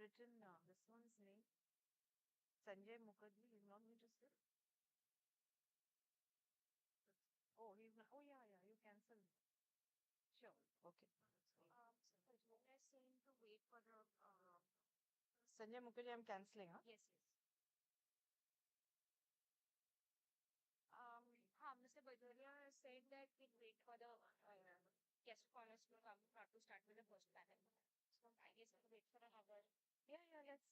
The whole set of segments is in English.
written this one's name. Sanjay Mukherjee. He's not interested. Oh, he's not. Oh, yeah, yeah. You cancel. Sure. Okay. So Pajula is saying to wait for the. Sanjay Mukherjee, I'm canceling. Huh? Yes, yes. Mr. Bajoria said that we'll wait for the guest scholars to come, not to start with the first panel. So I guess we'll wait for another. Yeah, yeah, that's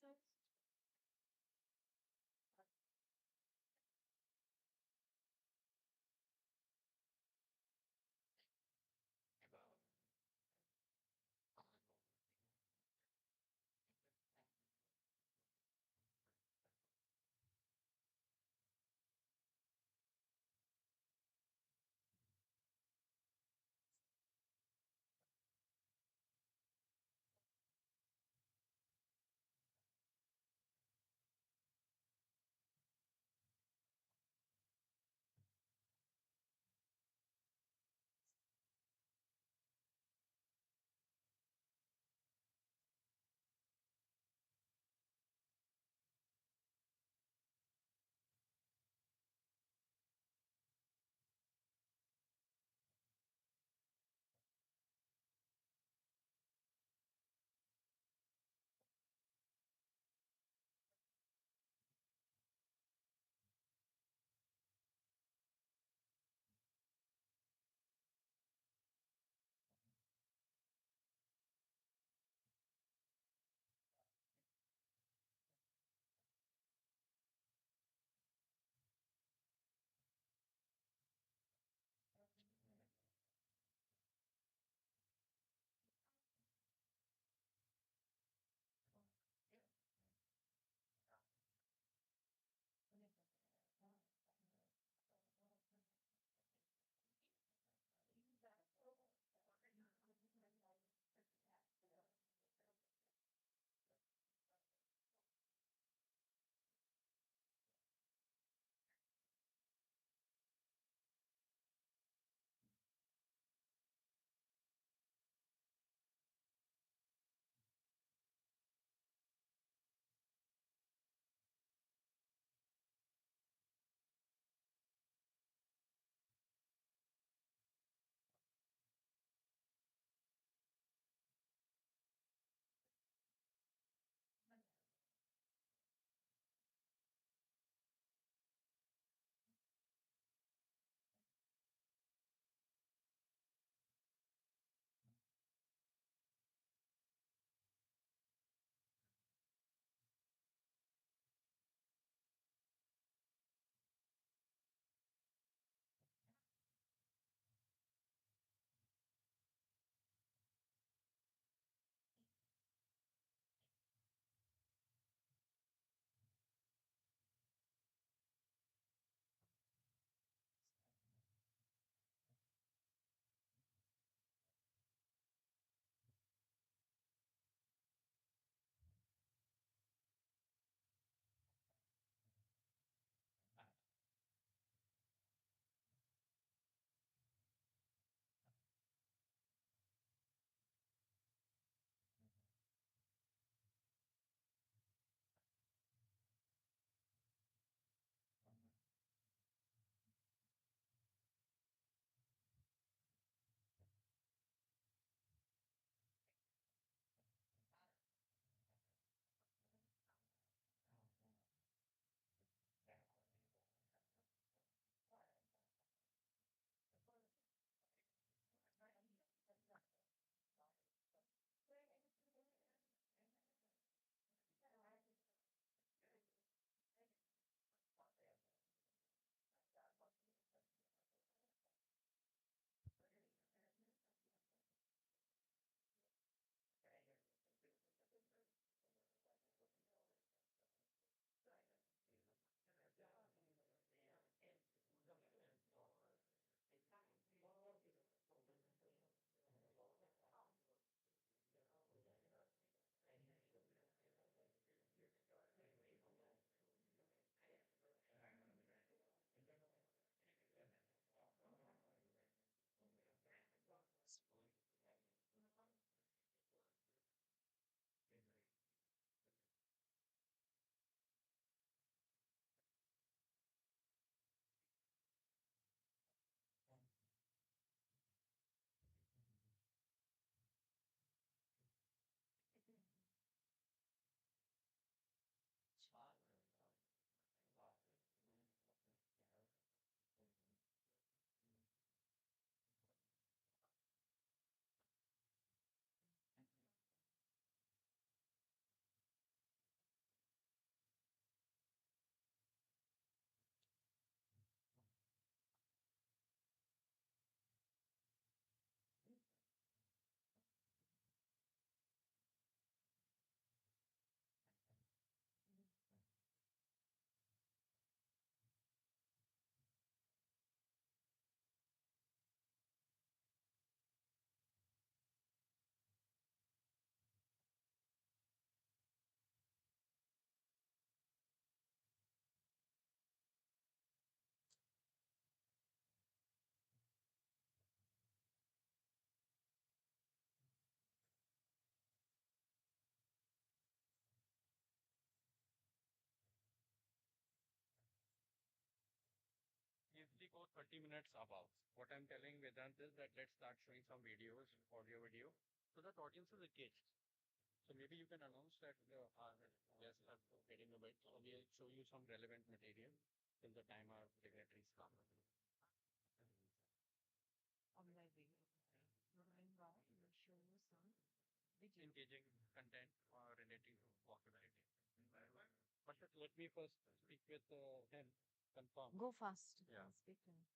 30 minutes above. What I'm telling Vedant is that let's start showing some videos, audio video, so that audience is engaged. So maybe you can announce that our guests are getting a bit. So we'll show you some relevant material till the time our dignitaries come. On the way. Going by, we'll show you some video. Engaging content relating to walkability. But let me first speak with him, confirm. Go fast. Yeah. Speak to him.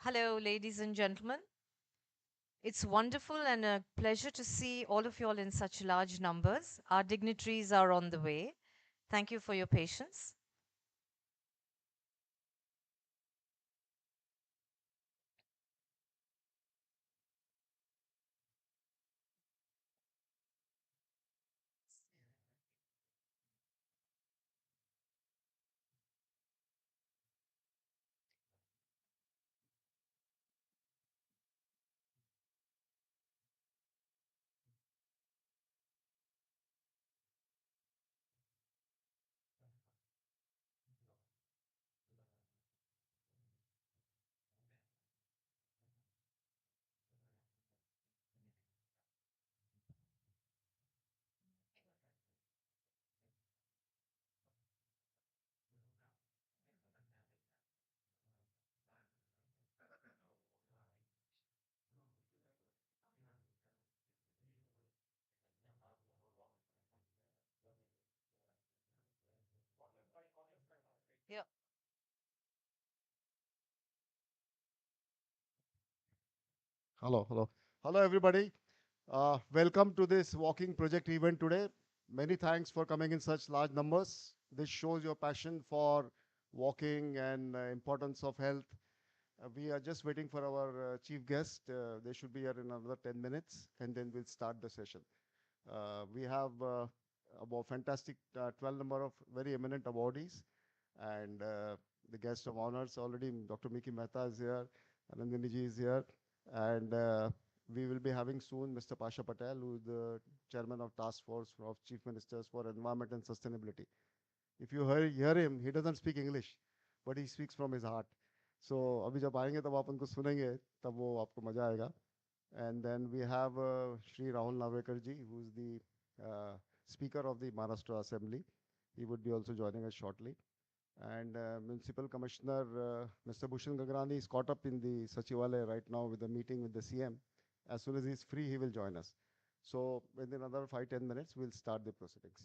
Hello, ladies and gentlemen. It's wonderful and a pleasure to see all of you all in such large numbers. Our dignitaries are on the way. Thank you for your patience. Yeah. Hello, everybody. Welcome to this walking project event today. Many thanks for coming in such large numbers. This shows your passion for walking and importance of health. We are just waiting for our chief guest. They should be here in another 10 minutes, and then we'll start the session. We have about fantastic 12 number of very eminent awardees, and the guest of honors already. Dr. Miki Mehta is here, Anandini ji is here, and We will be having soon Mr. Pasha Patel, who is the chairman of Task Force of Chief Ministers for Environment and Sustainability. If you hear him, he doesn't speak English, but he speaks from his heart. So अभी जब आएंगे तब आप उनको सुनेंगे तब वो आपको मजा आएगा. And then we have Shri Rahul Navekar ji, who is the Speaker of the Maharashtra Assembly. He would be also joining us shortly. And Municipal Commissioner Mr. Bhushan Gagrani is caught up in the Sachivalaya right now with a meeting with the CM. As soon as he's free, he will join us. So within another 5-10 minutes, we'll start the proceedings.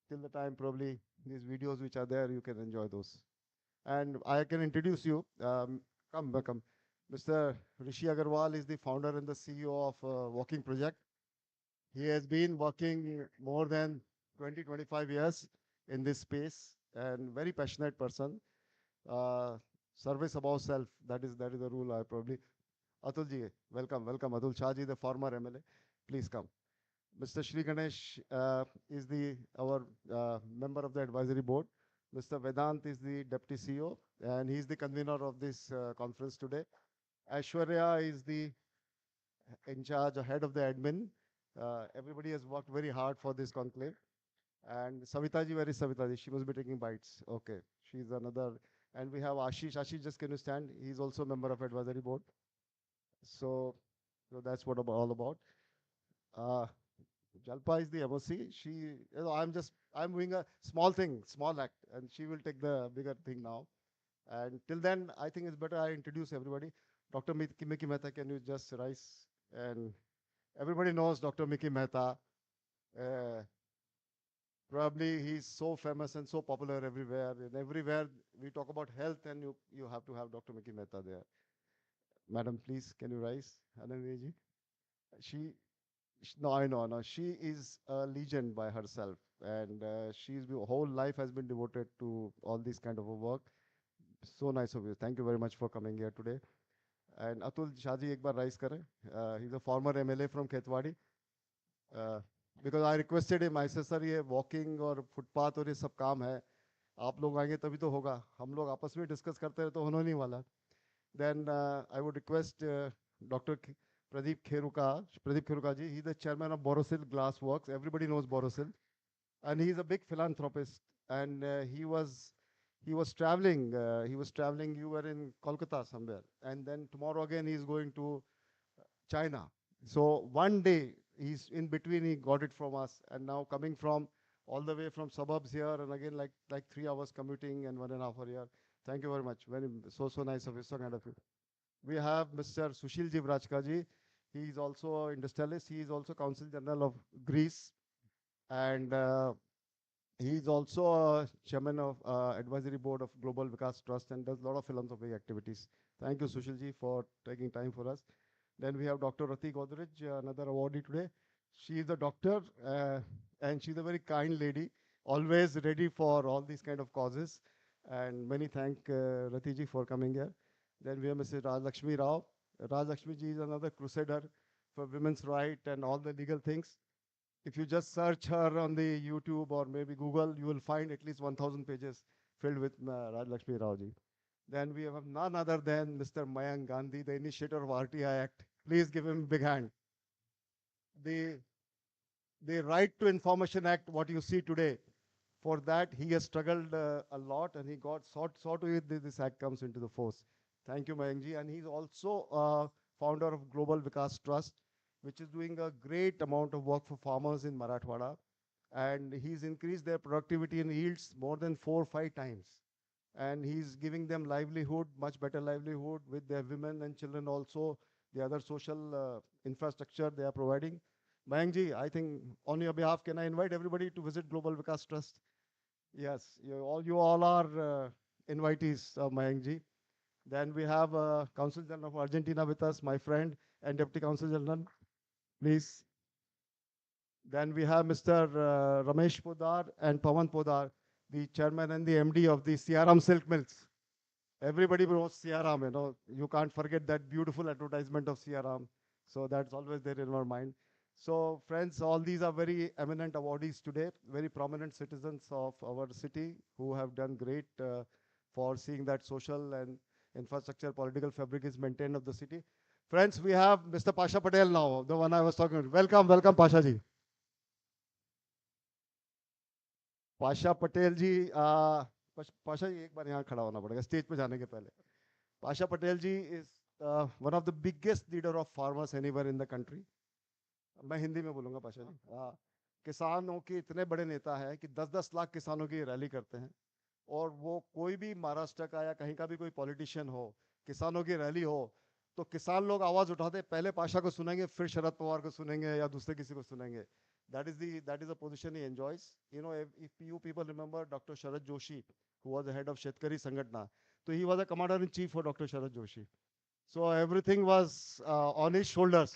Till the time, probably these videos which are there, you can enjoy those. And I can introduce you. Come. Mr. Rishi Agarwal is the founder and the CEO of Walking Project. He has been working more than 20-25 years in this space and very passionate person. Uh, Service above self. That is the rule. I probably. Atul ji, welcome. Atul Shah ji, the former MLA. Please come. Mr. Shri Ganesh is our member of the advisory board. Mr. Vedant is the deputy CEO, and he's the convener of this conference today. Aishwarya is the in charge, head of the admin. Everybody has worked very hard for this conclave. And Savitaji, where is Savitaji? She must be taking bites. Okay, she's another. And we have Ashish. Ashish, just can you stand? He's also a member of advisory board. So, that's what all about. Uh, Jalpa is the MOC. I'm doing a small thing, small act, and she will take the bigger thing now. And till then, I think it's better I introduce everybody. Dr. Mickey Mehta, can you just rise? And everybody knows Dr. Mickey Mehta. Uh, Probably he's so famous and so popular everywhere. And everywhere we talk about health, and you have to have Dr. Mickey Mehta there. Madam, please, can you rise? Anandji? She, no, I know, no. She is a legend by herself, and she's whole life has been devoted to all this kind of a work. So nice of you. Thank you very much for coming here today. And Atul Shaji, ek bar rise kare. He's a former MLA from Khetwadi. Because I requested him, I said, sir, ये walking और footpath और ये सब काम है, आप लोग आएंगे तभी तो होगा. हम लोग आपस में डिस्कस करते रहे तो होने नहीं वाला. Then I would request Dr. Pradeep Kheruka ji. He's the chairman of Borosil Glass Works. Everybody knows Borosil, and he's a big philanthropist. And he was traveling. You were in Kolkata somewhere, and then tomorrow again he's going to China. So one day he's in between. He got it from us, and now coming from all the way from suburbs here, and again like 3 hours commuting and 1.5 hours here. Thank you very much. So nice of you. So kind of you. We have Mr. Sushil Ji Vrajka ji. He is also an industrialist. He is also Council General of Greece, and he is also a chairman of advisory board of Global Vikas Trust and does a lot of philanthropy activities. Thank you, Sushil ji, for taking time for us. Then we have Dr. Rati Godrej, another awardee today. She is a doctor, and she's a very kind lady, always ready for all these kind of causes. And many thank Rati ji for coming here. Then we have Mrs. Raj Lakshmi Rao. Raj Lakshmi ji is another crusader for women's rights and all the legal things. If you just search her on the YouTube or maybe Google, you will find at least 1,000 pages filled with Raj Lakshmi Rao ji. Then we have none other than Mr. Mayank Gandhi, the initiator of RTI Act. Please give him a big hand. The Right to Information Act, what you see today, for that he has struggled a lot, and he got saw to it this act comes into the force. Thank you, Mayankji. And he's also founder of Global Vikas Trust, which is doing a great amount of work for farmers in Marathwada. And he's increased their productivity and yields more than 4 or 5 times. And he's giving them livelihood, much better livelihood with their women and children also, the other social infrastructure they are providing. Mayankji, I think on your behalf, can I invite everybody to visit Global Vikas Trust? Yes, you all are invitees, Mayankji. Then we have Council General of Argentina with us, my friend and Deputy Council General, please. Then we have Mr. Ramesh Podar and Pawan Podar, the chairman and the MD of the Siaram Silk Mills. Everybody knows Siaram, you can't forget that beautiful advertisement of Siaram. So that's always there in our mind. So friends, all these are very eminent awardees today, very prominent citizens of our city who have done great for seeing that social and infrastructure, political fabric is maintained of the city. Friends, we have Mr. Pasha Patel now, the one I was talking about. Welcome, welcome, Pasha ji. Pasha Patel जी पाशा जी एक बार यहाँ खड़ा होना पड़ेगा stage पे जाने के पहले. Pasha Patel ji is one of the biggest leader of farmers anywhere in the country. मैं हिंदी में बोलूंगा पाशा जी. किसानों के इतने बड़े नेता है कि 10-10 लाख किसानों की रैली करते हैं. और वो कोई भी महाराष्ट्र का या कहीं का भी कोई पॉलिटिशियन हो, किसानों की रैली हो, तो किसान लोग आवाज उठाते पहले पाशा को सुनेंगे, फिर शरद पवार को सुनेंगे या दूसरे किसी को सुनेंगे. That is the position he enjoys. You know, if you people remember Dr. Sharad Joshi, who was the head of Shetkari Sangatna, so he was a commander in chief for Dr. Sharad Joshi. So everything was on his shoulders.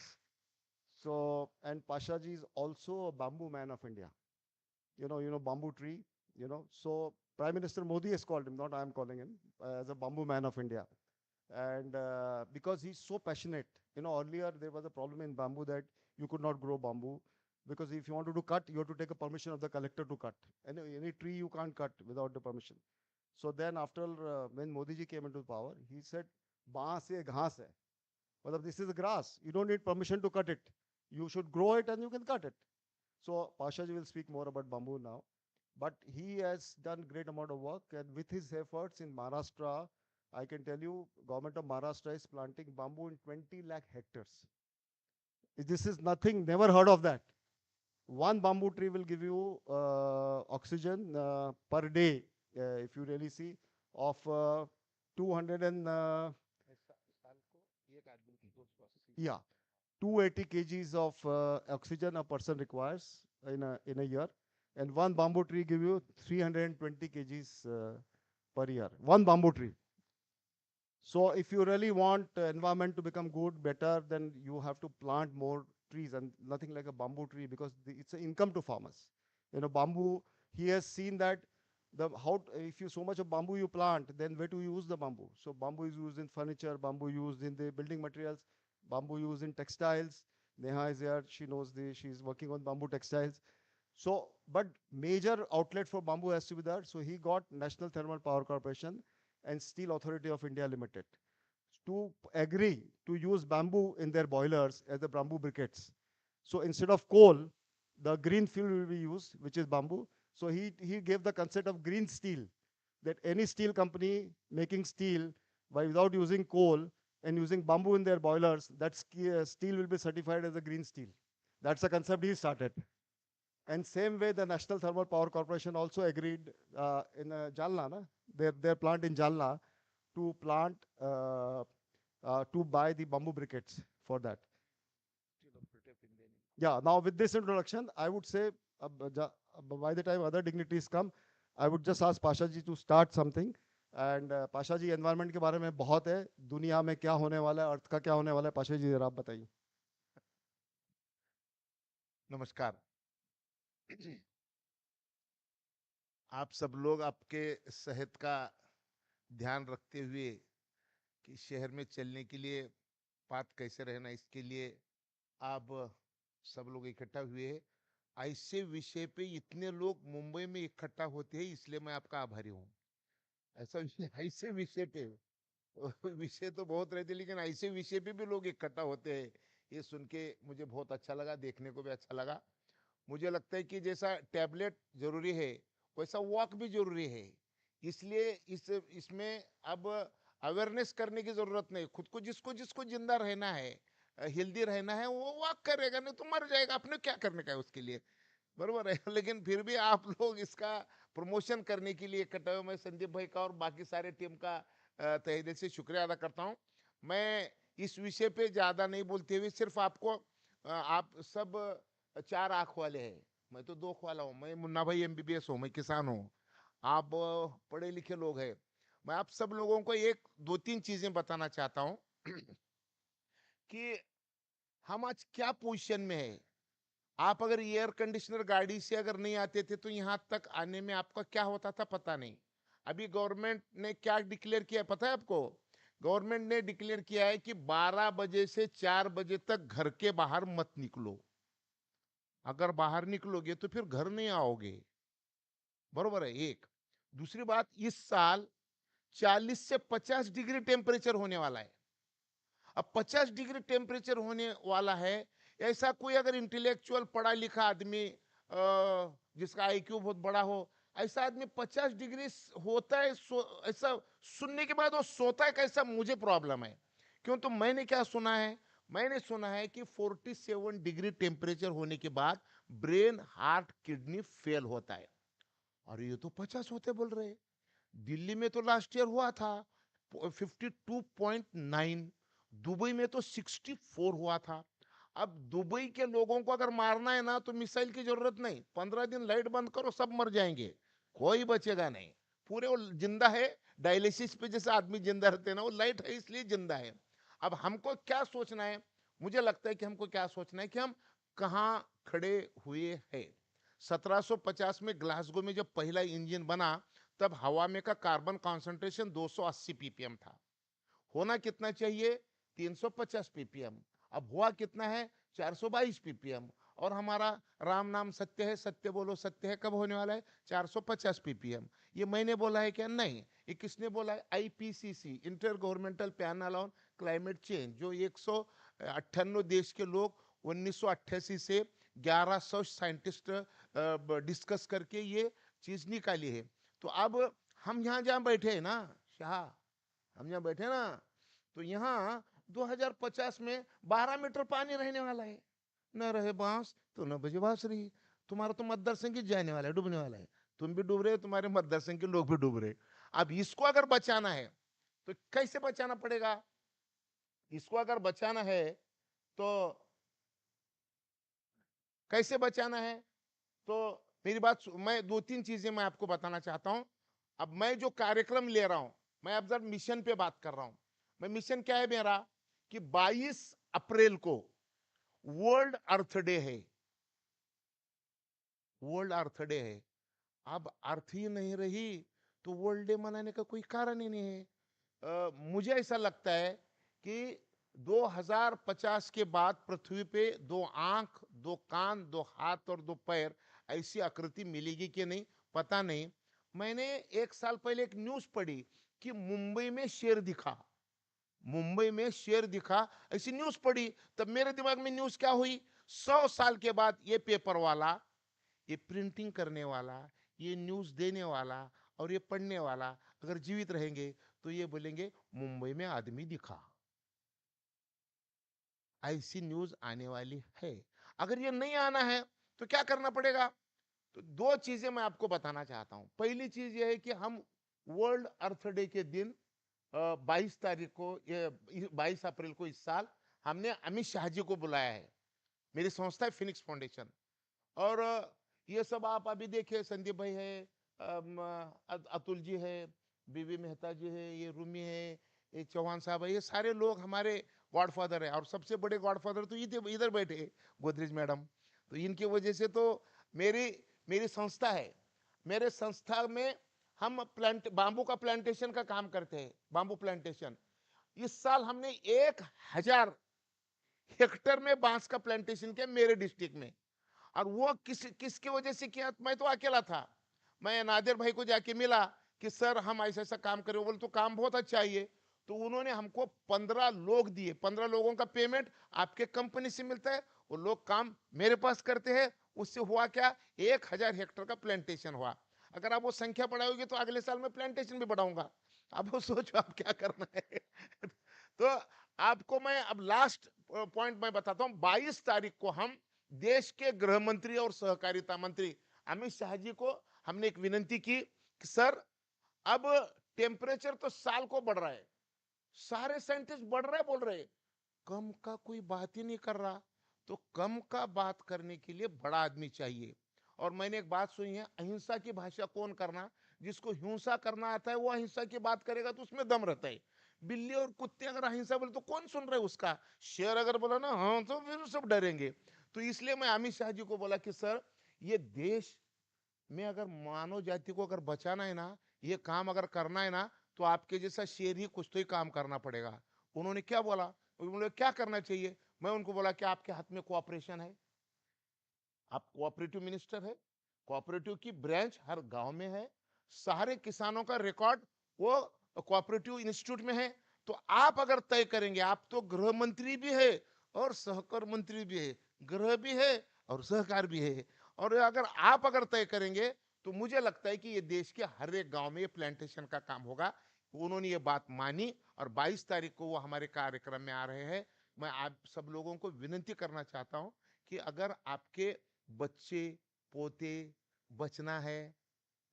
So, and Pasha ji is also a bamboo man of India. You know bamboo tree. So Prime Minister Modi has called him, not I am calling him, as a bamboo man of India. And because he's so passionate. Earlier there was a problem in bamboo that you could not grow bamboo, because if you wanted to cut, you have to take a permission of the collector to cut. Any tree you can't cut without the permission. So then after when Modi ji came into power, he said, "Baans ye ghas hai. Well, this is grass. You don't need permission to cut it. You should grow it and you can cut it." So Pasha ji will speak more about bamboo now. But he has done great amount of work, and with his efforts in Maharashtra, I can tell you, government of Maharashtra is planting bamboo in 20 lakh hectares. This is nothing, never heard of that. One bamboo tree will give you oxygen per day, if you really see, of 200 and yeah, 280 kgs of oxygen a person requires in a year, and one bamboo tree give you 320 kgs per year. One bamboo tree. So if you really want environment to become good, better, then you have to plant more trees, and nothing like a bamboo tree, because it's an income to farmers. Bamboo, he has seen that if you so much of bamboo you plant, then where to use the bamboo? So bamboo is used in furniture, bamboo used in the building materials, bamboo used in textiles. Neha is here, she's working on bamboo textiles. So, but major outlet for bamboo has to be there. So he got National Thermal Power Corporation and Steel Authority of India Limited to agree to use bamboo in their boilers as the bamboo briquettes. So instead of coal, the green fuel will be used, which is bamboo. So he gave the concept of green steel, that any steel company making steel without using coal and using bamboo in their boilers, that steel will be certified as a green steel. That's the concept he started. And same way, the National Thermal Power Corporation also agreed in Jalna, their plant in Jalna, to plant to buy the bamboo briquettes for that. Yeah. Now with this introduction, I would say by the time other dignitaries come, I would just ask Pasha ji to start something. And Pasha ji, environment के बारे में बहुत है, दुनिया में क्या होने वाला है, अर्थ का क्या होने वाला है, पाशा जी जरा आप बताइए. नमस्कार. आप सब लोग आपके सेहत का ध्यान रखते हुए कि शहर में चलने के लिए पाथ कैसे रहना, इसके लिए आप सब लोग इकट्ठा हुए हैं. ऐसे विषय पे इतने लोग मुंबई में इकट्ठा होते हैं, इसलिए मैं आपका आभारी हूँ. ऐसे विषय पे विषय तो बहुत रहते, लेकिन ऐसे विषय पे भी लोग इकट्ठा होते हैं, ये सुन के मुझे बहुत अच्छा लगा, देखने को भी अच्छा लगा. मुझे लगता है कि जैसा टैबलेट जरूरी है, वैसा वॉक भी जरूरी है. इसलिए इसमें अब अवेयरनेस करने की जरूरत नहीं. खुद को जिसको जिसको जिंदा रहना है, हेल्दी रहना है, वो वॉक करेगा, नहीं तो मर जाएगा. अपने क्या करने का है उसके लिए, बरोबर है. लेकिन फिर भी आप लोग इसका प्रमोशन करने के लिए इकट्ठा हुए. मैं संदीप भाई का और बाकी सारे टीम का तहे दिल से शुक्रिया अदा करता हूँ. मैं इस विषय पे ज्यादा नहीं बोलते हुए सिर्फ आपको, आप सब 4 आंख वाले हैं, मैं तो 2 आंख वाला हूँ. मैं मुन्ना भाई MBBS हूँ, मैं किसान हूँ, आप पढ़े लिखे लोग हैं. मैं आप सब लोगों को 1-2-3 चीजें बताना चाहता हूँ कि हम आज क्या पोजीशन में है. आप अगर एयर कंडीशनर गाड़ी से अगर नहीं आते थे तो यहाँ तक आने में आपका क्या होता था पता नहीं. अभी गवर्नमेंट ने क्या डिक्लेयर किया पता है आपको? गवर्नमेंट ने डिक्लेयर किया है कि 12 बजे से 4 बजे तक घर के बाहर मत निकलो. अगर बाहर निकलोगे तो फिर घर नहीं आओगे, बरोबर है. एक दूसरी बात, इस साल 40 से 50 डिग्री टेम्परेचर होने वाला है. अब 50 डिग्री टेम्परेचर होने वाला है, ऐसा कोई अगर इंटेलेक्चुअल पढ़ा लिखा आदमी जिसका आईक्यू बहुत बड़ा हो, ऐसा आदमी 50 डिग्री होता है ऐसा सुनने के बाद वो सोता है कैसा, मुझे प्रॉब्लम है। क्यों? तो मैंने क्या सुना है, मैंने सुना है कि 47 डिग्री टेम्परेचर होने के बाद ब्रेन, हार्ट, किडनी फेल होता है। और ये तो 50 होते बोल रहे। दिल्ली में तो लास्ट ईयर हुआ था 52.9, दुबई में तो 64 हुआ था। अब दुबई के लोगों को अगर मारना है ना तो मिसाइल की जरूरत नहीं, 15 दिन लाइट बंद करो, सब मर जाएंगे, कोई बचेगा नहीं। पूरे वो जिंदा है, डायलिसिस पे जैसे आदमी जिंदा रहते हैं ना, वो लाइट है इसलिए जिंदा है। अब हमको क्या सोचना है, मुझे लगता है कि हमको क्या सोचना है कि हम कहाँ खड़े हुए हैं। 1750 में ग्लासगो में जब पहला इंजन बना, तब हवा में का कार्बन कॉन्सेंट्रेशन 280 ppm था। होना कितना चाहिए? 350 ppm। अब हुआ कितना है? 422 ppm। और हमारा राम नाम सत्य है, सत्य बोलो सत्य है, कब होने वाला है? 450 ppm। ये मैंने बोला है क्या? नहीं, ये किसने बोला है? IPCC, inter governmental panel on climate change, जो 198 देश के लोग 1988 से 1100 साइंटिस्ट डिस्कस करके ये चीज निकाली है। तो अब हम यहाँ जहाँ बैठे हैं ना शाह, हम यहाँ बैठे ना, तो यहाँ 2050 में 12 मीटर पानी रहने वाला है। न रहे बांस तो न बजे बांसुरी। तुम्हारा तो मतदार संघ ही जाने वाला है, डूबने वाला है। तुम भी डूब रहे हो, तुम्हारे मतदार संघ के लोग भी डूब रहे। अब इसको अगर बचाना है तो कैसे बचाना पड़ेगा? इसको अगर बचाना है तो कैसे बचाना है? तो मेरी बात, मैं दो तीन चीजें मैं आपको बताना चाहता हूं। अब मैं जो कार्यक्रम ले रहा हूं, मैं अब जरा मिशन पे बात कर रहा हूं। मैं मिशन क्या है मेरा कि 22 अप्रैल को वर्ल्ड अर्थ डे है। वर्ल्ड अर्थ डे है। अब अर्थ ही नहीं रही तो वर्ल्ड डे मनाने का कोई कारण ही नहीं है। मुझे ऐसा लगता है कि 2050 के बाद पृथ्वी पे दो आंख, दो कान, दो हाथ और दो पैर ऐसी आकृति मिलेगी कि नहीं पता नहीं। मैंने एक साल पहले एक न्यूज पढ़ी कि मुंबई में शेर दिखा, मुंबई में शेर दिखा, ऐसी न्यूज पढ़ी। तब मेरे दिमाग में न्यूज क्या हुई, 100 साल के बाद ये पेपर वाला, ये प्रिंटिंग करने वाला, ये न्यूज देने वाला और ये पढ़ने वाला अगर जीवित रहेंगे तो ये बोलेंगे मुंबई में आदमी दिखा। ऐसी न्यूज आने वाली है। अगर ये नहीं आना है तो क्या करना पड़ेगा? तो दो चीजें मैं आपको बताना चाहता हूं। पहली चीज ये है कि हम वर्ल्ड अर्थ डे के दिन 22 तारीख को, ये 22 अप्रैल को इस साल हमने अमित शाह जी को बुलाया है। मेरी संस्था है फिनिक्स फाउंडेशन। और ये सब आप अभी देखिए, संदीप भाई है, अतुल जी है, बीबी मेहता जी है, ये रूमी है, ये चौहान साहब है, ये सारे लोग हमारे गॉडफादर है। और सबसे बड़े गॉडफादर तो इधर बैठे गोदरेज मैडम। तो इनकी वजह से तो मेरी मेरी संस्था है। मेरे संस्था में हम बांबू का प्लांटेशन का काम करते हैं, बांबू प्लांटेशन। इस साल हमने 1000 हेक्टर में बांस का प्लांटेशन किया मेरे डिस्ट्रिक्ट में। और वो किसकी वजह से किया? मैं तो अकेला था। मैं नादिर भाई को जाके मिला कि सर हम ऐसा ऐसा काम करें। बोले तो काम बहुत अच्छा है। तो उन्होंने हमको 15 लोग दिए, 15 लोगों का पेमेंट आपके कंपनी से मिलता है, वो लोग काम मेरे पास करते हैं। उससे हुआ क्या, 1000 हेक्टर का प्लांटेशन हुआ। अगर आप वो संख्या बढ़ाओगे तो अगले साल मैं प्लांटेशन भी बढ़ाऊंगा। अब वो सोचो आप क्या करना है। तो आपको मैं अब लास्ट पॉइंट मैं बताता हूं। 22 तारीख को हम देश के गृह मंत्री और सहकारिता मंत्री अमित शाह जी को हमने एक विनती की कि सर अब टेम्परेचर तो साल को बढ़ रहा है, सारे साइंटिस्ट बढ़ रहे बोल रहे, कम का कोई बात ही नहीं कर रहा। तो कम का बात करने के लिए बड़ा आदमी चाहिए। और मैंने एक बात सुनी है, अहिंसा की भाषा कौन करना? जिसको हिंसा करना आता है वो अहिंसा की बात करेगा तो उसमें दम रहता है। बिल्ली और कुत्ते अगर अहिंसा बोले तो कौन सुन रहे उसका? शेर अगर बोला ना हाँ तो फिर सब डरेंगे। तो इसलिए मैं अमित शाह जी को बोला कि सर ये देश में अगर मानव जाति को अगर बचाना है ना, ये काम अगर करना है ना, तो आपके जैसा शेर ही कुछ तो ही काम करना पड़ेगा। उन्होंने क्या बोला, उन्होंने क्या करना चाहिए? मैं उनको बोला कि आपके हाथ में कोऑपरेशन है, आप कोऑपरेटिव मिनिस्टर है, कोऑपरेटिव की ब्रांच हर गांव में है, सारे किसानों का रिकॉर्ड वो कोऑपरेटिव इंस्टीट्यूट में है। तो आप अगर तय करेंगे, आप तो गृह मंत्री भी है और सहकार मंत्री भी है, गृह भी है और सहकार भी है, और अगर आप अगर तय करेंगे तो मुझे लगता है कि ये देश के हर एक गांव में ये प्लांटेशन का काम होगा। उन्होंने ये बात मानी और 22 तारीख को वो हमारे कार्यक्रम में आ रहे हैं। मैं आप सब लोगों को विनती करना चाहता हूं कि अगर आपके बच्चे पोते बचना है,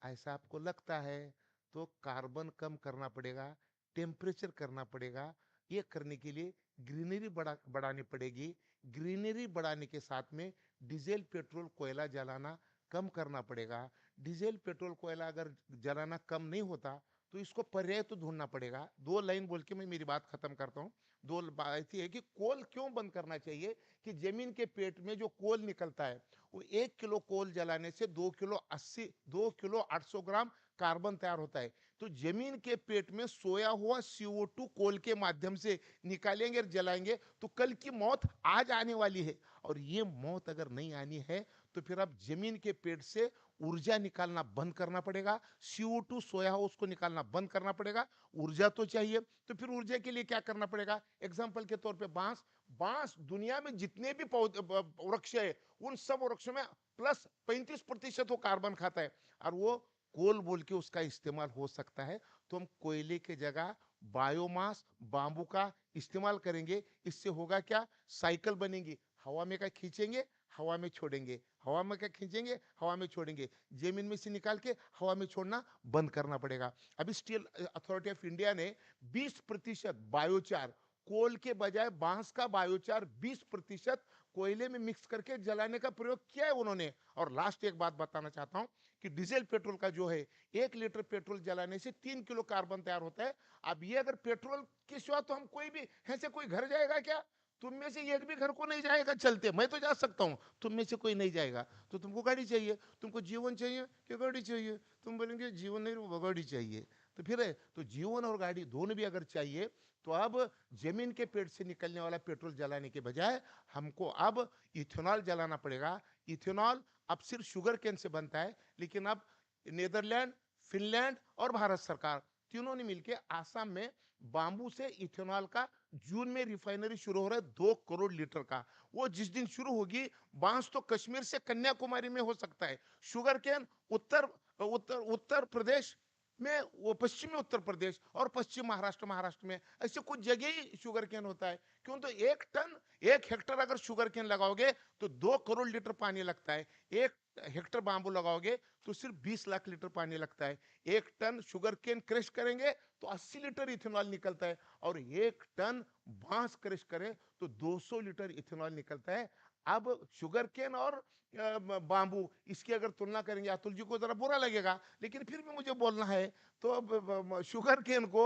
ऐसा आपको लगता है, तो कार्बन कम करना पड़ेगा, टेम्परेचर करना पड़ेगा। ये करने के लिए ग्रीनरी बढ़ानी पड़ेगी। ग्रीनरी बढ़ाने के साथ में डीजल पेट्रोल कोयला जलाना कम करना पड़ेगा। डीजल पेट्रोल कोयला अगर जलाना कम नहीं होता तो इसको पर्याय तो ढूंढना पड़ेगा। दो लाइन बोल के मैं मेरी बात खत्म करता हूँ। दो बात ऐसी है कि कोल क्यों बंद करना चाहिए कि जमीन के पेट में जो कोल निकलता है, वो 1 किलो कोल जलाने से 2 किलो 800 ग्राम कार्बन तैयार होता है। तो जमीन के पेट में सोया हुआ CO2 कोल के माध्यम से निकालेंगे और जलाएंगे तो कल की मौत आज आने वाली है। और ये मौत अगर नहीं आनी है तो फिर आप जमीन के पेट से ऊर्जा निकालना बंद करना पड़ेगा। CO2 सोया हो उसको निकालना बंद करना पड़ेगा। ऊर्जा तो चाहिए, तो फिर ऊर्जा के लिए क्या करना पड़ेगा? एग्जाम्पल के तौर पे बांस। बांस दुनिया में जितने भी वृक्ष है, उन सब वृक्षों में प्लस 35% वो कार्बन खाता है, और वो कोल बोल के उसका इस्तेमाल हो सकता है। तो हम कोयले के जगह बायोमास बांबू का इस्तेमाल करेंगे। इससे होगा क्या? साइकिल बनेगी। हवा में क्या खींचेंगे, हवा में छोड़ेंगे, हवा में क्या खींचेंगे, हवा में छोड़ेंगे। जमीन में से निकाल के हवा में छोड़ना बंद करना पड़ेगा। अभी स्टील अथॉरिटी ऑफ इंडिया ने 20% बायोचार, कोल के बजाय बांस का बायोचार 20% कोयले में मिक्स करके जलाने का प्रयोग किया है उन्होंने। और लास्ट एक बात बताना चाहता हूं कि डीजल पेट्रोल का जो है, 1 लीटर पेट्रोल जलाने से 3 किलो कार्बन तैयार होता है। अब ये अगर पेट्रोल के सिवा तो हम कोई भी ऐसे कोई घर जाएगा क्या? तुम में से एक भी घर को नहीं जाएगा चलते। मैं तो जा सकता हूँ, तुम में से कोई नहीं जाएगा। तो तुमको गाड़ी चाहिए, तुमको जीवन चाहिए कि गाड़ी चाहिए? तुम बोलेंगे जीवन नहीं, वो गाड़ी चाहिए। तो फिर है, तो जीवन और गाड़ी दोनों भी अगर चाहिए तो अब जमीन के पेट से निकलने वाला पेट्रोल जलाने के बजाय हमको अब इथेनॉल जलाना पड़ेगा। इथेनॉल अब सिर्फ शुगर केन से बनता है, लेकिन अब नीदरलैंड, फिनलैंड और भारत सरकार तीनों ने मिलकर आसाम में बांबू से इथेनॉल का जून में रिफाइनरी शुरू हो रहा है, 2 करोड़ लीटर का। वो जिस दिन शुरू होगी, बांस तो कश्मीर से कन्याकुमारी में हो सकता है। शुगर केन उत्तर उत्तर उत्तर प्रदेश में, वो पश्चिमी उत्तर प्रदेश और पश्चिम महाराष्ट्र, महाराष्ट्र में ऐसे कुछ जगह ही शुगर केन होता है। क्यों? तो 1 हेक्टर अगर शुगर केन लगाओगे तो 2 करोड़ लीटर पानी लगता है। 1 हेक्टर बांबू लगाओगे तो सिर्फ 20 लाख लीटर पानी लगता है। 1 टन शुगर केन क्रश करेंगे तो 80 लीटर इथेनॉल निकलता है, और 1 टन बांस क्रश करें तो 200 लीटर इथेनॉल निकलता है। अब शुगर केन और बांबू, इसकी अगर तुलना करेंगे, अतुल जी को जरा बुरा लगेगा लेकिन फिर भी मुझे बोलना है, तो शुगर केन को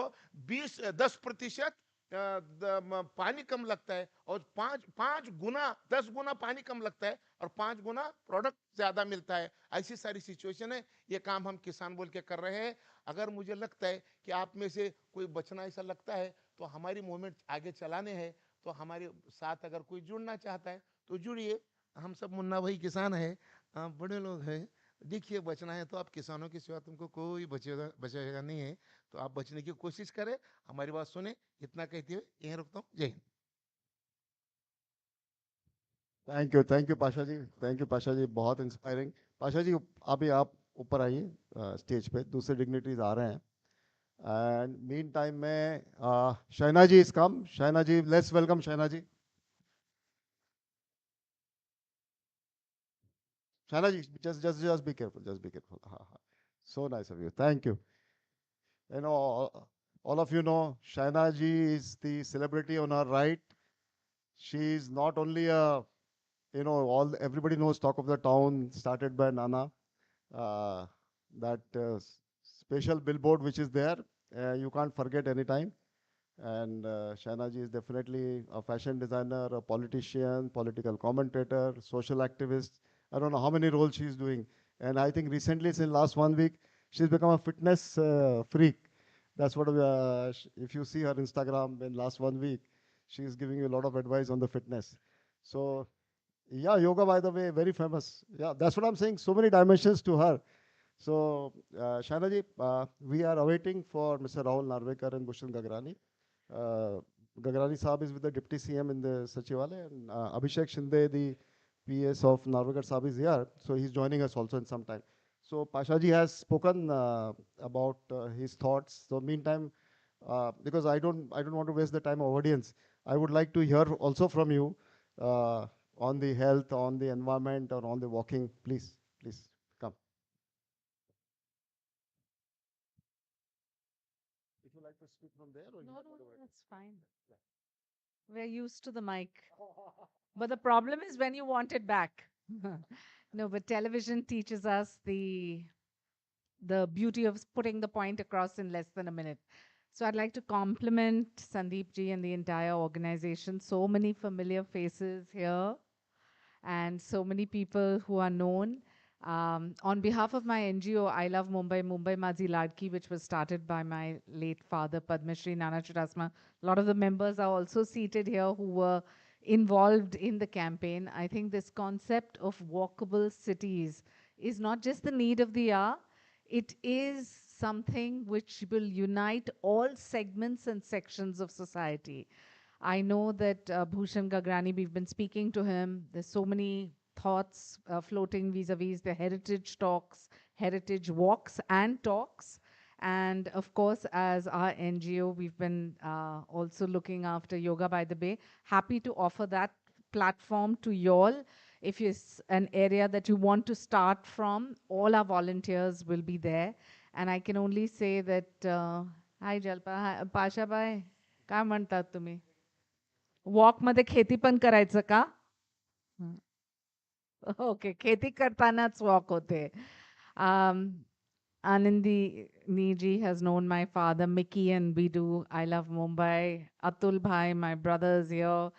10% पानी कम लगता है, और पांच गुना 10 गुना पानी कम लगता है, और 5 गुना प्रोडक्ट ज्यादा मिलता है। ऐसी सारी सिचुएशन है। ये काम हम किसान बोल के कर रहे हैं। अगर मुझे लगता है कि आप में से कोई बचना ऐसा लगता है तो हमारी मूवमेंट आगे चलाने हैं, तो हमारे साथ अगर कोई जुड़ना चाहता है तो जुड़िए। हम सब मुन्ना भाई किसान है, बड़े लोग हैं। देखिए, बचना है तो आप किसानों के सिवा तुमको कोई बचेगा नहीं है। तो आप बचने की कोशिश करें, हमारी बात सुने। इतना कहते हुए यहीं रुकता हूँ। Jai Hind. Thank you Pasha ji, thank you Pasha ji, बहुत इंस्पायरिंग। पाशा जी, अभी आप ऊपर आइए स्टेज पे, दूसरे डिग्निटरीज आ रहे हैं। एंड मीन टाइम में Shaina ji is come. Shaina ji, let's welcome Shaina ji. Shaina ji, just be careful, just be careful. So nice of you, thank you. You know, all of you know Shaina ji is the celebrity on our right. She is not only a, all everybody knows talk of the town started by Nana. Uh, that special billboard which is there, you can't forget anytime. And Shaina ji is definitely a fashion designer, a politician, political commentator, social activist. I don't know how many roles she's doing. And I think recently, since last 1 week, she's become a fitness freak. That's what, if you see her Instagram in last 1 week, she's giving you a lot of advice on the fitness. So, yeah, yoga, by the way, very famous. Yeah, that's what I'm saying. So many dimensions to her. So, Shaina ji, we are awaiting for Mr. Rahul Narvekar and Bhushan Gagrani. Gagrani Saab is with the Deputy CM in the Sachivalaya, and Abhishek Shinde, the PS of Narvagar Saab is here, so he's joining us also in some time. So Pashaji has spoken about his thoughts. So meantime, because I don't want to waste the time of audience, I would like to hear also from you on the health, on the environment, or on the walking. Please come. Would you like to speak from there, or you No, want no, to no, wait? that's fine. We're used to the mic. But the problem is when you want it back. No, but television teaches us the beauty of putting the point across in less than a minute. So I'd like to compliment Sandeep ji and the entire organization. So many familiar faces here and so many people who are known. On behalf of my NGO, I Love Mumbai, Mumbai Mazi Ladki, which was started by my late father, Padma Shri Nana Chudasma. A lot of the members are also seated here who were involved in the campaign. I think this concept of walkable cities is not just the need of the hour, it is something which will unite all segments and sections of society. I know that Bhushan Gagrani, we've been speaking to him. There's so many thoughts floating vis-a-vis the heritage talks, heritage walks and talks. And of course, as our NGO, we've been also looking after Yoga by the Bay. Happy to offer that platform to you all. If it's an area that you want to start from, all our volunteers will be there. And I can only say that, hi Jalpa, hi, Pasha Bhai, काय म्हणतात तुम्ही वॉकमध्ये खेती पण करायचं का okay खेती करतानाच walk होते Anandi Niji has known my father, Mickey and Bidu. I love Mumbai. Atul Bhai, my brother's here.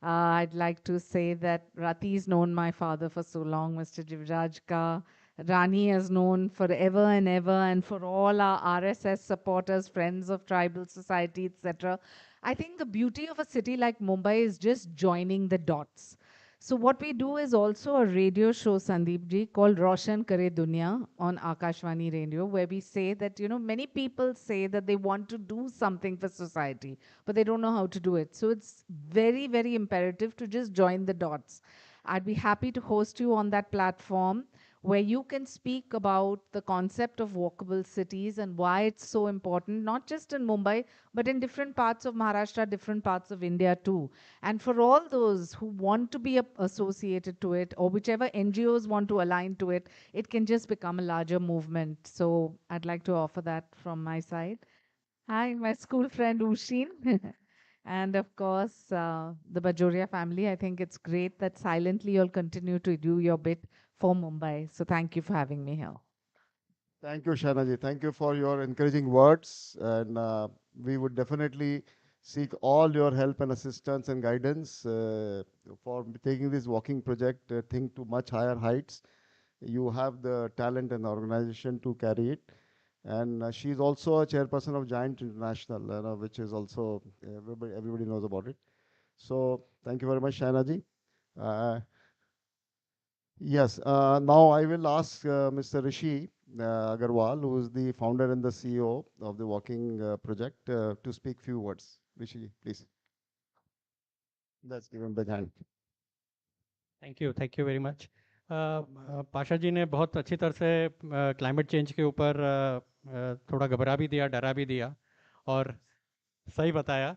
I'd like to say that Rati's known my father for so long, Mr. Jivraj Ka. Rani has known forever and ever, and for all our RSS supporters, friends of tribal society, etc. I think the beauty of a city like Mumbai is just joining the dots. So what we do is also a radio show, Sandeep ji, called Roshan Kare Dunya on Akashvani Radio, where we say that, many people say that they want to do something for society, but they don't know how to do it. So it's very, very imperative to just join the dots. I'd be happy to host you on that platform where you can speak about the concept of walkable cities and why it's so important, not just in Mumbai, but in different parts of Maharashtra, different parts of India too. And for all those who want to be associated to it, or whichever NGOs want to align to it, it can just become a larger movement. So I'd like to offer that from my side. Hi, my school friend Ushin. And of course, the Bajoria family. I think it's great that silently you'll continue to do your bit for Mumbai. So thank you for having me here. Thank you, Shanaji. Thank you for your encouraging words. And we would definitely seek all your help and assistance and guidance for taking this walking project thing to much higher heights. You have the talent and the organization to carry it. And she's also a chairperson of Giant International, which is also, everybody knows about it. So thank you very much, Shanaji. Uh, Yes. Now I will ask Mr. Rishi Agarwal, who is the founder and the CEO of the Walking Project, to speak few words. Rishi, please. Let's give him the hand. Thank you very much Pasha ji ने बहुत अच्छी तरह से climate change के ऊपर थोड़ा घबरा भी दिया, डरा भी दिया और सही बताया।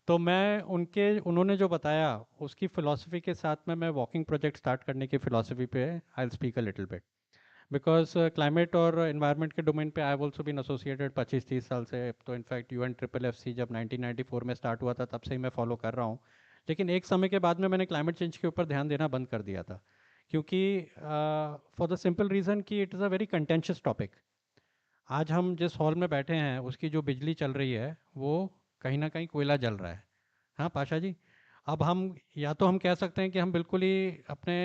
तो मैं उन्होंने जो बताया उसकी फ़िलॉसफी के साथ में मैं वॉकिंग प्रोजेक्ट स्टार्ट करने की फ़िलॉसफी पे I will speak a little bit. Because climate और इन्वायरमेंट के डोमेन पे I have also been associated 25-30 साल से। तो इनफैक्ट UNFFC जब 1994 में स्टार्ट हुआ था तब से ही मैं फॉलो कर रहा हूँ। लेकिन एक समय के बाद में मैंने क्लाइमेट चेंज के ऊपर ध्यान देना बंद कर दिया था, क्योंकि फॉर द सिंपल रीज़न कि it is a very contentious topic. आज हम जिस हॉल में बैठे हैं उसकी जो बिजली चल रही है वो कहीं ना कहीं कोयला जल रहा है। हाँ पाशा जी, अब हम या तो हम कह सकते हैं कि हम बिल्कुल ही अपने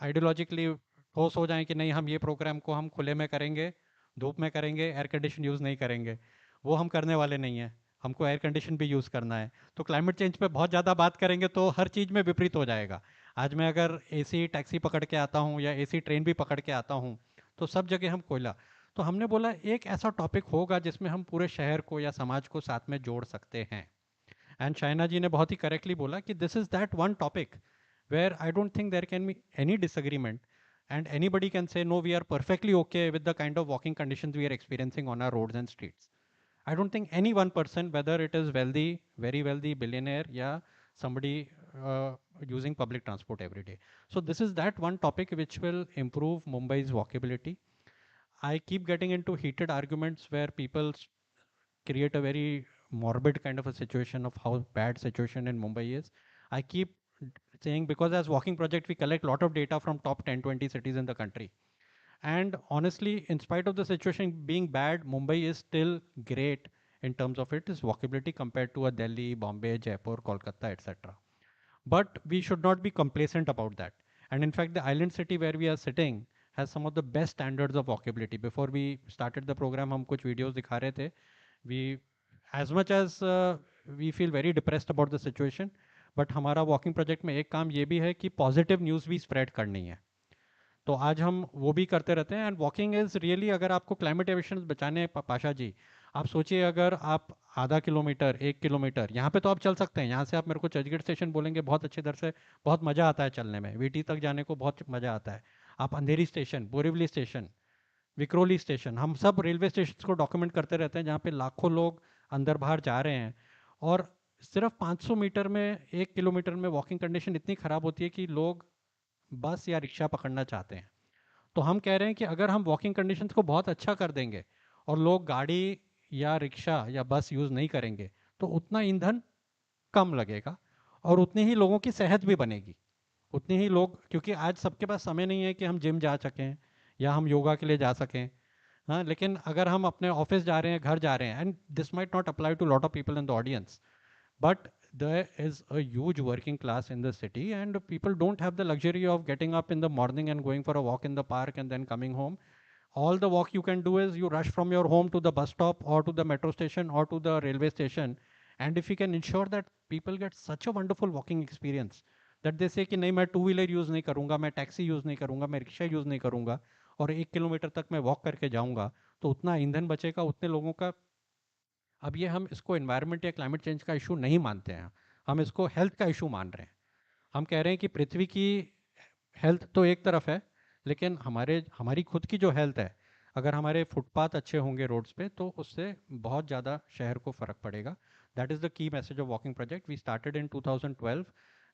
आइडियोलॉजिकली ठोस हो जाएं कि नहीं हम ये प्रोग्राम को हम खुले में करेंगे, धूप में करेंगे, एयर कंडीशन यूज़ नहीं करेंगे। वो हम करने वाले नहीं हैं, हमको एयर कंडीशन भी यूज़ करना है। तो क्लाइमेट चेंज पे बहुत ज़्यादा बात करेंगे तो हर चीज़ में विपरीत हो जाएगा। आज मैं अगर AC टैक्सी पकड़ के आता हूँ या AC ट्रेन भी पकड़ के आता हूँ तो सब जगह हम कोयला। तो हमने बोला एक ऐसा टॉपिक होगा जिसमें हम पूरे शहर को या समाज को साथ में जोड़ सकते हैं। And Shaina ji ने बहुत ही correctly बोला कि this is that one topic where I don't think there can be any disagreement and anybody can say no, we are perfectly okay with the kind of walking conditions we are experiencing on our roads and streets. I don't think any one person, whether it is wealthy, very wealthy, billionaire, yeah, somebody using public transport every day. So this is that one topic which will improve Mumbai's walkability. I keep getting into heated arguments where people create a very morbid kind of a situation of how bad situation in Mumbai is. I keep saying because as walking project we collect lot of data from top 10, 20 cities in the country. And honestly, in spite of the situation being bad, Mumbai is still great in terms of its walkability compared to a Delhi, Bombay, Jaipur, Kolkata, etc. But we should not be complacent about that. And in fact, the island city where we are sitting has some of the best standards of walkability. Before we started the program, हम कुछ videos दिखा रहे थे. We, as much as we feel very depressed about the situation, but हमारा walking project में एक काम ये भी है कि positive news भी spread करनी है. तो आज हम वो भी करते रहते हैं एंड वॉकिंग इज रियली अगर आपको क्लाइमेट एमिशंस बचाने हैं पाशा जी आप सोचिए अगर आप आधा किलोमीटर 1 किलोमीटर यहाँ पे तो आप चल सकते हैं यहाँ से आप मेरे को चर्चगेट स्टेशन बोलेंगे बहुत अच्छी तरह से बहुत मज़ा आता है चलने में वीटी तक जाने को बहुत मज़ा आता है आप Andheri station Borivali station Vikroli station हम सब रेलवे स्टेशन को डॉक्यूमेंट करते रहते हैं जहाँ पे लाखों लोग अंदर बाहर जा रहे हैं और सिर्फ 500 मीटर में 1 किलोमीटर में वॉकिंग कंडीशन इतनी ख़राब होती है कि लोग बस या रिक्शा पकड़ना चाहते हैं तो हम कह रहे हैं कि अगर हम वॉकिंग कंडीशंस को बहुत अच्छा कर देंगे और लोग गाड़ी या रिक्शा या बस यूज़ नहीं करेंगे तो उतना ईंधन कम लगेगा और उतनी ही लोगों की सेहत भी बनेगी उतनी ही लोग क्योंकि आज सबके पास समय नहीं है कि हम जिम जा सकें या हम योगा के लिए जा सकें हाँ लेकिन अगर हम अपने ऑफिस जा रहे हैं घर जा रहे हैं and this might not apply to lot of people in the audience but there is a huge working class in the city and people don't have the luxury of getting up in the morning and going for a walk in the park and then coming home. All the walk you can do is you rush from your home to the bus stop or to the metro station or to the railway station, and if you can ensure that people get such a wonderful walking experience that they say कि नहीं मैं two wheeler use नहीं करूँगा मैं taxi use नहीं करूँगा मैं rickshaw use नहीं करूँगा और 1 किलोमीटर तक मैं वॉक करके जाऊँगा तो उतना ईंधन बचेगा उतने लोगों का अब ये हम इसको एनवायरनमेंट या क्लाइमेट चेंज का इशू नहीं मानते हैं हम इसको हेल्थ का इशू मान रहे हैं हम कह रहे हैं कि पृथ्वी की हेल्थ तो एक तरफ है लेकिन हमारी खुद की जो हेल्थ है अगर हमारे फुटपाथ अच्छे होंगे रोड्स पे तो उससे बहुत ज़्यादा शहर को फ़र्क पड़ेगा that is the key message of walking project we started in 2012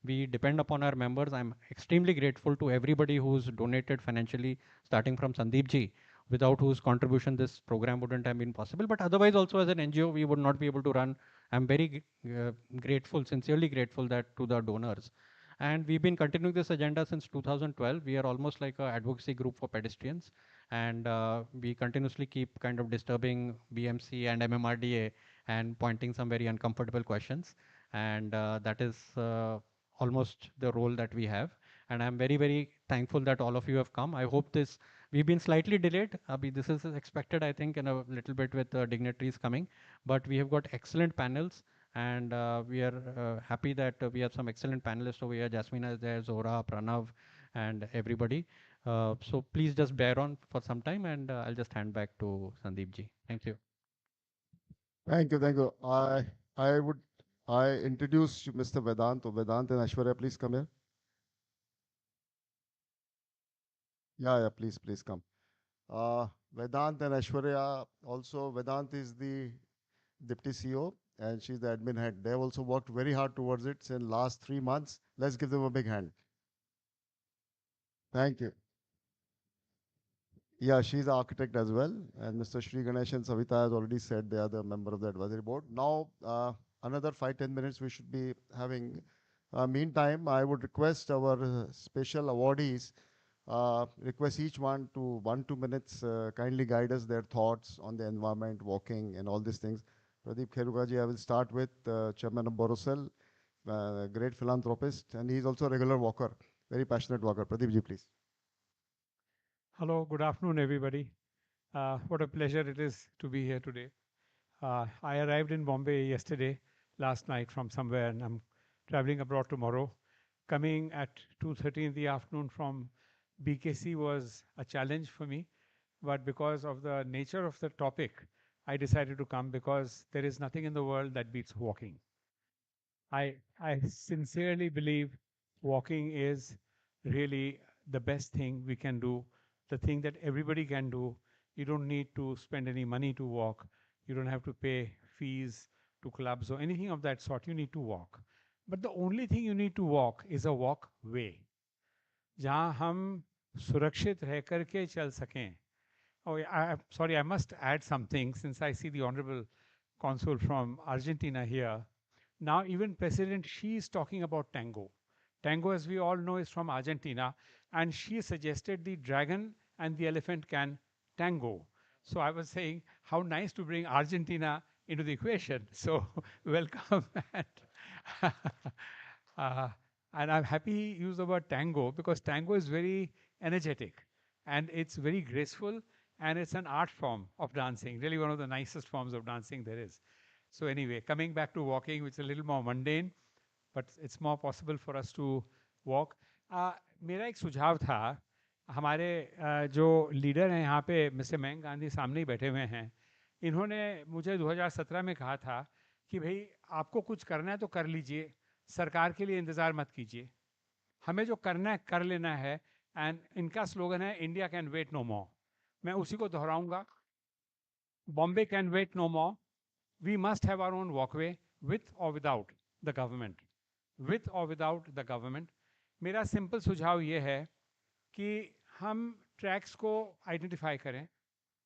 we depend upon our members I'm extremely grateful to everybody who's donated financially starting from Sandeep ji without whose contribution this program wouldn't have been possible. But otherwise, also as an NGO, we would not be able to run. I'm very grateful, sincerely grateful that to the donors. And we've been continuing this agenda since 2012. We are almost like an advocacy group for pedestrians. And we continuously keep kind of disturbing BMC and MMRDA and pointing some very uncomfortable questions. And that is almost the role that we have. And I'm very, very thankful that all of you have come. I hope this we've been slightly delayed. This is expected, I think, in a little bit with dignitaries coming. But we have got excellent panels, and we are happy that we have some excellent panelists over here. Jasmina is there, Zora, Pranav, and everybody. So please just bear on for some time, and I'll just hand back to Sandeep ji. Thank you. Thank you, thank you. I would I introduce Mr. Vedant. So Vedant and Aishwarya, please come here. Yeah, please come. Vedant and Aishwarya, also Vedant is the Deputy CEO and she's the admin head. They have also worked very hard towards it in last 3 months. Let's give them a big hand. Thank you. Yeah, she's the architect as well. And Mr. Shri Ganesh and Savita has already said they are the member of the advisory board. Now, another 5-10 minutes we should be having. Meantime, I would request our special awardees, request each one to 1-2 minutes, kindly guide us their thoughts on the environment, walking, and all these things. Pradeep Kherukaji, I will start with Chairman of Borosel, great philanthropist, and he's also a regular walker, very passionate walker. Pradeep ji, please. Hello, good afternoon, everybody. What a pleasure it is to be here today. I arrived in Bombay yesterday, last night from somewhere, and I'm traveling abroad tomorrow. Coming at 2:30 in the afternoon from BKC was a challenge for me, but because of the nature of the topic, I decided to come because there is nothing in the world that beats walking. I sincerely believe walking is really the best thing we can do, the thing that everybody can do. You don't need to spend any money to walk. You don't have to pay fees to clubs or anything of that sort. You need to walk. But the only thing you need to walk is a walkway. जहाँ हम सुरक्षित रह करके चल सकें. Oh, sorry, I must add something since I see the Honorable Consul from Argentina here. Now, even President Xi is talking about tango. Tango, as we all know, is from Argentina, and she suggested the dragon and the elephant can tango. So I was saying, how nice to bring Argentina into the equation. So welcome. uh, and I'm happy he used the word tango because tango is very energetic and it's very graceful and it's an art form of dancing, really one of the nicest forms of dancing there is. So anyway, coming back to walking, which is a little more mundane, but it's more possible for us to walk. मेरा एक सुझाव था हमारे जो leader हैं यहाँ पे mister Mayank Gandhi सामने ही बैठे हुए हैं, इन्होंने मुझे 2017 में कहा था कि भाई आपको कुछ करना है तो कर लीजिए, सरकार के लिए इंतज़ार मत कीजिए, हमें जो करना है कर लेना है. एंड इनका स्लोगन है India can wait no more. मैं उसी को दोहराऊंगा, Bombay can wait no more. We must have our own walkway with or without the government. With or without the government. मेरा सिंपल सुझाव ये है कि हम ट्रैक्स को आइडेंटिफाई करें.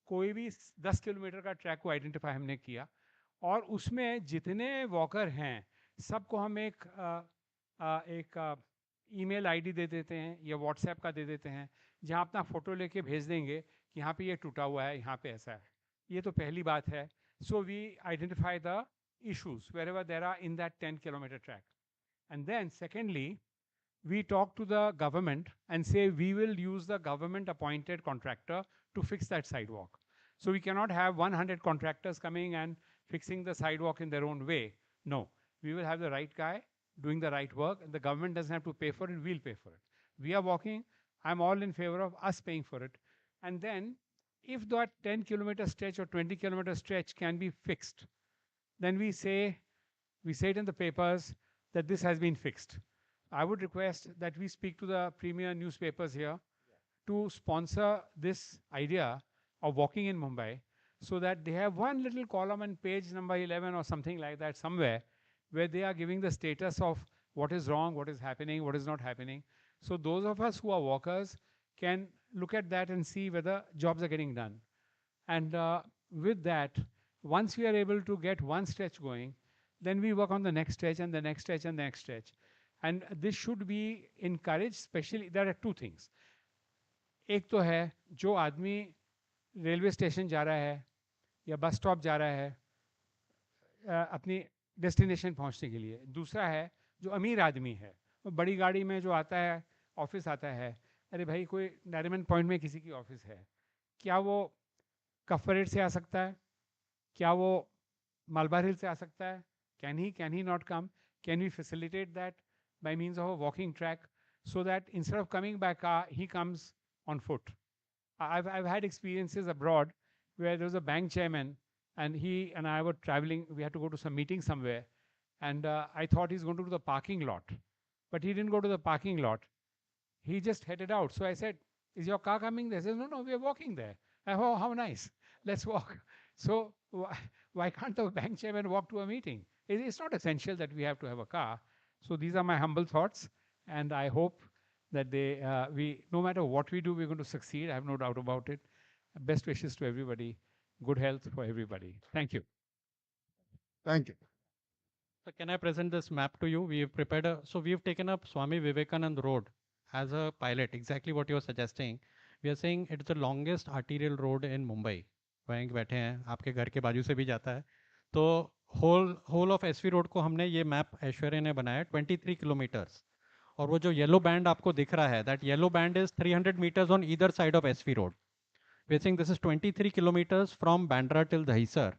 कोई भी 10 किलोमीटर का ट्रैक को आइडेंटिफाई हमने किया और उसमें जितने वॉकर हैं सबको हम एक ईमेल आईडी दे देते हैं या व्हाट्सएप का दे देते हैं जहां अपना फ़ोटो लेके भेज देंगे कि यहाँ पे ये टूटा हुआ है, यहाँ पे ऐसा है. ये तो पहली बात है. So we identify the issues wherever there are in that 10-kilometer track. And then secondly, we talk to the government and say we will use the government appointed contractor to fix that sidewalk. So we cannot have 100 contractors coming and fixing the sidewalk in their own way. No, we will have the right guy doing the right work and the government doesn't have to pay for it, we'll pay for it. We are walking, I'm all in favor of us paying for it. And then if that 10-kilometer stretch or 20-kilometer stretch can be fixed, then we say it in the papers that this has been fixed. I would request that we speak to the premier newspapers here to sponsor this idea of walking in Mumbai so that they have one little column on page number 11 or something like that somewhere where they are giving the status of what is wrong, what is happening, what is not happening. So those of us who are walkers can look at that and see whether jobs are getting done. And with that, once we are able to get one stretch going, then we work on the next stretch and the next stretch and the next stretch. And this should be encouraged, especially, there are two things. एक तो है जो आदमी railway station जा रहा है या bus stop जा रहा है अपनी डेस्टिनेशन पहुंचने के लिए. दूसरा है जो अमीर आदमी है, वो बड़ी गाड़ी में जो आता है, ऑफिस आता है, अरे भाई कोई नारिमन पॉइंट में किसी की ऑफिस है, क्या वो कफरेट से आ सकता है, क्या वो मलबार हिल से आ सकता है, can he not come, can we facilitate that by means of a walking track so that instead of coming by car he comes on foot. I've had experiences abroad where there was a bank chairman and he and I were traveling, we had to go to some meeting somewhere, and I thought he's going to the parking lot, but he didn't go to the parking lot, he just headed out. So I said, is your car coming there? He says, no, we are walking there. Oh, how nice, let's walk. So why can't the bank chairman walk to a meeting? It's not essential that we have to have a car. So these are my humble thoughts, and I hope that no matter what we do, we're going to succeed. I have no doubt about it. Best wishes to everybody. Good health for everybody. Thank you. Thank you. So can I present this map to you? We've prepared so we've taken up Swami Vivekanand Road as a pilot, exactly what you're suggesting. We are saying it's the longest arterial road in Mumbai. वहीं बैठे हैं, आपके घर के बाजू से भी जाता है. तो होल ऑफ एसवी रोड को हमने ये मैप ऐश्वर्य ने बनाया 23 किलोमीटर्स. और वो जो येलो बैंड आपको दिख रहा है, that yellow band is 300 meters on either side of SV Road. We're saying this is 23 kilometers from Bandra till Dahisar.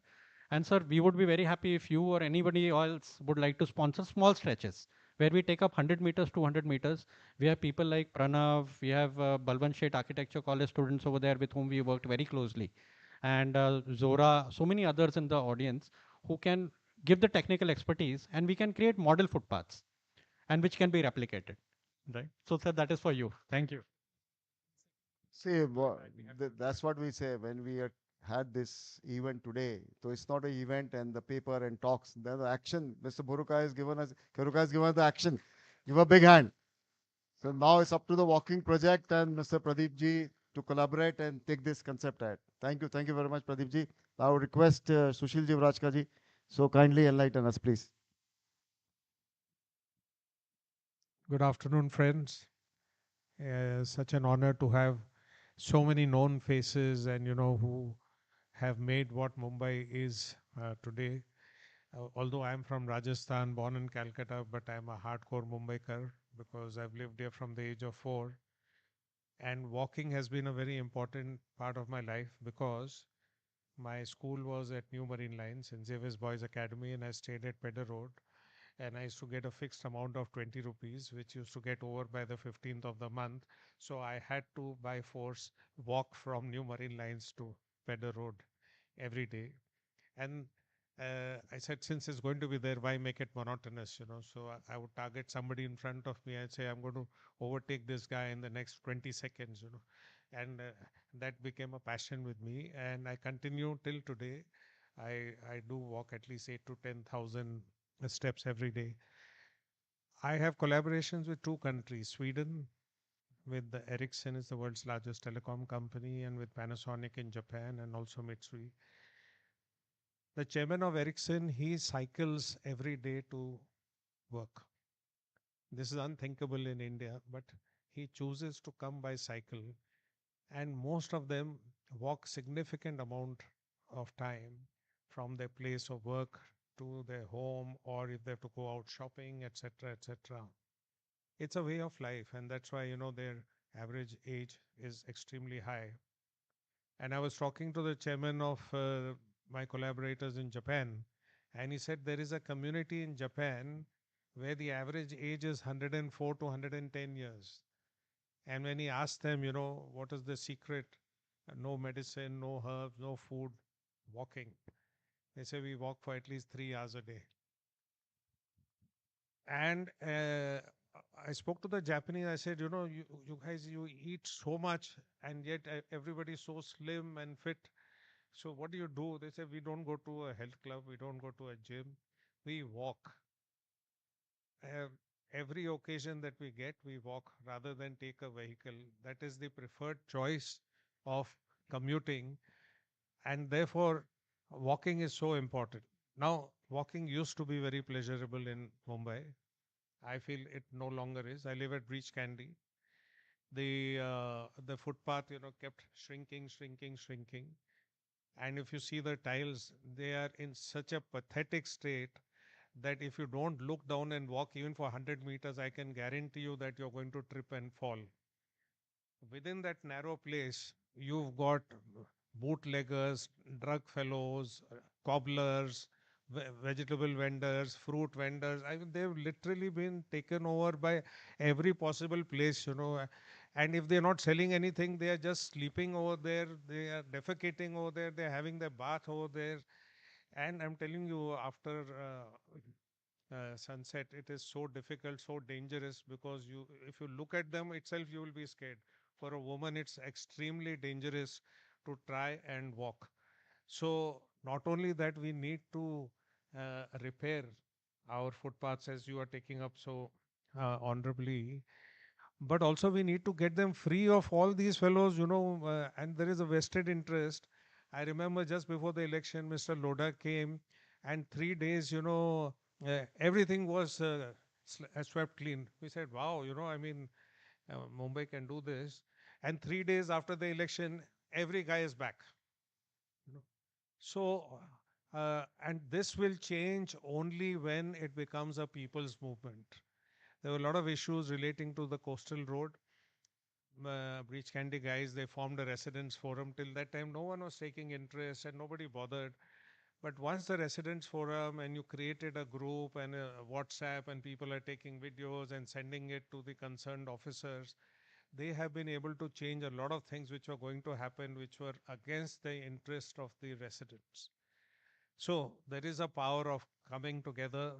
And sir, we would be very happy if you or anybody else would like to sponsor small stretches where we take up 100 meters, 200 meters. We have people like Pranav, we have Balban Shet Architecture College students over there with whom we worked very closely. And Zora, so many others in the audience who can give the technical expertise, and we can create model footpaths and which can be replicated. Right. So, sir, that is for you. Thank you. See, that's what we say when we had this event today. So it's not an event and the paper and talks. There's the action. Mr. Karuka has given us the action. Give a big hand. So now it's up to the walking project and Mr. Pradeep ji to collaborate and take this concept ahead. Thank you. Thank you very much, Pradeep ji. I would request Sushil ji Vrajka ji. So kindly enlighten us, please. Good afternoon, friends. Such an honor to have so many known faces and who have made what Mumbai is today. Although I'm from Rajasthan, born in Calcutta, but I'm a hardcore Mumbaikar because I've lived here from the age of 4. And walking has been a very important part of my life because my school was at New Marine Lines in Xavier's Boys Academy, and I stayed at Pedder Road. And I used to get a fixed amount of 20 rupees, which used to get over by the 15th of the month. So I had to, by force, walk from New Marine Lines to Pedder Road every day. And I said, since it's going to be there, why make it monotonous? So I would target somebody in front of me. I'd say, I'm going to overtake this guy in the next 20 seconds. And that became a passion with me. And I continue till today. I do walk at least 8 to 10,000 steps every day. I have collaborations with 2 countries, Sweden with the Ericsson is the world's largest telecom company, and with Panasonic in Japan, and also Mitsui. The chairman of Ericsson, he cycles every day to work. This is unthinkable in India, but he chooses to come by cycle, and most of them walk significant amount of time from their place of work to their home, or if they have to go out shopping, etc., etc. It's a way of life, and that's why their average age is extremely high. And I was talking to the chairman of my collaborators in Japan, and he said there is a community in Japan where the average age is 104 to 110 years. And when he asked them, what is the secret? No medicine, no herbs, no food, walking. They say we walk for at least 3 hours a day. And I spoke to the Japanese. I said, you guys, you eat so much, and yet everybody's so slim and fit. So what do? They say, we don't go to a health club, we don't go to a gym, we walk. Uh, every occasion that we get, we walk rather than take a vehicle. That is the preferred choice of commuting, and therefore walking is so important. Now, walking used to be very pleasurable in Mumbai. I feel it no longer is. I live at Breach Candy. The footpath, kept shrinking, shrinking, shrinking. And if you see the tiles, they are in such a pathetic state that if you don't look down and walk even for 100 meters, I can guarantee you that you're going to trip and fall. Within that narrow place, you've got bootleggers, drug fellows, cobblers, vegetable vendors, fruit vendors. I mean, they've literally been taken over by every possible place. And if they're not selling anything, they are just sleeping over there. They are defecating over there. They're having their bath over there. And I'm telling you, after sunset, it is so difficult, so dangerous, because if you look at them itself, you will be scared. For a woman, it's extremely dangerous to try and walk. So not only that, we need to repair our footpaths, as you are taking up so honorably, but also we need to get them free of all these fellows, and there is a vested interest. I remember just before the election, Mr. Lodha came, and 3 days, everything was swept clean. We said, wow, I mean, Mumbai can do this. And 3 days after the election, every guy is back. So, and this will change only when it becomes a people's movement. There were a lot of issues relating to the coastal road. Breach Candy guys, they formed a residents forum. Till that time, no one was taking interest and nobody bothered. But once the residents forum, and you created a group and a WhatsApp, and people are taking videos and sending it to the concerned officers, they have been able to change a lot of things which were going to happen, which were against the interest of the residents. So there is a power of coming together,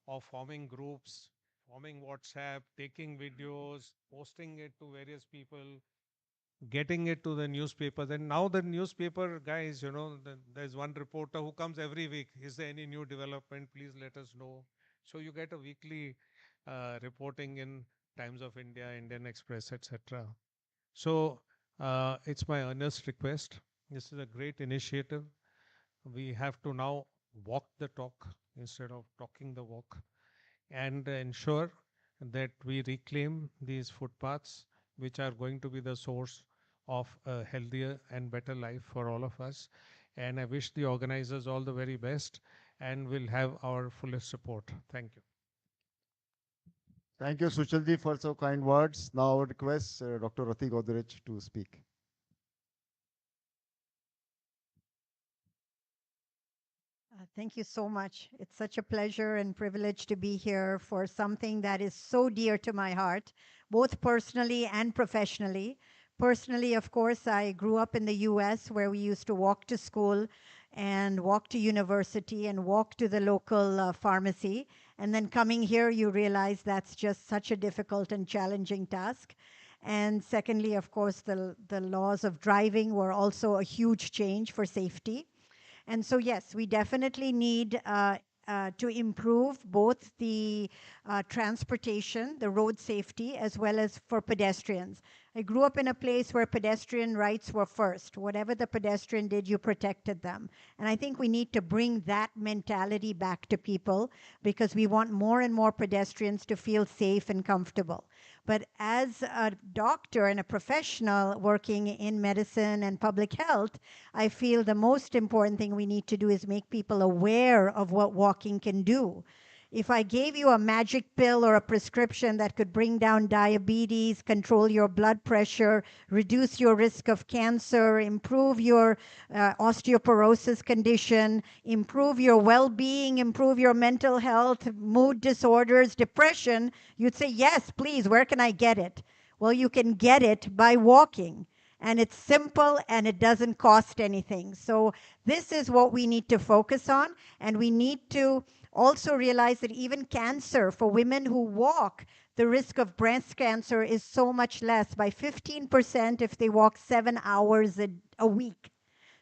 of forming groups, forming WhatsApp, taking videos, posting it to various people, getting it to the newspapers. And now the newspaper guys, there's one reporter who comes every week. Is there any new development? Please let us know. So you get a weekly reporting in Times of India, Indian Express, etc. So it's my earnest request. This is a great initiative. We have to now walk the talk instead of talking the walk, and ensure that we reclaim these footpaths, which are going to be the source of a healthier and better life for all of us. And I wish the organizers all the very best and will have our fullest support. Thank you. Thank you, Suchalji, for so kind words. Now I would request Dr. Rati Godrej to speak. Thank you so much. It's such a pleasure and privilege to be here for something that is so dear to my heart, both personally and professionally. Personally, of course, I grew up in the US where we used to walk to school and walk to university and walk to the local pharmacy. And then coming here, you realize that's just such a difficult and challenging task. And secondly, of course, the laws of driving were also a huge change for safety. And so, yes, we definitely need to improve both the transportation, the road safety, as well as for pedestrians. I grew up in a place where pedestrian rights were first. Whatever the pedestrian did, you protected them. And I think we need to bring that mentality back to people because we want more and more pedestrians to feel safe and comfortable. But as a doctor and a professional working in medicine and public health, I feel the most important thing we need to do is make people aware of what walking can do. If I gave you a magic pill or a prescription that could bring down diabetes, control your blood pressure, reduce your risk of cancer, improve your osteoporosis condition, improve your well-being, improve your mental health, mood disorders, depression, you'd say, yes, please, where can I get it? Well, you can get it by walking. And it's simple and it doesn't cost anything. So this is what we need to focus on. And we need to also realize that even cancer for women who walk, the risk of breast cancer is so much less by 15% if they walk 7 hours a week.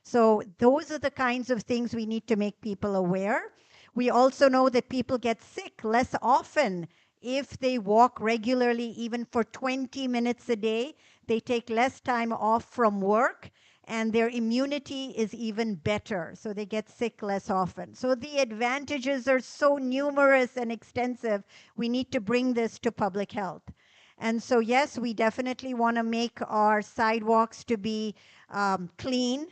So those are the kinds of things we need to make people aware. We also know that people get sick less often if they walk regularly, even for 20 minutes a day. They take less time off from work and their immunity is even better. So they get sick less often. So the advantages are so numerous and extensive. We need to bring this to public health. And so, yes, we definitely want to make our sidewalks to be clean,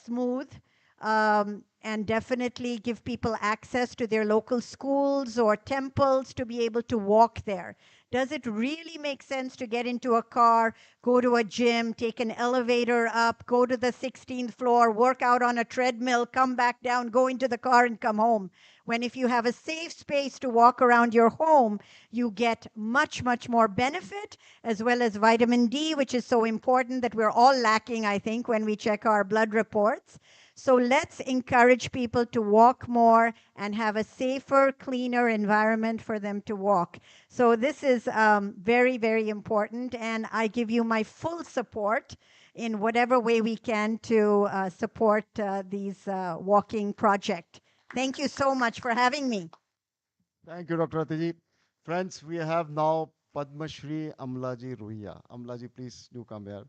smooth, and definitely give people access to their local schools or temples to be able to walk there. Does it really make sense to get into a car, go to a gym, take an elevator up, go to the 16th floor, work out on a treadmill, come back down, go into the car and come home? When if you have a safe space to walk around your home, you get much, much more benefit, as well as vitamin D, which is so important that we're all lacking, I think, when we check our blood reports. So let's encourage people to walk more and have a safer, cleaner environment for them to walk. So this is very, very important, and I give you my full support in whatever way we can to support these walking project. Thank you so much for having me. Thank you, Dr. Ratiji. Friends, we have now Padma Shri Amlaji Ruhiya. Amlaji, please do come here.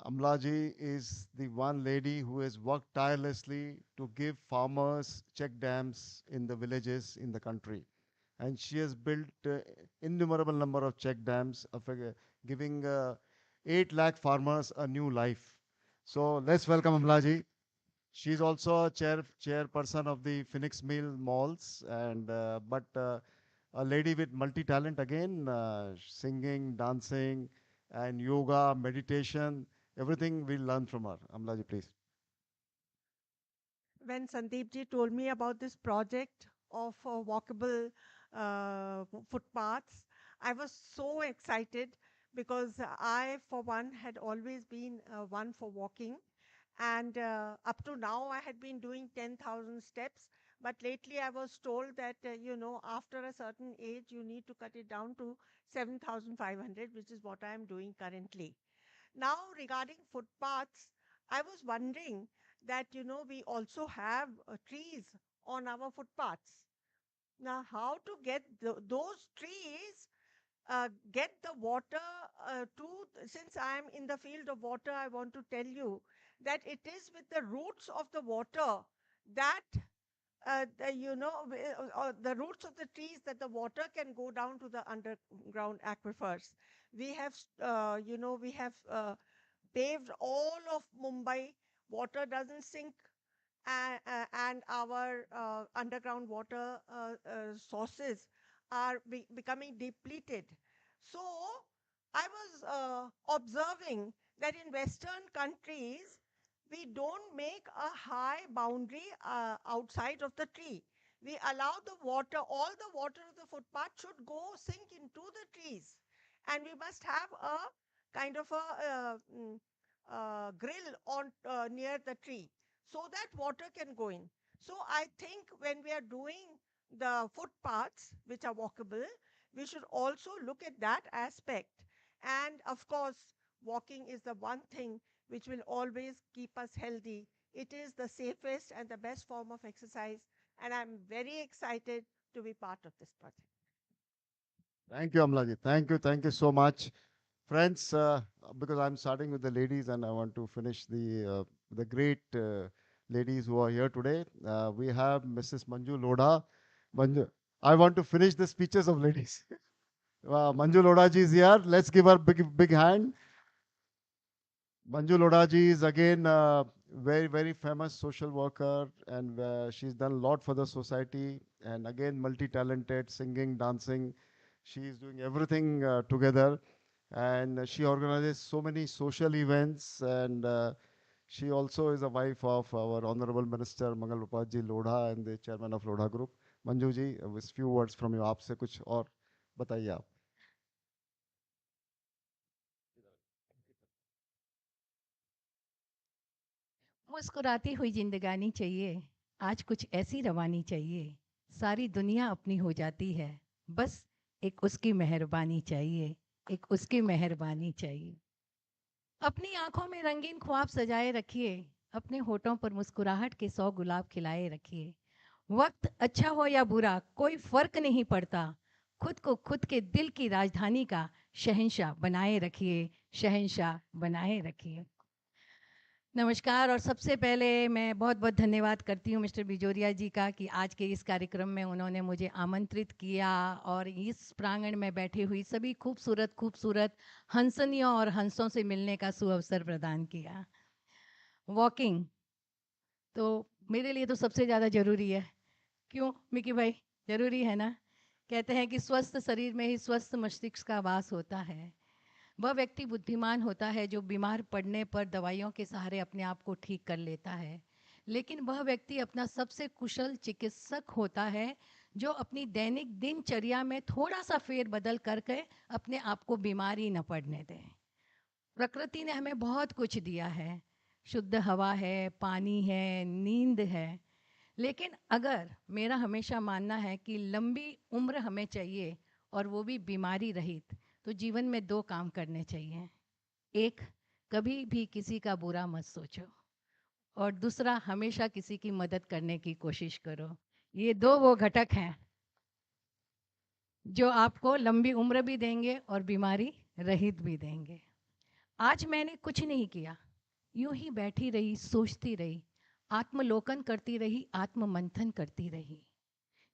Amlaji is the one lady who has worked tirelessly to give farmers check dams in the villages in the country. And she has built innumerable number of check dams, giving 8 lakh farmers a new life. So let's welcome Amlaji. She's also a chairperson of the Phoenix Mill Malls, and a lady with multi-talent again, singing, dancing, and yoga, meditation, everything we learn from her. Amlaji, please. When Sandeep ji told me about this project of walkable footpaths, I was so excited because I, for one, had always been one for walking. And up to now, I had been doing 10,000 steps. But lately I was told that, after a certain age, you need to cut it down to 7,500, which is what I am doing currently. Now, regarding footpaths, I was wondering that, we also have trees on our footpaths. Now, how to get those trees, get the water since I am in the field of water, I want to tell you that it is with the roots of the water that the roots of the trees that the water can go down to the underground aquifers. We have paved all of Mumbai. Water doesn't sink, and our underground water sources are becoming depleted. So I was observing that in Western countries, we don't make a high boundary outside of the tree. We allow the water, all the water of the footpath should go sink into the trees. And we must have a kind of a grill on near the tree so that water can go in. So I think when we are doing the footpaths which are walkable, we should also look at that aspect. And of course, walking is the one thing which will always keep us healthy. It is the safest and the best form of exercise, and I'm very excited to be part of this project. Thank you, Amlaji. Thank you so much. Friends, because I'm starting with the ladies and I want to finish the great ladies who are here today. We have Mrs. Manju Lodha. Manju, I want to finish the speeches of ladies. Manju Lodha ji is here. Let's give her big hand. Manju Lodha ji is again very famous social worker, and she's done a lot for the society, and again multi-talented, singing, dancing. She is doing everything together, and she organizes so many social events, and she also is a wife of our Honorable Minister Mangal Upad ji Lodha and the chairman of Lodha Group. Manju ji, with few words from you, आपसे कुछ और बताइए आप. मुस्कुराती हुई जिंदगानी चाहिए, आज कुछ ऐसी रवानी चाहिए, सारी दुनिया अपनी हो जाती है, बस एक उसकी मेहरबानी चाहिए, एक उसकी मेहरबानी चाहिए. अपनी आंखों में रंगीन ख्वाब सजाए रखिए, अपने होठों पर मुस्कुराहट के 100 गुलाब खिलाए रखिए. वक्त अच्छा हो या बुरा कोई फर्क नहीं पड़ता, खुद को खुद के दिल की राजधानी का शहंशाह बनाए रखिए, शहंशाह बनाए रखिए. नमस्कार. और सबसे पहले मैं बहुत बहुत धन्यवाद करती हूँ मिस्टर बिजोरिया जी का कि आज के इस कार्यक्रम में उन्होंने मुझे आमंत्रित किया और इस प्रांगण में बैठी हुई सभी खूबसूरत हंसनियों और हंसों से मिलने का सुअवसर प्रदान किया. वॉकिंग तो मेरे लिए तो सबसे ज़्यादा ज़रूरी है. क्यों मिकी भाई, ज़रूरी है ना? कहते हैं कि स्वस्थ शरीर में ही स्वस्थ मस्तिष्क का वास होता है. वह व्यक्ति बुद्धिमान होता है जो बीमार पड़ने पर दवाइयों के सहारे अपने आप को ठीक कर लेता है, लेकिन वह व्यक्ति अपना सबसे कुशल चिकित्सक होता है जो अपनी दैनिक दिनचर्या में थोड़ा सा फेरबदल करके अपने आप को बीमारी न पड़ने दे. प्रकृति ने हमें बहुत कुछ दिया है, शुद्ध हवा है, पानी है, नींद है, लेकिन अगर मेरा हमेशा मानना है कि लंबी उम्र हमें चाहिए और वो भी बीमारी रहित, तो जीवन में 2 काम करने चाहिए. एक, कभी भी किसी का बुरा मत सोचो, और दूसरा, हमेशा किसी की मदद करने की कोशिश करो. ये 2 वो घटक हैं जो आपको लंबी उम्र भी देंगे और बीमारी रहित भी देंगे. आज मैंने कुछ नहीं किया, यूं ही बैठी रही, सोचती रही, आत्मलोकन करती रही, आत्ममंथन करती रही.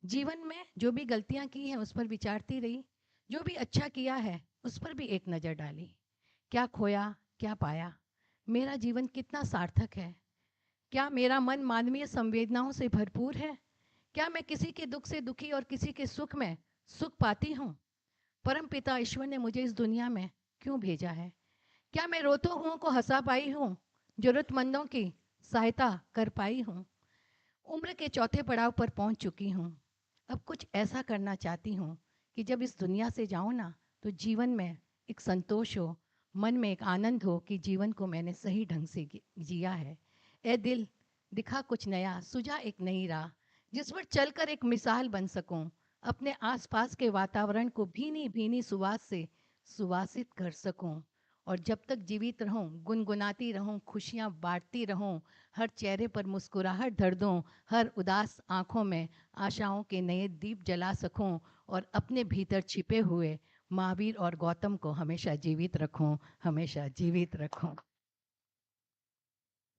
जीवन में जो भी गलतियां की हैं उस पर विचारती रही, जो भी अच्छा किया है उस पर भी एक नज़र डाली. क्या खोया, क्या पाया, मेरा जीवन कितना सार्थक है, क्या मेरा मन मानवीय संवेदनाओं से भरपूर है, क्या मैं किसी के दुख से दुखी और किसी के सुख में सुख पाती हूँ, परमपिता ईश्वर ने मुझे इस दुनिया में क्यों भेजा है, क्या मैं रोते हुओं को हंसा पाई हूँ, जरूरतमंदों की सहायता कर पाई हूँ. उम्र के चौथे पड़ाव पर पहुँच चुकी हूँ. अब कुछ ऐसा करना चाहती हूँ कि जब इस दुनिया से जाऊँ ना, तो जीवन में एक संतोष हो, मन में एक आनंद हो कि जीवन को मैंने सही ढंग से जिया है. ए दिल, दिखा कुछ नया, सुझा एक नई राह, जिस पर चलकर एक मिसाल बन सकूं, अपने आसपास के वातावरण को भीनी भीनी सुवास से सुवासित कर सकूं, और जब तक जीवित रहूं गुनगुनाती रहूं, खुशियां बांटती रहूं, हर चेहरे पर मुस्कुराहट धर दूं, हर उदास आंखों में आशाओं के नए दीप जला सकूं, और अपने भीतर छिपे हुए महावीर और गौतम को हमेशा जीवित रखूं, हमेशा जीवित रखूं।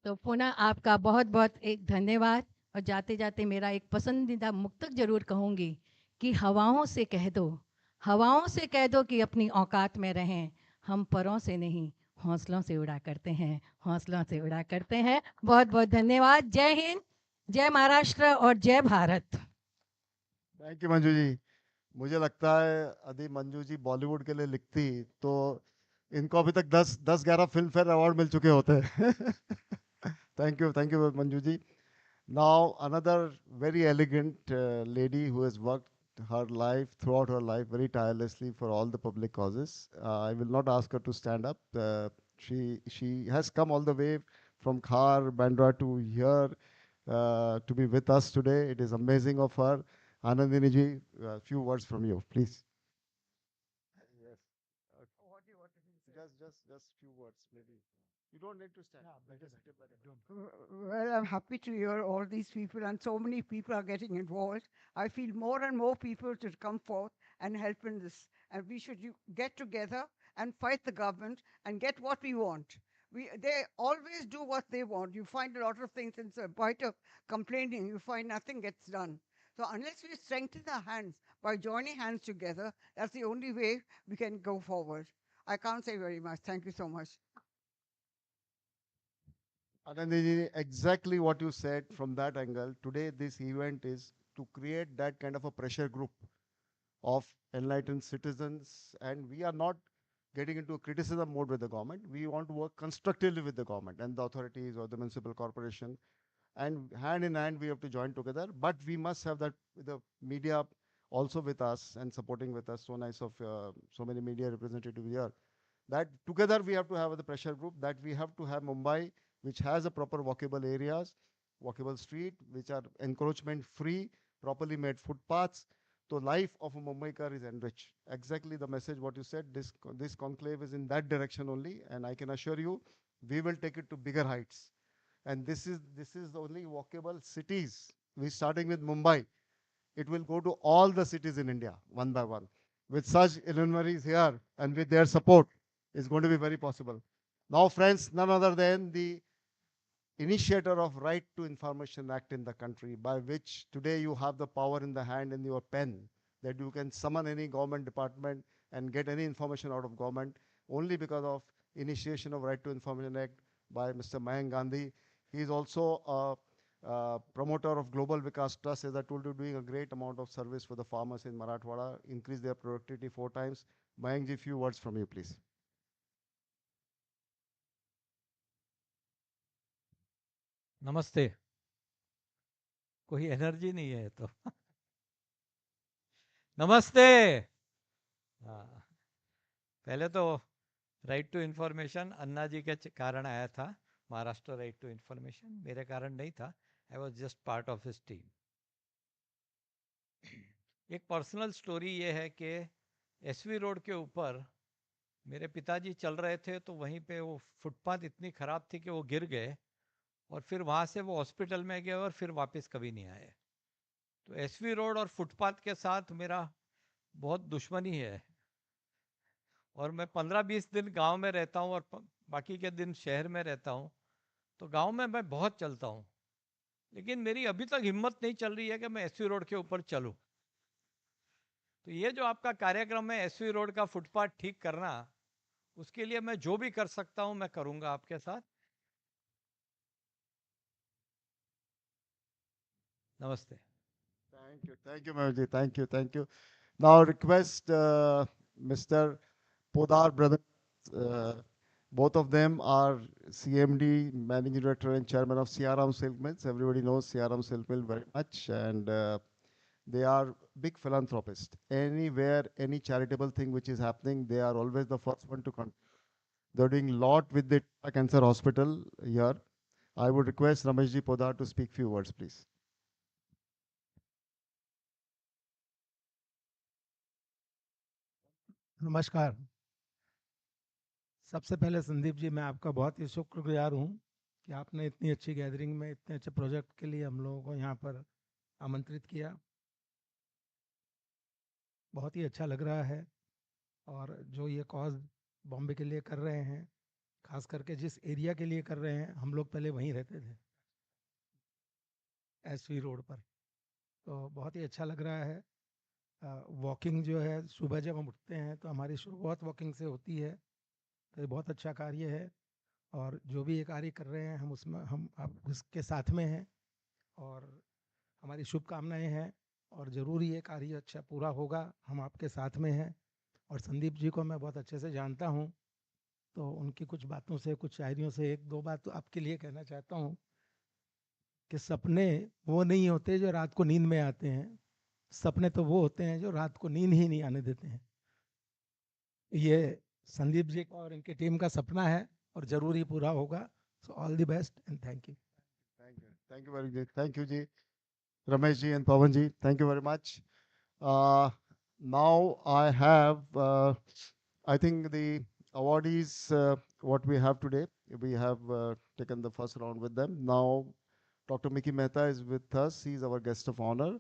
तो पुनः आपका बहुत बहुत एक धन्यवाद। और जाते जाते मेरा एक पसंदीदा मुक्तक जरूर कहूँगी कि हवाओं से कह दो, हवाओं से कह दो कि अपनी औकात में रहें, हम परों से नहीं हौसलों से उड़ा करते हैं, हौसलों से उड़ा करते हैं। बहुत बहुत धन्यवाद। जय हिंद, जय महाराष्ट्र और जय भारत। थैंक यू मंजू जी। मुझे लगता है यदि मंजू जी बॉलीवुड के लिए लिखती तो इनको अभी तक 10-11 फिल्म फेयर अवार्ड मिल चुके होते thank you Manju ji. Now, another very elegant lady who has worked her life, throughout her life, very tirelessly for all the public causes. I will not ask her to stand up. She has come all the way from Khar, Bandra to here to be with us today. It is amazing of her. Anandini ji, a few words from you, please. Yes. Just few words, maybe. You don't need to stand. Well, I'm happy to hear all these people, and so many people are getting involved. I feel more and more people should come forth and help in this. And we should get together and fight the government and get what we want. They always do what they want. You find a lot of things in spite of complaining, you find nothing gets done. So unless we strengthen our hands by joining hands together, that's the only way we can go forward. I can't say very much. Thank you so much. Anandini, exactly what you said from that angle. Today, this event is to create that kind of a pressure group of enlightened citizens, and we are not getting into a criticism mode with the government. We want to work constructively with the government and the authorities or the municipal corporation, and hand in hand we have to join together. But we must have that the media also with us and supporting with us. So nice of so many media representatives here. That together we have to have the pressure group. That we have to have Mumbai, which has a proper walkable areas, walkable street, which are encroachment free, properly made footpaths. So life of a Mumbaiker is enriched. Exactly the message what you said. This conclave is in that direction only, and I can assure you, we will take it to bigger heights. And this is only walkable cities. We're starting with Mumbai. It will go to all the cities in India one by one. With such luminaries here and with their support, it's going to be very possible. Now, friends, none other than the initiator of Right to Information Act in the country, by which today you have the power in the hand in your pen, that you can summon any government department and get any information out of government only because of initiation of Right to Information Act by Mr. Mayank Gandhi. He is also a promoter of Global Vikas Trust, as I told you, doing a great amount of service for the farmers in Marathwada, increase their productivity 4 times. Mayank ji, few words from you, please. नमस्ते। कोई energy नहीं है तो नमस्ते। हाँ, पहले तो right to information अन्ना जी के कारण आया था, महाराष्ट्र राइट टू इन्फॉर्मेशन मेरे कारण नहीं था। I was just part of his team. एक पर्सनल स्टोरी ये है कि एसवी रोड के ऊपर मेरे पिताजी चल रहे थे, तो वहीं पे वो फुटपाथ इतनी ख़राब थी कि वो गिर गए, और फिर वहाँ से वो हॉस्पिटल में गए और फिर वापस कभी नहीं आए। तो एसवी रोड और फुटपाथ के साथ मेरा बहुत दुश्मनी है, और मैं 15-20 दिन गांव में रहता हूँ और बाकी के दिन शहर में रहता हूँ। तो गांव में मैं बहुत चलता हूँ, लेकिन मेरी अभी तक हिम्मत नहीं चल रही है कि मैं एसवी रोड के ऊपर चलूँ। तो ये जो आपका कार्यक्रम है एसवी रोड का फुटपाथ ठीक करना, उसके लिए मैं जो भी कर सकता हूँ मैं करूँगा आपके साथ। नमस्ते। Thank you, Mayank ji. Thank you. Now request Mr. Podar brother. Uh, both of them are CMD, Managing Director and Chairman of Siaram Silk Mills. Everybody knows Siaram Silk Mill very much, and they are big philanthropists. Anywhere, any charitable thing which is happening, they are always the first one to come. They're doing a lot with the cancer hospital here. I would request Rameshji Podar to speak few words, please. नमस्कार। सबसे पहले संदीप जी मैं आपका बहुत ही शुक्रगुजार हूँ कि आपने इतनी अच्छी गैदरिंग में इतने अच्छे प्रोजेक्ट के लिए हम लोगों को यहाँ पर आमंत्रित किया। बहुत ही अच्छा लग रहा है और जो ये कॉज बॉम्बे के लिए कर रहे हैं, खास करके जिस एरिया के लिए कर रहे हैं, हम लोग पहले वहीं रहते थे एसवी रोड पर, तो बहुत ही अच्छा लग रहा है। वॉकिंग जो है सुबह जब हम उठते हैं तो हमारी शुरुआत वॉकिंग से होती है, तो ये बहुत अच्छा कार्य है और जो भी ये कार्य कर रहे हैं हम उसमें हम आप उसके साथ में हैं और हमारी शुभकामनाएं हैं और ज़रूर ये कार्य अच्छा पूरा होगा, हम आपके साथ में हैं। और संदीप जी को मैं बहुत अच्छे से जानता हूँ, तो उनकी कुछ बातों से कुछ शायरियों से एक दो बात तो आपके लिए कहना चाहता हूँ कि सपने वो नहीं होते जो रात को नींद में आते हैं, सपने तो वो होते हैं जो रात को नींद ही नहीं आने देते हैं। ये संदीप जी का और इनकी टीम का सपना है और ज़रूर ही पूरा होगा। So all the best and thank you. Thank you very much. Thank you, Ji. Ramesh Ji and Pawan Ji, thank you very much. Now I have, I think the awardees, what we have today, we have taken the first round with them. Now Dr. Mickey Mehta is with us. He is our guest of honor.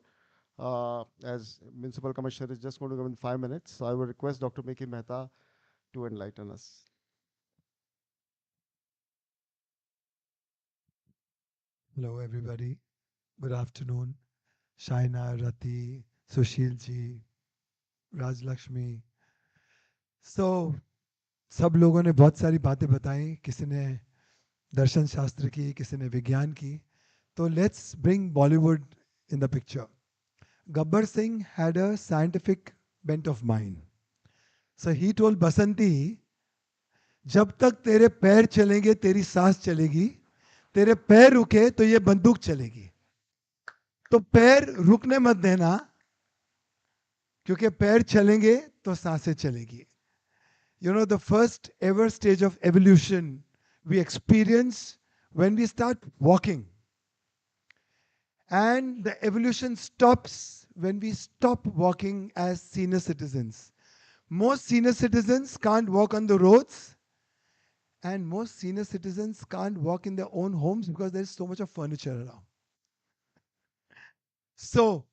As Municipal Commissioner is just going to come in 5 minutes, so I will request Dr. Mickey Mehta to enlighten us. Hello, everybody. Good afternoon. Shaina, Rati, Sushil ji, Raj Lakshmi. So, सब लोगों ने बहुत सारी बातें बताई, किसी ने दर्शन शास्त्र की, किसी ने विज्ञान की. तो let's bring Bollywood in the picture. Gabbar Singh had a scientific bent of mind. So he told Basanti, जब तक तेरे पैर चलेंगे तेरी सांस चलेगी, तेरे पैर रुके तो ये बंदूक चलेगी. तो पैर रुकने मत देना, क्योंकि पैर चलेंगे तो सांसें चलेगी. You know, the first ever stage of evolution we experience when we start walking. And the evolution stops when we stop walking as senior citizens. Most senior citizens can't walk on the roads, and most senior citizens can't walk in their own homes because there's so much of furniture around. So,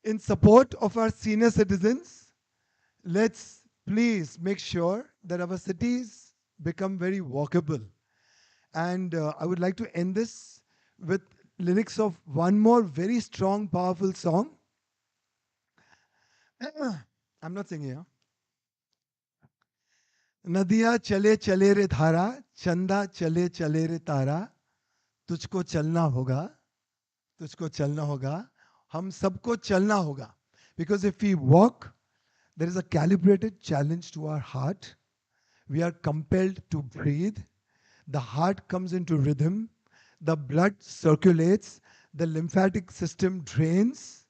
in support of our senior citizens, let's please make sure that our cities become very walkable. And I would like to end this with lyrics of one more very strong, powerful song. I'm not singing here. नदियाँ चले चले रे धारा, चंदा चले चले रे तारा, तुझको चलना होगा, तुझको चलना होगा, हम सबको चलना होगा. Because if we walk, there is a calibrated challenge to our heart. We are compelled to breathe. The heart comes into rhythm. The blood circulates. The lymphatic system drains.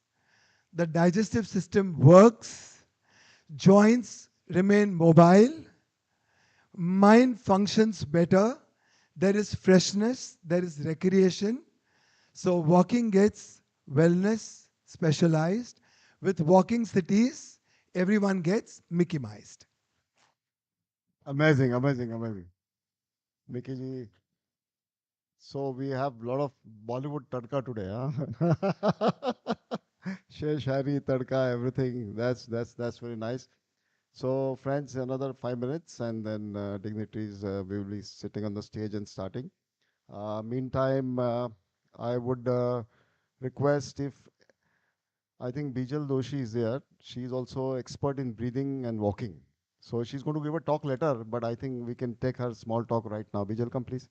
The digestive system works. Joints remain mobile. Mind functions better. There is freshness. There is recreation. So walking gets wellness specialized. With walking cities, everyone gets Mickey-mized. Amazing, amazing, amazing. Mickey ji. So we have a lot of Bollywood tadka today, huh? Sher Shari, tadka, everything. That's very nice. So friends, another 5 minutes, and then dignitaries we will be sitting on the stage and starting. Meantime, I would request if I think Bijal Doshi is there. She is also expert in breathing and walking. So she's going to give a talk later, but I think we can take her small talk right now. Bijal, come please.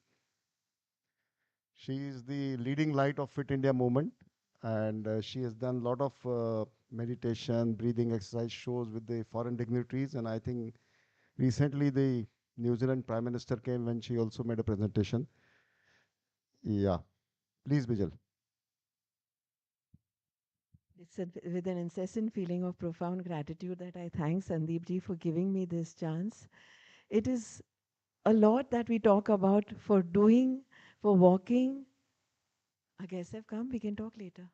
She is the leading light of Fit India movement, and she has done a lot of meditation, breathing exercise shows with the foreign dignitaries. And I think recently the New Zealand Prime Minister came when she also made a presentation. Yeah, please, Bijal. It's with an incessant feeling of profound gratitude that I thank Sandeep ji for giving me this chance. It is a lot that we talk about for doing, for walking. I guess I've come, we can talk later.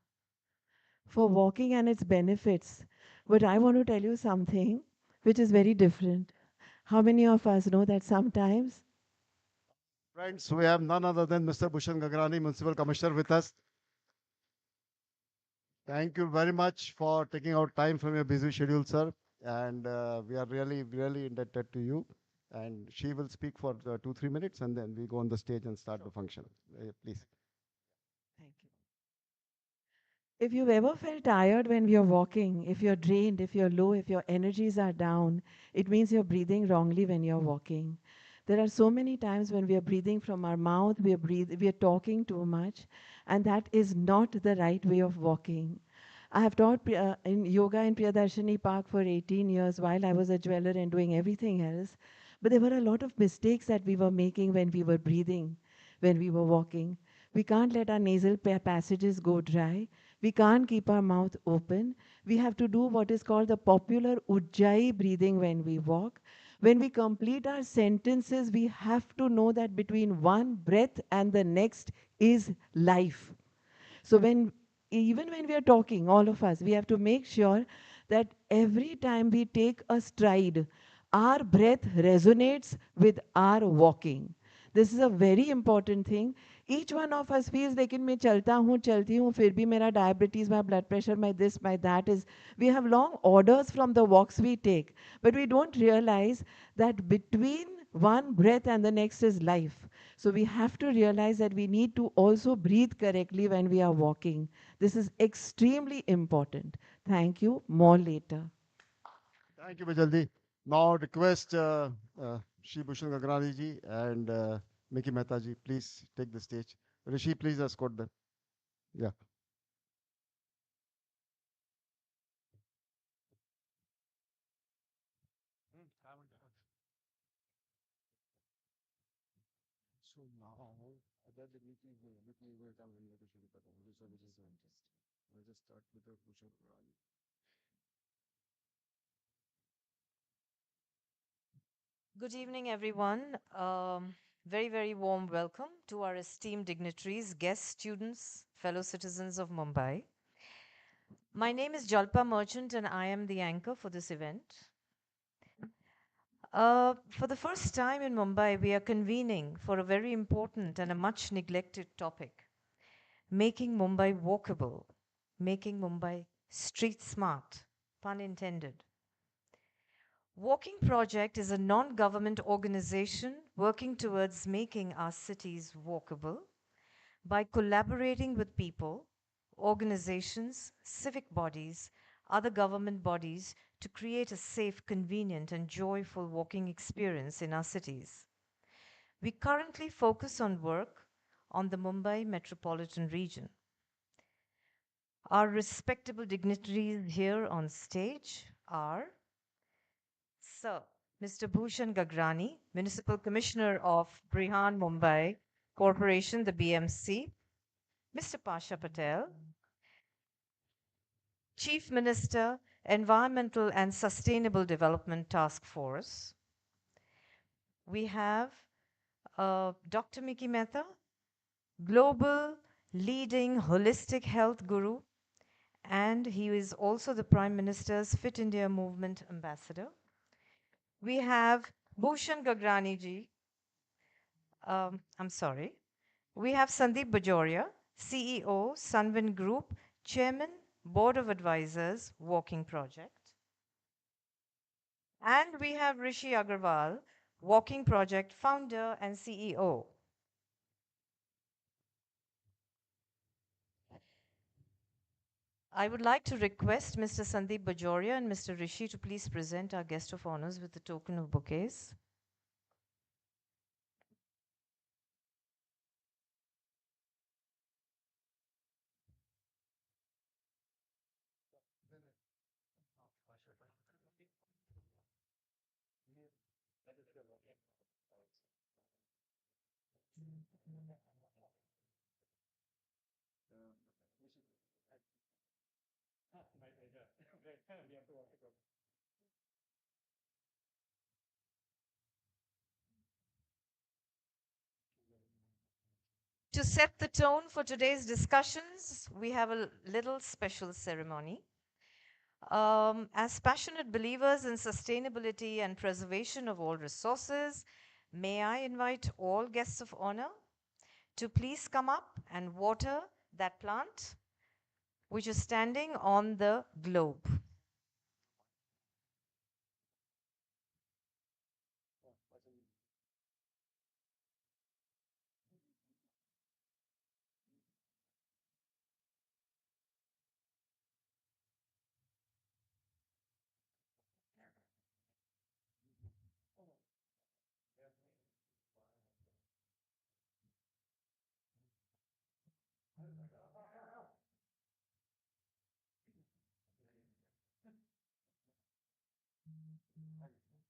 For walking and its benefits. But I want to tell you something which is very different. How many of us know that sometimes? Friends, we have none other than Mr. Bhushan Gagrani, Municipal Commissioner, with us. Thank you very much for taking out time from your busy schedule, sir. And we are really, really indebted to you. And she will speak for 2-3 minutes, and then we go on the stage and start the function. Please. Thank you. If you've ever felt tired when you're walking, if you're drained, if you're low, if your energies are down, it means you're breathing wrongly when you're walking. There are so many times when we are breathing from our mouth, we are talking too much, and that is not the right way of walking. I have taught in yoga in Priyadarshini Park for 18 years while I was a jeweler and doing everything else. But there were a lot of mistakes that we were making when we were breathing, when we were walking. We can't let our nasal passages go dry. We can't keep our mouth open. We have to do what is called the popular Ujjayi breathing when we walk. When we complete our sentences, we have to know that between one breath and the next is life. So even when we are talking, all of us, we have to make sure that every time we take a stride, our breath resonates with our walking. This is a very important thing. Each one of us feels like मैं चलता हूँ चलती हूँ फिर भी मेरा diabetes, my blood pressure, my this, my that is. We have long orders from the walks we take, but we don't realize that between one breath and the next is life. So we have to realize that we need to also breathe correctly when we are walking. This is extremely important. Thank you. More later. Thank you, Vijaldi. Now request Shri Bhushan Gagrani ji and Miki Mehta ji, please take the stage. Rishi, please escort them. Yeah. So now, other dignitaries will come in the Shri Pata. We'll just start with the Bhushan Gagrani. Good evening, everyone. Very, very warm welcome to our esteemed dignitaries, guests, students, fellow citizens of Mumbai. My name is Jalpa Merchant, and I am the anchor for this event. For the first time in Mumbai, we are convening for a very important and a much neglected topic, making Mumbai walkable, making Mumbai street smart, pun intended. Walking Project is a non-government organization working towards making our cities walkable by collaborating with people, organizations, civic bodies, other government bodies to create a safe, convenient, and joyful walking experience in our cities. We currently focus on work on the Mumbai metropolitan region. Our respectable dignitaries here on stage are Sir Mr. Bhushan Gagrani, Municipal Commissioner of Brihan Mumbai Corporation, the BMC, Mr. Pasha Patel, Chief Minister, Environmental and Sustainable Development Task Force. We have Dr. Miki Mehta, global leading holistic health guru, and he is also the Prime Minister's Fit India Movement ambassador. We have Bhushan Gagrani ji. I'm sorry. We have Sandeep Bajoria, CEO, Sunwin Group, Chairman, Board of Advisors, Walking Project. And we have Rishi Agarwal, Walking Project founder and CEO. I would like to request Mr. Sandeep Bajoria and Mr. Rishi to please present our guest of honors with the token of bouquets. To set the tone for today's discussions, we have a little special ceremony. As passionate believers in sustainability and preservation of all resources, may I invite all guests of honor to please come up and water that plant which is standing on the globe.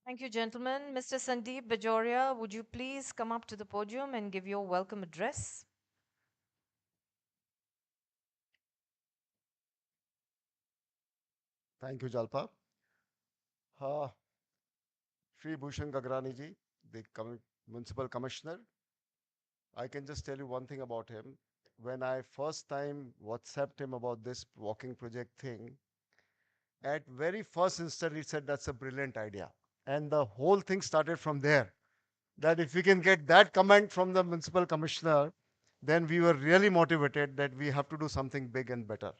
Thank you, gentlemen. Mr. Sandeep Bajoria, would you please come up to the podium and give your welcome address? Thank you, Jalpa. Shri Bhushan Gagrani ji, the Municipal Commissioner. I can just tell you one thing about him. When I first time WhatsApped him about this walking project thing, at very first instant he said that's a brilliant idea. And the whole thing started from there. That if we can get that comment from the Municipal Commissioner, then we were really motivated that we have to do something big and better.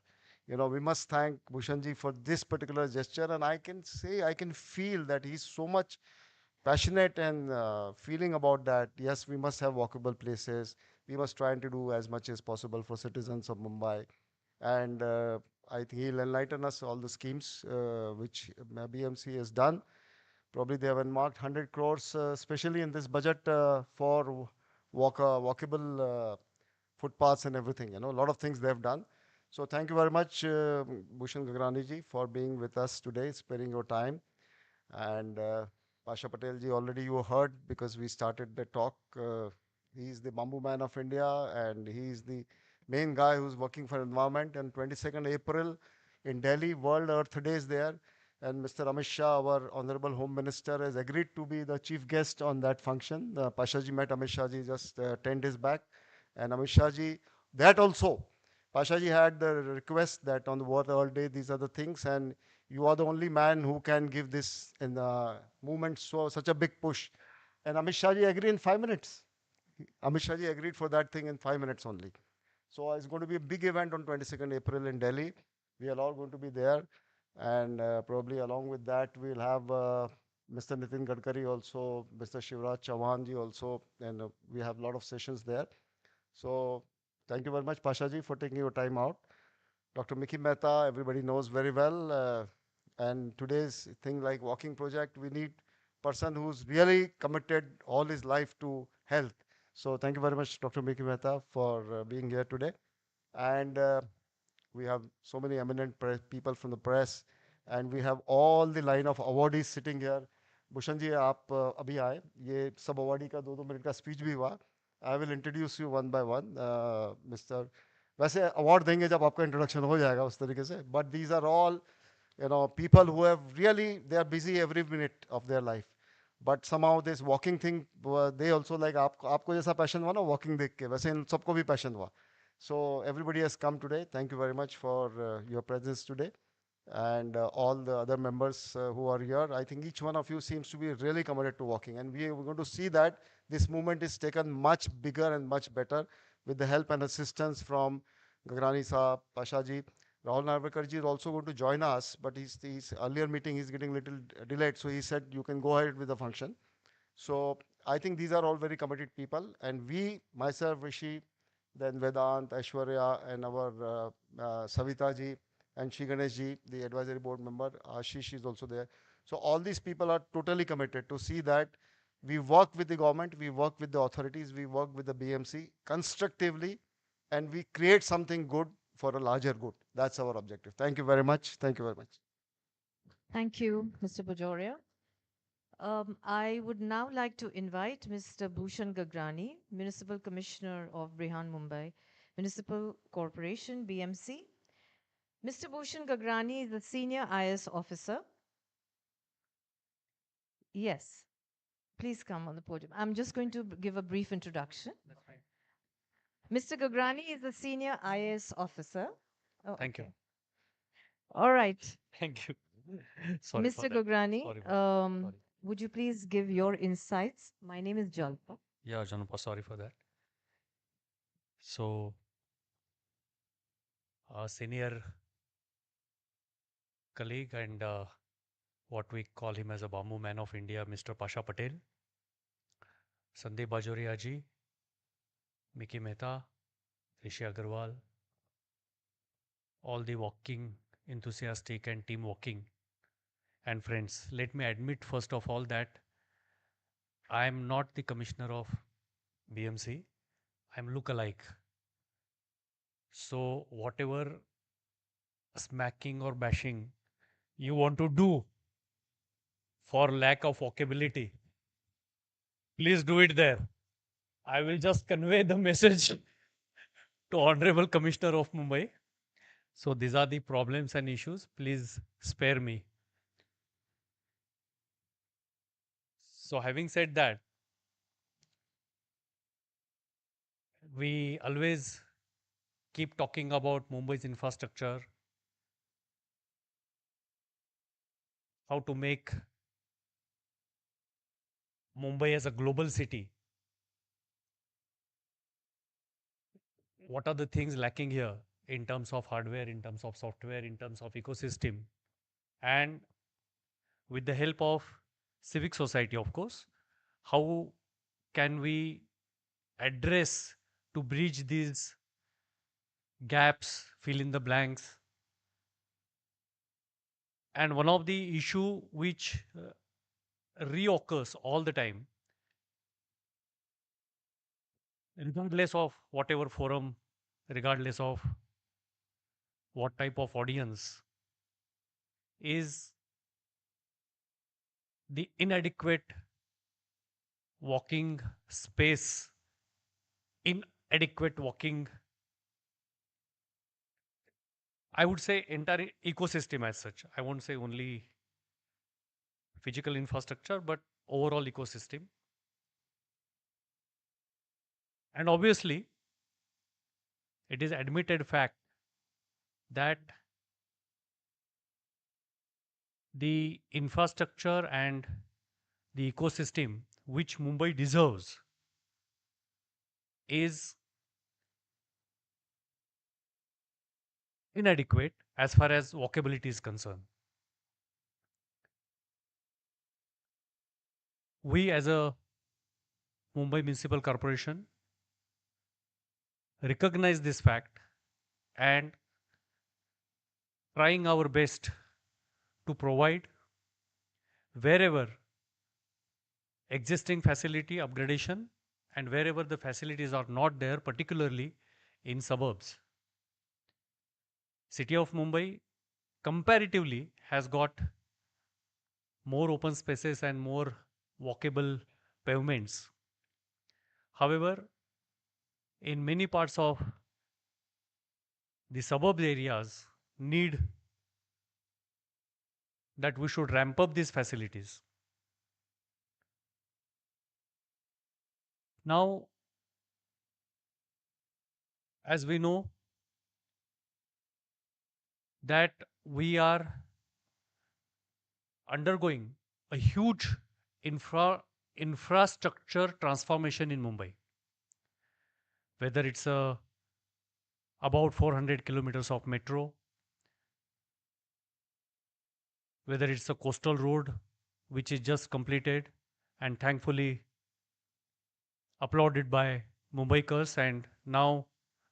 You know, we must thank Bhushanji for this particular gesture. And I can say, I can feel that he's so much passionate and feeling about that. Yes, we must have walkable places. We must try to do as much as possible for citizens of Mumbai. And I think he'll enlighten us all the schemes which BMC has done. Probably they have earmarked 100 crores, especially in this budget for walkable footpaths and everything. You know, a lot of things they have done. So thank you very much, Bhushan Gagrani ji, for being with us today, sparing your time. And Pasha Patel ji, already you heard because we started the talk. He's the bamboo man of India, and he's the main guy who's working for environment. And 22nd April in Delhi, World Earth Day is there. And Mr. Amit Shah, our Honorable Home Minister, has agreed to be the chief guest on that function. Pasha ji met Amit Shah ji just 10 days back. And Amit Shah ji, that also, Pasha ji had the request that on the World Earth Day, these are the things. And you are the only man who can give this in the movement such a big push. And Amit Shah ji agreed in 5 minutes. Amit Shah ji agreed for that thing in 5 minutes only. So it's going to be a big event on 22nd April in Delhi. We are all going to be there. And probably along with that, we'll have Mr. Nitin Gadkari also, Mr. Shivraj Chauhan ji also, and we have a lot of sessions there. So thank you very much, Pasha ji, for taking your time out. Dr. Miki Mehta, everybody knows very well. And today's thing like walking project, we need person who's really committed all his life to health. So thank you very much, Dr. Miki Mehta, for being here today. And we have so many eminent people from the press, and we have all the line of awardees sitting here. Bhushan ji, आप अभी आए, ये सब awardee का 2-2 minute का speech भी हुआ. I will introduce you one by one, Mr. वैसे award देंगे जब आपका introduction हो जाएगा उस तरीके से. But these are all, you know, people who have really, they are busy every minute of their life. But somehow this walking thing, they also like आपको जैसा passion हुआ ना walking देख के, वैसे इन सबको भी passion हुआ. So everybody has come today. Thank you very much for your presence today. And all the other members who are here, I think each one of you seems to be really committed to walking. And we are going to see that this movement is taken much bigger and much better with the help and assistance from Gagrani Saab, Pasha ji. Rahul Narvekar ji is also going to join us, but his earlier meeting is getting a little delayed. So he said, you can go ahead with the function. So I think these are all very committed people. And we, myself, Rishi, then Vedant, Aishwarya, and our Savita ji, and Shri Ganesh ji, the advisory board member, Ashish is also there. So all these people are totally committed to see that we work with the government, we work with the authorities, we work with the BMC constructively, and we create something good for a larger good. That's our objective. Thank you very much. Thank you very much. Thank you, Mr. Bajoria. I would now like to invite Mr. Bhushan Gagrani, Municipal Commissioner of Brihan Mumbai Municipal Corporation, BMC. Mr. Bhushan Gagrani is a senior IS officer. Yes, please come on the podium. I'm just going to give a brief introduction. That's fine. Mr. Gagrani is a senior IS officer. Thank you. All right. Thank you. Sorry for Mr. that. Gograni, Sorry for that. Sorry. would you please give your insights? My name is Jalpa. Yeah, Janupa, sorry for that. So, a senior colleague and what we call him as a Bamboo Man of India, Mr. Pasha Patel, Sandeep Bajoria ji, Miki Mehta, Rishi Agarwal, all the walking enthusiastic and team walking and friends. Let me admit first of all that I am not the commissioner of BMC. I am look-alike. So whatever smacking or bashing you want to do for lack of walkability, please do it there. I will just convey the message to Honorable Commissioner of Mumbai. So these are the problems and issues. Please spare me. So having said that, we always keep talking about Mumbai's infrastructure, how to make Mumbai as a global city. What are the things lacking here in terms of hardware, in terms of software, in terms of ecosystem? And with the help of civic society, of course, how can we address to bridge these gaps, fill in the blanks? And one of the issue which reoccurs all the time, regardless of whatever forum, regardless of what type of audience, is the inadequate walking space, inadequate walking, I would say entire ecosystem as such. I won't say only physical infrastructure, but overall ecosystem. And obviously, it is admitted fact that the infrastructure and the ecosystem which Mumbai deserves is inadequate as far as walkability is concerned. We as a Mumbai Municipal Corporation recognize this fact and trying our best to provide wherever existing facility upgradation and wherever the facilities are not there, particularly in suburbs. City of Mumbai comparatively has got more open spaces and more walkable pavements. However, in many parts of the suburb areas need that we should ramp up these facilities. Now, as we know that we are undergoing a huge infrastructure transformation in Mumbai, whether it's about 400 kilometers of metro, whether it's a coastal road which is just completed and thankfully applauded by Mumbaikars, and now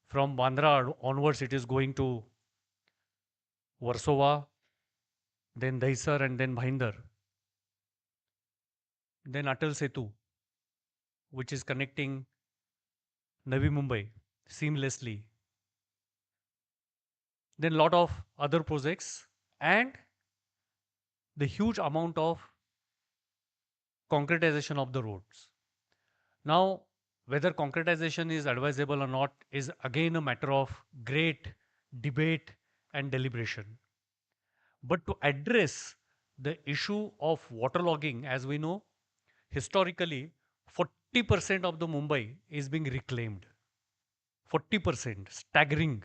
from Bandra onwards it is going to Warsaw, then Dahisar and then Bhainder. Then Atal Setu, which is connecting Navi Mumbai seamlessly. Then lot of other projects and the huge amount of concretization of the roads. Now, whether concretization is advisable or not is again a matter of great debate and deliberation. But to address the issue of waterlogging, as we know, historically, 40% of the Mumbai is being reclaimed. 40%, staggering.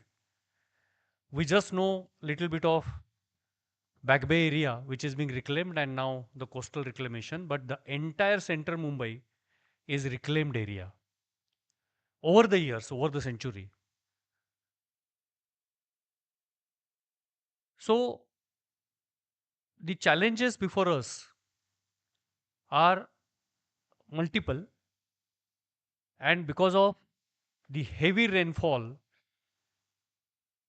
We just know little bit of Back Bay area, which is being reclaimed, and now the coastal reclamation, but the entire center Mumbai is reclaimed area over the years, over the century. So the challenges before us are multiple, and because of the heavy rainfall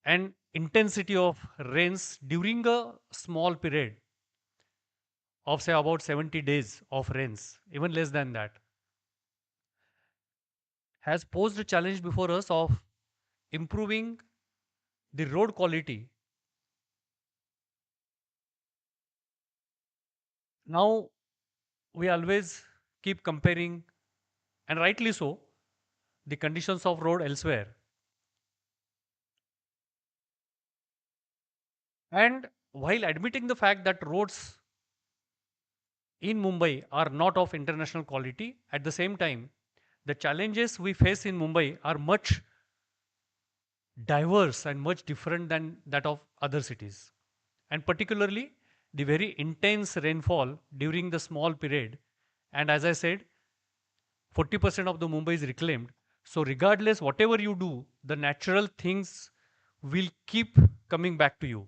and intensity of rains during a small period of say about 70 days of rains, even less than that, has posed a challenge before us of improving the road quality. Now we always keep comparing, and rightly so, the conditions of road elsewhere. And while admitting the fact that roads in Mumbai are not of international quality, at the same time, the challenges we face in Mumbai are much diverse and much different than that of other cities. And particularly the very intense rainfall during the small period. And as I said, 40% of the Mumbai is reclaimed. So regardless, whatever you do, the natural things will keep coming back to you.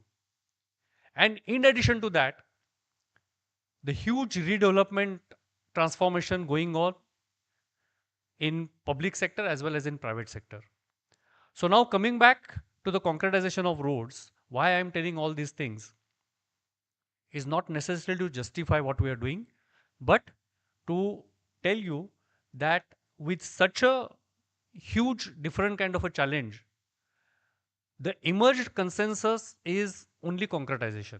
And in addition to that, the huge redevelopment transformation going on in public sector as well as in private sector. So now coming back to the concretization of roads, why I am telling all these things is not necessarily to justify what we are doing, but to tell you that with such a huge different kind of a challenge, the emerged consensus is only concretization.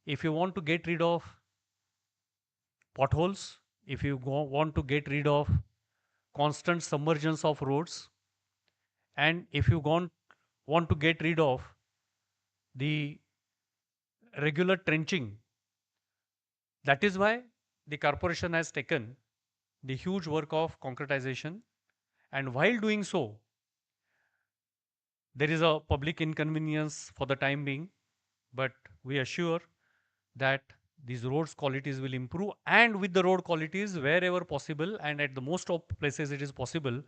If you want to get rid of potholes, if you want to get rid of constant submergence of roads, and if you want to get rid of the regular trenching, that is why the corporation has taken the huge work of concretization, and while doing so, there is a public inconvenience for the time being, but we assure that these roads qualities will improve, and with the road qualities wherever possible and at the most of places it is possible,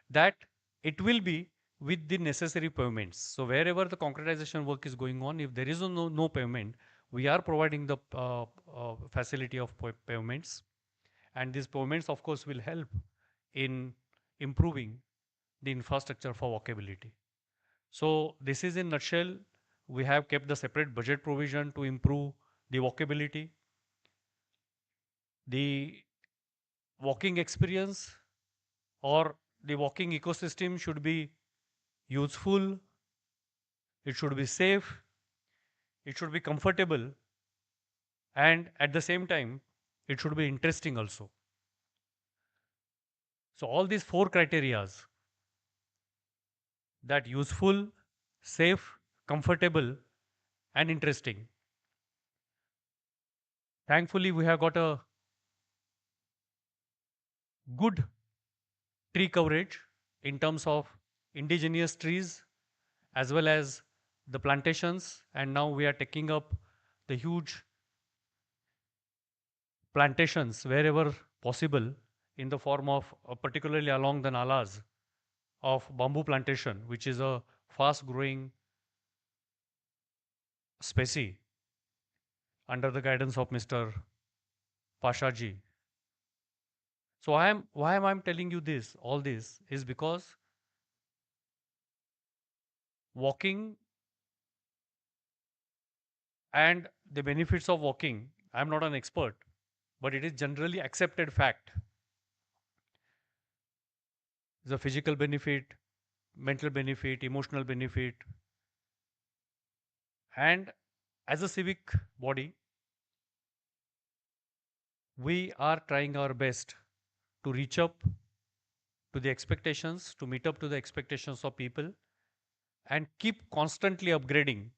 that it will be with the necessary pavements. So wherever the concretization work is going on, if there is no pavement, we are providing the facility of pavements, and these pavements of course will help in improving the infrastructure for walkability. So this is in nutshell. We have kept the separate budget provision to improve the walkability. The walking experience or the walking ecosystem should be useful, it should be safe, it should be comfortable, and at the same time, it should be interesting also. So all these four criterias, that useful, safe, comfortable, and interesting. Thankfully, we have got a good tree coverage in terms of indigenous trees as well as the plantations, and now we are taking up the huge plantations wherever possible in the form of particularly along the nalas of bamboo plantation, which is a fast growing species under the guidance of Mr. Pashaji. So why am I telling you this? All this is because walking and the benefits of walking, I'm not an expert, but it is generally accepted fact. The physical benefit, mental benefit, emotional benefit, and as a civic body, we are trying our best to reach up to the expectations, to meet up to the expectations of people, and keep constantly upgrading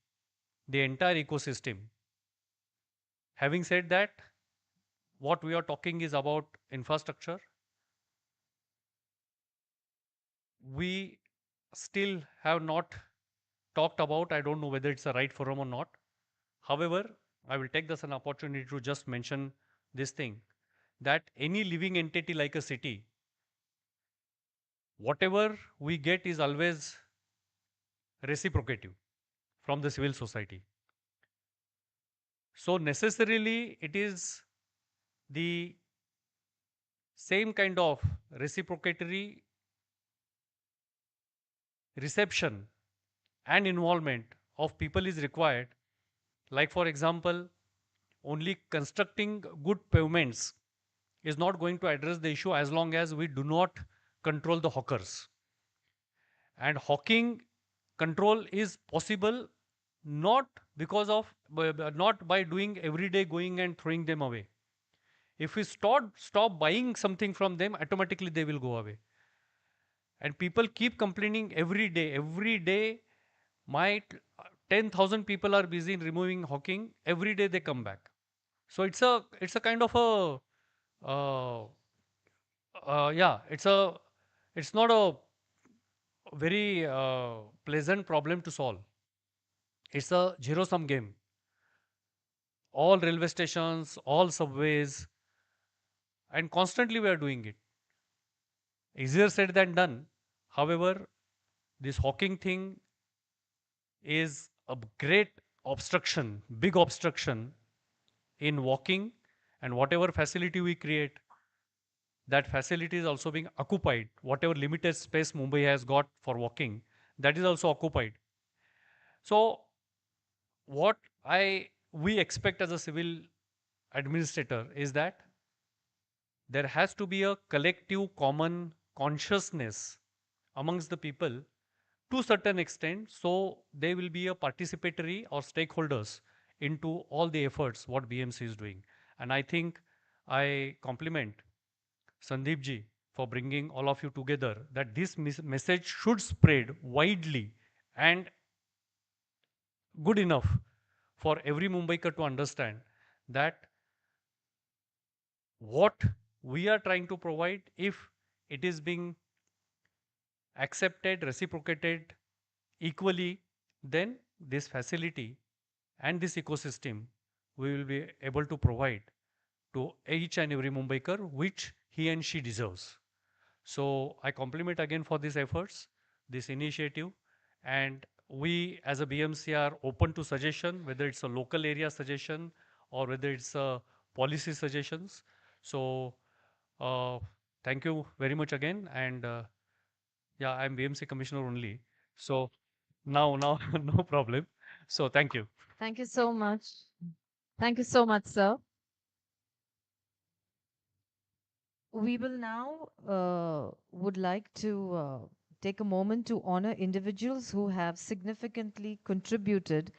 the entire ecosystem. Having said that, what we are talking is about infrastructure. We still have not talked about, I don't know whether it's the right forum or not. However, I will take this an opportunity to just mention this thing, that any living entity like a city, whatever we get is always reciprocative from the civil society. So necessarily it is the same kind of reciprocatory reception and involvement of people is required. Like for example, only constructing good pavements is not going to address the issue as long as we do not control the hawkers. And hawking control is possible not because of not by doing every day going and throwing them away. If we stop buying something from them, automatically they will go away. And people keep complaining every day. Every day, my 10,000 people are busy in removing hawking. Every day they come back. So it's a kind of a yeah, it's not a very pleasant problem to solve. It's a zero sum game. All railway stations, all subways, and constantly we are doing it. Easier said than done. However, this hawking thing is a great obstruction, big obstruction in walking, and whatever facility we create, that facility is also being occupied. Whatever limited space Mumbai has got for walking, that is also occupied. So what we expect as a civil administrator is that there has to be a collective common consciousness amongst the people to a certain extent, so they will be a participatory or stakeholders into all the efforts what BMC is doing. And I think I compliment Sandeep ji for bringing all of you together, that this message should spread widely and good enough for every Mumbaiker to understand that what we are trying to provide, if it is being accepted, reciprocated equally, then this facility and this ecosystem we will be able to provide to each and every Mumbaiker, which he and she deserves. So I compliment again for these efforts, this initiative, and we as a BMC are open to suggestion, whether it's a local area suggestion or whether it's a policy suggestions. So thank you very much again, and yeah, I'm BMC commissioner only. So now, no problem. So thank you. Thank you so much. Thank you so much, sir. We will now would like to take a moment to honor individuals who have significantly contributed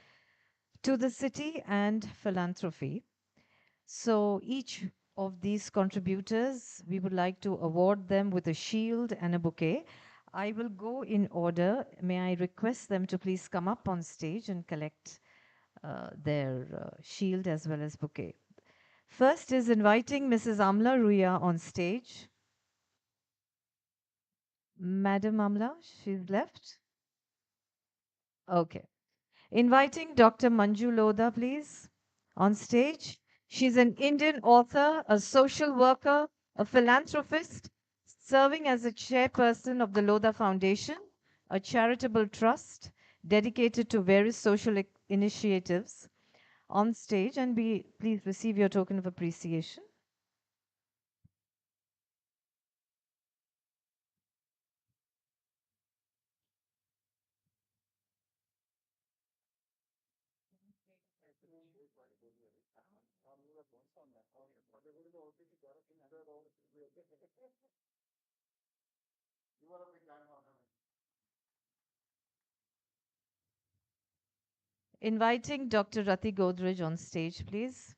to the city and philanthropy. So each of these contributors, we would like to award them with a shield and a bouquet. I will go in order. May I request them to please come up on stage and collect their shield as well as bouquet. First is inviting Mrs. Amla Ruya on stage. Madam Amla, she's left. Okay. Inviting Dr. Manju Lodha, please, on stage. She's an Indian author, a social worker, a philanthropist, serving as a chairperson of the Lodha Foundation, a charitable trust dedicated to various social initiatives. On stage, and please receive your token of appreciation. Inviting Dr. Rati Godrej on stage, please.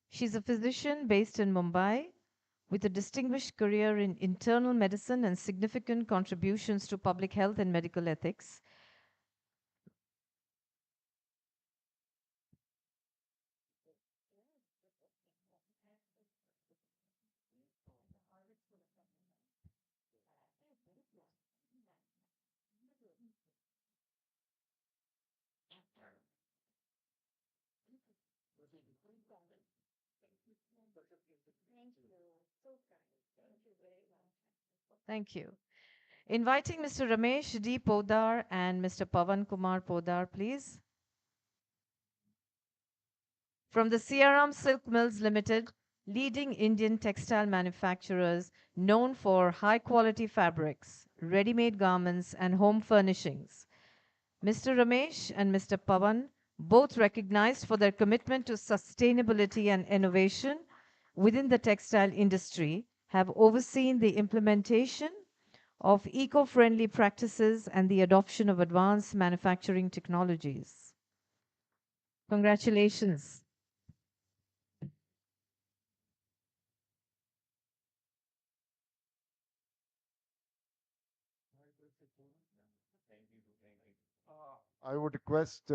She's a physician based in Mumbai with a distinguished career in internal medicine and significant contributions to public health and medical ethics. Thank you. So kind. Thank you very much. Thank you. Inviting Mr. Ramesh D. Podar and Mr. Pavan Kumar Podar, please. From the Siaram Silk Mills Limited, leading Indian textile manufacturers known for high quality fabrics, ready made garments, and home furnishings. Mr. Ramesh and Mr. Pavan, both recognized for their commitment to sustainability and innovation within the textile industry, have overseen the implementation of eco friendly practices and the adoption of advanced manufacturing technologies. Congratulations. I would request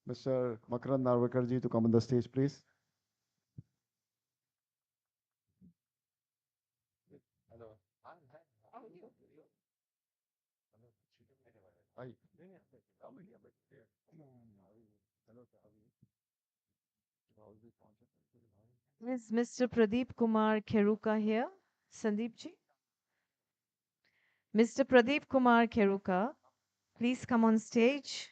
Mr. Makarand Narvakarji to come on the stage, please. Hello. Hi. Is Mr. Pradeep Kumar Kheruka here? Sandeep ji? Mr. Pradeep Kumar Kheruka, please come on stage.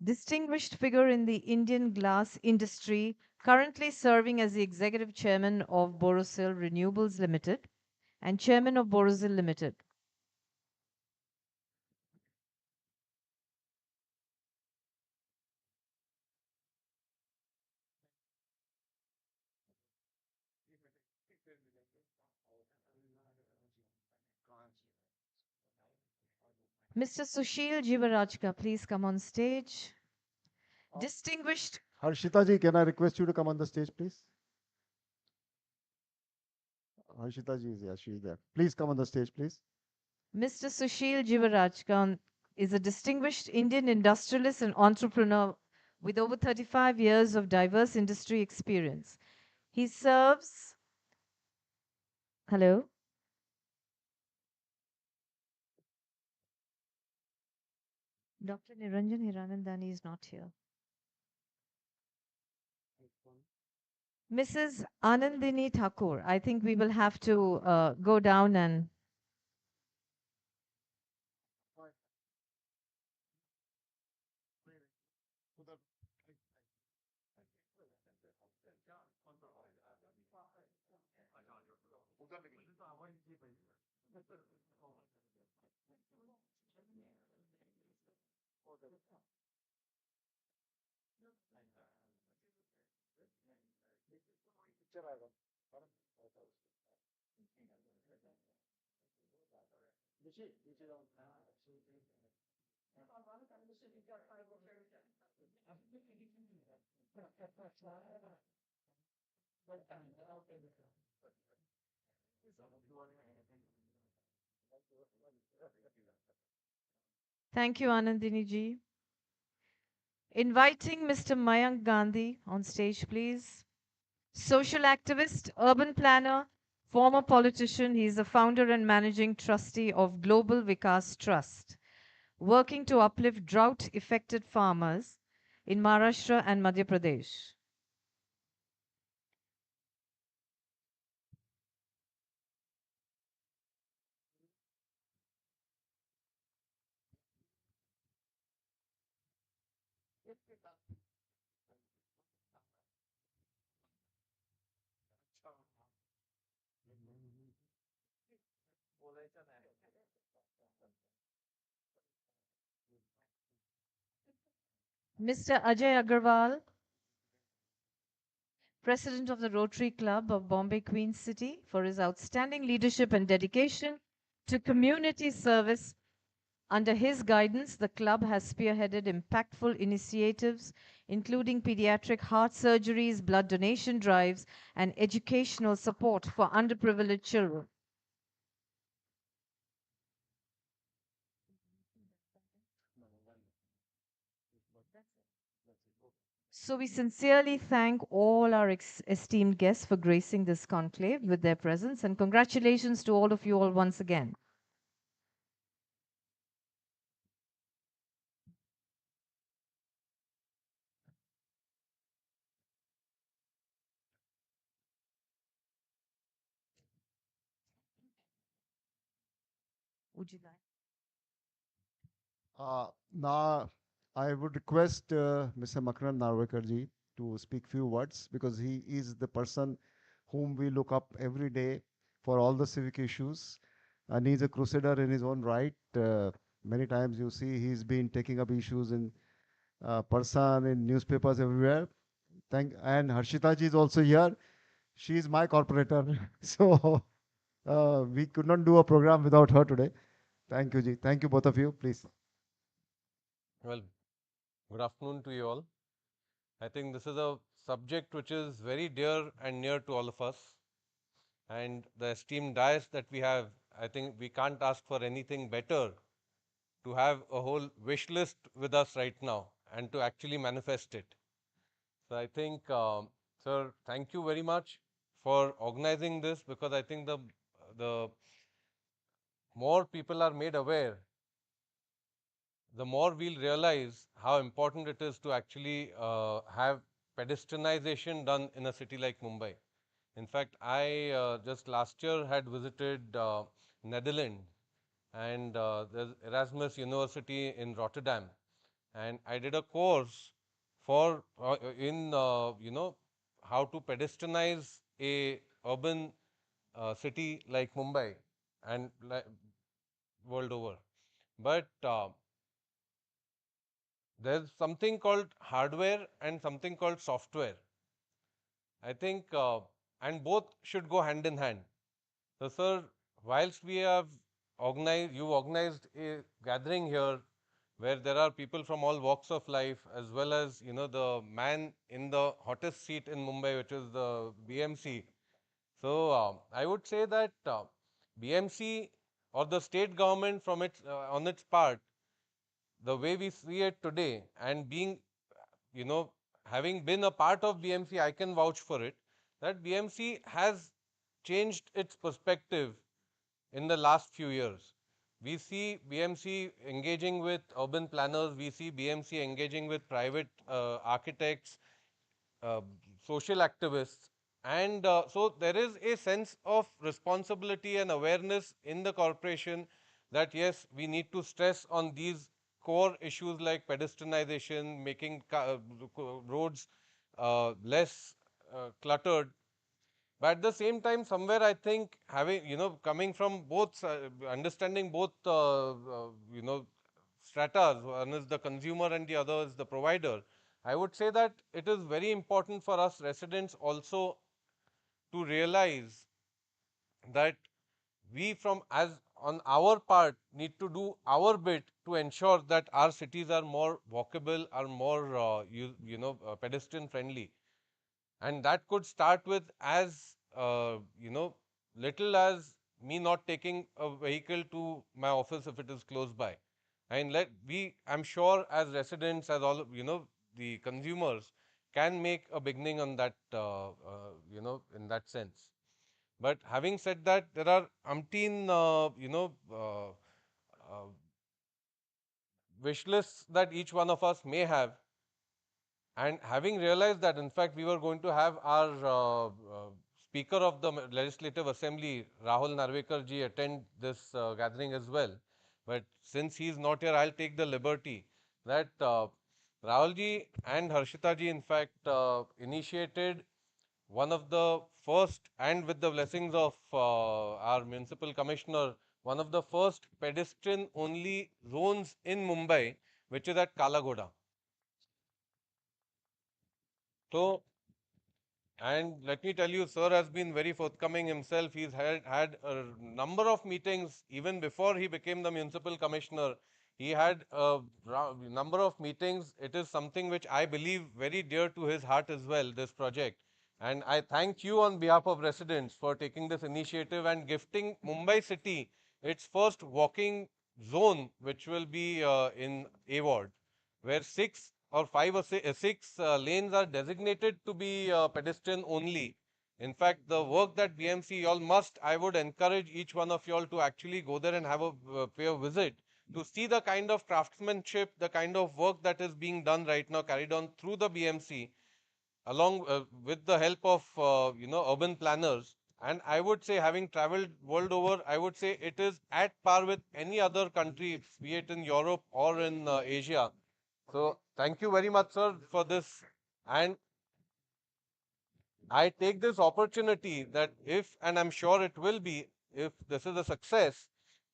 Distinguished figure in the Indian glass industry, currently serving as the executive chairman of Borosil Renewables Limited and chairman of Borosil Limited. Mr. Sushil Jivarajka, please come on stage. Distinguished Harshita ji, can I request you to come on the stage, please? Harshita ji is there. She is there. Please come on the stage, please. Mr. Sushil Jivarajka is a distinguished Indian industrialist and entrepreneur with over 35 years of diverse industry experience. He serves. Hello? Dr. Niranjan Hiranandani is not here. Mrs. Anandini Thakur, I think we will have to go down and. Thank you, Anandini ji. Inviting Mr. Mayank Gandhi on stage, please. Social activist, urban planner, former politician. He is the founder and managing trustee of Global Vikas Trust, working to uplift drought-affected farmers in Maharashtra and Madhya Pradesh. Mr. Ajay Agarwal, President of the Rotary Club of Bombay Queen City, for his outstanding leadership and dedication to community service. Under his guidance, the club has spearheaded impactful initiatives, including pediatric heart surgeries, blood donation drives, and educational support for underprivileged children. So we sincerely thank all our esteemed guests for gracing this conclave with their presence, and congratulations to all of you all once again. Would you like? Now, I would request Mr. Makaran Narwekar ji to speak few words because he is the person whom we look up every day for all the civic issues, and he's a crusader in his own right. Many times you see he's been taking up issues in person, in newspapers everywhere. And Harshita ji is also here. She is my corporator, so we could not do a program without her today. Thank you, ji. Thank you, both of you. Please. Well, good afternoon to you all. I think this is a subject which is very dear and near to all of us. And the esteemed dais that we have, I think we can't ask for anything better to have a whole wish list with us right now and to actually manifest it. So I think, sir, thank you very much for organizing this, because I think the more people are made aware, the more we'll realize how important it is to actually have pedestrianization done in a city like Mumbai. In fact, I just last year had visited Netherlands, and there's Erasmus University in Rotterdam, and I did a course for in how to pedestrianize a urban city like Mumbai and world over. But there's something called hardware and something called software. I think, and both should go hand in hand. So, sir, whilst we have organized, you organized a gathering here where there are people from all walks of life, as well as, you know, the man in the hottest seat in Mumbai, which is the BMC. So, I would say that BMC or the state government from its on its part, the way we see it today, and being, you know, having been a part of BMC, I can vouch for it, that BMC has changed its perspective in the last few years. We see BMC engaging with urban planners, we see BMC engaging with private architects, uh, social activists, and so there is a sense of responsibility and awareness in the corporation that yes, we need to stress on these core issues like pedestrianization, making roads less cluttered. But at the same time, somewhere I think having, you know, coming from both, understanding both, stratas, one is the consumer and the other is the provider, I would say that it is very important for us residents also to realize that we from as on our part need to do our bit to ensure that our cities are more walkable, are more, pedestrian friendly. And that could start with as little as me not taking a vehicle to my office if it is close by. And I'm sure as residents, as all the consumers can make a beginning on that, in that sense. But having said that, there are umpteen wish lists that each one of us may have. And having realized that, in fact, we were going to have our Speaker of the Legislative Assembly, Rahul Narwekar ji, attend this gathering as well. But since he is not here, I'll take the liberty that Rahul ji and Harshita ji, in fact, initiated one of the first, and with the blessings of our municipal commissioner, one of the first pedestrian only zones in Mumbai, which is at Kalagoda. So, and let me tell you, sir has been very forthcoming himself. He's had a number of meetings even before he became the municipal commissioner. He had a number of meetings. It is something which I believe very dear to his heart as well, this project. And I thank you on behalf of residents for taking this initiative and gifting Mumbai city its first walking zone, which will be in A ward, where 6 lanes are designated to be pedestrian only. In fact, the work that BMC y'all must, I would encourage each one of y'all to actually go there and have a pay a visit to see the kind of craftsmanship, the kind of work that is being done right now, carried on through the BMC, along with the help of urban planners. And I would say, having traveled world over, I would say it is at par with any other country, be it in Europe or in Asia. So thank you very much, sir, for this. And I take this opportunity that if, and I'm sure it will be, if this is a success,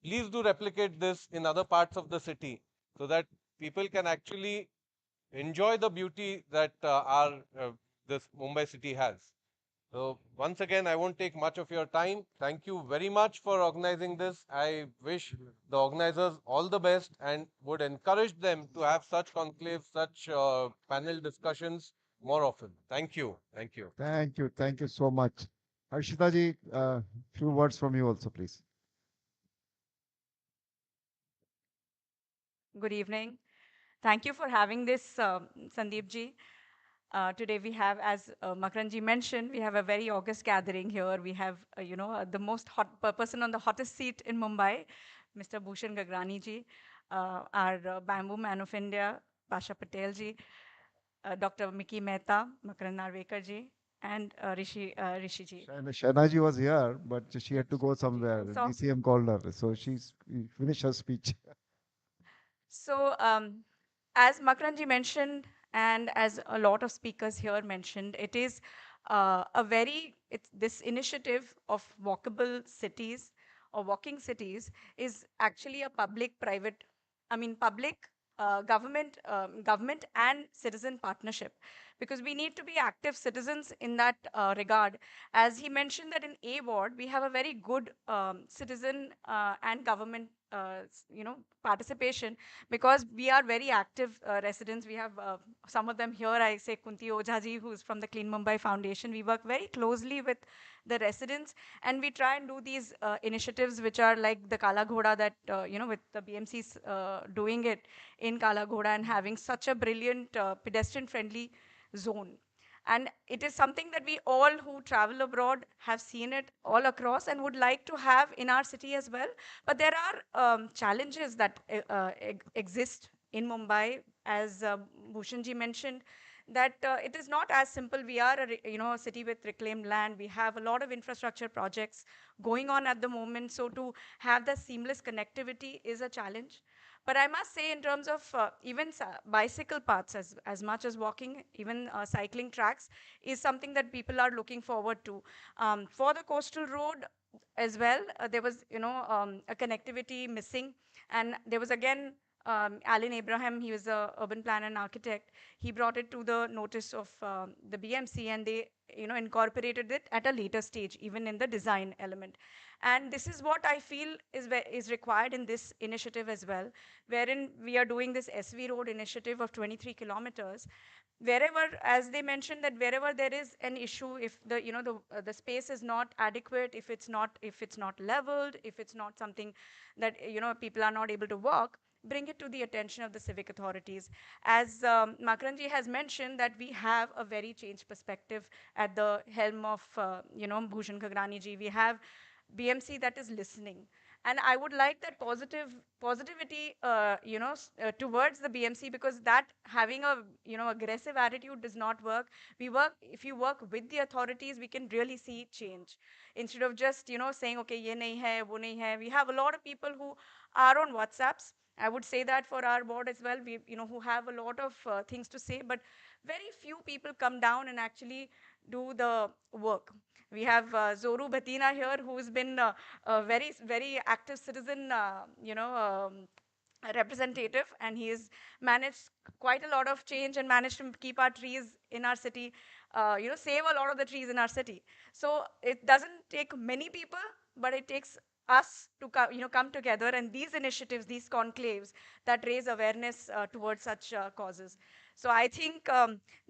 please do replicate this in other parts of the city so that people can actually enjoy the beauty that this Mumbai city has. So once again, I won't take much of your time. Thank you very much for organizing this. I wish the organizers all the best and would encourage them to have such conclaves, such panel discussions more often. Thank you. Thank you. Thank you. Thank you so much. Harshita ji, few words from you also, please. Good evening. Thank you for having this, Sandeep ji. Today we have, as Makranji mentioned, we have a very august gathering here. We have, the most hot person on the hottest seat in Mumbai, Mr. Bhushan Gagrani ji, our Bamboo Man of India, Pasha Patel ji, Dr. Miki Mehta, Makaran Narvekar ji, and Rishi ji. Shaina ji was here, but she had to go somewhere. So- DCM called her, so she's finished her speech. So, as Makranji mentioned, and as a lot of speakers here mentioned, it is this initiative of walkable cities or walking cities is actually a public-private, public, government and citizen partnership, because we need to be active citizens in that regard. As he mentioned that in A ward, we have a very good citizen and government participation, because we are very active residents. We have some of them here. I say Kunti Ojha ji, who's from the Clean Mumbai Foundation. We work very closely with the residents, and we try and do these initiatives which are like the Kala Ghoda that, with the BMCs doing it in Kala Ghoda and having such a brilliant pedestrian-friendly zone. And it is something that we all who travel abroad have seen it all across and would like to have in our city as well. But there are challenges that exist in Mumbai, as Bhushanji mentioned, that it is not as simple. We are a city with reclaimed land. We have a lot of infrastructure projects going on at the moment. So to have the seamless connectivity is a challenge. But I must say, in terms of even bicycle paths, as much as walking, even cycling tracks is something that people are looking forward to. For the coastal road as well, there was a connectivity missing, and there was again Alan Abraham. He was a urban planner and architect. He brought it to the notice of the BMC, and they incorporated it at a later stage, even in the design element. And this is what I feel is required in this initiative as well, wherein we are doing this SV Road initiative of 23 kilometers. Wherever, as they mentioned, that wherever there is an issue, if the space is not adequate, if it's not leveled, if it's not something that people are not able to walk, bring it to the attention of the civic authorities. As Makranji has mentioned, that we have a very changed perspective at the helm of Bhushan Gagrani ji. We have BMC that is listening. And I would like that positivity, towards the BMC, because that having a, aggressive attitude does not work. If you work with the authorities, we can really see change. Instead of just, saying, okay, ye nahi hai, wo nahi hai. We have a lot of people who are on WhatsApps. I would say that for our board as well, who have a lot of things to say, but very few people come down and actually do the work. We have Zoru Bhatina here, who's been a very, very active citizen, representative, and he has managed quite a lot of change and managed to keep our trees in our city, save a lot of the trees in our city. So it doesn't take many people, but it takes us to come together, and these initiatives, these conclaves that raise awareness towards such causes. So I think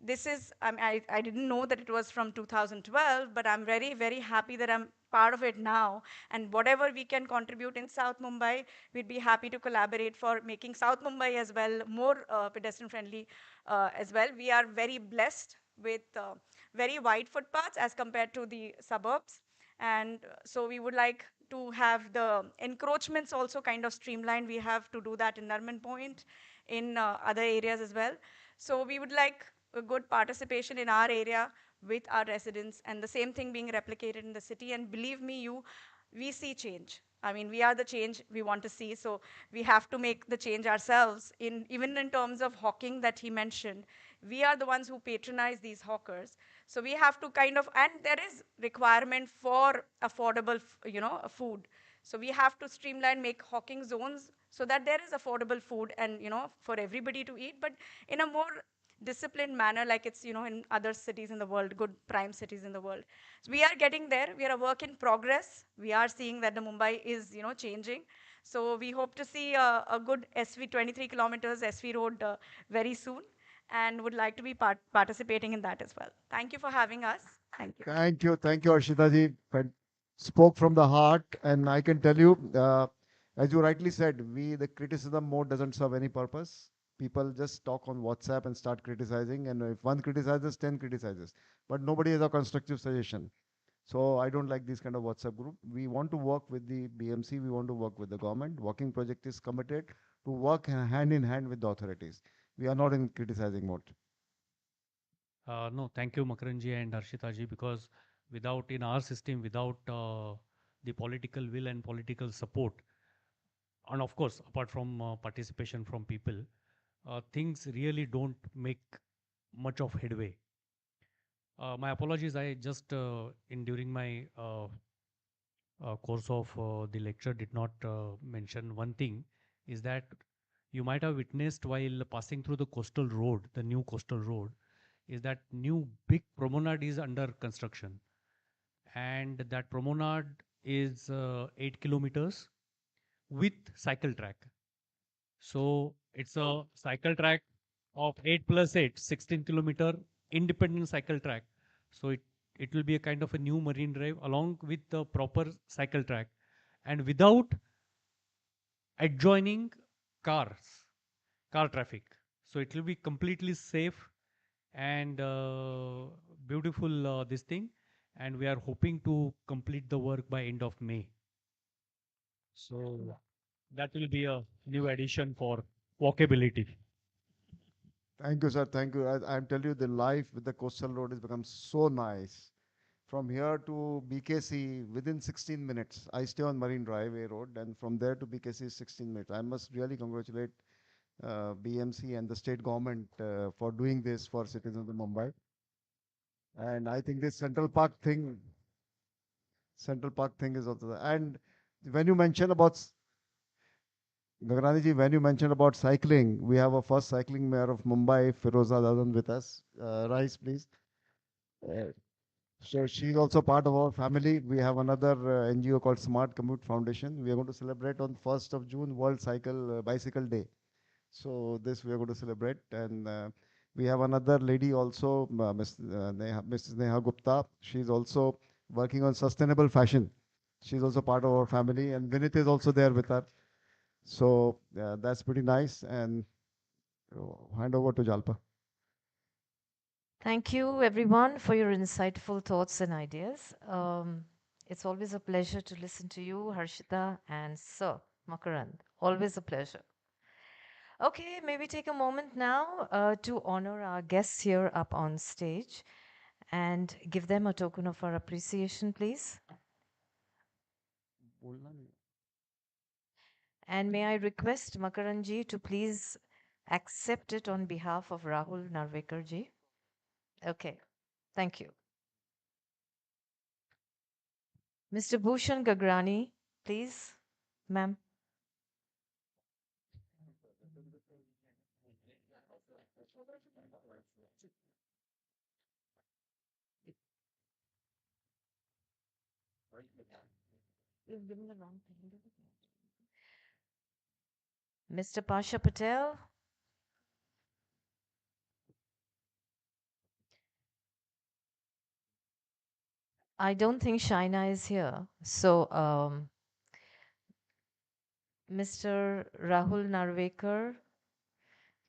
this is, I didn't know that it was from 2012, but I'm very, very happy that I'm part of it now. And whatever we can contribute in South Mumbai, we'd be happy to collaborate for making South Mumbai as well more pedestrian friendly as well. We are very blessed with very wide footpaths as compared to the suburbs. And so we would like to have the encroachments also kind of streamlined. We have to do that in Nariman Point, in other areas as well. So we would like a good participation in our area with our residents, and the same thing being replicated in the city. And believe me, we see change. I mean, we are the change we want to see, so we have to make the change ourselves. Even in terms of hawking that he mentioned, we are the ones who patronize these hawkers. So we have to kind of, and there is requirement for affordable, food. So we have to streamline, make hawking zones so that there is affordable food and, for everybody to eat, but in a more disciplined manner, like it's, in other cities in the world, good prime cities in the world. So we are getting there. We are a work in progress. We are seeing that the Mumbai is, changing. So we hope to see a good SV 23 kilometers SV road very soon, and would like to be participating in that as well. Thank you for having us. Thank you. Thank you, Arshita ji. Spoke from the heart, and I can tell you, as you rightly said, the criticism mode doesn't serve any purpose. People just talk on WhatsApp and start criticizing, and if one criticizes, 10 criticizes, but nobody has a constructive suggestion. So I don't like this kind of WhatsApp group. We want to work with the BMC. We want to work with the government. Walking project is committed to work hand in hand with the authorities. We are not in criticizing mode. No, thank you, Makaranji and Harshita ji, because in our system, without the political will and political support, and of course, apart from participation from people, things really don't make much of headway. My apologies, I just during my course of the lecture did not mention one thing, is that you might have witnessed while passing through the coastal road, the new coastal road, is that new big promenade is under construction. And that promenade is 8 kilometers with cycle track. So it's a cycle track of 8 plus 8, 16 kilometer independent cycle track. So it will be a kind of a new marine drive along with the proper cycle track and without adjoining car traffic. So it will be completely safe and beautiful this thing, and we are hoping to complete the work by end of May. So that will be a new addition for walkability. Thank you, sir. Thank you. I'm telling you, the life with the coastal road has become so nice. From here to BKC within 16 minutes. I stay on Marine Drive A Road, and from there to BKC is 16 minutes. I must really congratulate BMC and the state government for doing this for citizens of Mumbai. And I think this Central Park thing is also there. And when you mention about Gagrani ji, when you mentioned about cycling, we have a first cycling mayor of Mumbai, Firoza Dadan, with us. Rise, please. So she's also part of our family. We have another NGO called Smart Commute Foundation. We are going to celebrate on 1st of June World Bicycle Day. So this we are going to celebrate. And we have another lady also, Mrs. Neha Gupta. She's also working on sustainable fashion. She's also part of our family. And Vinit is also there with her. So that's pretty nice. And hand over to Jalpa. Thank you, everyone, for your insightful thoughts and ideas. It's always a pleasure to listen to you, Harshita and Sir Makarand. Always a pleasure. Okay, maybe take a moment now to honor our guests here up on stage and give them a token of our appreciation, please. And may I request Makaranji to please accept it on behalf of Rahul Narvekar ji. Okay, thank you. Mr. Bhushan Gagrani, please, ma'am. You've given the wrong thing. Mr. Pasha Patel. I don't think Shaina is here. So, Mr. Rahul Narvekar,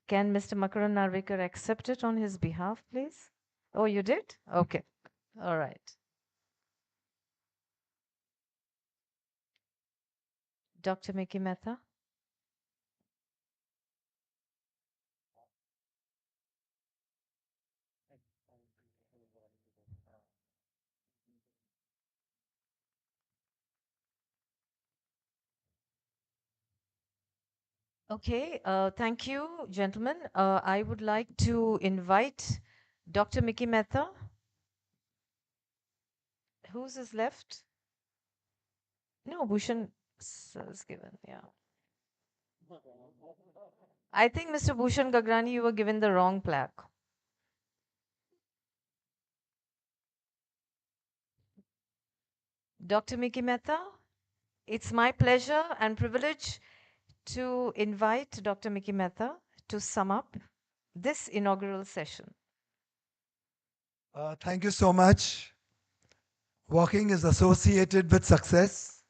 can Mr. Makaran Narvekar accept it on his behalf, please? Oh, you did? Okay. All right. Dr. Miki Mehta. Okay, thank you, gentlemen. I would like to invite Dr. Mickey Mehta. Whose is left? No, Bhushan is given, yeah. I think Mr. Bhushan Gagrani, you were given the wrong plaque. Dr. Mickey Mehta, it's my pleasure and privilege to invite Dr. Mickey Mehta to sum up this inaugural session. Thank you so much. Walking is associated with success.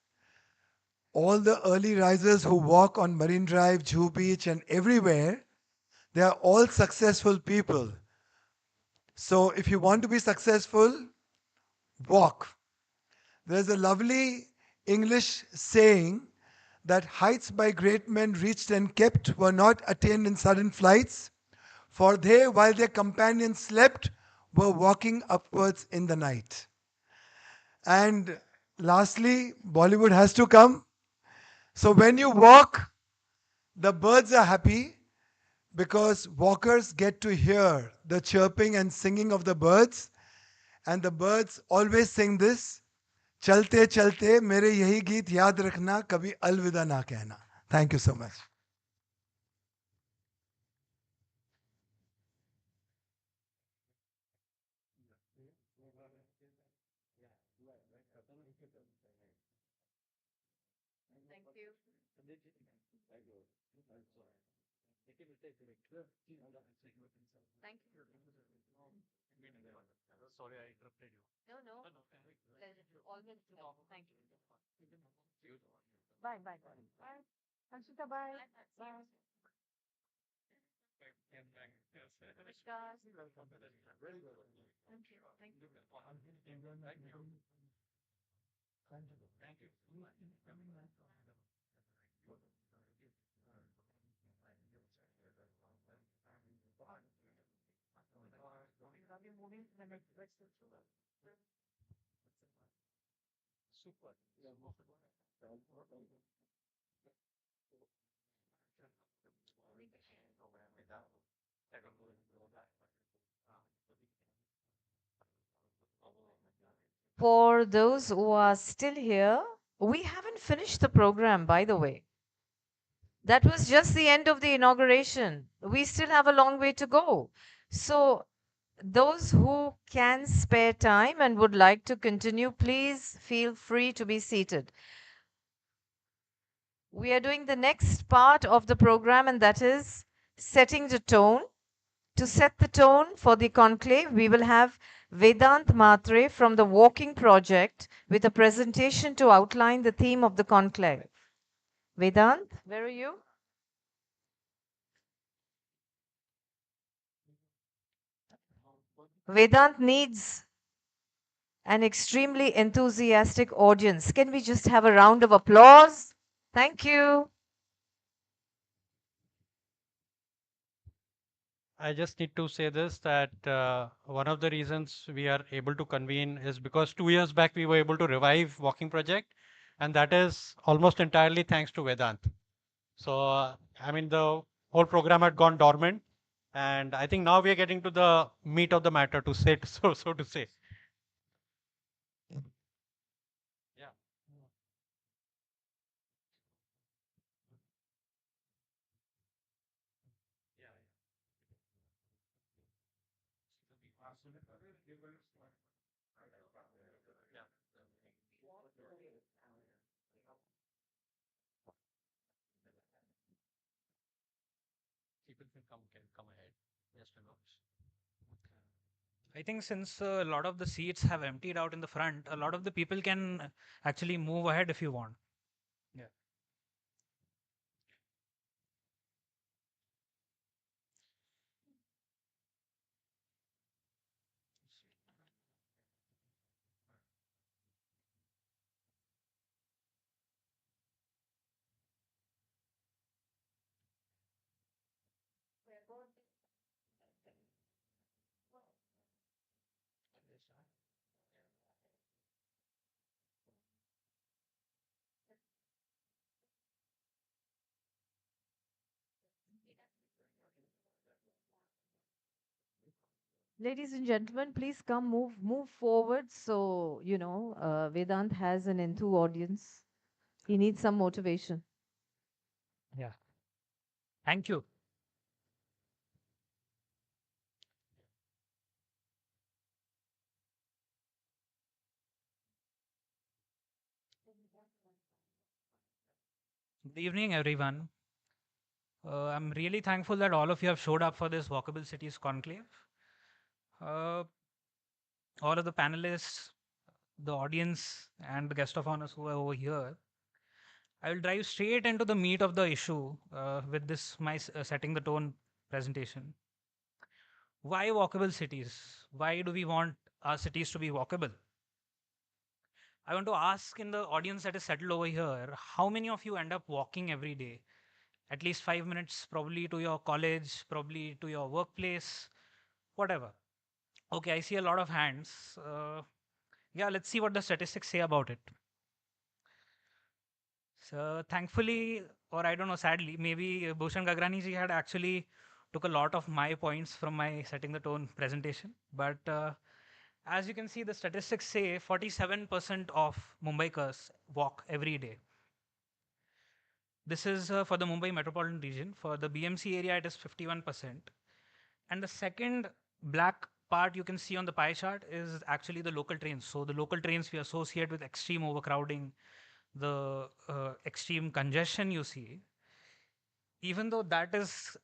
All the early risers who walk on Marine Drive, Juhu Beach, and everywhere, they are all successful people. So if you want to be successful, walk. There's a lovely English saying that heights by great men reached and kept were not attained in sudden flights, for they, while their companions slept, were walking upwards in the night. And lastly, Bollywood has to come. So when you walk, the birds are happy because walkers get to hear the chirping and singing of the birds. And the birds always sing this, चलते चलते मेरे यही गीत याद रखना कभी अलविदा ना कहना. Thank you so much. Thank you. Thank you. Sorry, I interrupted you. No, no. Pleasure. Always love. Thank you. Bye, bye, bye. Bye. Anshita, bye. Bye. Namaskar. Thank you. Thank you. Thank you. Super. For those who are still here, we haven't finished the program, by the way. That was just the end of the inauguration. We still have a long way to go. So those who can spare time and would like to continue, please feel free to be seated. We are doing the next part of the program, and that is setting the tone. To set the tone for the conclave, we will have Vedant Matre from the Walking Project with a presentation to outline the theme of the conclave. Vedant, where are you? Vedant needs an extremely enthusiastic audience. Can we just have a round of applause? Thank you. I just need to say this, that one of the reasons we are able to convene is because 2 years back we were able to revive Walking Project, and that is almost entirely thanks to Vedant. So, I mean, the whole program had gone dormant, and I think now we are getting to the meat of the matter, to say, so to say. Yeah. People can come ahead. Yes, Manoj. I think since a lot of the seats have emptied out in the front, a lot of the people can actually move ahead if you want. Yeah. Ladies and gentlemen, please come move forward. So, Vedant has an Enthu audience. He needs some motivation. Yeah. Thank you. Good evening, everyone. I'm really thankful that all of you have showed up for this Walkable Cities Conclave. Uh, all of the panelists, the audience, and the guest of honors who are over here. I will dive straight into the meat of the issue with this my setting the tone presentation. Why walkable cities? Why do we want our cities to be walkable? I want to ask in the audience that is settled over here, how many of you end up walking every day? At least 5 minutes, probably to your college, probably to your workplace, whatever. Okay, I see a lot of hands. Yeah, let's see what the statistics say about it. So thankfully, or I don't know, sadly, maybe Bhushan Gagrani ji had actually took a lot of my points from my setting the tone presentation. But as you can see, the statistics say 47% of Mumbaikars walk every day. This is for the Mumbai metropolitan region. For the BMC area, it is 51%. And the second black part you can see on the pie chart is actually the local trains. So the local trains we associate with extreme overcrowding, the extreme congestion you see. Even though that is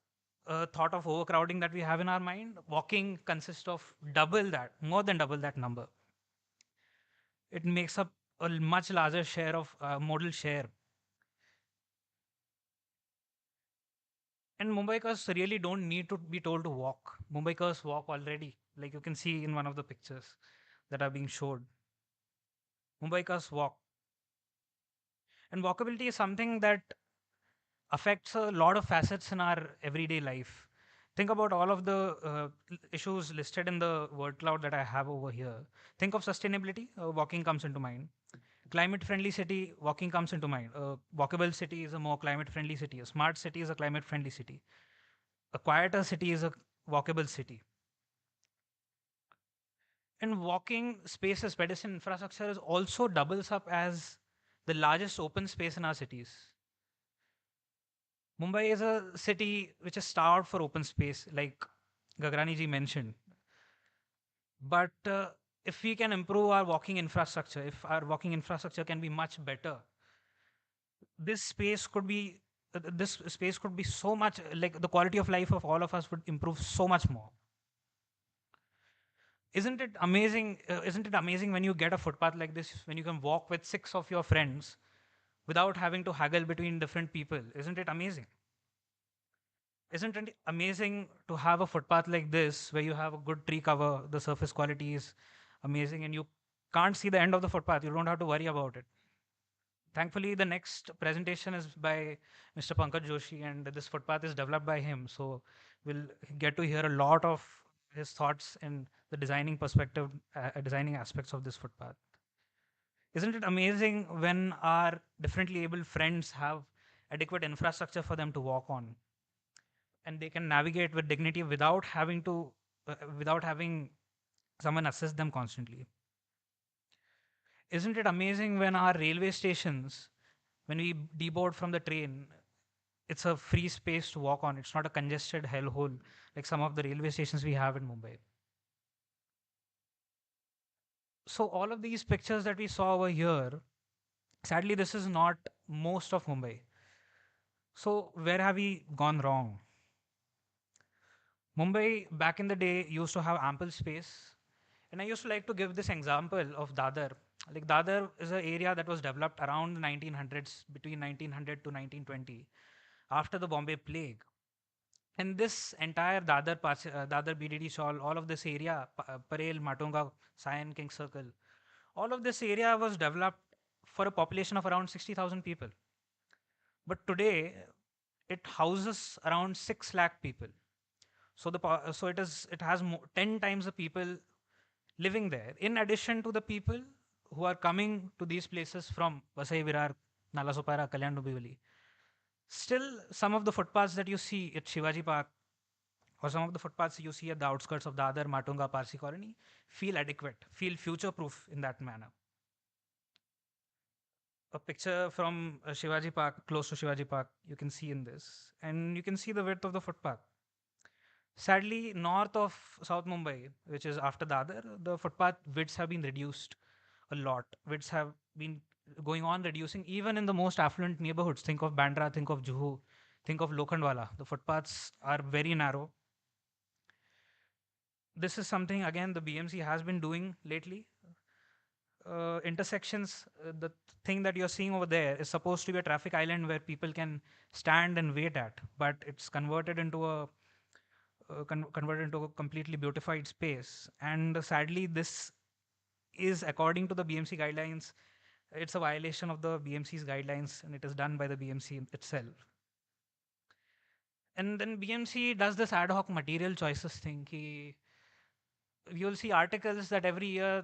a thought of overcrowding that we have in our mind, walking consists of double that, more than double that number. It makes up a much larger share of modal share. And Mumbaikars really don't need to be told to walk. Mumbaikars walk already, like you can see in one of the pictures that are being showed. Mumbaikars walk. And walkability is something that affects a lot of facets in our everyday life. Think about all of the issues listed in the word cloud that I have over here. Think of sustainability, walking comes into mind. Climate friendly city, walking comes into mind. A walkable city is a more climate friendly city. A smart city is a climate friendly city. A quieter city is a walkable city. And walking spaces, pedestrian infrastructure is also doubles up as the largest open space in our cities. Mumbai is a city which is starved for open space, like Gagrani ji mentioned. But if we can improve our walking infrastructure, if our walking infrastructure can be much better, this space could be so much like the quality of life of all of us would improve so much more. Isn't it amazing? Isn't it amazing when you get a footpath like this, when you can walk with 6 of your friends without having to haggle between different people? Isn't it amazing? Isn't it amazing to have a footpath like this where you have a good tree cover, the surface quality is amazing, and you can't see the end of the footpath. You don't have to worry about it. Thankfully, the next presentation is by Mr. Pankaj Joshi, and this footpath is developed by him. So we'll get to hear a lot of his thoughts in the designing perspective, designing aspects of this footpath. Isn't it amazing when our differently abled friends have adequate infrastructure for them to walk on, and they can navigate with dignity without having someone assist them constantly? Isn't it amazing when our railway stations, when we deboard from the train, it's a free space to walk on. It's not a congested hellhole like some of the railway stations we have in Mumbai. So all of these pictures that we saw over here, sadly, this is not most of Mumbai. So where have we gone wrong? Mumbai back in the day used to have ample space. And I used to like to give this example of Dadar. Like Dadar is an area that was developed around the 1900s, between 1900 to 1920, after the Bombay plague. And this entire Dadar BDD Shawl, all of this area, Parel, Matunga, Sion, King Circle, all of this area was developed for a population of around 60,000 people. But today, it houses around 6 lakh people. So it has 10 times the people living there. In addition to the people who are coming to these places from Vasai Virar, Nalasopara, Kalyan Nubivali. Still, some of the footpaths that you see at Shivaji Park, or some of the footpaths you see at the outskirts of Dadar, Matunga, Parsi colony feel adequate, feel future-proof in that manner. A picture from Shivaji Park, close to Shivaji Park, you can see in this. And you can see the width of the footpath. Sadly, north of South Mumbai, which is after Dadar, the footpath widths have been reduced a lot. Widths have been going on reducing even in the most affluent neighborhoods. Think of Bandra, think of Juhu, think of Lokhandwala. The footpaths are very narrow. This is something, again, the BMC has been doing lately. Intersections, the thing that you're seeing over there is supposed to be a traffic island where people can stand and wait at, but it's converted into a completely beautified space. And sadly, this is, according to the BMC guidelines, it's a violation of the BMC's guidelines, and it is done by the BMC itself. And then BMC does this ad hoc material choices thing. You'll see articles that every year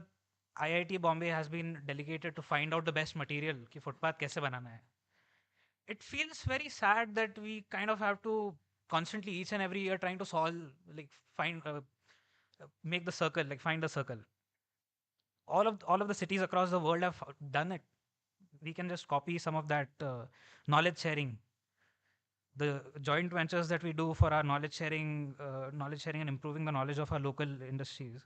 IIT Bombay has been delegated to find out the best material कि footpath कैसे बनाना है. It feels very sad that we kind of have to constantly each and every year trying to solve, like make the circle, like find the circle. All of the cities across the world have done it. We can just copy some of that knowledge sharing. The joint ventures that we do for our knowledge sharing and improving the knowledge of our local industries.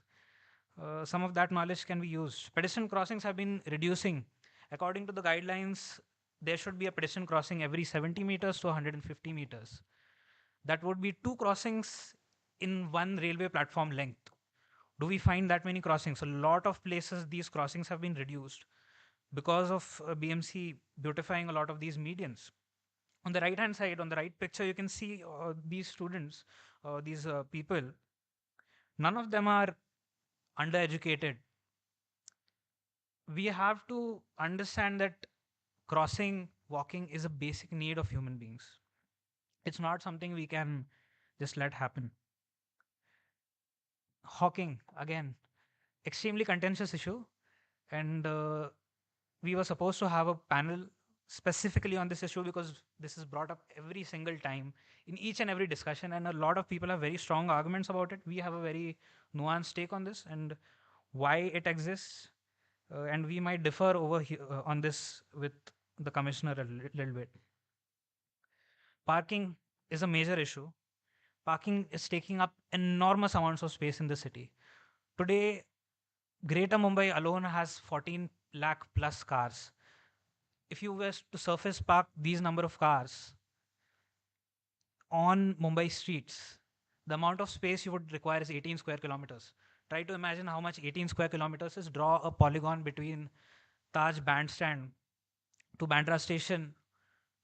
Some of that knowledge can be used. Pedestrian crossings have been reducing. According to the guidelines, there should be a pedestrian crossing every 70 meters to 150 meters. That would be 2 crossings in one railway platform length. Do we find that many crossings? A lot of places these crossings have been reduced because of BMC beautifying a lot of these medians. On the right hand side, on the right picture, you can see these students, these people. None of them are undereducated. We have to understand that crossing, walking is a basic need of human beings. It's not something we can just let happen. Hawking, again, extremely contentious issue. And we were supposed to have a panel specifically on this issue because this is brought up every single time in each and every discussion, and a lot of people have very strong arguments about it. We have a very nuanced take on this and why it exists, and we might differ over on this with the commissioner a little bit. Parking is a major issue. Parking is taking up enormous amounts of space in the city. Today, Greater Mumbai alone has 14 lakh plus cars. If you were to surface park these number of cars on Mumbai streets, the amount of space you would require is 18 square kilometers. Try to imagine how much 18 square kilometers is. Draw a polygon between Taj Bandstand to Bandra Station.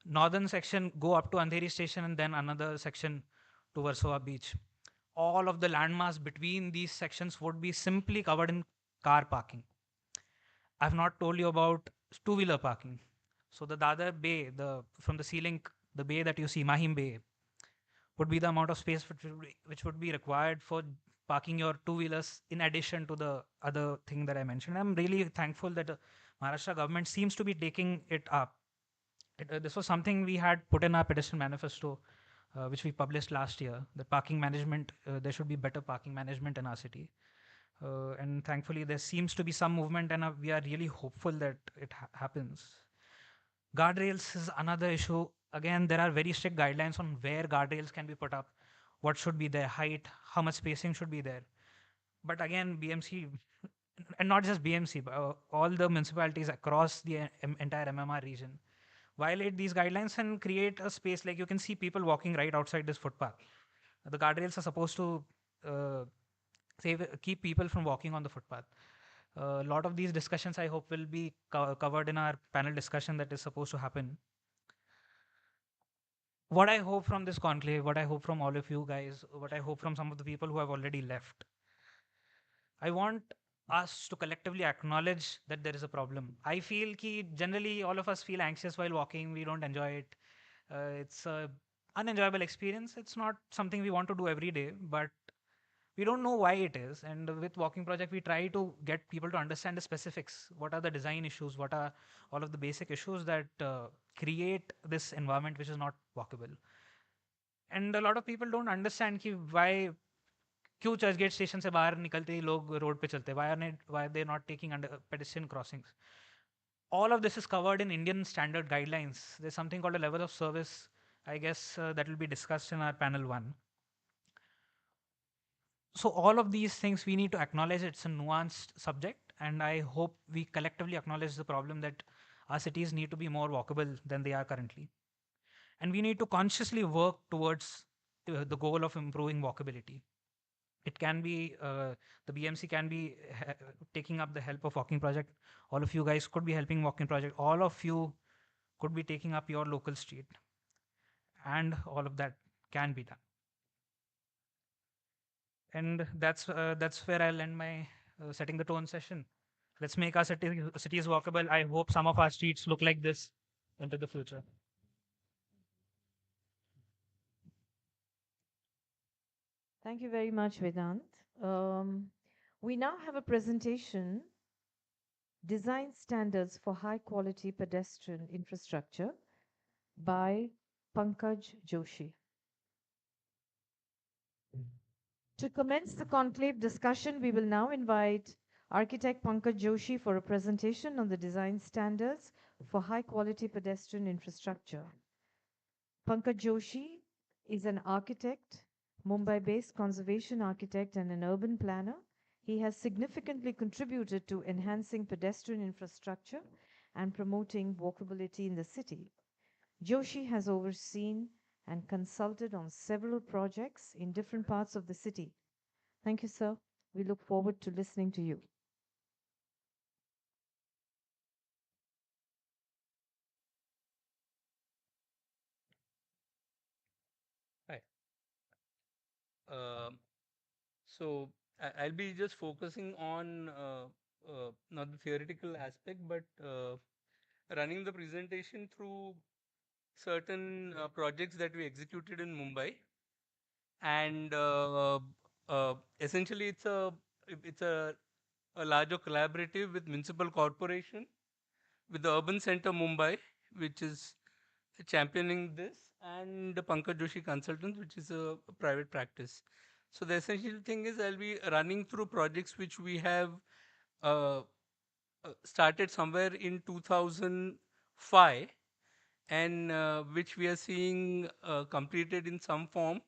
Northern section, go up to Andheri Station, and then another section to Versova Beach. All of the landmass between these sections would be simply covered in car parking. I've not told you about two-wheeler parking. So the Dadar Bay, from the ceiling, the bay that you see, Mahim Bay, would be the amount of space which would be required for parking your two-wheelers in addition to the other thing that I mentioned. I'm really thankful that the Maharashtra government seems to be taking it up. This was something we had put in our pedestrian manifesto, which we published last year, that parking management, there should be better parking management in our city. And thankfully, there seems to be some movement, and we are really hopeful that it happens. Guardrails is another issue. Again, there are very strict guidelines on where guardrails can be put up, what should be their height, how much spacing should be there. But again, BMC, and not just BMC, but all the municipalities across the entire MMR region violate these guidelines and create a space. Like you can see people walking right outside this footpath. The guardrails are supposed to keep people from walking on the footpath. A lot of these discussions, I hope, will be covered in our panel discussion that is supposed to happen. What I hope from this conclave, what I hope from all of you guys, what I hope from some of the people who have already left, I want us to collectively acknowledge that there is a problem. I feel ki generally all of us feel anxious while walking. We don't enjoy it. It's an unenjoyable experience. It's not something we want to do every day, but we don't know why it is. And with Walking Project, we try to get people to understand the specifics. What are the design issues? What are all of the basic issues that create this environment which is not walkable? And a lot of people don't understand कि why क्यों church gate station से बाहर निकलते ही लोग road पे चलते हैं, why are they not taking under pedestrian crossings? All of this is covered in Indian standard guidelines. There's something called a level of service, I guess, that will be discussed in our panel 1. So all of these things we need to acknowledge. It's a nuanced subject, and I hope we collectively acknowledge the problem that our cities need to be more walkable than they are currently. And we need to consciously work towards the goal of improving walkability. It can be, the BMC can be taking up the help of walking project. All of you guys could be helping walking project. All of you could be taking up your local street. And all of that can be done. And that's where I'll end my setting the tone session. Let's make our cities walkable. I hope some of our streets look like this into the future. Thank you very much, Vedant. We now have a presentation, Design Standards for High Quality Pedestrian Infrastructure by Pankaj Joshi. To commence the conclave discussion, we will now invite architect Pankaj Joshi for a presentation on the design standards for high quality pedestrian infrastructure. Pankaj Joshi is an architect, Mumbai-based conservation architect and an urban planner. He has significantly contributed to enhancing pedestrian infrastructure and promoting walkability in the city. Joshi has overseen and consulted on several projects in different parts of the city. Thank you, sir. We look forward to listening to you. Hi. So I'll be just focusing on not the theoretical aspect, but running the presentation through certain projects that we executed in Mumbai, and essentially it's a larger collaborative with municipal corporation, with the Urban Center Mumbai, which is championing this, and the Pankaj Joshi Consultants, which is a private practice. So the essential thing is I'll be running through projects which we have started somewhere in 2005, and which we are seeing completed in some form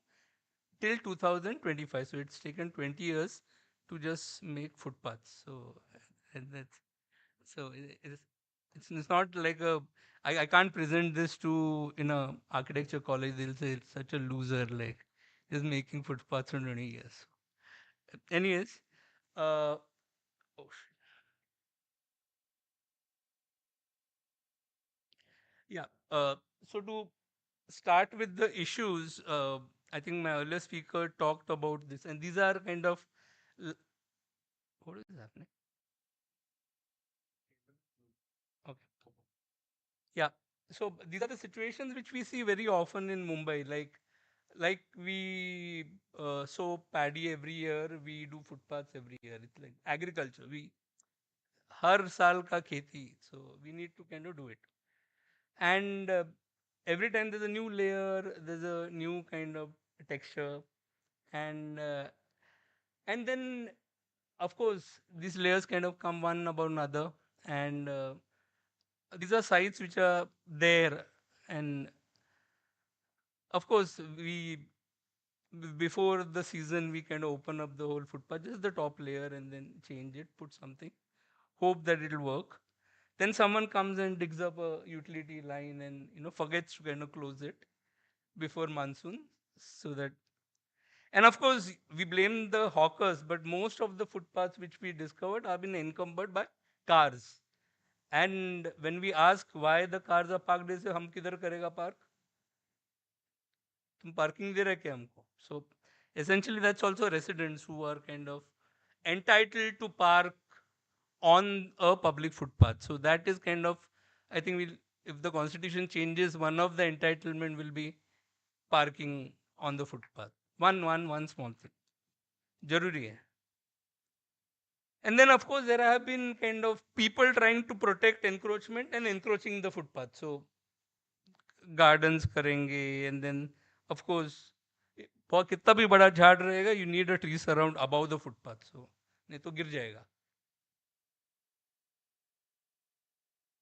till 2025. So it's taken 20 years to just make footpaths. So and that's so it's not like I can't present this to in a architecture college. They'll say it's such a loser, like just making footpaths for 20 years. Anyways, oh shit. Yeah. So to start with the issues, I think my earlier speaker talked about this, and these are kind of what is happening? Okay. Yeah. So these are the situations which we see very often in Mumbai. Like we sow paddy every year, we do footpaths every year. It's like agriculture. We har saal ka kheti. So we need to kind of do it. And every time there's a new layer, there's a new kind of texture, and then of course these layers kind of come one about another, and these are sites which are there, and of course before the season we kind of open up the whole footpath, just the top layer, and then change it, put something, hope that it'll work. Then someone comes and digs up a utility line and forgets to kind of close it before monsoon, so that. And of course we blame the hawkers, but most of the footpaths which we discovered have been encumbered by cars. And when we ask why the cars are parked, they say hum kidhar karega park, tum parking de rahe kya humko? So essentially that's also residents who are kind of entitled to park on a public footpath. So that is kind of, I think if the constitution changes, one of the entitlement will be parking on the footpath. One small thing. Jaruri hai. And then of course there have been kind of people trying to protect encroachment and encroaching the footpath. So gardens karenge, and then of course, बहुत कितना भी बड़ा झाड़ रहेगा, you need a tree surround above the footpath, so नहीं तो गिर जाएगा.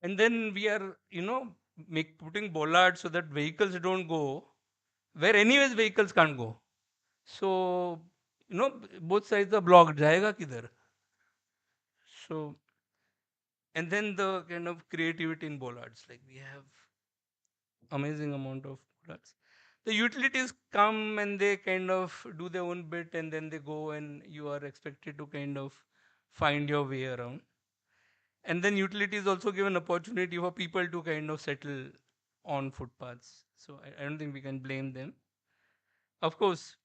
And then we are, putting bollards so that vehicles don't go where anyways vehicles can't go. So, both sides are blocked. जाएगा किधर? So, and then the kind of creativity in bollards, like we have amazing amount of bollards. The utilities come and they kind of do their own bit, and then they go, and you are expected to kind of find your way around. And then utilities also give an opportunity for people to kind of settle on footpaths. So I don't think we can blame them. Of course,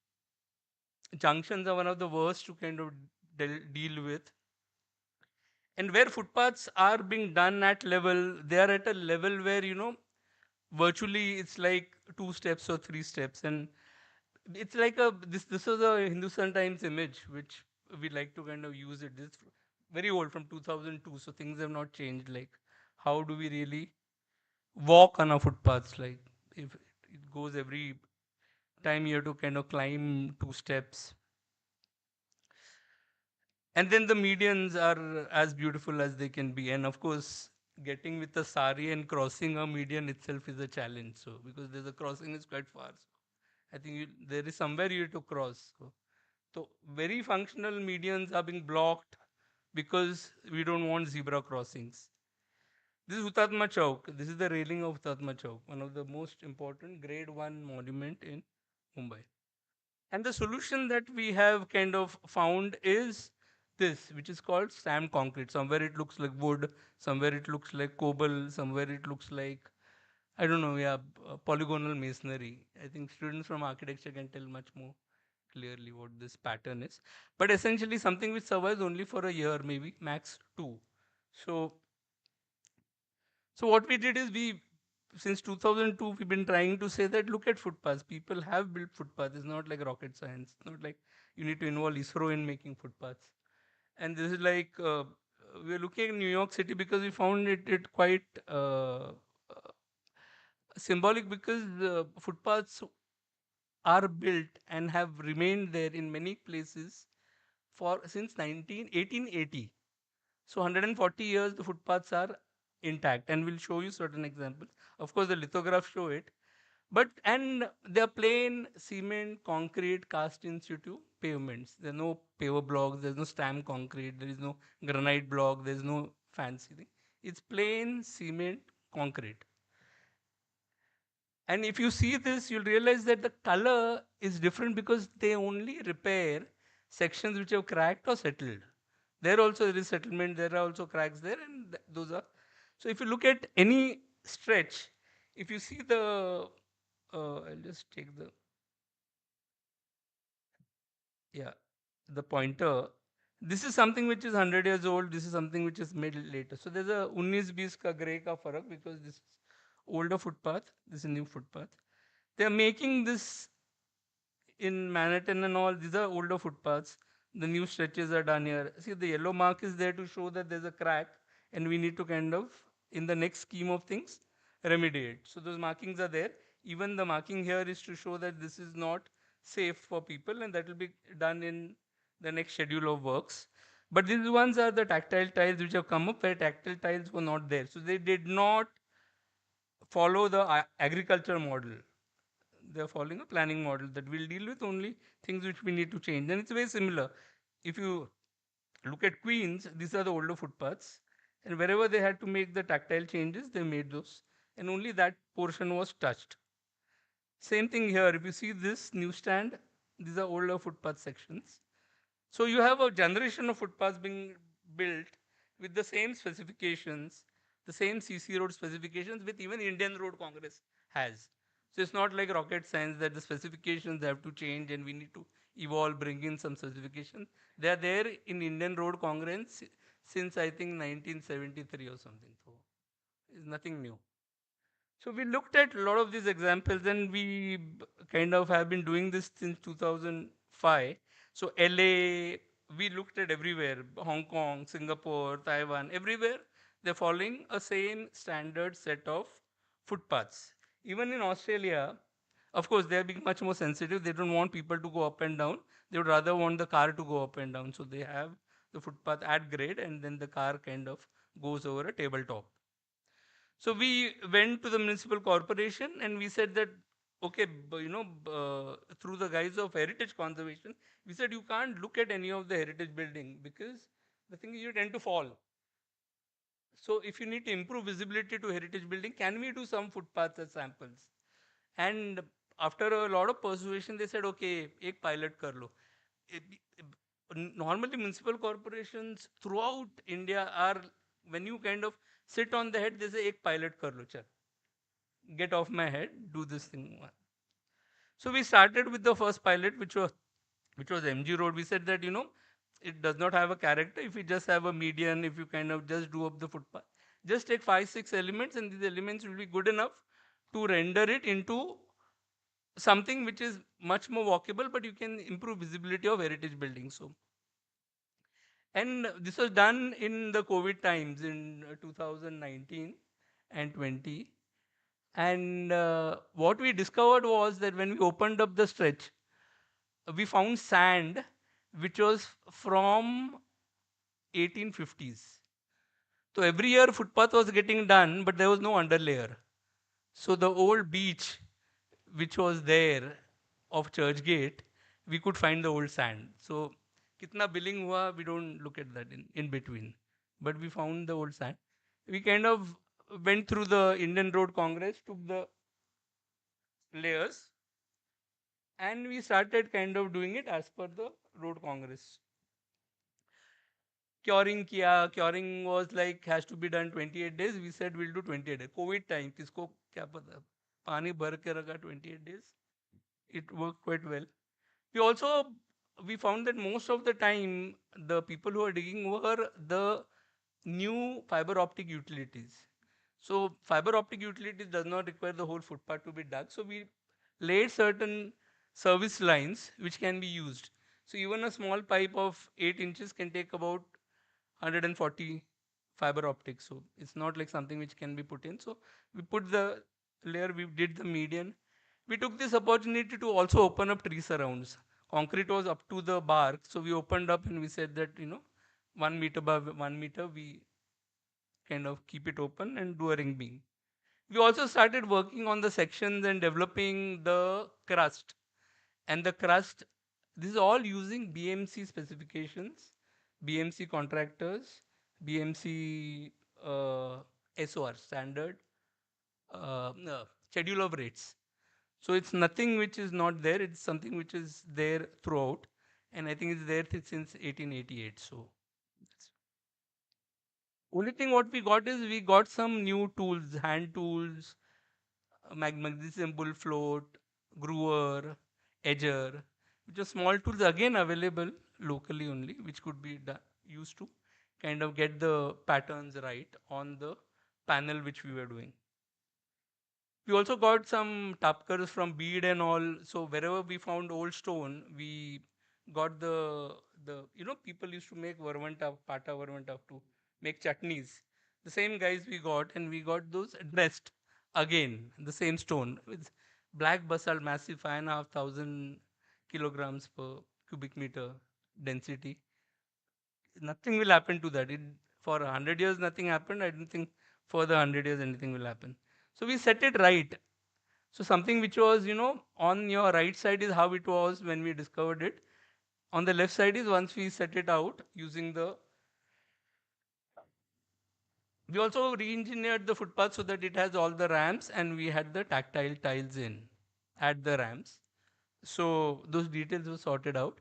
junctions are one of the worst to kind of deal with. And where footpaths are being done at level, they are at a level where, virtually it's like 2 steps or 3 steps. And it's like this was a Hindustan Times image, which we like to kind of use it. This is very old, from 2002, so things have not changed. Like, how do we really walk on our footpaths? Like, if it goes every time you have to kind of climb 2 steps. And then the medians are as beautiful as they can be. And of course, getting with a sari and crossing a median itself is a challenge. So, because there's a crossing is quite far. So I think there is somewhere you have to cross. So very functional medians are being blocked because we don't want zebra crossings. This is Hutatma Chowk. This is the railing of Hutatma Chowk, one of the most important grade 1 monument in Mumbai. And the solution that we have kind of found is this, which is called stamped concrete. Somewhere it looks like wood, somewhere it looks like cobble, somewhere it looks like, I don't know, polygonal masonry. I think students from architecture can tell much more clearly what this pattern is. But essentially something which survives only for a year, maybe max 2. So what we did is since 2002, we've been trying to say that look at footpaths. People have built footpaths. It's not like rocket science. It's not like you need to involve ISRO in making footpaths. And this is like, we're looking at New York City because we found it quite symbolic, because footpaths are built and have remained there in many places since 1880. So 140 years the footpaths are intact, and we'll show you certain examples. Of course, the lithographs show it. And they're plain cement, concrete, cast in situ pavements. There are no paver blocks, there's no stamped concrete, there is no granite block, there's no fancy thing. It's plain cement, concrete. And if you see this, you'll realize that the color is different because they only repair sections which have cracked or settled. There also there is settlement, there are also cracks there, and those are. So if you look at any stretch, if you see the, I'll just take the pointer. This is something which is 100 years old. This is something which is made later. So there's a 19-20 ka gray ka farak, because this is older footpath. This is a new footpath. They are making this in Manhattan and all. These are older footpaths. The new stretches are done here. See, the yellow mark is there to show that there's a crack, and we need to kind of, in the next scheme of things, remediate. So those markings are there. Even the marking here is to show that this is not safe for people, and that will be done in the next schedule of works. But these ones are the tactile tiles which have come up, where tactile tiles were not there. So they did not follow the agriculture model. They're following a planning model that will deal with only things which we need to change. And it's very similar. If you look at Queens, these are the older footpaths. And wherever they had to make the tactile changes, they made those. And only that portion was touched. Same thing here. If you see this newsstand, these are older footpath sections. So you have a generation of footpaths being built with the same specifications, the same CC road specifications, with even Indian Road Congress has. So it's not like rocket science that the specifications have to change and we need to evolve, bring in some specifications. They are there in Indian Road Congress since I think 1973 or something. So it's nothing new. So we looked at a lot of these examples, and we kind of have been doing this since 2005. So LA, we looked at everywhere, Hong Kong, Singapore, Taiwan, everywhere. They're following a same standard set of footpaths. Even in Australia, Of course, they are being much more sensitive. They don't want people to go up and down. They would rather want the car to go up and down. So they have the footpath at grade, and then the car kind of goes over a tabletop. So we went to the municipal corporation and we said that, okay, through the guise of heritage conservation, we said you can't look at any of the heritage building because the thing is you tend to fall. So if you need to improve visibility to heritage building, can we do some footpaths as samples? And after a lot of persuasion, they said, okay, एक pilot कर लो. Normally municipal corporations throughout India are, when you kind of sit on the head, they say, एक pilot कर लो, चल. Get off my head, do this thing. So we started with the first pilot, which was MG Road. We said that, it does not have a character. If you just have a median, if you kind of just do up the footpath, just take 5-6 elements, and these elements will be good enough to render it into something which is much more walkable, but you can improve visibility of heritage buildings. So, and this was done in the COVID times in 2019 and 20. And what we discovered was that when we opened up the stretch, we found sand which was from 1850s. So every year footpath was getting done, but there was no underlayer. So the old beach which was there of Churchgate, we could find the old sand. So kitna billing hua, we don't look at that in between. But we found the old sand. We kind of went through the Indian Road Congress, took the layers, and we started kind of doing it as per the Road Congress. Curing was like, has to be done 28 days. We said we'll do 28 days. COVID time, kisko kya pata? Pani bhar ke rakha 28 days. It worked quite well. We found that most of the time, the people who are digging were the new fiber optic utilities. So fiber optic utilities does not require the whole footpath to be dug. So we laid certain service lines which can be used. So even a small pipe of 8 inches can take about 140 fiber optics. So it's not like something which can be put in. So we put the layer, we did the median. We took this opportunity to also open up tree surrounds. Concrete was up to the bark. So we opened up and we said that, 1 meter by 1 meter, we kind of keep it open and do a ring beam. We also started working on the sections and developing the crust. And the crust, this is all using BMC specifications, BMC contractors, BMC SOR, standard schedule of rates. So it's nothing which is not there. It's something which is there throughout. And I think it's there since 1888. So only thing what we got is we got some new tools, hand tools, magnesium bull float, groover, edger, which are small tools again available locally only, which could be used to kind of get the patterns right on the panel which we were doing. We also got some tapkars from bead and all. So wherever we found old stone, we got the people used to make varvanta, pata varvanta to make chutneys. The same guys we got, and we got those dressed again, the same stone with black basalt, massive 5,500 kilograms per cubic meter density. Nothing will happen to that. For 100 years, nothing happened. I don't think for the 100 years anything will happen. So we set it right. So something which was, on your right side is how it was when we discovered it. On the left side is once we set it out using the. We also re-engineered the footpath so that it has all the ramps, and we had the tactile tiles in at the ramps. So those details were sorted out.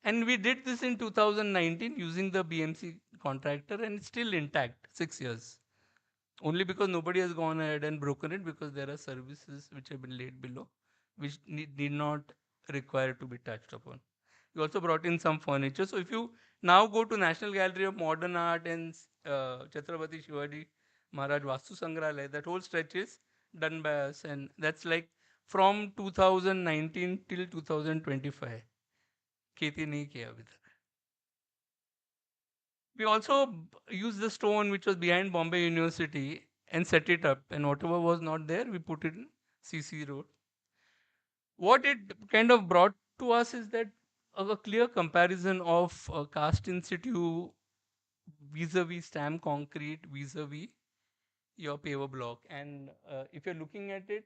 And we did this in 2019 using the BMC contractor, and it's still intact, 6 years. Only because nobody has gone ahead and broken it, because there are services which have been laid below, which need not require to be touched upon. We also brought in some furniture. So if you now go to National Gallery of Modern Art and Chhatrapati Shivaji Maharaj Vastu Sangrahalaya, that whole stretch is done by us, and that's like from 2019 till 2025. खेती नहीं किया अभी तक. We also used the stone which was behind Bombay University and set it up, and whatever was not there, we put it in CC Road. what it kind of brought to us is that a clear comparison of cast in situ vis-a-vis stamp concrete vis-a-vis your paver block. And if you're looking at it,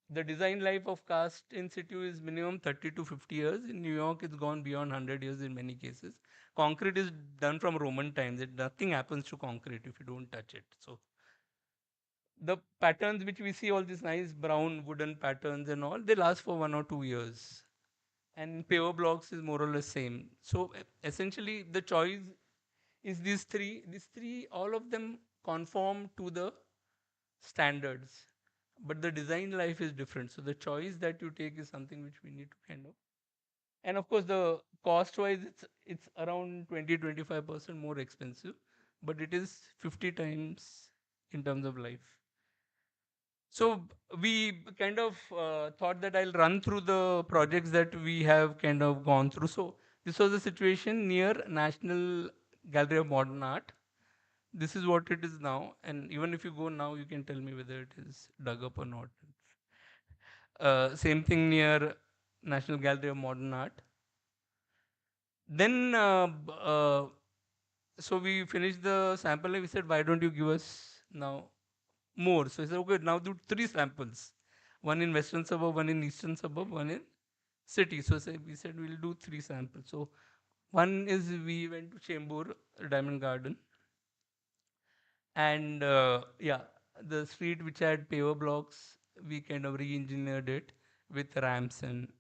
the design life of cast in situ is minimum 30 to 50 years. In New York, it's gone beyond 100 years in many cases. Concrete is done from Roman times. Nothing happens to concrete if you don't touch it. So the patterns which we see, all these nice brown wooden patterns and all, they last for 1 or 2 years. And paver blocks is more or less same. So essentially, the choice is these three. These three, all of them conform to the standards, but the design life is different. So the choice that you take is something which we need to kind of, and of course the cost wise it's around 20-25% more expensive, but it is 50 times in terms of life. So we kind of thought that I'll run through the projects that we have kind of gone through. So this was a situation near National Gallery of Modern Art. This is what it is now, and even if you go now, you can tell me whether it is dug up or not. Same thing near National Gallery of Modern Art. Then, so we finished the sample and we said, why don't you give us now more? So he said, okay, now do 3 samples. One in western suburb, one in eastern suburb, one in city. So we said we'll do 3 samples. So one is we went to Chembur Diamond Garden. And yeah, the street which had paver blocks, we kind of re-engineered it with ramps and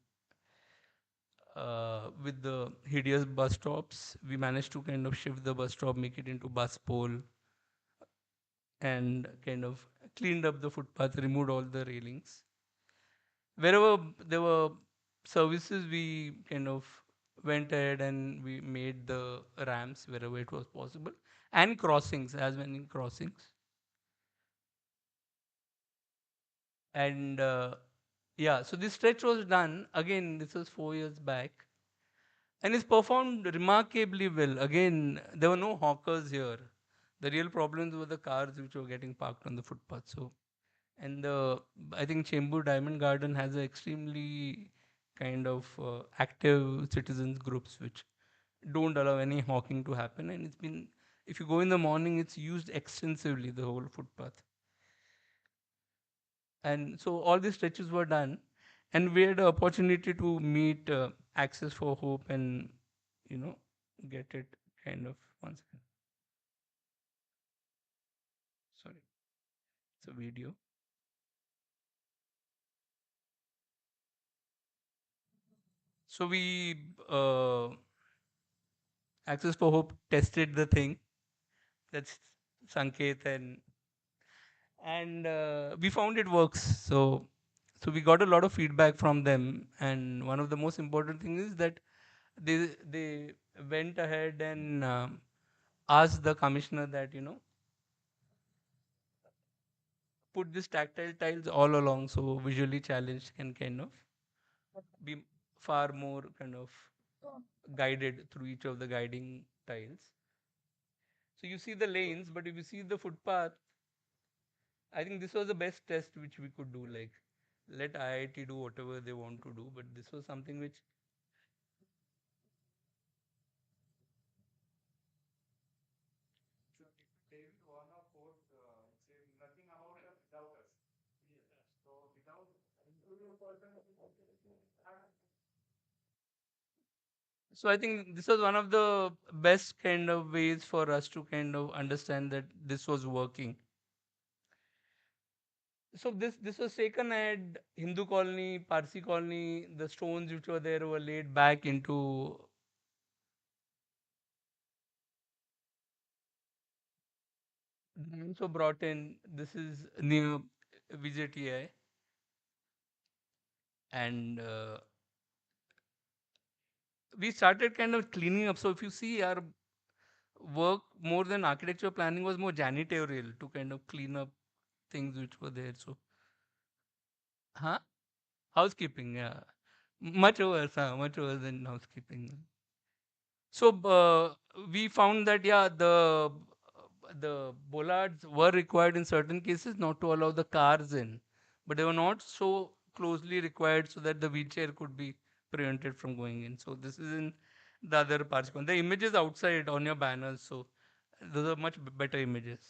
with the hideous bus stops. We managed to kind of shift the bus stop, make it into bus pole, and kind of cleaned up the footpath, removed all the railings. Wherever there were services, we kind of went ahead and we made the ramps wherever it was possible, and crossings, as many crossings. And yeah, so this stretch was done. Again, this was 4 years back. And it's performed remarkably well. Again, there were no hawkers here. The real problems were the cars which were getting parked on the footpath. So, and I think Chembur Diamond Garden has an extremely kind of active citizens groups which don't allow any hawking to happen. And it's been, if you go in the morning, it's used extensively, the whole footpath. And so all these stretches were done, and we had the opportunity to meet Access for Hope and get it kind of one second. Sorry, it's a video. So we Access for Hope tested the thing. That's Sanket, and we found it works. So we got a lot of feedback from them, and one of the most important things is that they went ahead and asked the commissioner that put these tactile tiles all along, so visually challenged can kind of be far more kind of guided through each of the guiding tiles. So you see the lanes, but if you see the footpath, I think this was the best test which we could do. Like, let IIT do whatever they want to do, but this was something which So I think this was one of the best kind of ways for us to kind of understand that this was working. So this was taken at Hindu colony, Parsi colony. The stones which were there were laid back into so brought in. This is new VJTI, and we started kind of cleaning up. So if you see our work, more than architecture planning, was more janitorial to kind of clean up things which were there. So, huh? Housekeeping, yeah, much worse than housekeeping. So we found that yeah, the bollards were required in certain cases not to allow the cars in, but they were not so closely required so that the wheelchair could be prevented from going in. So this is in the other participant. The image is outside on your banners, so those are much better images.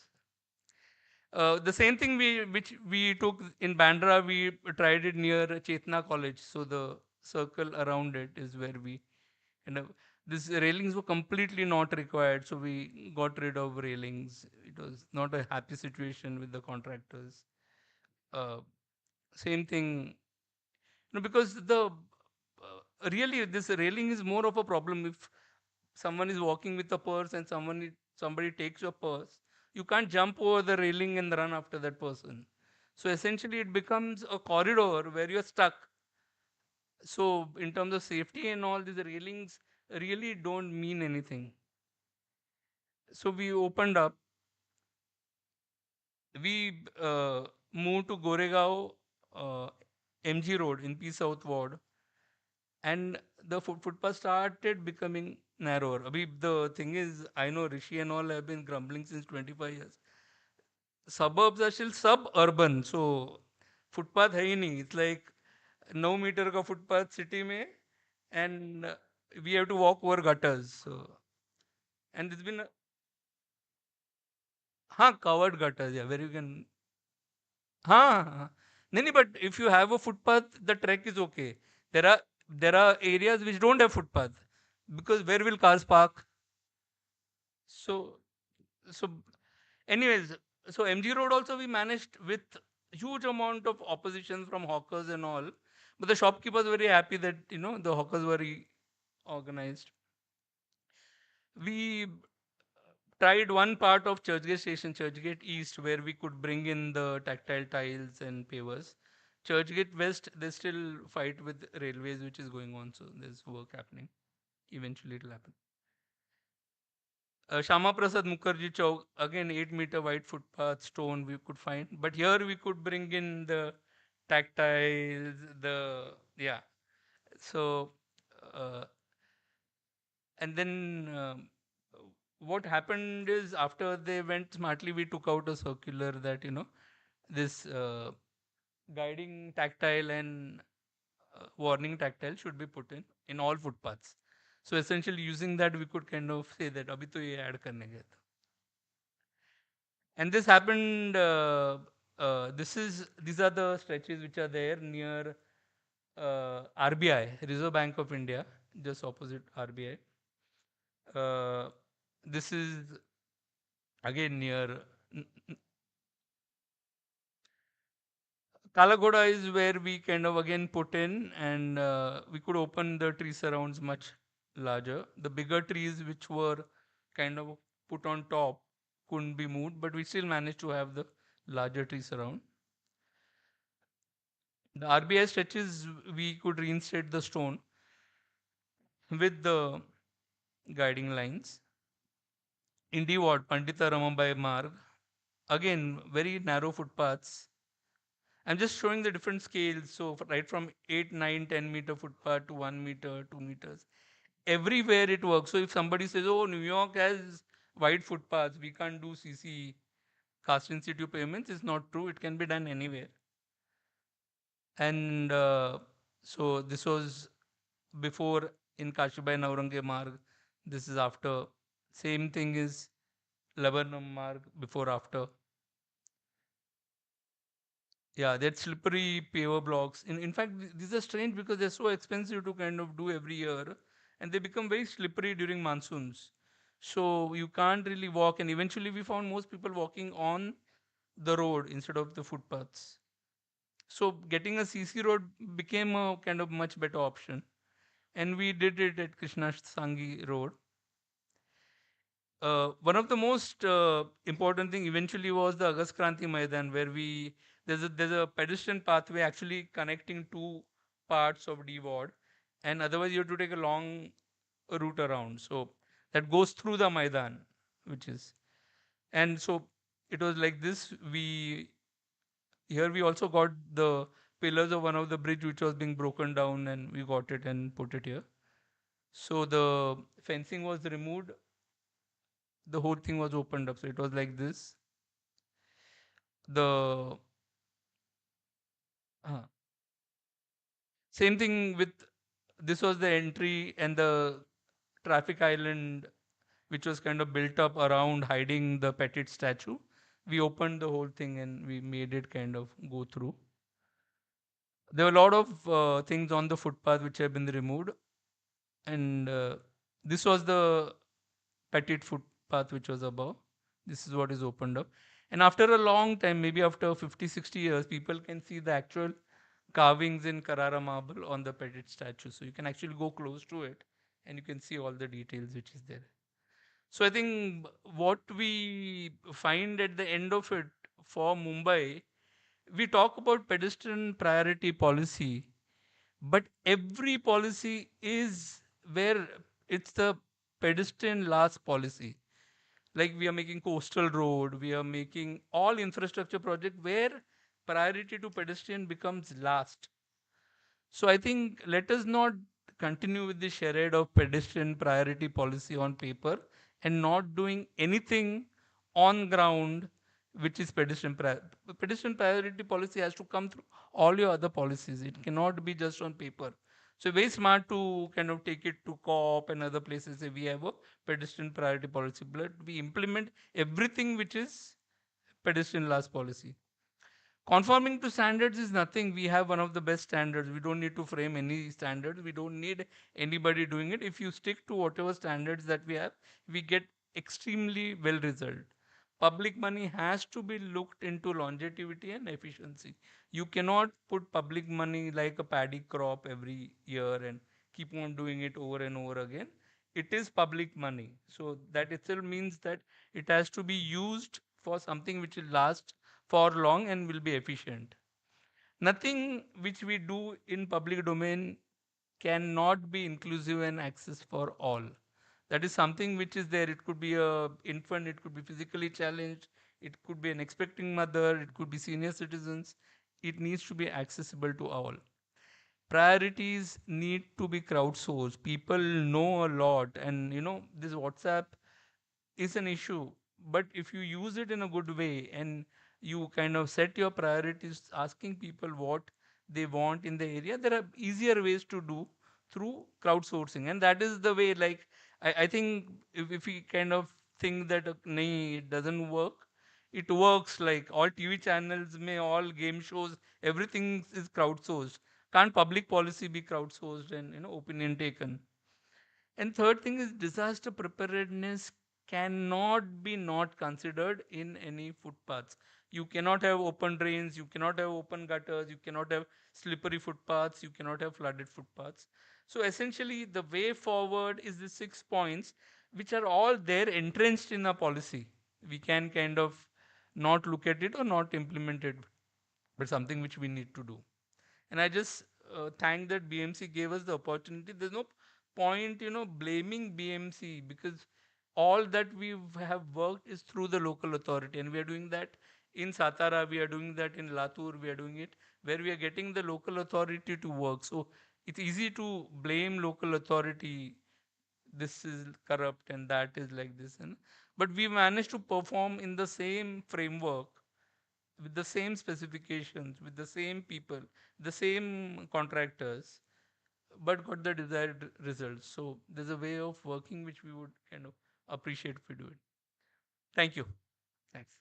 The same thing which we took in Bandra, we tried it near Chetna College. So the circle around it is where we, and these railings were completely not required. So we got rid of railings. It was not a happy situation with the contractors. Same thing, because the really this railing is more of a problem if someone is walking with a purse and somebody takes your purse. You can't jump over the railing and run after that person. So essentially, it becomes a corridor where you're stuck. So in terms of safety and all, these railings really don't mean anything. So we opened up. We moved to Goregaon MG Road in P South Ward, and the footpath started becoming narrower. Abhi, the thing is, I know Rishi and all have been grumbling since 25 years. Suburbs are still suburban, so footpath hai hi nahi. It's like 9 meter ka footpath city mein, and we have to walk over gutters. So, and it's been covered gutters, yeah, where you can. No, but if you have a footpath, the trek is okay. There are areas which don't have footpath, because where will cars park? So anyways, so MG Road also we managed with huge amount of opposition from hawkers and all, but the shopkeepers were very happy that the hawkers were organized. We tried one part of Churchgate Station, Churchgate East, where we could bring in the tactile tiles and pavers. Churchgate West, they still fight with railways, which is going on, so there's work happening. Eventually, it'll happen. Shama Prasad Mukherjee Chowk, again 8-meter wide footpath, stone we could find. But here we could bring in the tactiles, yeah. So, and then what happened is after they went smartly, we took out a circular that, this guiding tactile and warning tactile should be put in all footpaths. So essentially using that, we could kind of say that abhi to ye add karne gaya tha. And this happened, these are the stretches which are there near RBI, Reserve Bank of India, just opposite RBI. This is again near Kalagoda is where we kind of again put in, and we could open the tree surrounds much larger. The bigger trees which were kind of put on top couldn't be moved, but we still managed to have the larger tree surround. The RBI stretches, we could reinstate the stone with the guiding lines. Indi Ward, Pandita Ramabai Marg, again very narrow footpaths. I'm just showing the different scales. So right from 8, 9, 10-meter footpath to 1 meter, 2 meters. Everywhere it works. So if somebody says, oh, New York has wide footpaths, we can't do CC, caste in situ payments, it's not true. It can be done anywhere. And so this was before in Kashibai Naurange Marg. This is after. Same thing is Laburnum Marg, before, after. Yeah, that slippery paver blocks. In fact, these are strange because they're so expensive to kind of do every year, and they become very slippery during monsoons. So you can't really walk, and eventually we found most people walking on the road instead of the footpaths. So getting a CC road became a kind of much better option, and we did it at Krishna Sangi Road. One of the most important thing eventually was the Agast Kranti Maidan, where there's a pedestrian pathway actually connecting two parts of D Ward, and otherwise you have to take a long route around. So that goes through the Maidan, and so it was like this. Here we also got the pillars of one of the bridge which was being broken down, and we got it and put it here. So the fencing was removed, the whole thing was opened up. So it was like this. The Same thing with, this was the entry and the traffic island, which was kind of built up around hiding the Petit statue. We opened the whole thing and we made it kind of go through. There were a lot of things on the footpath which have been removed, and this was the Petit footpath which was above. This is what is opened up. And after a long time, maybe after 50, 60 years, people can see the actual carvings in Carrara marble on the Petit statue. So you can actually go close to it and you can see all the details which is there. So I think what we find at the end of it for Mumbai, we talk about pedestrian priority policy, but every policy is where it's the pedestrian last policy. Like we are making coastal road, we are making all infrastructure project where priority to pedestrian becomes last. So I think let us not continue with the charade of pedestrian priority policy on paper and not doing anything on ground which is pedestrian priority policy has to come through all your other policies. It cannot be just on paper. So very smart to kind of take it to COP and other places. Say we have a pedestrian priority policy, but we implement everything which is pedestrian last policy. Conforming to standards is nothing. We have one of the best standards. We don't need to frame any standards. We don't need anybody doing it. If you stick to whatever standards that we have, we get extremely well result. Public money has to be looked into longevity and efficiency. You cannot put public money like a paddy crop every year and keep on doing it over and over again. It is public money. So that itself means that it has to be used for something which will last for long and will be efficient. Nothing which we do in public domain cannot be inclusive and access for all. That is something which is there. It could be a infant, it could be physically challenged, it could be an expecting mother, it could be senior citizens. It needs to be accessible to all. Priorities need to be crowdsourced. People know a lot, and this WhatsApp is an issue, but if you use it in a good way and you kind of set your priorities, asking people what they want in the area, there are easier ways to do through crowdsourcing, and that is the way. Like I think if we kind of think that nahi, it doesn't work, it works. Like all TV channels, may all game shows, everything is crowdsourced. Can't public policy be crowdsourced and opinion taken? And third thing is disaster preparedness cannot be not considered in any footpaths. You cannot have open drains, you cannot have open gutters, you cannot have slippery footpaths, you cannot have flooded footpaths. So essentially the way forward is the 6 points which are all there entrenched in a policy. We can kind of not look at it or not implement it, but something which we need to do. And I just thank that BMC gave us the opportunity. There's no point, blaming BMC, because all that we have worked is through the local authority, and we are doing that in Satara, we are doing that in Latur, we are doing it where we are getting the local authority to work. So it's easy to blame local authority. This is corrupt and that is like this, but we managed to perform in the same framework with the same specifications, with the same people, the same contractors, but got the desired results. So there's a way of working which we would kind of appreciate if we do it. Thank you. Thanks.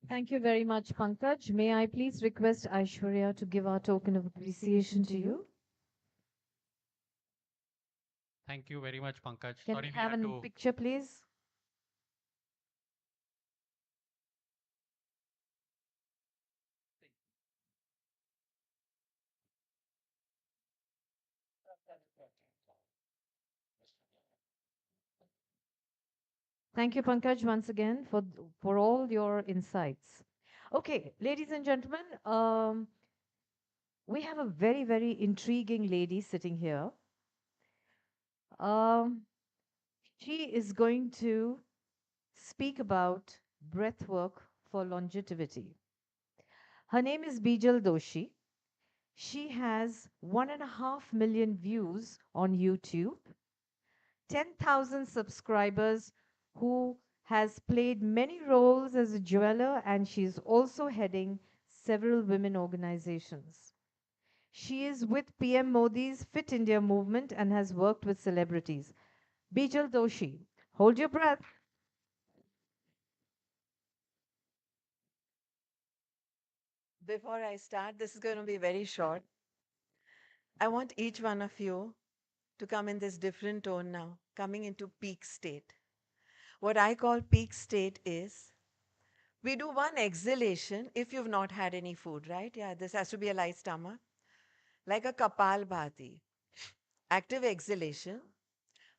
Thank you very much, Pankaj. May I please request Aishwarya to give our token of appreciation to you? Thank you very much, Pankaj. Can Sorry, we we have had a to. picture, please? Thank you, Pankaj, once again for all your insights. Okay, ladies and gentlemen, we have a very, very intriguing lady sitting here. She is going to speak about breath work for longevity. Her name is Bijal Doshi. She has 1.5 million views on YouTube, 10,000 subscribers, who has played many roles as a jeweler, and she is also heading several women organizations. She is with PM Modi's Fit India movement and has worked with celebrities. Bijal Doshi, hold your breath. Before I start, this is going to be very short. I want each one of you to come in this different tone now, coming into peak state. What I call peak state is we do one exhalation if you've not had any food, right? Yeah, this has to be a light stomach, like a Kapal Bhati. Active exhalation,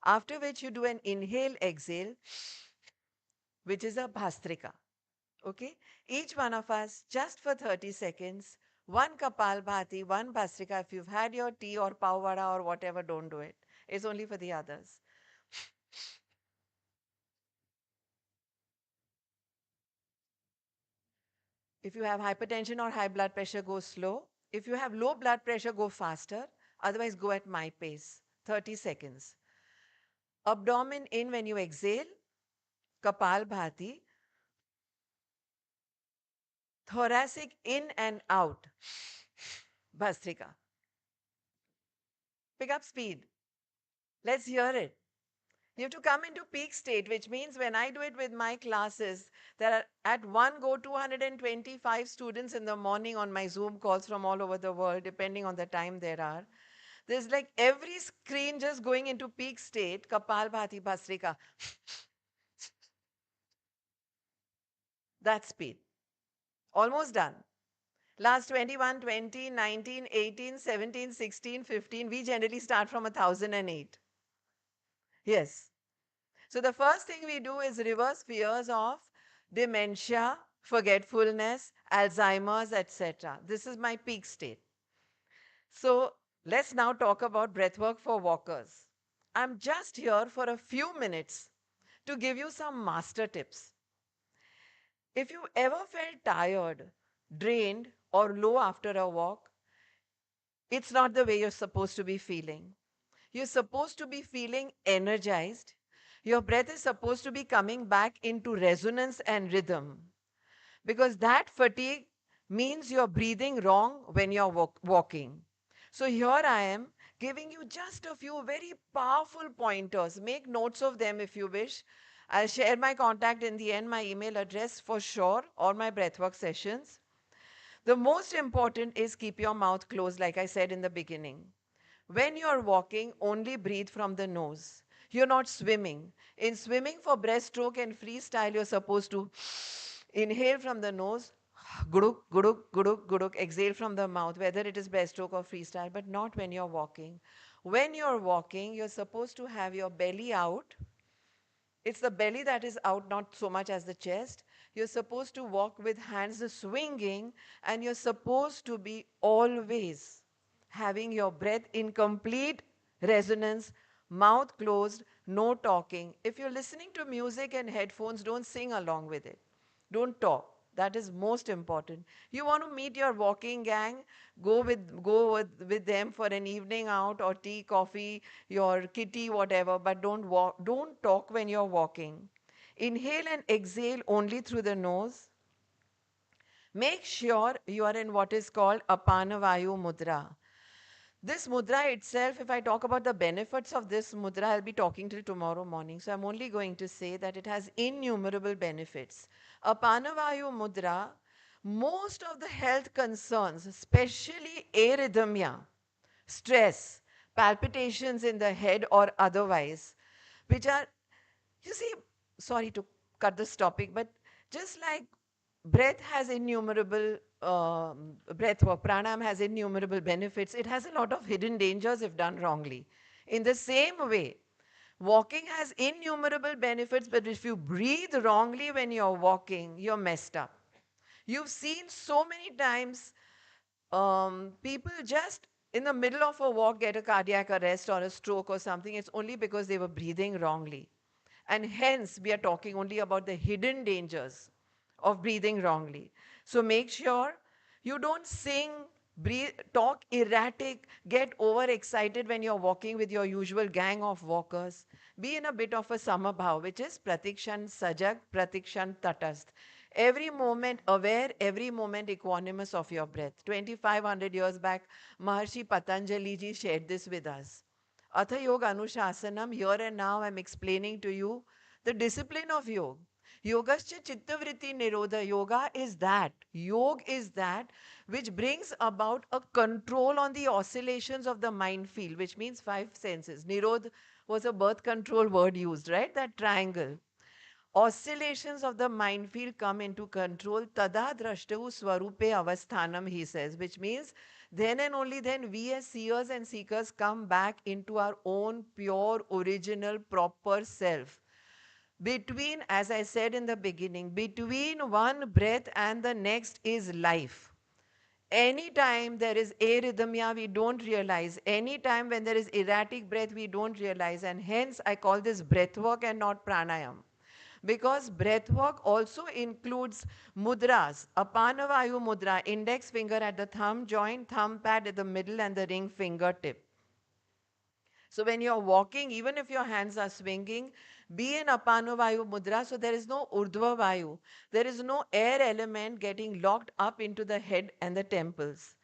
after which you do an inhale, exhale, which is a Bhastrika. Okay? Each one of us, just for 30 seconds, one Kapal Bhati, one Bhastrika. If you've had your tea or pav vada or whatever, don't do it. It's only for the others. If you have hypertension or high blood pressure, go slow. If you have low blood pressure, go faster. Otherwise, go at my pace. 30 seconds. Abdomen in when you exhale. Kapal Bhati. Thoracic in and out. Bhastrika. Pick up speed. Let's hear it. You have to come into peak state, which means when I do it with my classes, there are at one go 225 students in the morning on my Zoom calls from all over the world, depending on the time there are. There's like every screen just going into peak state, Kapal Bhati Bhastrika. That's speed. Almost done. Last 21, 20, 19, 18, 17, 16, 15, we generally start from 1008. Yes. So the first thing we do is reverse fears of dementia, forgetfulness, Alzheimer's, etc. This is my peak state. So let's now talk about breathwork for walkers. I'm just here for a few minutes to give you some master tips. If you ever felt tired, drained, or low after a walk, it's not the way you're supposed to be feeling. You're supposed to be feeling energized. Your breath is supposed to be coming back into resonance and rhythm. Because that fatigue means you're breathing wrong when you're walking. So here I am giving you just a few very powerful pointers. Make notes of them if you wish. I'll share my contact in the end, my email address for sure, or my breathwork sessions. The most important is keep your mouth closed, like I said in the beginning. When you're walking, only breathe from the nose. You're not swimming. In swimming for breaststroke and freestyle, you're supposed to inhale from the nose, guruk, guruk, guruk, guruk, exhale from the mouth, whether it is breaststroke or freestyle, but not when you're walking. When you're walking, you're supposed to have your belly out. It's the belly that is out, not so much as the chest. You're supposed to walk with hands swinging, and you're supposed to be always having your breath in complete resonance, mouth closed, no talking. If you're listening to music and headphones, don't sing along with it. Don't talk. That is most important. You want to meet your walking gang, go with them for an evening out or tea, coffee, your kitty, whatever, but don't talk when you're walking. Inhale and exhale only through the nose. Make sure you are in what is called Apanavayu Mudra. This mudra itself, if I talk about the benefits of this mudra, I'll be talking till tomorrow morning. So I'm only going to say that it has innumerable benefits. Apanavayu mudra, most of the health concerns, especially arrhythmia, stress, palpitations in the head or otherwise, which are, you see, sorry to cut this topic, but just like breath has innumerable breath work, pranayam has innumerable benefits, it has a lot of hidden dangers if done wrongly. In the same way, walking has innumerable benefits, but if you breathe wrongly when you're walking, you're messed up. You've seen so many times people just in the middle of a walk get a cardiac arrest or a stroke or something. It's only because they were breathing wrongly. And hence, we are talking only about the hidden dangers of breathing wrongly. So make sure you don't sing, breathe, talk erratic, get overexcited when you're walking with your usual gang of walkers. Be in a bit of a samabhav, which is pratikshan sajag, pratikshan tatast. Every moment aware, every moment equanimous of your breath. 2,500 years back, Maharshi Patanjali ji shared this with us. Atha Yoga Anushasanam, here and now I'm explaining to you the discipline of yoga. Yogascha Chittavritti Nirodha. Yoga is that. Yoga is that which brings about a control on the oscillations of the mind field, which means 5 senses. Nirodha was a birth control word used, right? That triangle. Oscillations of the mind field come into control. Tada drashtahu swarupe avasthanam, he says, which means then and only then we as seers and seekers come back into our own pure, original, proper self. Between, as I said in the beginning, between one breath and the next is life. Anytime there is arrhythmia, we don't realize. Anytime when there is erratic breath, we don't realize. And hence, I call this breath work and not pranayam. Because breath work also includes mudras. Apanavayu mudra, index finger at the thumb joint, thumb pad at the middle, and the ring fingertip. So when you're walking, even if your hands are swinging, be in Apanavayu mudra, so there is no Urdhva Vayu. There is no air element getting locked up into the head and the temples.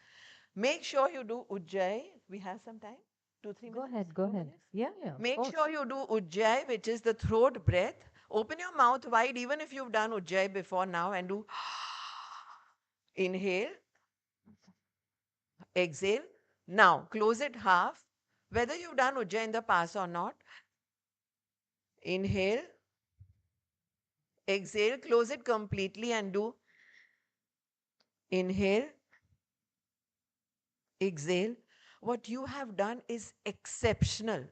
Make sure you do Ujjayi. We have some time? 2-3 minutes? Go ahead. Yeah, yeah. Make sure you do Ujjayi, which is the throat breath. Open your mouth wide, even if you've done Ujjayi before now, and do inhale, exhale. Now, close it half. Whether you've done Ujjayi in the past or not, inhale, exhale, close it completely and do inhale, exhale. What you have done is exceptional.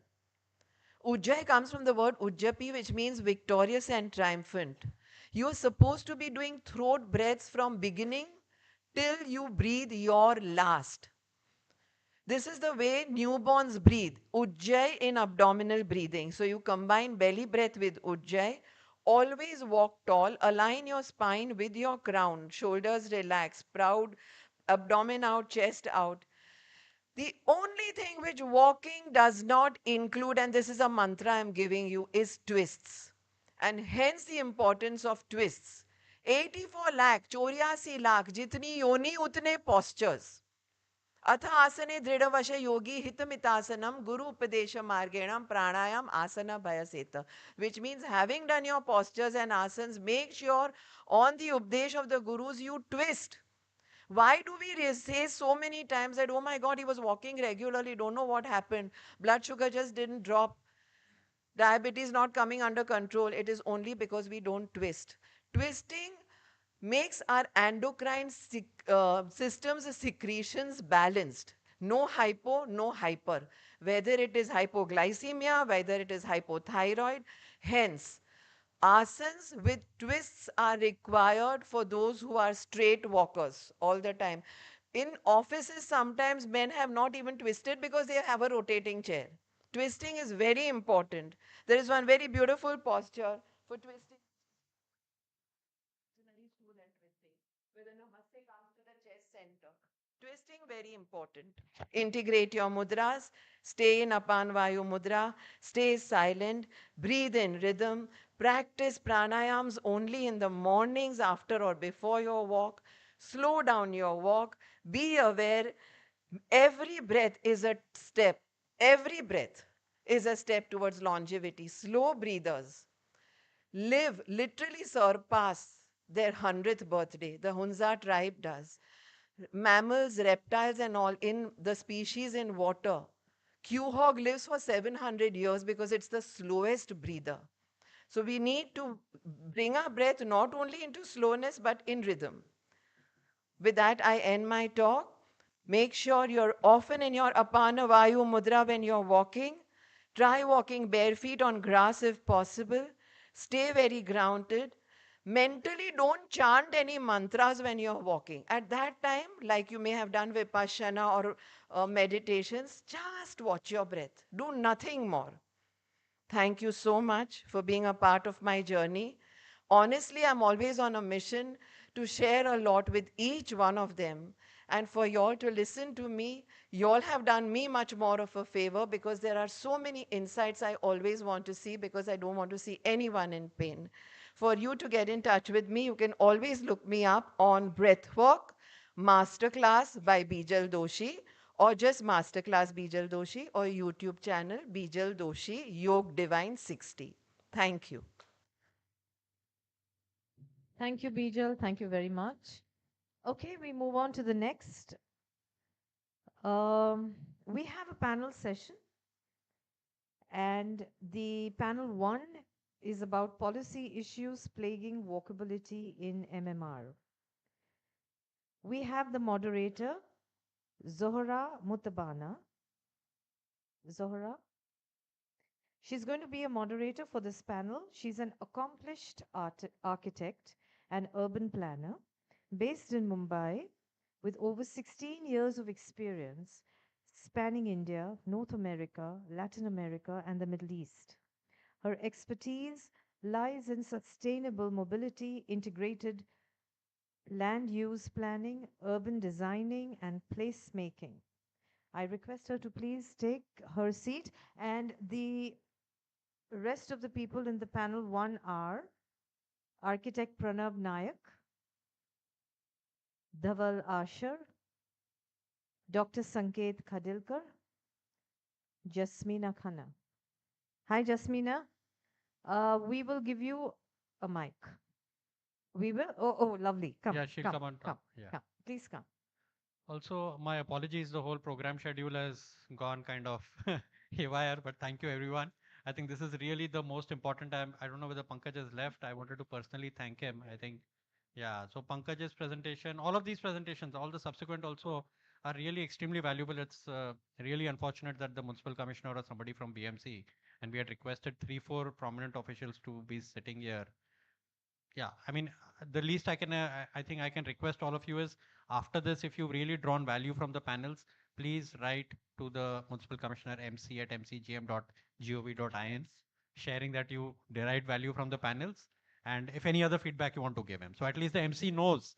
Ujjayi comes from the word Ujjapi, which means victorious and triumphant. You are supposed to be doing throat breaths from beginning till you breathe your last. This is the way newborns breathe. Ujjayi in abdominal breathing. So you combine belly breath with Ujjayi. Always walk tall. Align your spine with your crown. Shoulders relaxed. Proud. Abdomen out. Chest out. The only thing which walking does not include, and this is a mantra I'm giving you, is twists. And hence the importance of twists. 84 lakh, 84 lakh, jitni yoni utne postures. Atha asane dridavasha yogi hitamitasanam guru upadesha margenam pranayam asana bhayaseta. Which means having done your postures and asanas, make sure on the updesh of the gurus you twist. Why do we say so many times that, oh my God, he was walking regularly, don't know what happened. Blood sugar just didn't drop. Diabetes not coming under control. It is only because we don't twist. Twisting makes our endocrine systems secretions balanced. No hypo, no hyper. Whether it is hypoglycemia, whether it is hypothyroid. Hence, asanas with twists are required for those who are straight walkers all the time. In offices, sometimes men have not even twisted because they have a rotating chair. Twisting is very important. There is one very beautiful posture for twisting. Where the namaste comes to the chest center. Twisting very important. Integrate your mudras. Stay in Apanvayu mudra. Stay silent. Breathe in rhythm. Practice pranayams only in the mornings after or before your walk. Slow down your walk. Be aware. Every breath is a step. Every breath is a step towards longevity. Slow breathers live, literally surpass their 100th birthday. The Hunza tribe does. Mammals, reptiles and all in the species in water. Quahog lives for 700 years because it's the slowest breather. So we need to bring our breath not only into slowness but in rhythm. With that, I end my talk. Make sure you're often in your Apana Vayu Mudra when you're walking. Try walking bare feet on grass if possible. Stay very grounded. Mentally, don't chant any mantras when you're walking. At that time, like you may have done Vipassana or meditations, just watch your breath. Do nothing more. Thank you so much for being a part of my journey. Honestly, I'm always on a mission to share a lot with each one of them. And for y'all to listen to me, y'all have done me much more of a favor because there are so many insights I always want to see because I don't want to see anyone in pain. For you to get in touch with me, you can always look me up on Breathwork Masterclass by Bijal Doshi, or just Masterclass Bijal Doshi, or YouTube channel Bijal Doshi Yog Divine 60. Thank you. Thank you, Bijal. Thank you very much. Okay, we move on to the next. We have a panel session, and the panel 1 is about policy issues plaguing walkability in MMR. We have the moderator, Zohra Mutabana. Zohra? She's going to be a moderator for this panel. She's an accomplished architect and urban planner based in Mumbai with over 16 years of experience spanning India, North America, Latin America, and the Middle East. Her expertise lies in sustainable mobility, integrated land use planning, urban designing, and placemaking. I request her to please take her seat, and the rest of the people in the panel 1 are architect Pranav Nayak, Dhaval Asher, Dr. Sanket Khadilkar, Jasmeena Khanna. Hi, Jasmeena. We will give you a mic. We will. Oh, lovely. Come. Yeah, she'll come on top. Yeah. Come. Please come. Also, my apologies, the whole program schedule has gone kind of haywire, but thank you everyone. I think this is really the most important. I don't know whether Pankaj has left. I wanted to personally thank him. I think, yeah, so Pankaj's presentation, all of these presentations, all the subsequent also are really extremely valuable. It's really unfortunate that the municipal commissioner or somebody from BMC, and we had requested 3-4 prominent officials to be sitting here. Yeah, I mean, the least I can, I think I can request all of you is, after this, if you've really drawn value from the panels, please write to the municipal commissioner mc@mcgm.gov.in, sharing that you derived value from the panels, and if any other feedback you want to give him. So at least the MC knows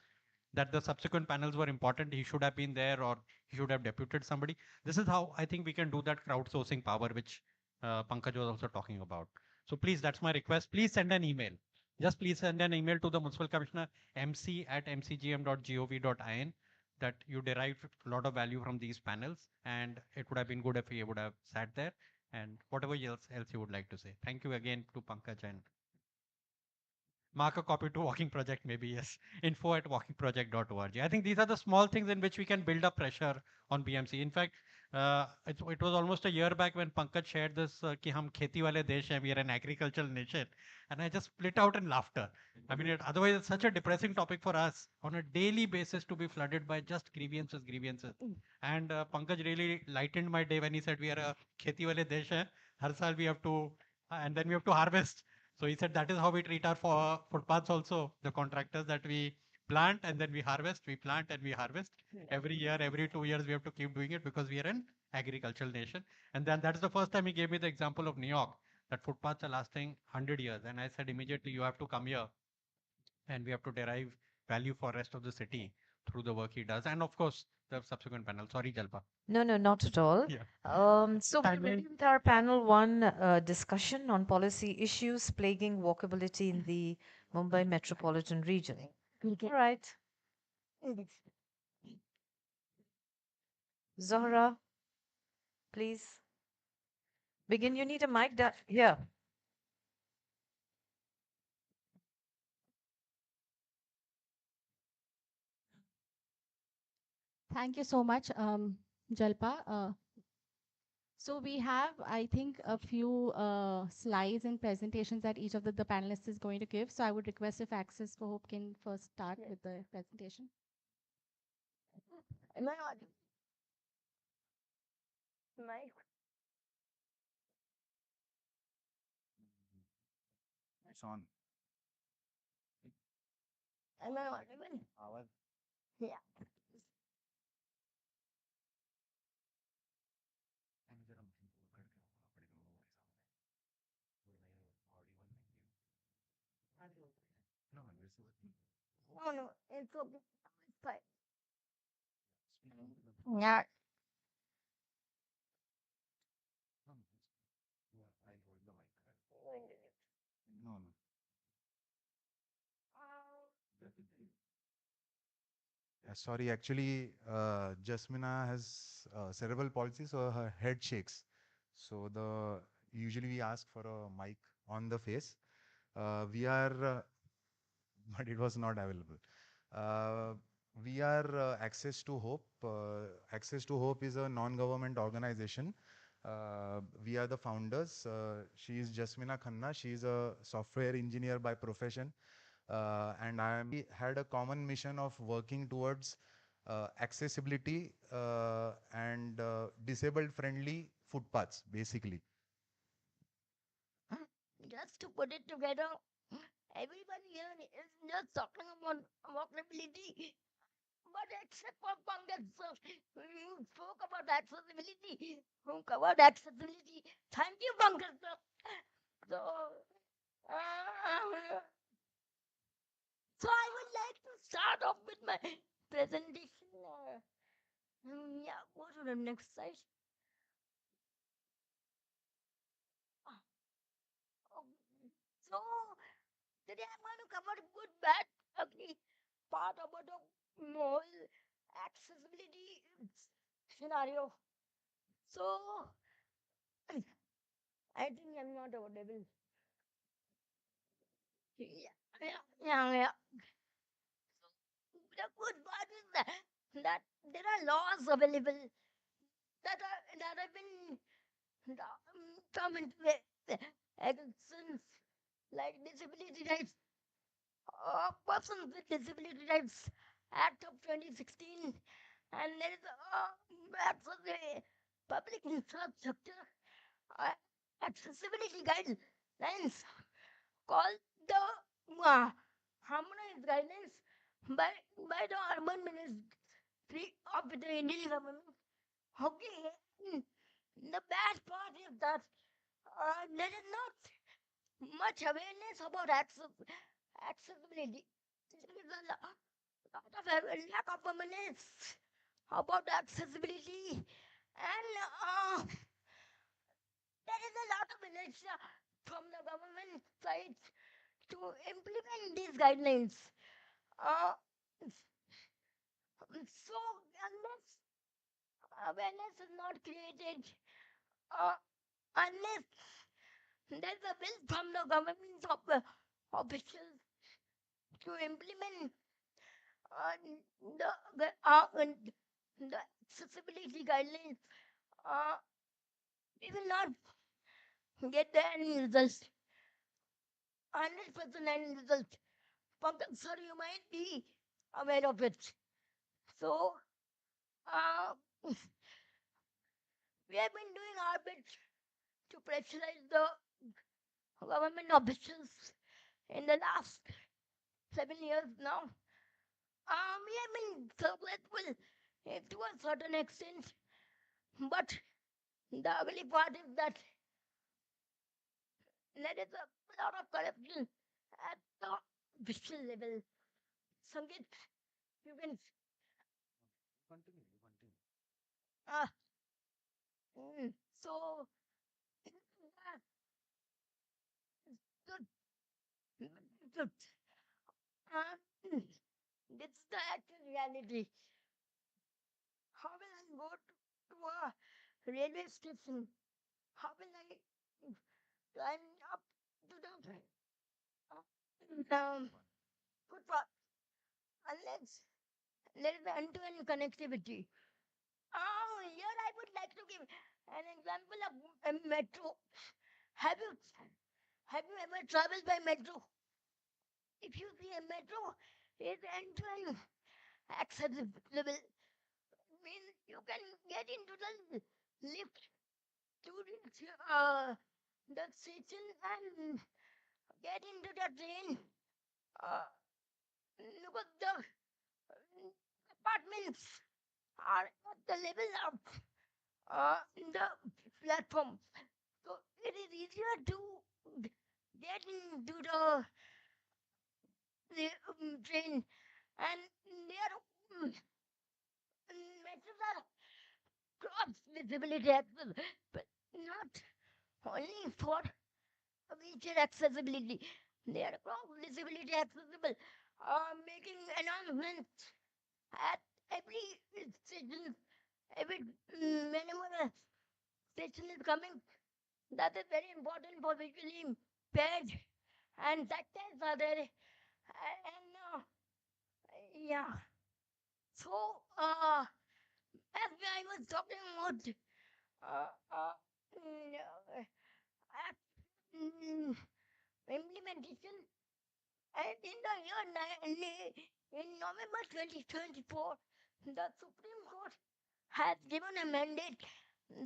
that the subsequent panels were important. He should have been there, or he should have deputed somebody. This is how I think we can do that crowdsourcing power, which Pankaj was also talking about. So please, that's my request. Please send an email. Just please send an email to the municipal commissioner mc@mcgm.gov.in that you derived a lot of value from these panels, and it would have been good if he would have sat there, and whatever else you would like to say. Thank you again to Pankaj, and mark a copy to Walking Project, maybe, yes. info@walkingproject.org. I think these are the small things in which we can build up pressure on BMC. In fact, it was almost a year back when Pankaj shared this, ki hum kheti wale desh hai, we are an agricultural nation. And I just split out in laughter. I mean, otherwise it's such a depressing topic for us on a daily basis to be flooded by just grievances. And Pankaj really lightened my day when he said we are a kheti wale desh hai. Har saal we have to, and then we have to harvest. So he said that is how we treat our footpaths also, the contractors, that we plant and then we harvest, we plant and we harvest. Every year, every 2 years, we have to keep doing it because we are an agricultural nation. And then that's the first time he gave me the example of New York, that footpaths are lasting 100 years. And I said immediately, you have to come here and we have to derive value for rest of the city through the work he does. And of course, the subsequent panel. Sorry, Jalpa. No, not at all. Yeah. So we begin with our panel 1 discussion on policy issues plaguing walkability in the Mumbai metropolitan region. All right. Zohra, please begin. You need a mic here. Thank you so much, Jalpa. So we have, I think, a few slides and presentations that each of the panelists is going to give. So I would request if Access for Hope can first start with the presentation. Am I audible? Mic. It's on. Am I audible? Yeah. No, it's okay. It's fine. Yeah. No. Sorry, actually, Jasmina has cerebral palsy, so her head shakes. So usually we ask for a mic on the face. We are, but it was not available. Uh, we are Access to Hope. Access to Hope is a non-government organization. We are the founders. She is Jasmina Khanna. She is a software engineer by profession. And we had a common mission of working towards accessibility and disabled friendly footpaths, basically. Just to put it together, everybody here is just talking about walkability, but except for Pankaj sir, who spoke about accessibility, who covered accessibility. Thank you, Pankaj sir. So, so I would like to start off with my presentation. Yeah, go to the next slide. So, today I'm going to cover good, bad, ugly part about the whole accessibility scenario. So, I think I'm not audible. Yeah. So, the good part is that there are laws available that have been come into existence, like Disability Rights, Persons with Disability Rights Act of 2016, and there is access to public infrastructure accessibility guidelines called the harmonized guidelines by the Urban Ministry of the Indian government. Okay, the bad part is that there is not much awareness about accessibility. There is a lot of lack of awareness about accessibility, and there is a lot of inertia from the government side to implement these guidelines. So unless awareness is not created, unless there's a bill from the government officials to implement the accessibility guidelines, we will not get any results. 100% any result. Pankaj sir, you might be aware of it. So, we have been doing our bit to pressurize the government officials in the last 7 years now. We have been successful to a certain extent, but the ugly part is that there is a lot of corruption at the official level. Sangeet, you can Continue. so this is the actual reality. How will I go to a railway station? How will I climb up to the footpath unless there is end-to-end connectivity? Here I would like to give an example of a metro. Have you ever traveled by metro? If you see a metro, it's end-to-end accessible. Means you can get into the lift to reach the station and get into the train. Look at the apartments are at the level of the platform. So it is easier to get into the train, and there metros are cross visibility access, but not only for wheelchair accessibility. They are cross visibility accessible, making announcements at every station, every whenever a station is coming, that is very important for visually impaired, and that is are there, and yeah. So as I was talking about uh, uh, mm, implementation, and in the in November 2024, the Supreme Court has given a mandate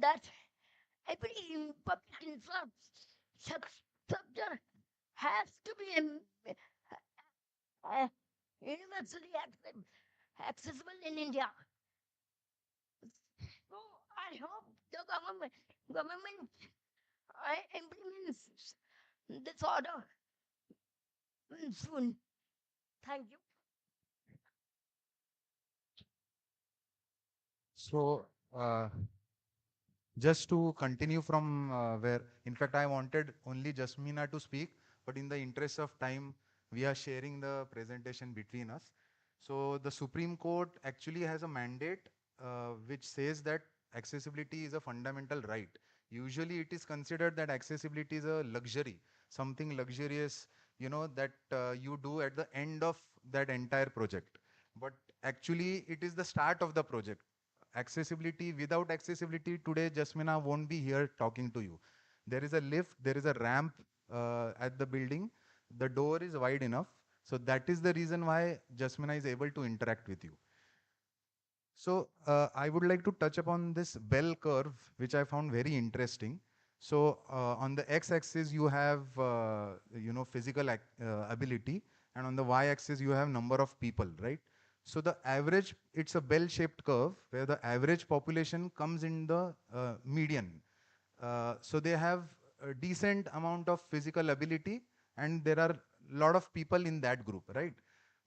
that every public infrastructure has to be universally accessible in India. So I hope the government implements this order soon. Thank you. So, just to continue from where, in fact, I wanted only Jasmina to speak, but in the interest of time, we are sharing the presentation between us. So the Supreme Court actually has a mandate which says that accessibility is a fundamental right. Usually it is considered that accessibility is a luxury, something luxurious, that you do at the end of that entire project. But actually it is the start of the project. Accessibility, without accessibility, today Jasmina won't be here talking to you. There is a lift, there is a ramp at the building. The door is wide enough. So that is the reason why Jasmina is able to interact with you. So I would like to touch upon this bell curve, which I found very interesting. So on the x-axis, you have physical ability, and on the y-axis, you have number of people, right? So the average, it's a bell-shaped curve where the average population comes in the median. So they have a decent amount of physical ability, and there are a lot of people in that group, right?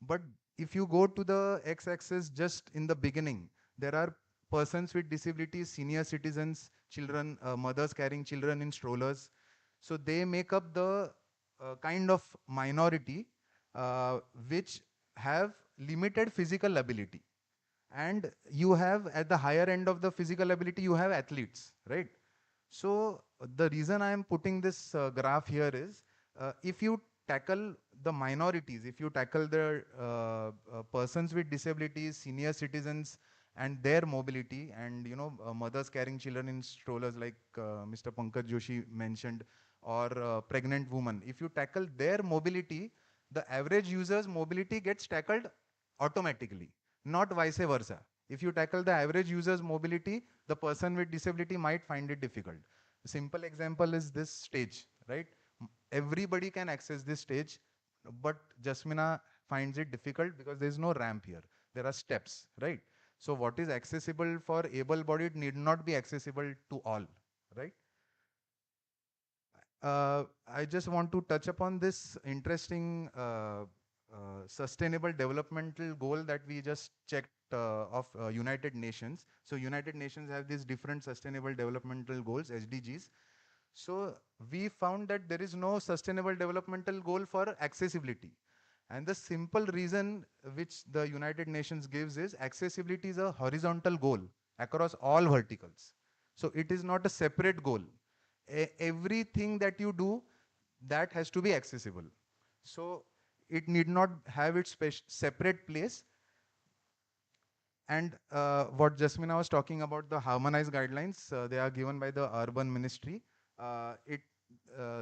But if you go to the x-axis just in the beginning, there are persons with disabilities, senior citizens, children, mothers carrying children in strollers. So they make up the kind of minority which have limited physical ability. And you have at the higher end of the physical ability, you have athletes, right? So the reason I am putting this graph here is if you tackle the minorities, if you tackle the persons with disabilities, senior citizens, and their mobility, and mothers carrying children in strollers, like Mr. Pankaj Joshi mentioned, or pregnant women, if you tackle their mobility, the average user's mobility gets tackled automatically, not vice versa. If you tackle the average user's mobility, the person with disability might find it difficult. A simple example is this stage, right? Everybody can access this stage, but Jasmina finds it difficult because there is no ramp here. There are steps, right? So what is accessible for able-bodied need not be accessible to all, right? I just want to touch upon this interesting sustainable developmental goal that we just checked of United Nations. So United Nations have these different sustainable developmental goals, SDGs. So we found that there is no sustainable developmental goal for accessibility. And the simple reason which the United Nations gives is accessibility is a horizontal goal across all verticals. So it is not a separate goal. Everything that you do, that has to be accessible. So it need not have its separate place. And what Jasmina was talking about, the harmonized guidelines, they are given by the Urban Ministry. They are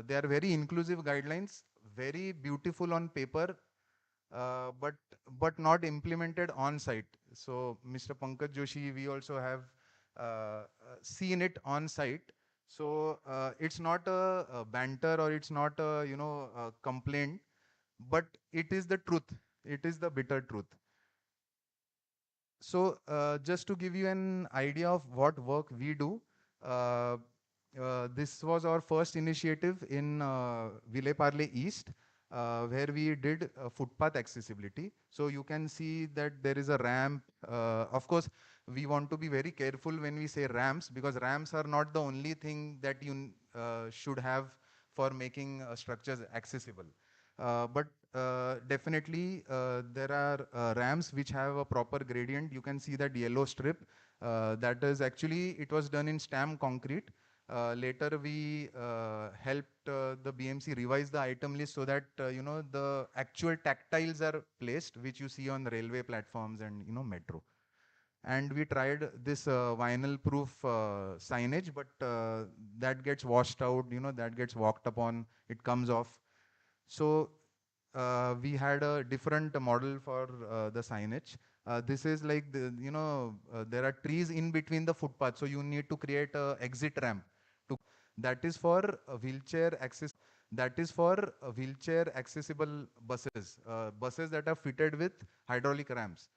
very inclusive guidelines, very beautiful on paper, but not implemented on site. So Mr. Pankaj Joshi, we also have seen it on site. So it's not a banter, or it's not a a complaint, but it is the truth. It is the bitter truth. So just to give you an idea of what work we do, uh, this was our first initiative in Ville Parle East, where we did footpath accessibility. So you can see that there is a ramp. Of course, we want to be very careful when we say ramps, because ramps are not the only thing that you should have for making structures accessible. But definitely there are ramps which have a proper gradient. You can see that yellow strip. That is actually, it was done in stamp concrete. Later we helped the BMC revise the item list so that the actual tactiles are placed, which you see on the railway platforms and metro. And we tried this vinyl proof signage, but that gets washed out, that gets walked upon, it comes off. So we had a different model for the signage. This is like there are trees in between the footpath, so you need to create a exit ramp. That is for wheelchair access. That is for wheelchair accessible buses, buses that are fitted with hydraulic ramps.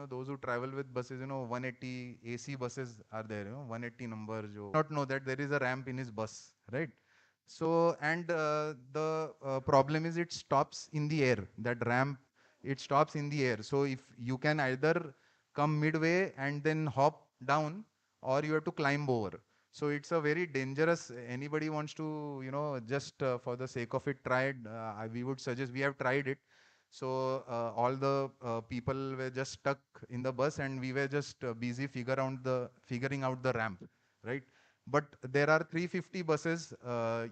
Those who travel with buses, 180 AC buses are there, 180 number. Not know that there is a ramp in his bus, right? So, and the problem is it stops in the air. That ramp, it stops in the air. So if you can either come midway and then hop down, or you have to climb over. So it's a very dangerous. Anybody wants to, just for the sake of it, try it. We would suggest, we have tried it. So all the people were just stuck in the bus, and we were just busy figuring out the ramp, right? But there are 350 buses.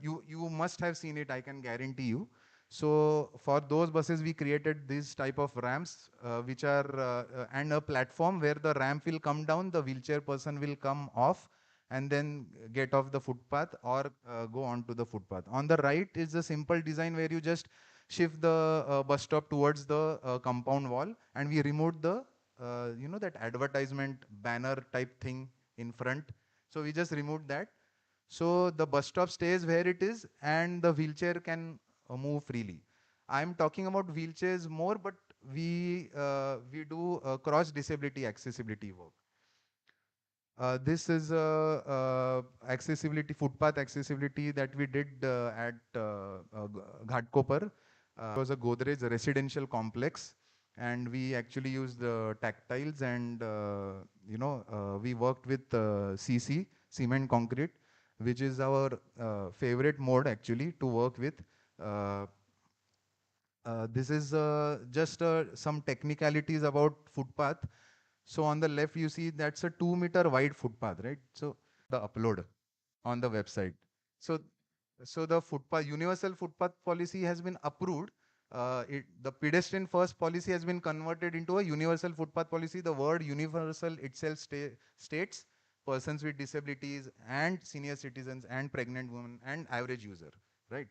You must have seen it, I can guarantee you. So for those buses, we created these type of ramps, which are and a platform where the ramp will come down, the wheelchair person will come off, and then get off the footpath or go onto the footpath. On the right is a simple design where you just shift the bus stop towards the compound wall, and we removed the that advertisement banner type thing in front. So we just removed that. So the bus stop stays where it is, and the wheelchair can move freely. I'm talking about wheelchairs more, but we do cross disability accessibility work. This is accessibility, footpath accessibility that we did at Ghatkopar. It was a Godrej residential complex, and we actually used tactiles, and we worked with CC, cement concrete, which is our favorite mode actually to work with. This is just some technicalities about footpath. So on the left, you see that's a 2-meter wide footpath, right? So the upload on the website. So the footpath, universal footpath policy has been approved. The pedestrian first policy has been converted into a universal footpath policy. The word universal itself states persons with disabilities and senior citizens and pregnant women and average user, right?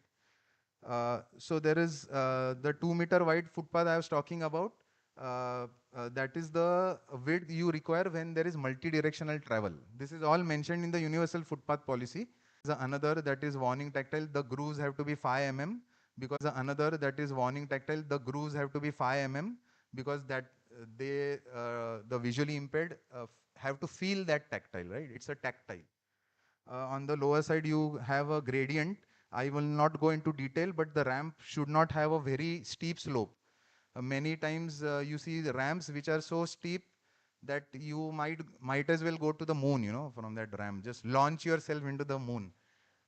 So there is the 2-meter wide footpath I was talking about. That is the width you require when there is multi-directional travel. This is all mentioned in the universal footpath policy. Another that is warning tactile, the grooves have to be 5 mm, because another that is warning tactile, the grooves have to be 5 mm, because that the visually impaired have to feel that tactile, right? It's a tactile. On the lower side, you have a gradient. I will not go into detail, but the ramp should not have a very steep slope. Many times you see the ramps which are so steep that you might as well go to the moon, from that ramp. Just launch yourself into the moon.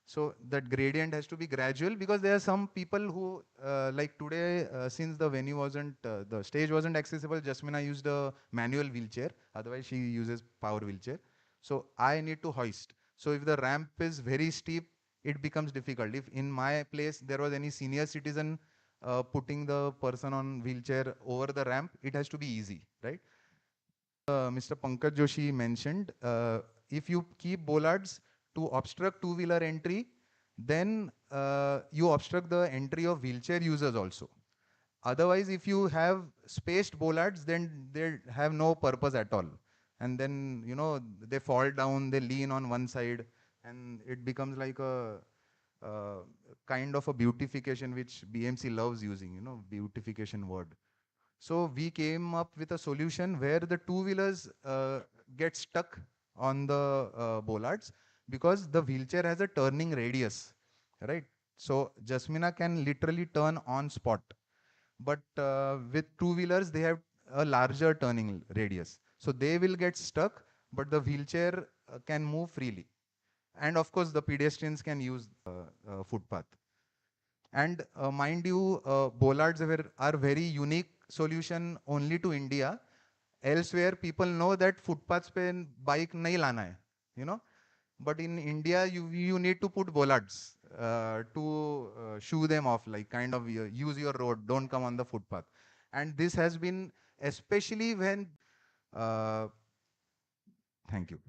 So that gradient has to be gradual, because there are some people who, like today, since the venue wasn't, the stage wasn't accessible, Jasmina used a manual wheelchair. Otherwise, she uses power wheelchair. So I need to hoist. So if the ramp is very steep, it becomes difficult. If in my place there was any senior citizen putting the person on wheelchair over the ramp, it has to be easy, right? Mr. Pankaj Joshi mentioned, if you keep bollards to obstruct two-wheeler entry, then you obstruct the entry of wheelchair users also. Otherwise, if you have spaced bollards, then they have no purpose at all. And then, they fall down, they lean on one side, and it becomes like a kind of a beautification, which BMC loves using, beautification word. So we came up with a solution where the two-wheelers get stuck on the bollards, because the wheelchair has a turning radius, right? So Jasmina can literally turn on spot. But with two-wheelers, they have a larger turning radius. So they will get stuck, but the wheelchair can move freely. And of course, the pedestrians can use footpath. And mind you, bollards are very unique solution only to India. Elsewhere, people know that footpaths pe bike nahi lana hai, you know. But in India, you need to put bollards to shoo them off, like kind of use your road, don't come on the footpath. And this has been especially when, uh, thank you.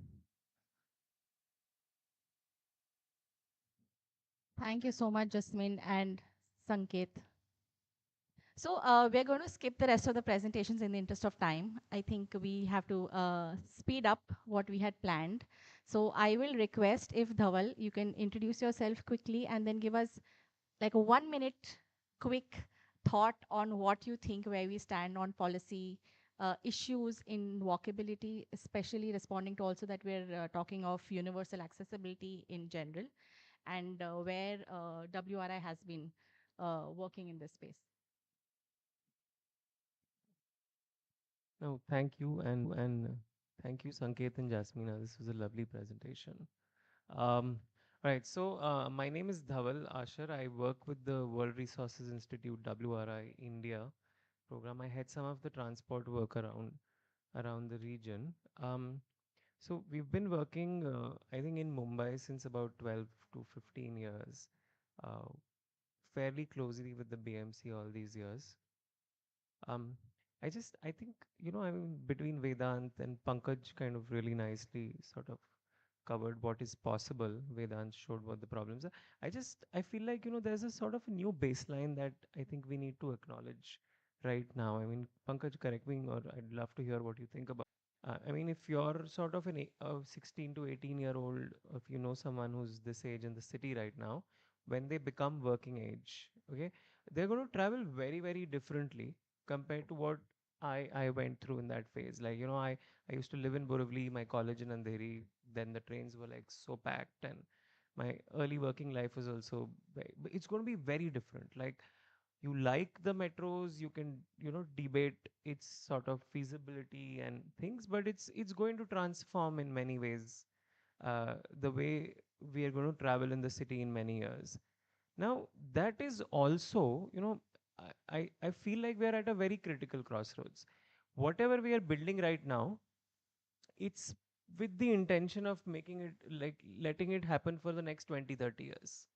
Thank you so much, Jasmine and Sanket. So we're going to skip the rest of the presentations in the interest of time. I think we have to speed up what we had planned. So I will request if Dhaval, you can introduce yourself quickly and then give us like a 1 minute quick thought on what you think where we stand on policy issues in walkability, especially responding to also that we're talking of universal accessibility in general and where WRI has been working in this space. No, and thank you, Sanket and Jasmina. This was a lovely presentation. Right, so my name is Dhaval Asher. I work with the World Resources Institute WRI India program. I head some of the transport work around the region. So we've been working, I think, in Mumbai since about 12 to 15 years, uh, fairly closely with the BMC all these years. I think, I mean, between Vedant and Pankaj kind of really nicely sort of covered what is possible. Vedant showed what the problems are. I feel like, there's a sort of a new baseline that I think we need to acknowledge right now. I mean, Pankaj, correct me, or I'd love to hear what you think about. I mean, if you're sort of a 16 to 18-year-old, if you know someone who's this age in the city right now, when they become working age, okay, they're going to travel very, very differently compared to what I went through in that phase. Like, I used to live in Borivali, my college in Andheri, then the trains were like so packed, and my early working life was also, it's going to be very different. Like, you like the metros, you can, debate its sort of feasibility and things, but it's going to transform in many ways the way we are going to travel in the city in many years. Now, that is also, I feel like we are at a very critical crossroads. Whatever we are building right now, it's with the intention of making it, like, letting it happen for the next 20, 30 years.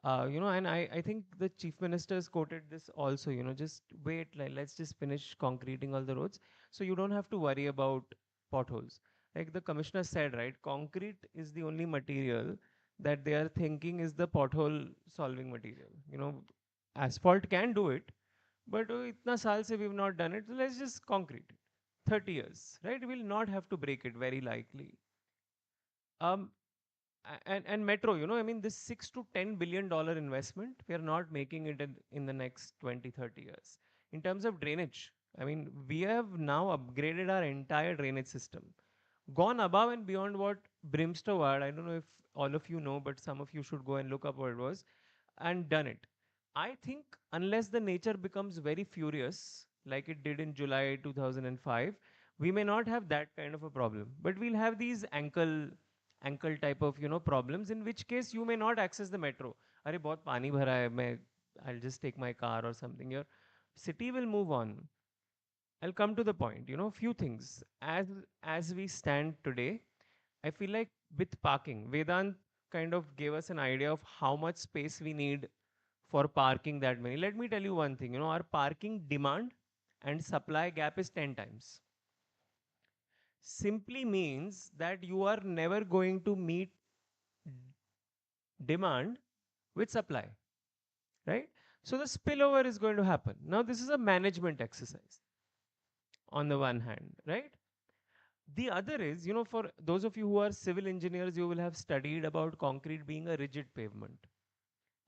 And I think the chief ministers quoted this also, just wait, like, let's just finish concreting all the roads. So you don't have to worry about potholes. Like the commissioner said, right, concrete is the only material that they are thinking is the pothole solving material. Asphalt can do it, but itna saal se we've not done it, so let's just concrete it. 30 years, right? We'll not have to break it very likely. Um, and metro, I mean, this $6 to $10 billion investment, we are not making it in the next 20, 30 years. In terms of drainage, I mean, we have now upgraded our entire drainage system, gone above and beyond what Brimstow had. I don't know if all of you know, but some of you should go and look up what it was, and done it. I think unless the nature becomes very furious, like it did in July 2005, we may not have that kind of a problem. But we'll have these ankle type of problems, in which case you may not access the metro. Arey bahut pani bhara hai, I'll just take my car or something. Your city will move on. I'll come to the point. Few things. As we stand today, I feel like with parking, Vedant kind of gave us an idea of how much space we need for parking that many. Let me tell you one thing. Our parking demand and supply gap is 10 times. Simply means that you are never going to meet demand with supply, right? So the spillover is going to happen. Now, this is a management exercise on the one hand, right? The other is, for those of you who are civil engineers, you will have studied about concrete being a rigid pavement.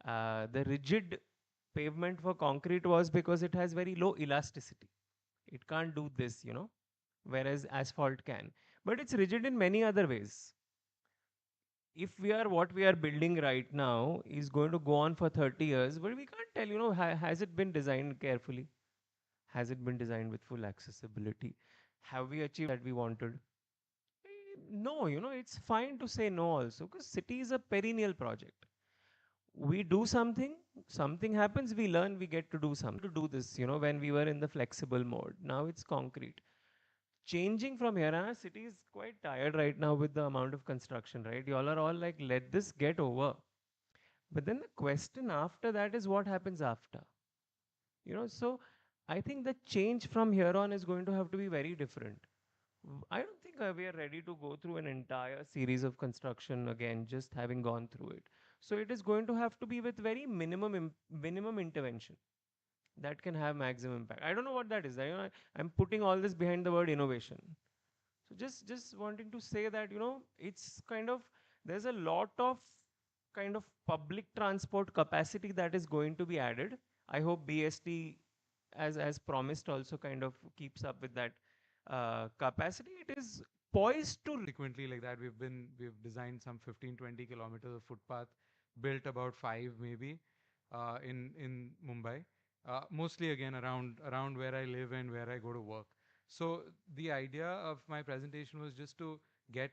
The rigid pavement for concrete was because it has very low elasticity. It can't do this, whereas asphalt can. But it's rigid in many other ways. If what we are building right now is going to go on for 30 years, but we can't tell, has it been designed carefully? Has it been designed with full accessibility? Have we achieved that we wanted? No, it's fine to say no also, because city is a perennial project. we do something, something happens, we learn, we get to do something. To do this, you know, when we were in the flexible mode. Now it's concrete. Changing from here, and our city is quite tired right now with the amount of construction, right? Y'all are all like, let this get over. But then the question after that is what happens after? You know, so I think the change from here on is going to have to be very different. I don't think we are ready to go through an entire series of construction again, just having gone through it. So it is going to have to be with very minimum intervention that can have maximum impact. I don't know what that is. I'm putting all this behind the word innovation. So just wanting to say that, you know, it's kind of, there's a lot of kind of public transport capacity that is going to be added. I hope BST, as promised, also kind of keeps up with that capacity. It is poised to frequently like that. We've designed some 15-20 kilometers of footpath, built about 5 maybe in Mumbai, mostly again around where I live and where I go to work. So the idea of my presentation was just to get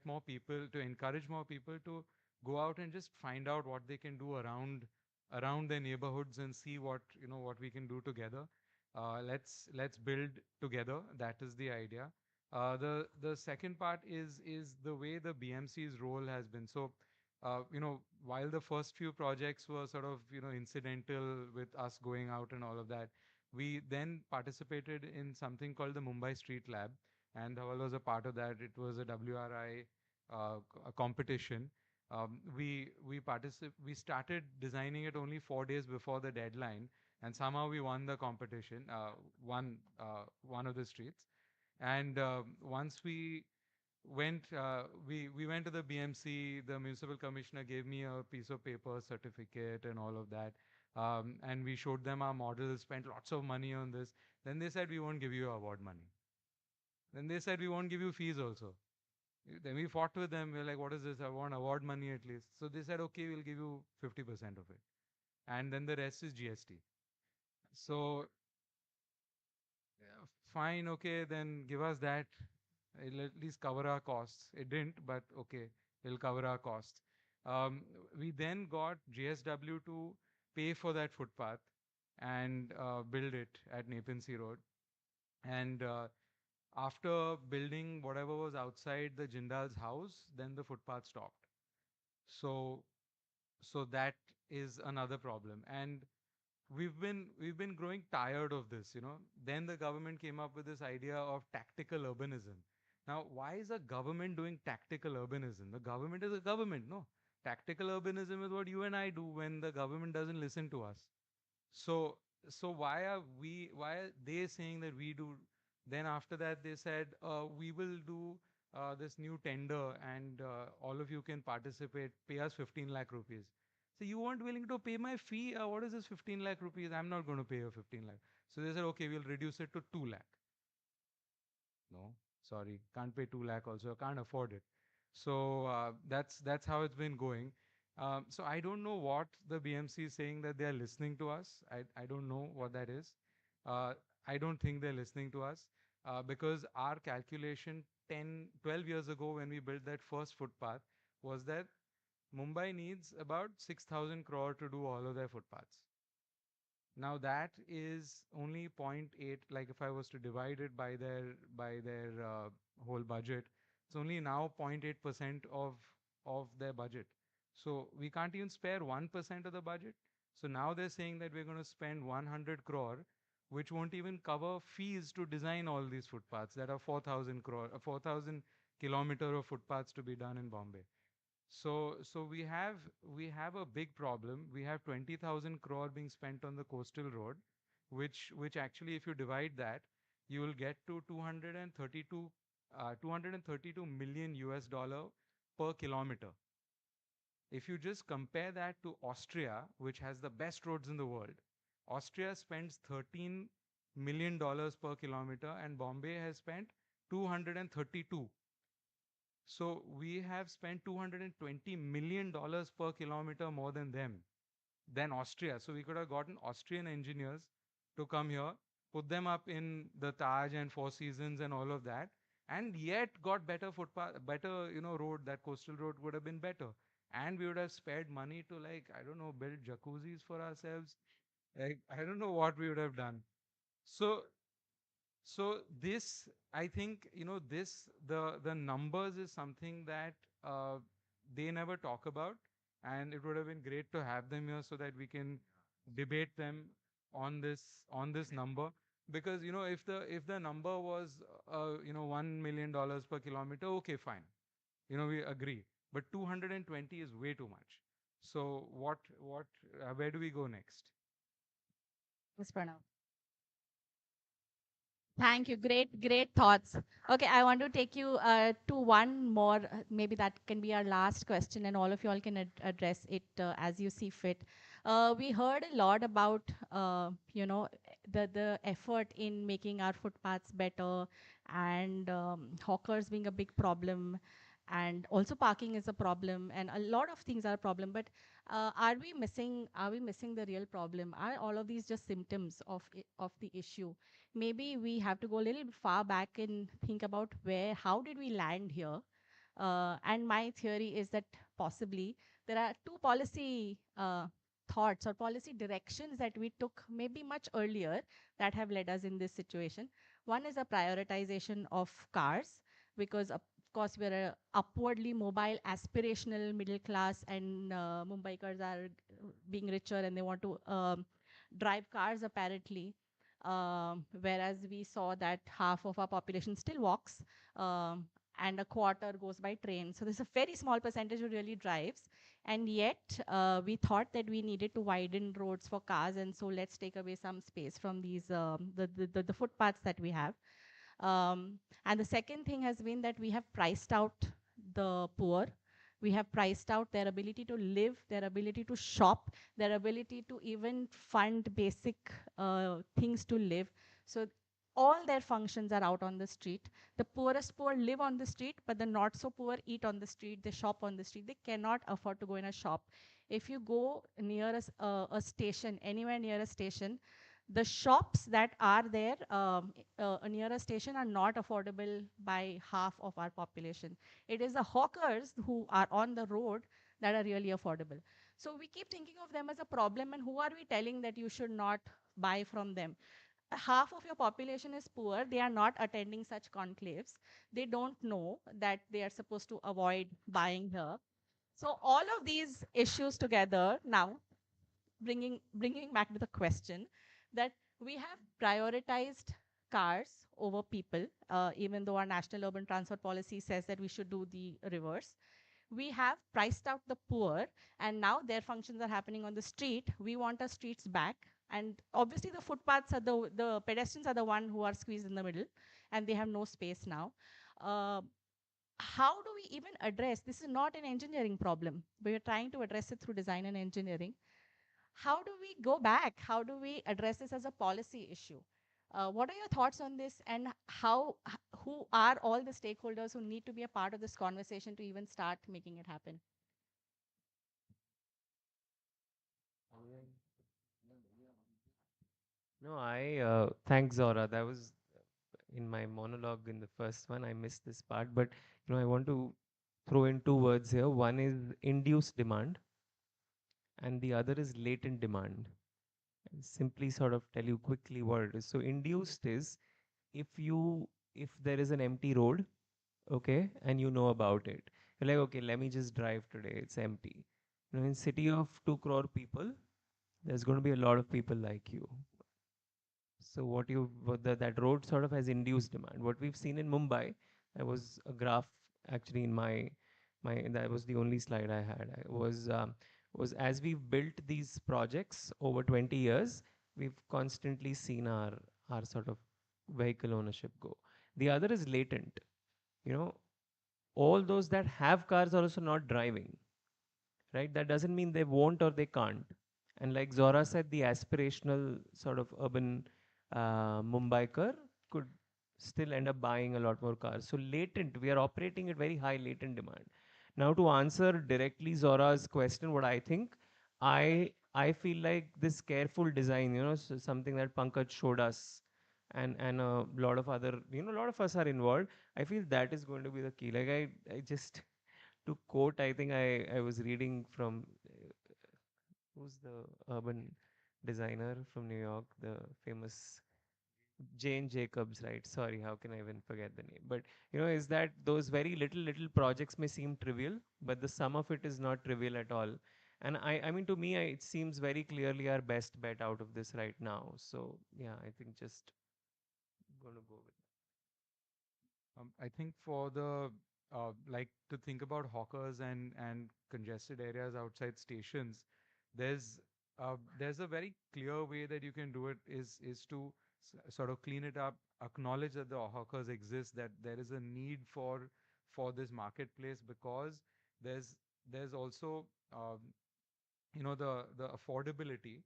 more people, to encourage more people to go out and just find out what they can do around their neighborhoods and see what, you know, what we can do together. Let's build together. That is the idea. The second part is the way the BMC's role has been. So, you know, while the first few projects were sort of, you know, incidental with us going out and all of that, we then participated in something called the Mumbai Street Lab, and Dhawal was a part of that. It was a WRI a competition. We started designing it only 4 days before the deadline, and somehow we won the competition, won one of the streets. And once we went to the BMC, the municipal commissioner gave me a piece of paper, certificate, and all of that. And we showed them our models, spent lots of money on this. Then they said, we won't give you award money. Then they said, we won't give you fees also. Then we fought with them. We're like, what is this? I want award money at least. So they said, okay, we'll give you 50% of it. And then the rest is GST. So fine, okay, then give us that. It'll at least cover our costs. It didn't, but okay, it'll cover our costs. We then got GSW to pay for that footpath and build it at Nepean Road. And after building whatever was outside the Jindal's house, then the footpath stopped. So that is another problem. And we've been growing tired of this, you know. Then the government came up with this idea of tactical urbanism. Now, why is a government doing tactical urbanism? The government is a government, no. Tactical urbanism is what you and I do when the government doesn't listen to us. So why are they saying that we do? Then after that they said we will do this new tender, and all of you can participate, pay us 15 lakh rupees. So you weren't willing to pay my fee. What is this 15 lakh rupees? I'm not going to pay you 15 lakh. So they said, okay, we'll reduce it to 2 lakh. No, sorry, can't pay 2 lakh also, can't afford it. So that's how it's been going. So I don't know what the BMC is saying that they are listening to us. I don't know what that is. I don't think they're listening to us because our calculation 12 years ago when we built that first footpath was that Mumbai needs about 6,000 crore to do all of their footpaths. Now that is only 0.8. Like if I was to divide it by their whole budget, it's only now 0.8% of their budget. So we can't even spare 1% of the budget. So now they're saying that we're going to spend 100 crore, which won't even cover fees to design all these footpaths that are 4,000 crore, 4,000 kilometer of footpaths to be done in Bombay. So we have a big problem. We have 20,000 crore being spent on the coastal road, which actually, if you divide that, you will get to 232 million US dollar per kilometer. If you just compare that to Austria, which has the best roads in the world, Austria spends $13 million per kilometer, and Bombay has spent 232. So we have spent $220 million per kilometer more than them, than Austria. So we could have gotten Austrian engineers to come here, put them up in the Taj and Four Seasons and all of that, and yet got better footpath, better, you know, road. That coastal road would have been better. and we would have spared money to, like, I don't know, build jacuzzis for ourselves. Like, I don't know what we would have done. So, so this, I think, you know, this, the numbers is something that they never talk about, and it would have been great to have them here so that we can debate them on this number. Because, you know, if the number was you know, $1 million per kilometer, okay, fine, you know, we agree. But 220 is way too much. So what where do we go next? Ms. Pranav. Thank you. Great thoughts. Okay, I want to take you to one more. Maybe that can be our last question, and all of you all can address it as you see fit. We heard a lot about, you know, the effort in making our footpaths better, and hawkers being a big problem, and also parking is a problem, and a lot of things are a problem. But are we missing the real problem? Are all of these just symptoms of the issue? Maybe we have to go a little far back and think about how did we land here? And my theory is that possibly there are two policy thoughts or policy directions that we took maybe much earlier that have led us in this situation. One is a prioritization of cars, because of course we're a upwardly mobile, aspirational middle class, and Mumbaikars are being richer and they want to drive cars apparently. Whereas we saw that half of our population still walks, and a quarter goes by train. So there's a very small percentage who really drives. And yet we thought that we needed to widen roads for cars, and so let's take away some space from these the footpaths that we have. And the second thing has been that we have priced out the poor. We have priced out their ability to live, their ability to shop, their ability to even fund basic things to live. So all their functions are out on the street. The poorest poor live on the street, but the not so poor eat on the street, they shop on the street. They cannot afford to go in a shop. If you go near a station, anywhere near a station, the shops that are there near a station are not affordable by half of our population. It is the hawkers who are on the road that are really affordable. So we keep thinking of them as a problem, and who are we telling that you should not buy from them? Half of your population is poor. They are not attending such conclaves. They don't know that they are supposed to avoid buying here. So all of these issues together now, bringing back to the question that we have prioritized cars over people, even though our national urban transport policy says that we should do the reverse. We have priced out the poor, and now their functions are happening on the street. We want our streets back. And obviously the footpaths are the pedestrians are the one who are squeezed in the middle, and they have no space now. How do we even address this? Is not an engineering problem. We are trying to address it through design and engineering. How do we go back? How do we address this as a policy issue? What are your thoughts on this, and who are all the stakeholders who need to be a part of this conversation to even start making it happen? No, I thanks Zora. That was in my monologue in the first one. I missed this part, but you know, I want to throw in two words here. One is induced demand, and the other is latent demand. And simply sort of tell you quickly what it is. So induced is if there is an empty road, okay, and you know about it, you're like, okay, let me just drive today. It's empty. You know, in city of 2 crore people, there's going to be a lot of people like you. So that road sort of has induced demand. What we've seen in Mumbai, there was a graph actually in my that was the only slide I had. Was as we've built these projects over 20 years, we've constantly seen our sort of vehicle ownership go. The other is latent. You know, all those that have cars are also not driving, right? That doesn't mean they won't or they can't. And like Zora said, the aspirational sort of urban Mumbaiker could still end up buying a lot more cars. So latent, we are operating at very high latent demand. Now to answer directly Zora's question, what I think, I feel like this careful design, you know, so something that Pankaj showed us, and a lot of other, you know, a lot of us are involved. I feel that is going to be the key. Like I just to quote, I think I was reading from who's the urban designer from New York, the famous Jane Jacobs, right? Sorry, how can I even forget the name? But is that those very little projects may seem trivial, but the sum of it is not trivial at all. And I mean, to me, it seems very clearly our best bet out of this right now. So yeah, I think just gonna go with. I think for the like to think about hawkers and congested areas outside stations, there's a very clear way that you can do it is to sort of clean it up, acknowledge that the hawkers exist, that there is a need for this marketplace, because there's also the affordability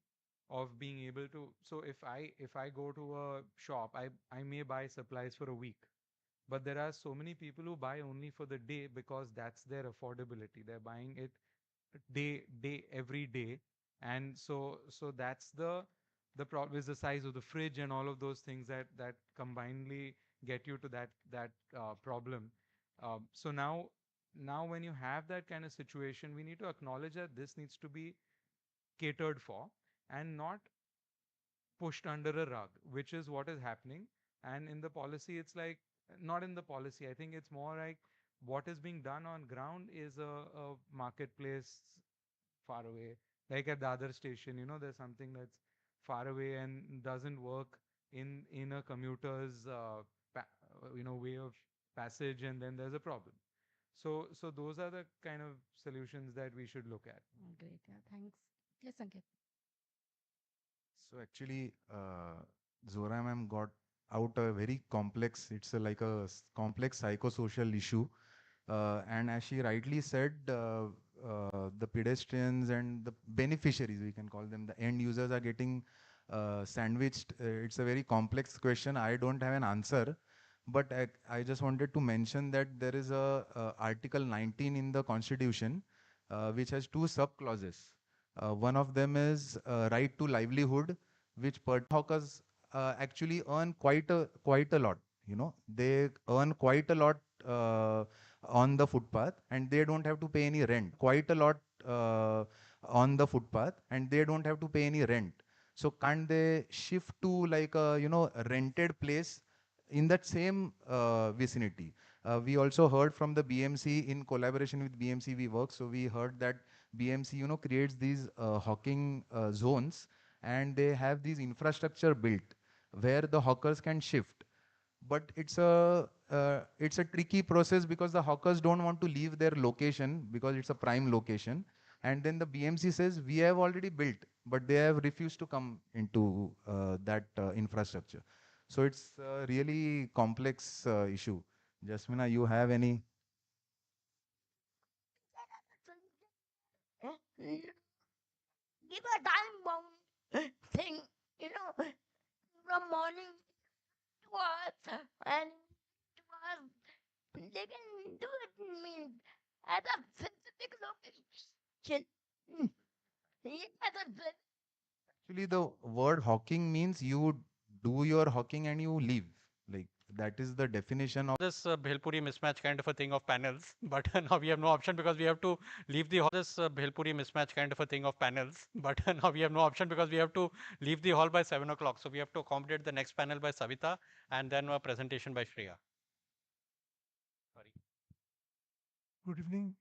of being able to. So if I go to a shop, I may buy supplies for a week, but there are so many people who buy only for the day because that's their affordability. They're buying it day every day. And so that's the problem, is the size of the fridge and all of those things that combinedly get you to that problem. So now when you have that kind of situation, we need to acknowledge that this needs to be catered for and not pushed under a rug, which is what is happening. And in the policy, it's like, not in the policy, I think it's more like what is being done on ground is a marketplace far away. Like at the other station, there's something that's far away and doesn't work in a commuter's way of passage, and then there's a problem. So those are the kind of solutions that we should look at. Great. Yeah. Thanks. Yes, Ankit. So actually, Zora ma'am got out a very complex, it's like a complex psychosocial issue. And as she rightly said, the pedestrians and the beneficiaries, we can call them, the end users, are getting sandwiched. It's a very complex question. I don't have an answer. But I just wanted to mention that there is a Article 19 in the Constitution, which has two sub-clauses. One of them is right to livelihood, which hawkers actually earn quite a lot. They earn quite a lot on the footpath, and they don't have to pay any rent. Quite a lot on the footpath, and they don't have to pay any rent. So can't they shift to like a rented place in that same vicinity? We also heard from the BMC, in collaboration with BMC we work. So we heard that BMC, creates these hawking zones, and they have these infrastructure built where the hawkers can shift. But it's a tricky process because the hawkers don't want to leave their location because it's a prime location. And then the BMC says, we have already built, but they have refused to come into that infrastructure. So it's a really complex issue. Jasmina, you have any? Give a time bound thing, from morning to us and to us. They can do it, means at a specific location. At a Actually, the word hawking means you do your hawking and you leave. Like that is the definition of This Bhelpuri mismatch kind of a thing of panels, but now we have no option because we have to leave the hall. This Bhelpuri mismatch kind of a thing of panels, but now we have no option because we have to leave the hall by 7 o'clock. So we have to accommodate the next panel by Savita and then a presentation by Shreya. Sorry. Good evening,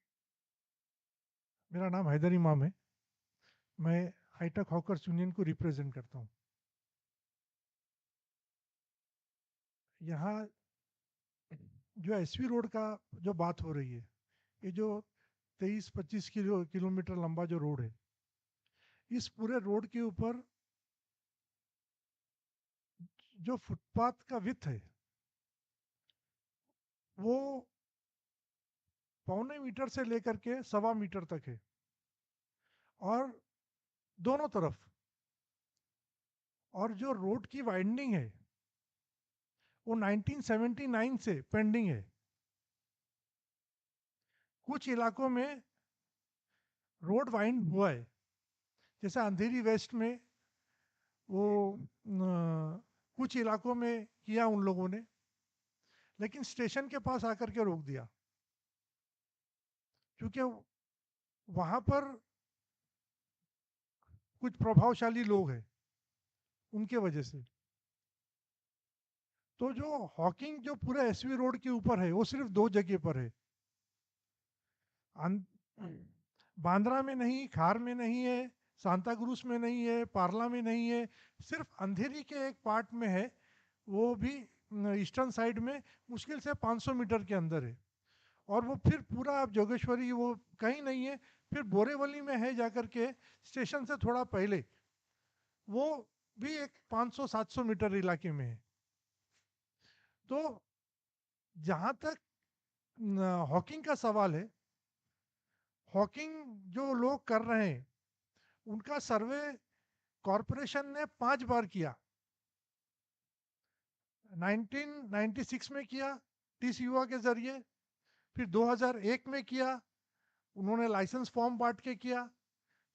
मेरा नाम हैदर इमाम है. मैं hi tech hawkers union को represent करता हूँ. यहाँ जो एसवी रोड का जो बात हो रही है, ये जो 23-25 किलोमीटर लंबा जो रोड है, इस पूरे रोड के ऊपर जो फुटपाथ का विड्थ है वो 1.25 मीटर से लेकर के 1.25 मीटर तक है, और दोनों तरफ. और जो रोड की वाइंडिंग है वो 1979 से पेंडिंग है. कुछ इलाकों में रोड वाइंड हुआ है, जैसे अंधेरी वेस्ट में वो कुछ इलाकों में किया उन लोगों ने, लेकिन स्टेशन के पास आकर के रोक दिया. क्योंकि वहाँ पर कुछ प्रभावशाली लोग हैं उनके वजह से। तो जो हॉकिंग जो पूरा एसवी रोड के ऊपर है वो सिर्फ 2 जगह पर है, बांद्रा में नहीं, खार में नहीं है, सांता क्रूज में नहीं है, पार्ला में नहीं है, सिर्फ अंधेरी के एक पार्ट में है, वो भी ईस्टर्न साइड में मुश्किल से 500 मीटर के अंदर है। और वो फिर पूरा आप जोगेश्वरी वो कहीं नहीं है, फिर बोरेवली में है जाकर के स्टेशन से थोड़ा पहले, वो भी एक 500-700 मीटर इलाके में है। तो जहाँ तक हॉकिंग का सवाल है, हॉकिंग जो लोग कर रहे हैं उनका सर्वे कॉरपोरेशन ने 5 बार किया। 1996 में किया टीस युवा के जरिए, फिर 2001 में किया, उन्होंने लाइसेंस फॉर्म बांट के किया,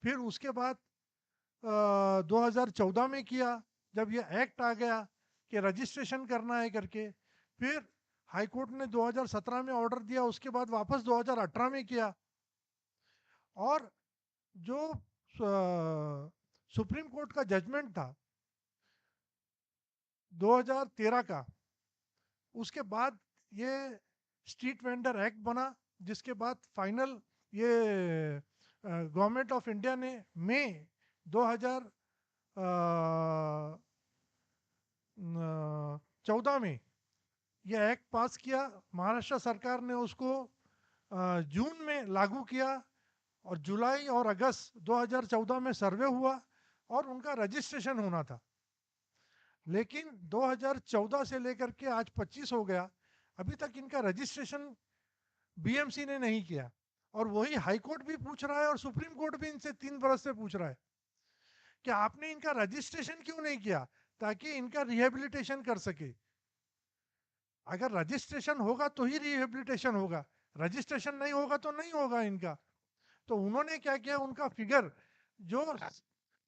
फिर उसके बाद 2014 में किया जब ये एक्ट आ गया कि रजिस्ट्रेशन करना है करके, फिर हाई कोर्ट ने 2017 में ऑर्डर दिया, उसके बाद वापस 2018 में किया। और जो सुप्रीम कोर्ट का जजमेंट था 2013 का, उसके बाद ये स्ट्रीट वेंडर एक्ट बना, जिसके बाद फाइनल ये गवर्नमेंट ऑफ इंडिया ने मई 2014 में यह एक्ट पास किया। महाराष्ट्र सरकार ने उसको जून में लागू किया और जुलाई और अगस्त 2014 में सर्वे हुआ और उनका रजिस्ट्रेशन होना था। लेकिन 2014 से लेकर के आज 25 हो गया, अभी तक इनका रजिस्ट्रेशन बीएमसी ने नहीं किया। और वही हाई कोर्ट भी पूछ रहा है और सुप्रीम कोर्ट भी इनसे 3 बरस से पूछ रहा है कि आपने इनका रजिस्ट्रेशन क्यों नहीं किया ताकि इनका रिहेबिलिटेशन कर सके। अगर रजिस्ट्रेशन होगा तो ही रिहेबिलिटेशन होगा, रजिस्ट्रेशन नहीं होगा तो नहीं होगा इनका। तो उन्होंने क्या किया, उनका फिगर जो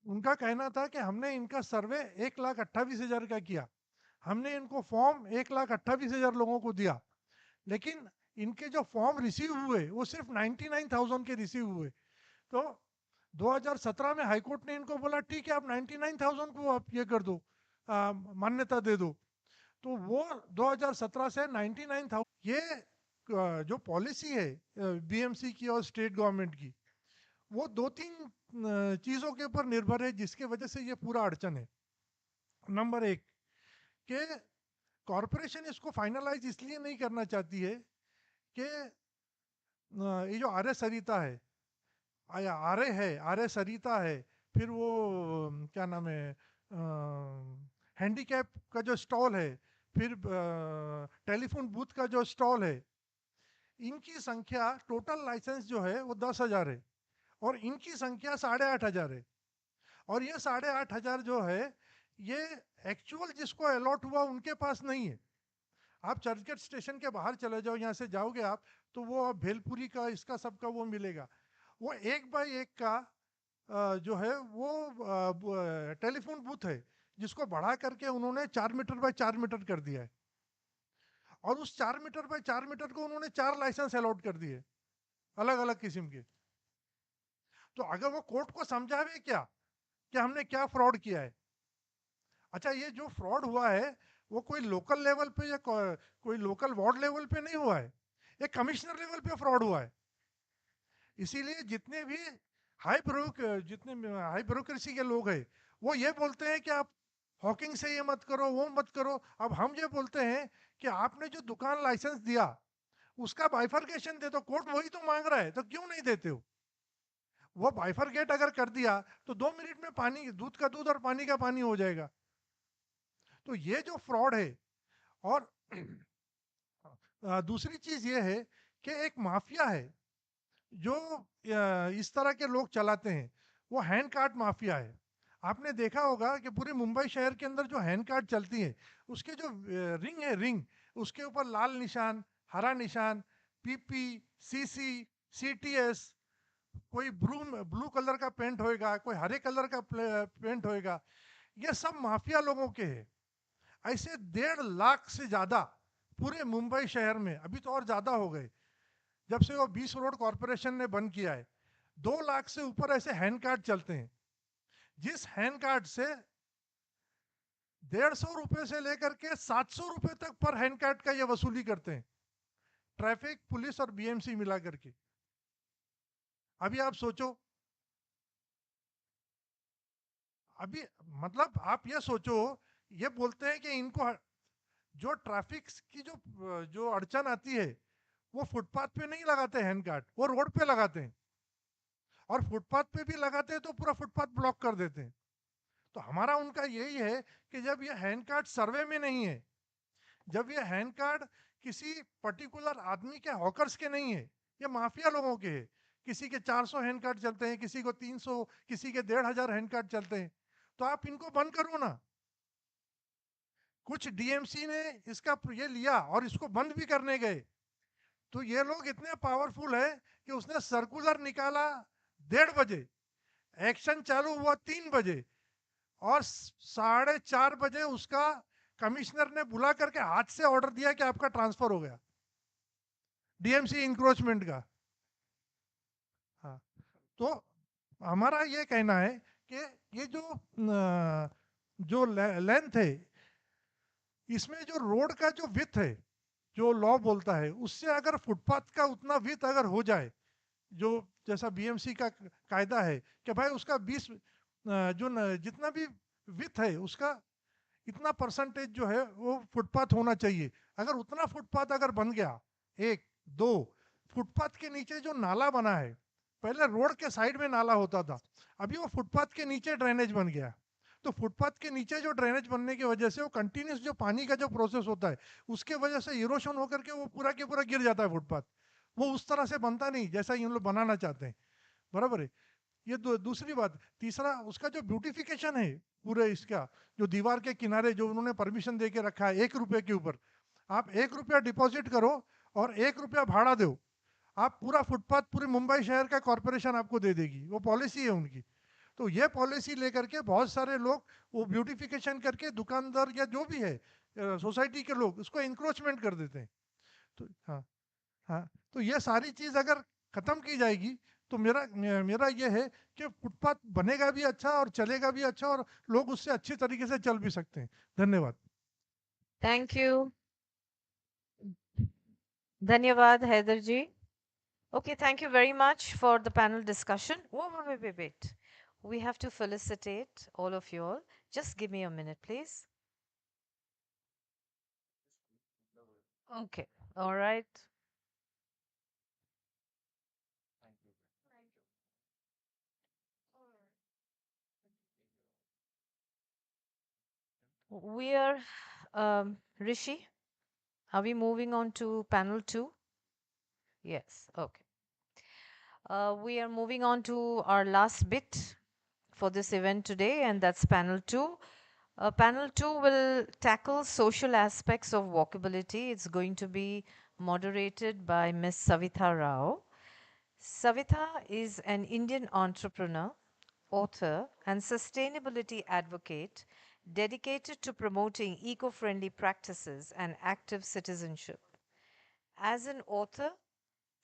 उनका कहना था कि हमने इनका सर्वे 1,28,000 का किया, हमने इनको फॉर्म 1,28,000 लोगों को दिया, लेकिन इनके जो फॉर्म रिसीव हुए वो सिर्फ 99,000 के रिसीव हुए। तो 2017 में हाईकोर्ट ने इनको बोला ठीक है आप 99,000 को आप ये कर दो, मान्यता दे दो। तो वो 2017 से 99,000 ये जो पॉलिसी है बीएमसी की और स्टेट गवर्नमेंट की, वो 2-3 चीज़ों के ऊपर निर्भर है जिसके वजह से ये पूरा अड़चन है। नंबर 1 कि कॉरपोरेशन इसको फाइनलाइज इसलिए नहीं करना चाहती है कि ये जो आर्य सरिता है, आर्य है, आर्य सरिता है, फिर वो क्या नाम है हैंडीकैप का जो स्टॉल है, फिर टेलीफोन बूथ का जो स्टॉल है, इनकी संख्या टोटल लाइसेंस जो है वो 10,000 है और इनकी संख्या 8,500 है। और ये 8,500 जो है ये एक्चुअल जिसको अलॉट हुआ उनके पास नहीं है। आप चर्चगेट स्टेशन के बाहर चले जाओ, यहाँ से जाओगे आप तो वो भेलपुरी का इसका सबका वो मिलेगा। वो 1 बाई 1 का जो है वो टेलीफोन बूथ है जिसको बढ़ा करके उन्होंने 4 मीटर बाय 4 मीटर कर दिया है और उस 4 मीटर बाय 4 मीटर को उन्होंने 4 लाइसेंस अलॉट कर दिए अलग अलग किस्म के। तो अगर वो कोर्ट को समझावे क्या कि हमने क्या फ्रॉड किया है। अच्छा, ये जो फ्रॉड हुआ है वो कोई लोकल लेवल पे या कोई लोकल वार्ड लेवल पे नहीं हुआ है, ये कमिश्नर लेवल पे फ्रॉड हुआ है। इसीलिए जितने भी हाई ब्यूरोक्रेसी के लोग हैं वो ये बोलते हैं कि आप हॉकिंग से ये मत करो वो मत करो। अब हम ये बोलते हैं कि आपने जो दुकान लाइसेंस दिया उसका बाइफर्केशन दे दो, कोर्ट वही तो मांग रहा है, तो क्यों नहीं देते हो। वो बाइफरकेट अगर कर दिया तो 2 मिनट में पानी, दूध का दूध और पानी का पानी हो जाएगा। तो ये जो फ्रॉड है। और दूसरी चीज ये है कि एक माफिया है जो इस तरह के लोग चलाते हैं, वो हैंड कार्ड माफिया है। आपने देखा होगा कि पूरे मुंबई शहर के अंदर जो हैंड कार्ड चलती है उसके जो रिंग है, रिंग उसके ऊपर लाल निशान, हरा निशान, पीपी, सीसी, सीटीएस, कोई ब्लू कलर का पेंट होएगा, कोई हरे कलर का पेंट होएगा। ये सब माफिया लोगों के हैं। ऐसे 1.5 लाख से ज्यादा पूरे मुंबई शहर में, अभी तो और ज्यादा हो गए, जब से वो 20 रोड कॉरपोरेशन ने बंद किया है, 2 लाख से ऊपर ऐसे हैंड कार्ड चलते हैं, जिस हैंड कार्ड से 150 रुपए से लेकर के 700 रुपए तक पर हैंड कार्ड का ये वसूली करते हैं, ट्रैफिक पुलिस और बीएमसी मिला करके। अभी आप सोचो, अभी मतलब आप ये सोचो, ये बोलते हैं कि इनको जो ट्रैफिक की जो अड़चन आती है वो फुटपाथ पे नहीं लगाते हैंड कार्ड, वो रोड पे लगाते हैं, और फुटपाथ पे भी लगाते हैं तो पूरा फुटपाथ ब्लॉक कर देते हैं। तो हमारा उनका यही है कि जब ये हैंड कार्ड सर्वे में नहीं है, जब ये हैंड कार्ड किसी पर्टिकुलर आदमी के हॉकर्स के नहीं है, ये माफिया लोगों के है, किसी के 400 हैंड कार्ड चलते हैं, किसी को 300, किसी के 1500 हैंड कार्ड चलते हैं, तो आप इनको बंद करो ना। कुछ डीएमसी ने इसका ये लिया और इसको बंद भी करने गए, तो ये लोग इतने पावरफुल है कि उसने सर्कुलर निकाला 1:30 बजे, एक्शन चालू हुआ 3 बजे, और 4:30 बजे उसका कमिश्नर ने बुला करके हाथ से ऑर्डर दिया कि आपका ट्रांसफर हो गया, डीएमसी इंक्रोचमेंट का। हाँ, तो हमारा ये कहना है कि ये जो लेंथ है, इसमें जो रोड का जो विथ है, जो लॉ बोलता है, उससे अगर फुटपाथ का उतना विथ अगर हो जाए, जो जैसा बीएमसी का कायदा है कि भाई उसका 20 जितना भी विथ है उसका इतना परसेंटेज जो है वो फुटपाथ होना चाहिए। अगर उतना फुटपाथ अगर बन गया, 1 2 फुटपाथ के नीचे जो नाला बना है, पहले रोड के साइड में नाला होता था, अभी वो फुटपाथ के नीचे ड्रेनेज बन गया। तो फुटपाथ के नीचे जो ड्रेनेज बनने की वजह से वो कंटिन्यूस जो पानी का जो प्रोसेस होता है, उसके वजह से इरोशन होकर के वो पूरा के पूरा गिर जाता है फुटपाथ। वो उस तरह से बनता नहीं जैसा इन लोग बनाना चाहते हैं, बराबर है। ये दूसरी बात। तीसरा, उसका जो ब्यूटिफिकेशन है पूरे इसका, जो दीवार के किनारे जो उन्होंने परमिशन दे के रखा है 1 रुपए के ऊपर, आप 1 रुपया डिपॉजिट करो और 1 रुपया भाड़ा दो, आप पूरा फुटपाथ पूरे मुंबई शहर का कॉरपोरेशन आपको दे देगी, वो पॉलिसी है उनकी। तो ये पॉलिसी लेकर के बहुत सारे लोग वो ब्यूटिफिकेशन करके दुकानदार या जो भी है सोसाइटी के लोग उसको इंक्रोचमेंट कर देते हैं। तो हाँ, हाँ, तो ये सारी चीज़ अगर खत्म की जाएगी तो मेरा ये है कि फुटपाथ बनेगा भी अच्छा और चलेगा भी अच्छा, और लोग उससे अच्छी तरीके से चल भी सकते हैं। धन्यवाद। Thank you. Dhanyavad, Haider ji. Okay, thank you very much for the panel discussion. Wait. We have to felicitate all of you all. Just give me a minute, please. Okay, all right. We are, Rishi, are we moving on to panel 2? Yes, okay. We are moving on to our last bit for this event today, and that's panel 2. Panel 2 will tackle social aspects of walkability. It's going to be moderated by Ms. Savitha Rao. Savitha is an Indian entrepreneur, author, and sustainability advocate dedicated to promoting eco-friendly practices and active citizenship. As an author,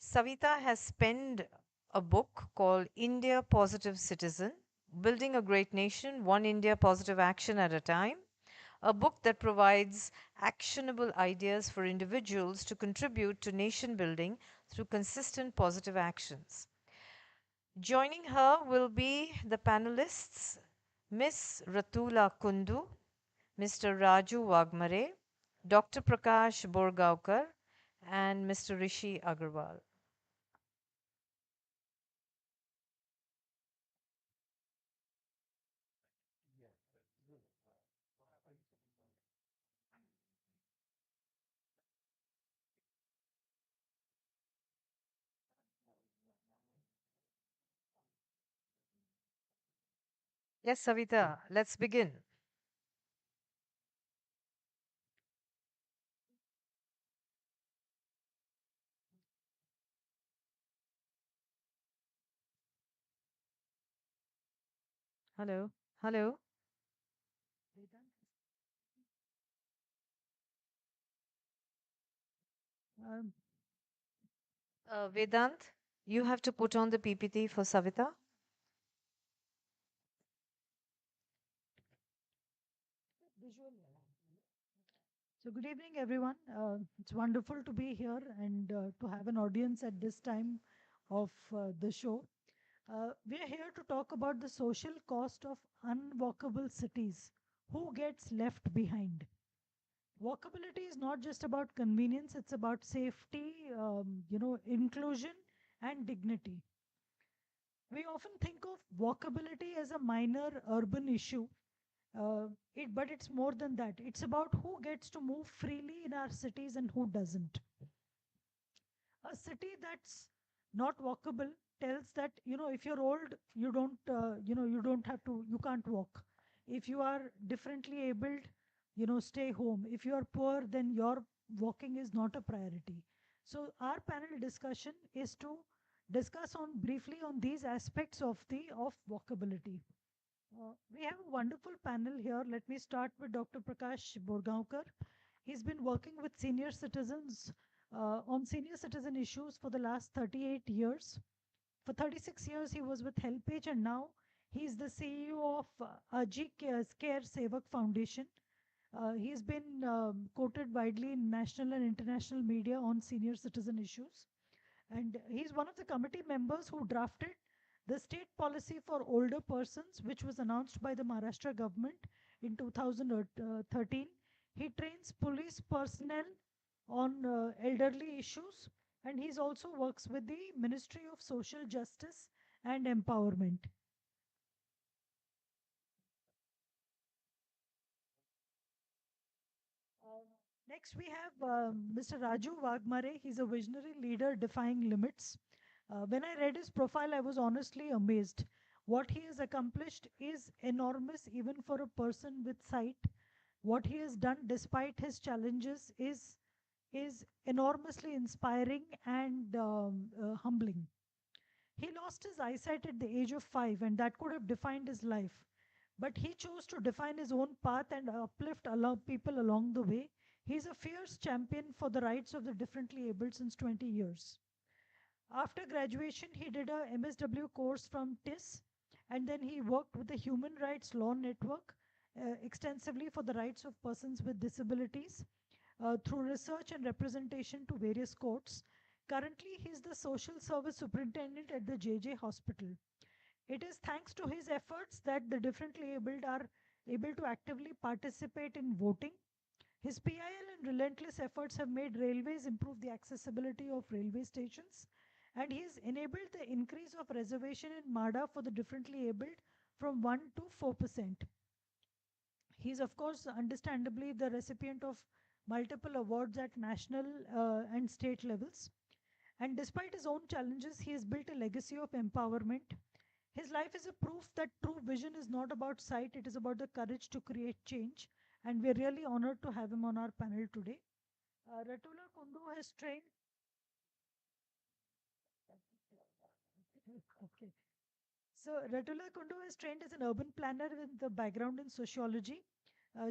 Savitha has penned a book called India Positive Citizen, Building a Great Nation, One India Positive Action at a Time, a book that provides actionable ideas for individuals to contribute to nation building through consistent positive actions. Joining her will be the panelists Ms. Ratula Kundu, Mr. Raju Wagmare, Dr. Prakash Borgaukar, and Mr. Rishi Agarwal. Yes, Savita, let's begin. Hello, hello. Um, Vedant, you have to put on the PPT for Savita. So good evening, everyone. It's wonderful to be here and to have an audience at this time of the show. We are here to talk about the social cost of unwalkable cities. Who gets left behind? Walkability is not just about convenience; it's about safety, inclusion, and dignity. We often think of walkability as a minor urban issue, but it's more than that. It's about who gets to move freely in our cities and who doesn't. A city that's not walkable tells that, if you're old, you don't, you don't have to, you can't walk. If you are differently abled, stay home. If you are poor, then your walking is not a priority. So our panel discussion is to discuss on briefly on these aspects of walkability. We have a wonderful panel here. Let me start with Dr. Prakash Borgaonkar. He's been working with senior citizens on senior citizen issues for the last 38 years. For 36 years, he was with HelpAge, and now he's the CEO of Aji Care Sevak Foundation. He's been quoted widely in national and international media on senior citizen issues. And he's one of the committee members who drafted the state policy for older persons, which was announced by the Maharashtra government in 2013. He trains police personnel on elderly issues, and he also works with the Ministry of Social Justice and Empowerment. Next, we have Mr. Raju Wagmare. He's a visionary leader defying limits. When I read his profile, I was honestly amazed. What he has accomplished is enormous, even for a person with sight. What he has done despite his challenges is enormously inspiring and humbling. He lost his eyesight at the age of 5, and that could have defined his life. But he chose to define his own path and uplift people along the way. He's a fierce champion for the rights of the differently abled since 20 years. After graduation, he did a MSW course from TIS, and then he worked with the Human Rights Law Network extensively for the rights of persons with disabilities through research and representation to various courts. Currently, he is the social service superintendent at the JJ Hospital. It is thanks to his efforts that the differently abled are able to actively participate in voting. His PIL and relentless efforts have made railways improve the accessibility of railway stations, and he has enabled the increase of reservation in MADA for the differently abled from 1 to 4%. He is, of course, understandably the recipient of multiple awards at national and state levels. And despite his own challenges, he has built a legacy of empowerment. His life is a proof that true vision is not about sight, it is about the courage to create change. And we're really honored to have him on our panel today. Ratula Kundu has trained. Okay. So Ratula Kundu is trained as an urban planner with a background in sociology.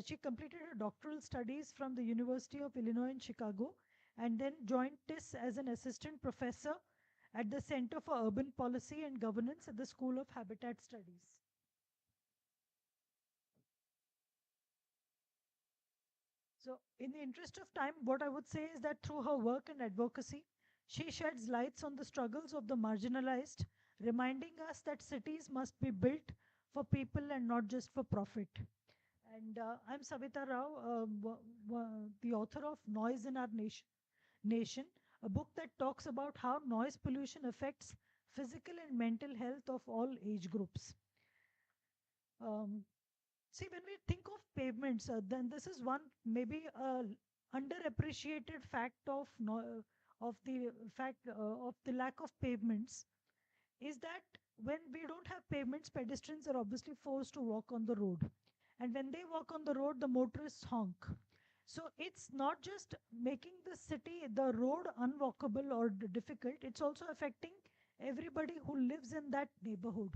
She completed her doctoral studies from the University of Illinois in Chicago and then joined TIS as an assistant professor at the Center for Urban Policy and Governance at the School of Habitat Studies. So in the interest of time, what I would say is that through her work and advocacy, she sheds lights on the struggles of the marginalized, reminding us that cities must be built for people and not just for profit. And I'm Savita Rao, the author of Noise in Our Nation, a book that talks about how noise pollution affects physical and mental health of all age groups. See, when we think of pavements, then this is one maybe underappreciated fact of the lack of pavements is that when we don't have pavements, pedestrians are obviously forced to walk on the road. And when they walk on the road, the motorists honk. So it's not just making the road unwalkable or difficult, it's also affecting everybody who lives in that neighborhood.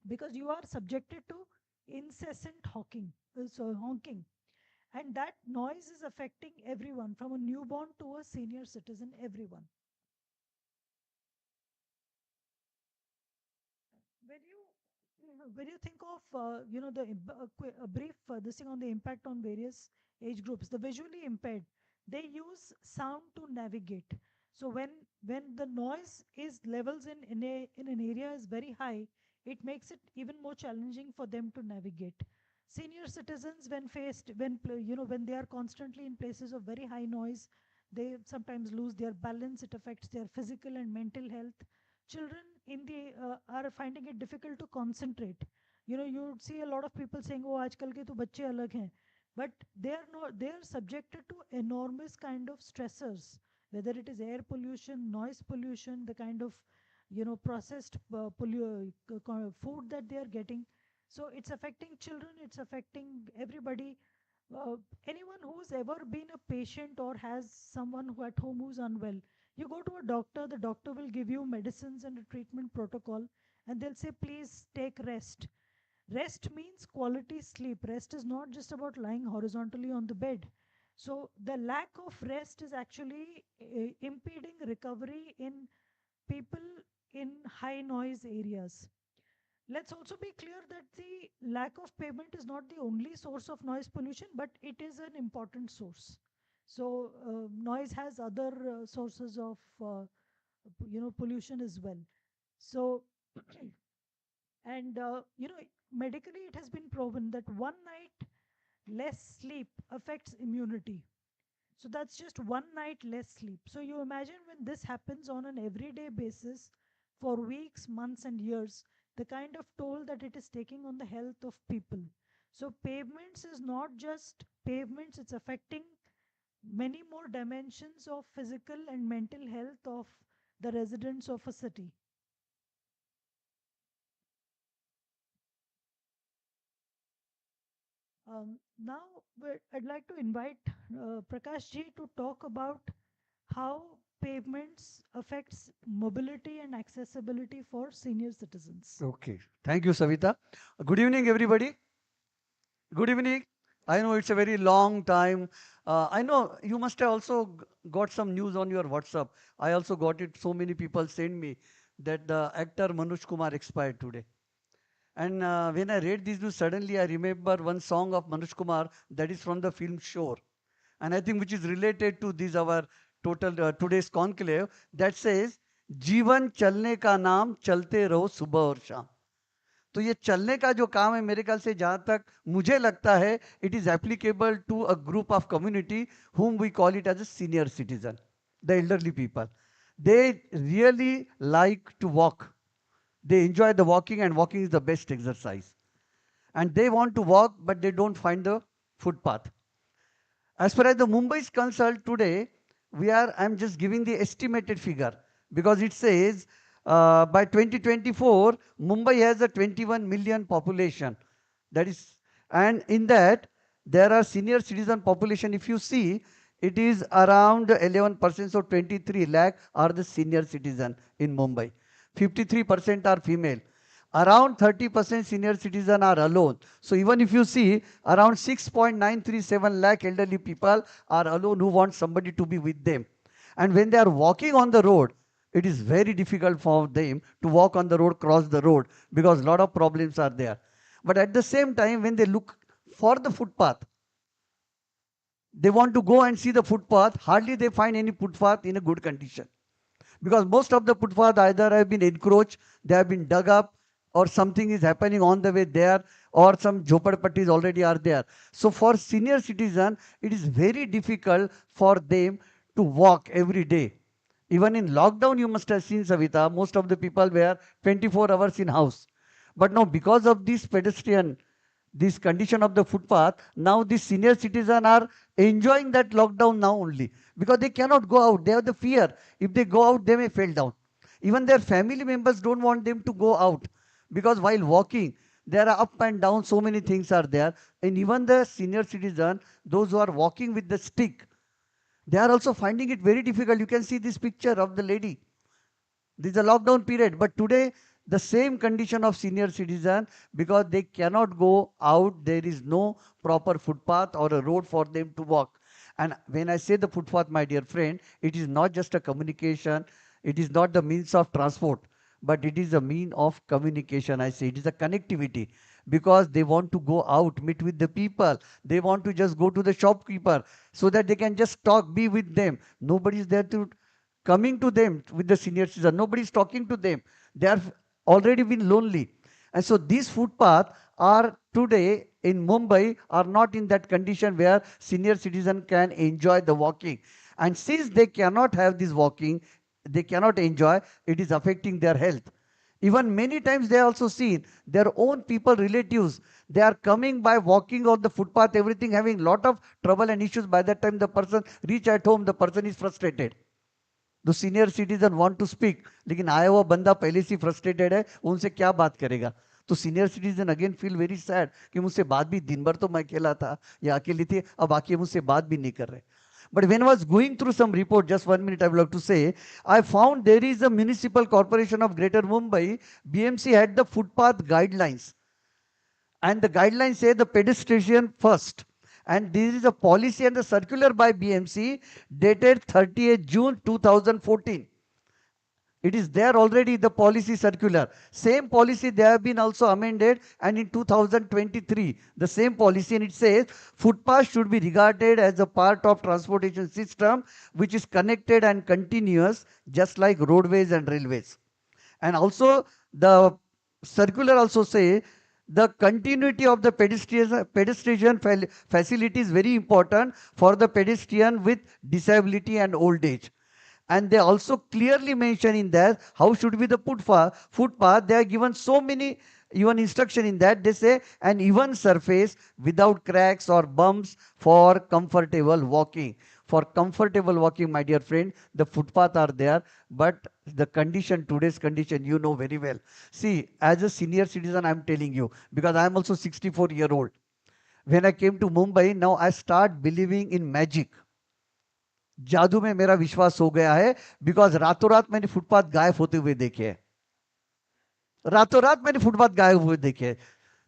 Because you are subjected to incessant honking. And that noise is affecting everyone, from a newborn to a senior citizen, everyone. when you think of a brief this thing on the impact on various age groups, the visually impaired, they use sound to navigate. So when the noise is levels in an area is very high, it makes it even more challenging for them to navigate. Senior citizens, when faced when they are constantly in places of very high noise, they sometimes lose their balance. It affects their physical and mental health. Children are finding it difficult to concentrate. You see a lot of people saying, oh, aajkal ke to bacche alag hain, but they are subjected to enormous kind of stressors, whether it is air pollution, noise pollution, the kind of processed food that they are getting. So it's affecting children, it's affecting everybody. uh, Anyone who's ever been a patient or has someone who at home who's unwell, you go to a doctor, the doctor will give you medicines and a treatment protocol, and they'll say, please take rest. Rest means quality sleep. Rest is not just about lying horizontally on the bed. So the lack of rest is actually impeding recovery in people in high noise areas. Let's also be clear that the lack of pavement is not the only source of noise pollution, but it is an important source. So noise has other sources of pollution as well. So and medically it has been proven that one night less sleep affects immunity. So that's just one night less sleep. So you imagine when this happens on an everyday basis for weeks, months, and years, the kind of toll that it is taking on the health of people. So pavements is not just pavements, it's affecting many more dimensions of physical and mental health of the residents of a city. Now, I'd like to invite Prakash ji to talk about how pavements affects mobility and accessibility for senior citizens. Okay. Thank you, Savita. Good evening, everybody. Good evening. I know it's a very long time. I know you must have also got some news on your WhatsApp. I also got it. So many people send me that the actor Manoj Kumar expired today. And when I read this news, suddenly I remember one song of Manoj Kumar that is from the film Shore. And I think which is related to this our total today's conclave that says, जीवन चलने का नाम चलते रहो सुबह और शाम. तो ये चलने का जो काम है मेरे ख्याल से जहाँ तक मुझे लगता है it is applicable to a group of community whom we call it as a senior citizen, the elderly people. They really like to walk. They enjoy the walking, and walking is the best exercise. And they want to walk, but they don't find the footpath. As far as the Mumbai is concerned today, I'm just giving the estimated figure because it says by 2024, Mumbai has a 21 million population. That is, and in that, there are senior citizen population. If you see, it is around 11%, so 23 lakh are the senior citizen in Mumbai. 53% are female. Around 30% senior citizen are alone. So even if you see, around 6.937 lakh elderly people are alone who want somebody to be with them. And when they are walking on the road, it is very difficult for them to walk on the road, cross the road, because a lot of problems are there. But at the same time, when they look for the footpath, they want to go and see the footpath, hardly they find any footpath in a good condition. Because most of the footpaths either have been encroached, they have been dug up, or something is happening on the way there, or some jhopadpattis already are there. So for senior citizen, it is very difficult for them to walk every day. Even in lockdown, you must have seen, Savita, most of the people were 24 hours in house. But now because of this pedestrian, this condition of the footpath, now the senior citizens are enjoying that lockdown now only. Because they cannot go out. They have the fear. If they go out, they may fall down. Even their family members don't want them to go out. Because while walking, there are up and down, so many things are there. And even the senior citizen, those who are walking with the stick, they are also finding it very difficult. You can see this picture of the lady. This is a lockdown period. But today, the same condition of senior citizen, because they cannot go out, there is no proper footpath or a road for them to walk. And when I say the footpath, my dear friend, it is not just a communication. It is not the means of transport. but it is a mean of communication. I say it is a connectivity, because they want to go out, meet with the people. They want to just go to the shopkeeper so that they can just talk, be with them. Nobody is there to coming to them with the senior citizen. Nobody is talking to them. They are already been lonely. And so these footpaths are today in Mumbai are not in that condition where senior citizen can enjoy the walking. And since they cannot have this walking, they cannot enjoy, it is affecting their health. Even many times they also seen their own people, relatives, they are coming by walking on the footpath, everything having lot of trouble and issues. By that time the person reach at home, the person is frustrated. The senior citizen want to speak, लेकिन आया हुआ बंदा पहले से frustrated है, उनसे क्या बात करेगा? तो senior citizen again feel very sad कि मुझसे बात भी दिन भर तो मैं अकेला था या अकेली थी, अब आके मुझसे बात भी नहीं कर रहे. But when I was going through some report, just 1 minute I would like to say, I found there is a municipal corporation of Greater Mumbai, BMC had the footpath guidelines. And the guidelines say the pedestrian first. And this is a policy and the circular by BMC dated 30th June 2014. It is there already, the policy circular. Same policy they have been also amended, and in 2023, the same policy, and it says footpath should be regarded as a part of transportation system which is connected and continuous, just like roadways and railways. And also the circular also say the continuity of the pedestrian facility is very important for the pedestrian with disability and old age. And they also clearly mention in that how should be the footpath. They are given so many even instruction in that. They say an even surface without cracks or bumps for comfortable walking. For comfortable walking, my dear friend, the footpath are there, but the condition, today's condition, you know very well. See, as a senior citizen, I'm telling you, because I'm also 64-year-old. When I came to Mumbai, now I start believing in magic. जादू में मेरा विश्वास हो गया है, because रातों रात मैंने फुटपाथ गायब होते हुए देखे. रातों रात मैंने फुटपाथ गायब हुए देखे.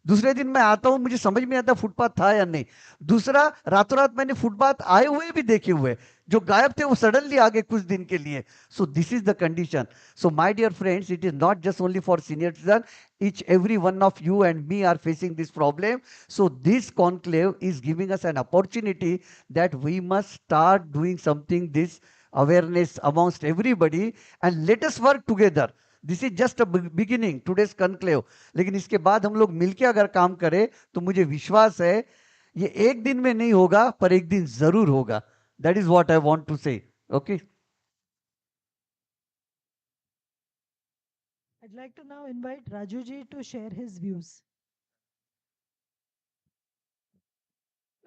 दूसरे दिन मैं आता हूं, मुझे समझ में आता फुटपाथ था या नहीं. दूसरा, रातों रात मैंने फुटपाथ आए हुए भी देखे हुए, जो गायब थे वो सडनली आ गए कुछ दिन के लिए. So this is the condition. So my dear friends, it is not just only for senior citizen. Each every one of you and me are facing this problem. So this conclave is giving us an opportunity that we must start doing something, this awareness amongst everybody, and let us work together. This is just a beginning, today's conclave. लेकिन इसके बाद हम लोग मिलके अगर काम करें तो मुझे विश्वास है ये एक दिन में नहीं होगा, पर एक दिन जरूर होगा. That is what I want to say. Okay. I'd like to now invite Raju ji to share his views.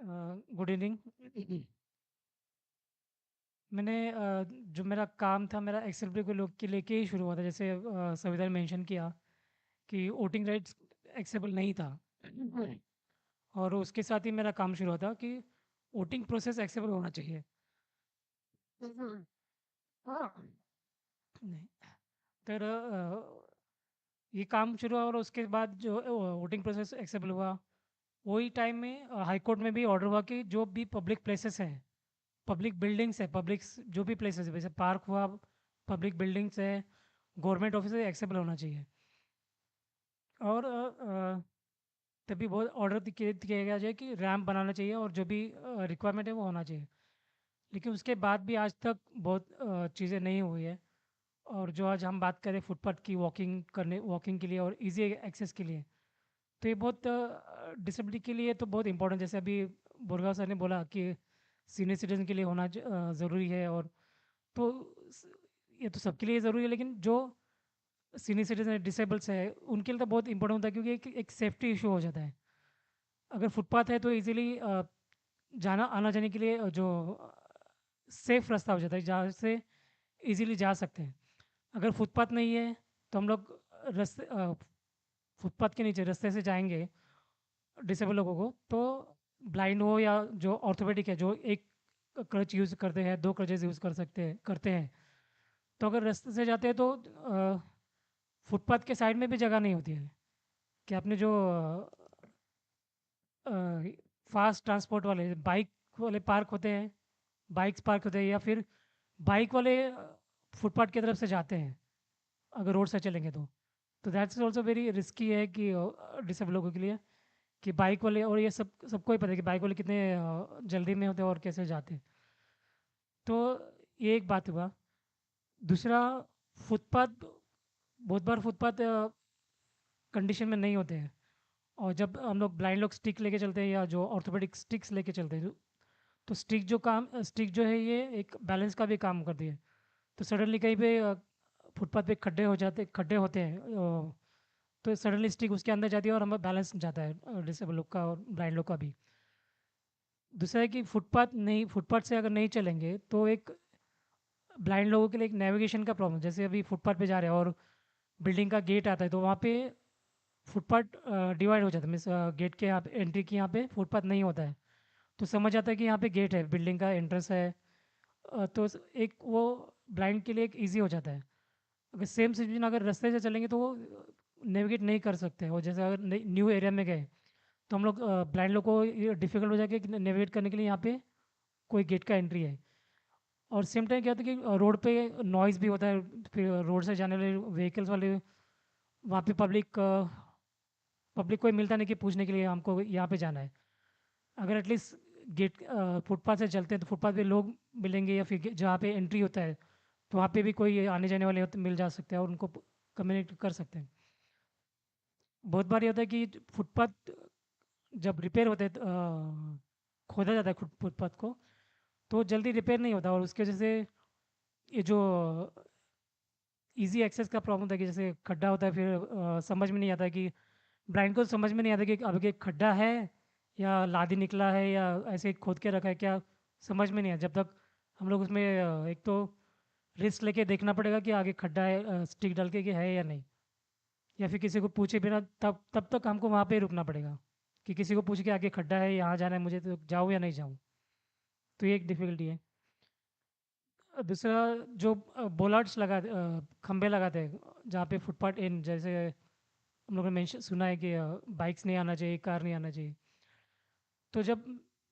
Good evening. मैंने जो मेरा काम था, मेरा एक्सेसिबिलिटी को लोग के लेके ही शुरू हुआ था. जैसे संविधान ने मेंशन किया कि वोटिंग राइट्स एक्सेसिबल नहीं था, और उसके साथ ही मेरा काम शुरू हुआ था कि वोटिंग प्रोसेस एक्सेसिबल होना चाहिए. नहीं, तर ये काम शुरू हुआ, और उसके बाद जो वोटिंग प्रोसेस एक्सेसिबल हुआ, वही टाइम में हाई कोर्ट में भी ऑर्डर हुआ कि जो भी पब्लिक प्लेसेस हैं, पब्लिक बिल्डिंग्स है, पब्लिक जो भी प्लेसेस है, जैसे पार्क हुआ, पब्लिक बिल्डिंग्स है, गवर्नमेंट ऑफिस है, एक्सेसिबल होना चाहिए. और तभी बहुत ऑर्डर किया गया है कि रैम्प बनाना चाहिए और जो भी रिक्वायरमेंट है वो होना चाहिए. लेकिन उसके बाद भी आज तक बहुत चीज़ें नहीं हुई है. और जो आज हम बात करें फुटपाथ की वॉकिंग के लिए और इजी एक्सेस के लिए, तो ये बहुत डिसेबिलिटी के लिए तो बहुत इंपॉर्टेंट. जैसे अभी बुरगा सर ने बोला कि सीनियर सिटीजन के लिए होना ज़रूरी है, और तो ये तो सबके लिए ज़रूरी है, लेकिन जो सीनियर सिटीजन डिसेबल्स है उनके लिए तो बहुत इंपॉर्टेंट होता है, क्योंकि एक सेफ्टी इशू हो जाता है. अगर फुटपाथ है तो इजीली जाना आना जाने के लिए जो सेफ रास्ता हो जाता है, जहाँ से इजीली जा सकते हैं. अगर फुटपाथ नहीं है तो हम लोग रास्ते फुटपाथ के नीचे रास्ते से जाएंगे डिसेबल लोगों को, तो ब्लाइंड हो या जो ऑर्थोपेडिक है, जो एक क्रच यूज़ करते हैं, 2 क्रचेस यूज़ करते हैं, तो अगर रास्ते से जाते हैं तो फुटपाथ के साइड में भी जगह नहीं होती है कि आपने जो फास्ट ट्रांसपोर्ट वाले बाइक वाले पार्क होते हैं, बाइक्स पार्क होते हैं, या फिर बाइक वाले फुटपाथ की तरफ से जाते हैं अगर रोड से चलेंगे तो दैट्स ऑल्सो वेरी रिस्की है कि डिसेबल लोगों के लिए, कि बाइक वाले, और ये सबको ही पता है कि बाइक वाले कितने जल्दी में होते हैं और कैसे जाते हैं। तो ये एक बात हुआ। दूसरा, फुटपाथ, बहुत बार फुटपाथ कंडीशन में नहीं होते हैं, और जब हम लोग ब्लाइंड लोग स्टिक लेके चलते हैं या जो ऑर्थोपेडिक स्टिक्स लेके चलते हैं, तो स्टिक जो है ये एक बैलेंस का भी काम करती है। तो सडनली कहीं पे फुटपाथ पे खड्डे होते हैं, तो सडनली स्टिक उसके अंदर जाती है और हमें बैलेंस जाता है डिसेबल लोग का और ब्लाइंड लोग का भी। दूसरा है कि फुटपाथ से अगर नहीं चलेंगे तो एक ब्लाइंड लोगों के लिए एक नेविगेशन का प्रॉब्लम, जैसे अभी फुटपाथ पे जा रहे हैं और बिल्डिंग का गेट आता है, तो वहाँ पे फुटपाथ डिवाइड हो जाता है, मीन्स गेट के यहाँ पे एंट्री के यहाँ पे फुटपाथ नहीं होता है, तो समझ आता है कि यहाँ पे गेट है, बिल्डिंग का एंट्रेंस है, तो एक वो ब्लाइंड के लिए एक ईजी हो जाता है। अगर सेम सिचुएशन अगर रास्ते से चलेंगे तो वो नेविगेट नहीं कर सकते, और जैसे अगर न्यू एरिया में गए तो हम लोग ब्लाइंड लोग को डिफ़िकल्ट हो जाएगा कि नेविगेट करने के लिए यहाँ पे कोई गेट का एंट्री है। और सेम टाइम क्या होता है कि रोड पे नॉइज़ भी होता है, फिर रोड से जाने वाले व्हीकल्स वाले, वहाँ पे पब्लिक कोई मिलता नहीं कि पूछने के लिए हमको यहाँ पे जाना है। अगर एटलीस्ट गेट फुटपाथ से चलते हैं तो फुटपाथ पे लोग मिलेंगे, या फिर जहाँ पे एंट्री होता है तो वहाँ पे भी कोई आने जाने वाले मिल जा सकते हैं और उनको कम्युनिकेट कर सकते हैं। बहुत बार ये होता है कि फुटपाथ जब रिपेयर होते हैं, खोदा जाता है फुटपाथ को, तो जल्दी रिपेयर नहीं होता, और उसकी वजह से ये जो इजी एक्सेस का प्रॉब्लम था कि जैसे खड्डा होता है, फिर समझ में नहीं आता कि ब्लाइंड को समझ में नहीं आता कि अब ये खड्डा है या लादी निकला है या ऐसे ही खोद के रखा है, क्या समझ में नहीं आया जब तक हम लोग उसमें एक तो रिस्क लेके देखना पड़ेगा कि आगे खड्डा है, स्टिक डाल के कि है या नहीं, या फिर किसी को पूछे बिना तब तक हमको वहाँ पे रुकना पड़ेगा कि किसी को पूछ के आगे खड्डा है, यहाँ जाना है मुझे, तो जाऊँ या नहीं जाऊँ। तो ये एक डिफ़िकल्टी है। दूसरा, जो बोलार्ड्स खंबे लगाते हैं जहाँ पे फुटपाथ इन, जैसे हम लोगों ने मेंशन सुना है कि बाइक्स नहीं आना चाहिए, कार नहीं आना चाहिए। तो जब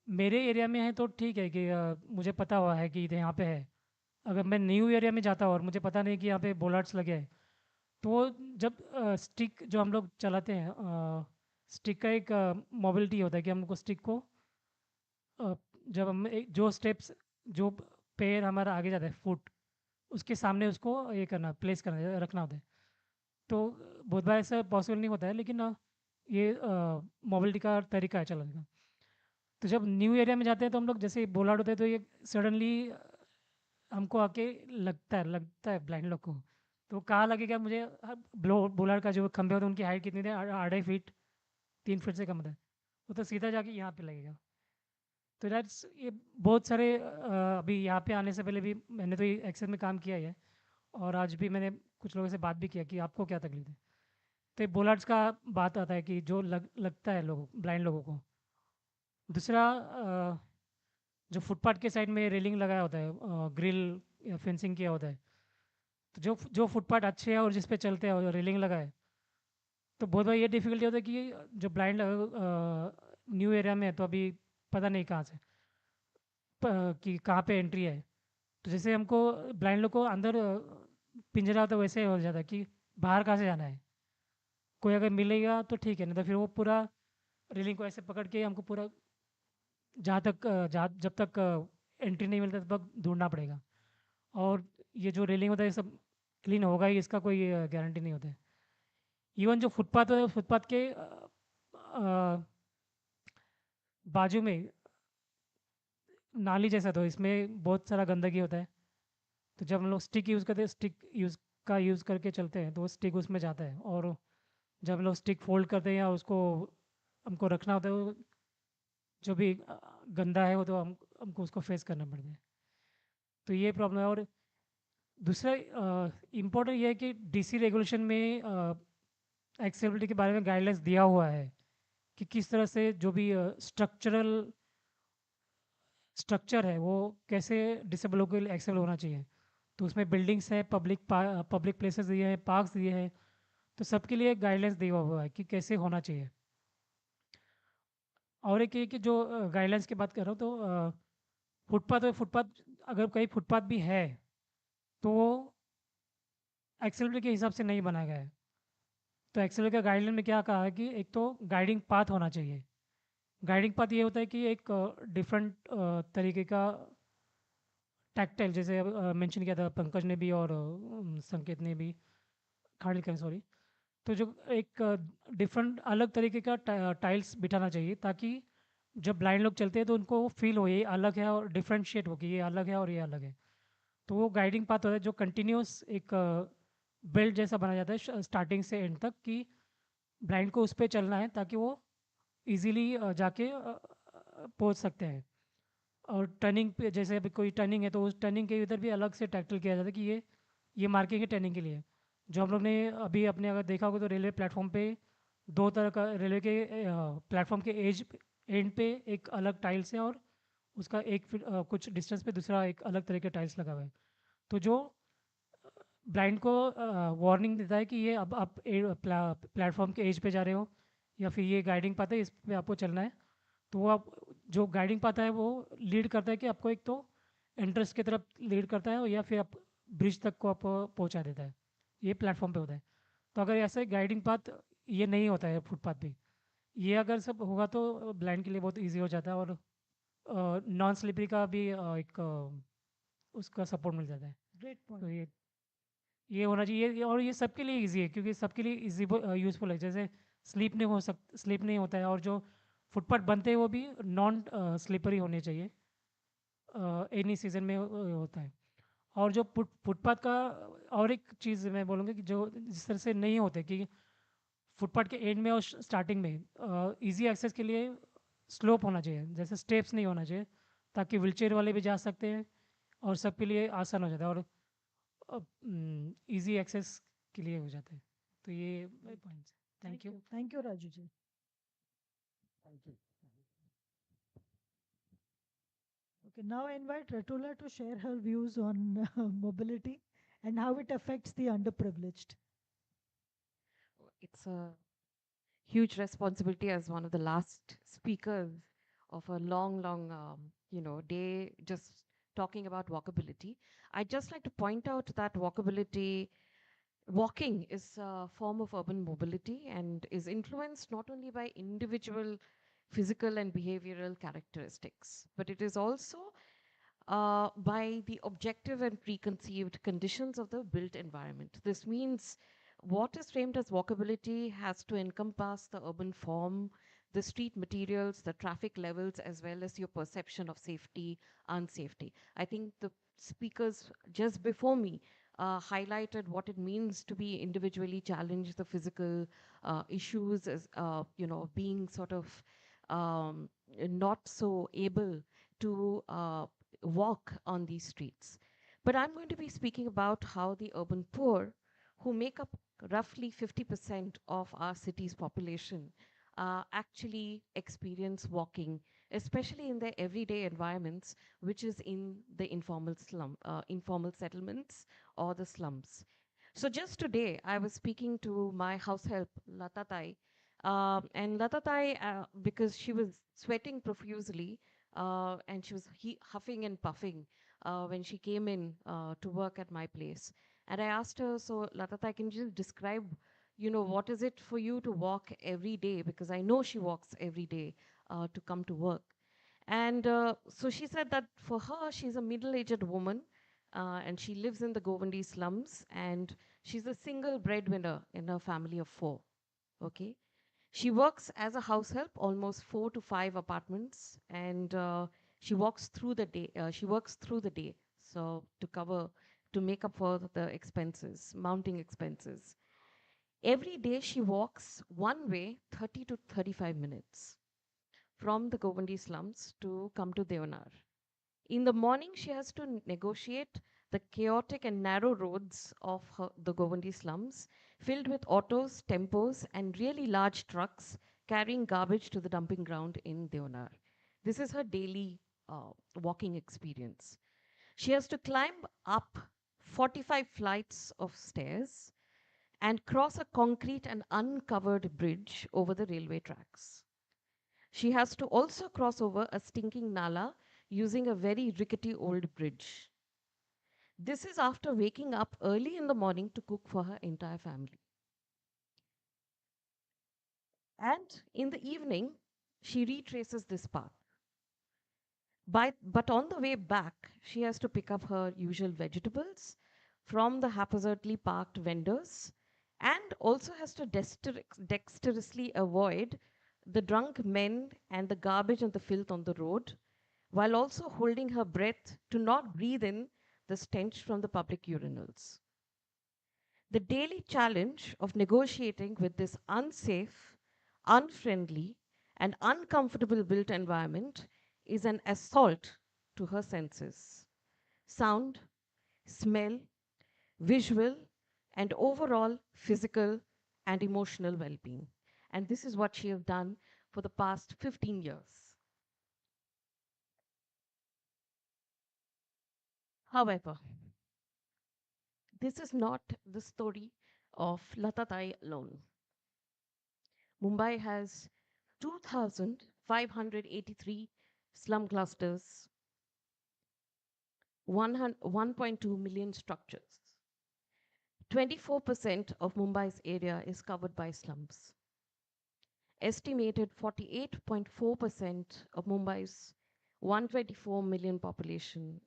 मेरे एरिया में है तो ठीक है कि मुझे पता हुआ है कि यहाँ पे है। अगर मैं न्यू एरिया में जाता हूँ और मुझे पता नहीं कि यहाँ पे बोलार्ड्स लगे हैं, तो जब स्टिक जो हम लोग चलाते हैं, स्टिक का एक मोबिलिटी होता है कि हमको स्टिक को जब हम जो स्टेप्स, जो पैर हमारा आगे जाता है फुट, उसके सामने उसको ये करना, प्लेस करना, रखना होता है। तो बहुत बार ऐसा पॉसिबल नहीं होता है, लेकिन ये मोबिलिटी का तरीका है चलाने का। तो जब न्यू एरिया में जाते हैं तो हम लोग जैसे बोलार्ड होते हैं तो ये सडनली हमको आके लगता है ब्लाइंड लोग को, तो कहाँ लगेगा मुझे, बोलार्ड का जो खंभे होते हैं उनकी हाइट कितनी थी, 2.5 फीट, 3 फीट से कम होता है, वो तो सीधा जाके यहाँ पे लगेगा। तो दैट्स ये बहुत सारे अभी यहाँ पे आने से पहले भी मैंने तो ये एक्सेस में काम किया ही है, और आज भी मैंने कुछ लोगों से बात भी किया कि आपको क्या तकलीफ है। तो बोलार्ड्स का बात आता है कि जो लगता है लोगों, ब्लाइंड लोगों को। दूसरा, जो फुटपाथ के साइड में रेलिंग लगाया होता है, ग्रिल या फेंसिंग किया होता है, तो जो फुटपाथ अच्छे हैं और जिस पे चलते हैं और रेलिंग लगाए, तो बहुत बार ये डिफ़िकल्टी होता है कि जो ब्लाइंड न्यू एरिया में है तो अभी पता नहीं कहाँ से कि कहाँ पे एंट्री है। तो जैसे हमको ब्लाइंड लोग को अंदर पिंजरा होता है, वैसे हो जाता है कि बाहर कहाँ से जाना है, कोई अगर मिलेगा तो ठीक है, नहीं तो फिर वो पूरा रेलिंग को ऐसे पकड़ के हमको पूरा जब तक एंट्री नहीं मिलता तब तक ढूंढना पड़ेगा। और ये जो रेलिंग होता है ये सब क्लीन होगा ही, इसका कोई गारंटी नहीं होता है। इवन जो फुटपाथ है, फुटपाथ के बाजू में नाली जैसा, तो इसमें बहुत सारा गंदगी होता है। तो जब हम लोग स्टिक यूज़ करते हैं, यूज़ करके चलते हैं, तो वो स्टिक उसमें जाता है, और जब हम लोग स्टिक फोल्ड करते हैं या उसको हमको रखना होता है, वो जो भी गंदा है वो तो हमको उसको फेस करना पड़ता है। तो ये प्रॉब्लम है। और दूसरा इम्पोर्टेंट ये है कि डीसी रेगुलेशन में एक्सेसिबिलिटी के बारे में गाइडलाइंस दिया हुआ है कि किस तरह से जो भी स्ट्रक्चर है वो कैसे डिसेबल लोगों के लिए एक्सेबल होना चाहिए। तो उसमें बिल्डिंग्स हैं, पब्लिक प्लेसेस दिए हैं, पार्क्स दिए हैं, तो सबके लिए गाइडलाइंस दिया हुआ है कि कैसे होना चाहिए। और एक ये कि जो गाइडलाइंस की बात कर रहा हूँ, तो फुटपाथ अगर कहीं फुटपाथ भी है तो एक्सेलरेटर के हिसाब से नहीं बनाया गया है। तो एक्सेलरेटर का गाइडलाइन में क्या कहा है कि एक तो गाइडिंग पाथ होना चाहिए। गाइडिंग पाथ ये होता है कि एक डिफरेंट तरीके का टैक्टाइल, जैसे मेंशन किया था पंकज ने भी और संकेत ने भी, खाड़िलकर सॉरी। तो जो एक डिफरेंट अलग तरीके का टाइल्स बिठाना चाहिए ताकि जब ब्लाइंड लोग चलते हैं तो उनको फील हो ये अलग है और डिफ्रेंशिएट हो कि ये अलग है और ये अलग है। तो वो गाइडिंग पाथ होता है जो कंटिन्यूस एक बेल्ट जैसा बना जाता है स्टार्टिंग से एंड तक, कि ब्लाइंड को उस पर चलना है ताकि वो इजीली जाके पहुंच सकते हैं। और टर्निंग पे जैसे अभी कोई टर्निंग है तो उस टर्निंग के इधर भी अलग से टैक्टल किया जाता है कि ये मार्किंग है टर्निंग के लिए। जो हम लोग ने अभी अपने अगर देखा होगा तो रेलवे प्लेटफॉर्म पे दो तरह का, रेलवे के प्लेटफॉर्म के एज एंड पे एक अलग टाइल्स है और उसका एक कुछ डिस्टेंस पे दूसरा एक अलग तरह के टाइल्स लगा हुआ है। तो जो ब्लाइंड को वार्निंग देता है कि ये अब आप प्लेटफॉर्म के एज पे जा रहे हो या फिर ये गाइडिंग पाता है इस पे आपको चलना है। तो वो आप जो गाइडिंग पाता है वो लीड करता है कि आपको एक तो एंट्रेंस की तरफ लीड करता है या फिर आप ब्रिज तक को आप पहुंचा देता है। ये प्लेटफॉर्म पे होता है। तो अगर ऐसे गाइडिंग पाथ ये नहीं होता है फुटपाथ पे, ये अगर सब होगा तो ब्लाइंड के लिए बहुत ईजी हो जाता है और नॉन स्लिपरी का भी एक उसका सपोर्ट मिल जाता है। ग्रेट तो पॉइंट। ये होना चाहिए और ये सबके लिए इजी है क्योंकि सबके लिए इजी यूज़फुल है। जैसे स्लीप नहीं होता है और जो फुटपाथ बनते हैं वो भी नॉन स्लिपरी होने चाहिए। एनी सीज़न में होता है। और जो फुटपाथ का और एक चीज़ मैं बोलूँगा कि जो जिस तरह से नहीं होते कि फुटपाथ के एंड में और स्टार्टिंग में इजी एक्सेस के लिए स्लोप होना चाहिए, जैसे स्टेप्स नहीं होना चाहिए ताकि व्हीलचेयर वाले भी जा सकते हैं और सबके लिए आसान हो जाता है और इजी एक्सेस के लिए हो जाता है। तो ये points. Thank you. Thank you Raju ji. Thank you. Okay, now I invite Ratula to share her views on mobility and how it affects the underprivileged. It's a huge responsibility as one of the last speakers of a long, long, day just talking about walkability. I'd just like to point out that walking is a form of urban mobility and is influenced not only by individual physical and behavioral characteristics, but it is also by the objective and preconceived conditions of the built environment. This means what is framed as walkability has to encompass the urban form, the street materials, the traffic levels, as well as your perception of safety, unsafety. I think the speakers just before me highlighted what it means to be individually challenged, the physical issues as, being sort of not so able to walk on these streets. But I'm going to be speaking about how the urban poor, who make up roughly 50% of our city's population, actually experience walking, especially in their everyday environments, which is in the informal settlements or the slums. So just today, I was speaking to my house help, Latatai, and Latatai, because she was sweating profusely, and she was huffing and puffing when she came in to work at my place. And I asked her, so Latatai, can you just describe, what is it for you to walk every day? Because I know she walks every day to come to work. And so she said that for her, she's a middle-aged woman, and she lives in the Govandi slums, and she's a single breadwinner in a family of 4. Okay. She works as a house help, almost 4 to 5 apartments, and she walks through the day. She works through the day, so to make up for the expenses, mounting expenses. Every day she walks one way, 30 to 35 minutes, from the Govandi slums to come to Deonar. In the morning, she has to negotiate the chaotic and narrow roads of the Govandi slums, filled with autos, tempos, and really large trucks carrying garbage to the dumping ground in Deonar. This is her daily walking experience. She has to climb up 45 flights of stairs and cross a concrete and uncovered bridge over the railway tracks. She has to also cross over a stinking nala using a very rickety old bridge. This is after waking up early in the morning to cook for her entire family. And in the evening, she retraces this path. But on the way back, she has to pick up her usual vegetables from the haphazardly parked vendors and also has to dexterously avoid the drunk men and the garbage and the filth on the road, while also holding her breath to not breathe in the stench from the public urinals. The daily challenge of negotiating with this unsafe, unfriendly, and uncomfortable built environment is an assault to her senses: sound, smell, visual, and overall physical and emotional well being. And this is what she has done for the past 15 years. However, this is not the story of Latatai alone. Mumbai has 2,583 slum clusters, 1.2 million structures. 24% of Mumbai's area is covered by slums. Estimated 48.4% of Mumbai's 124 million population,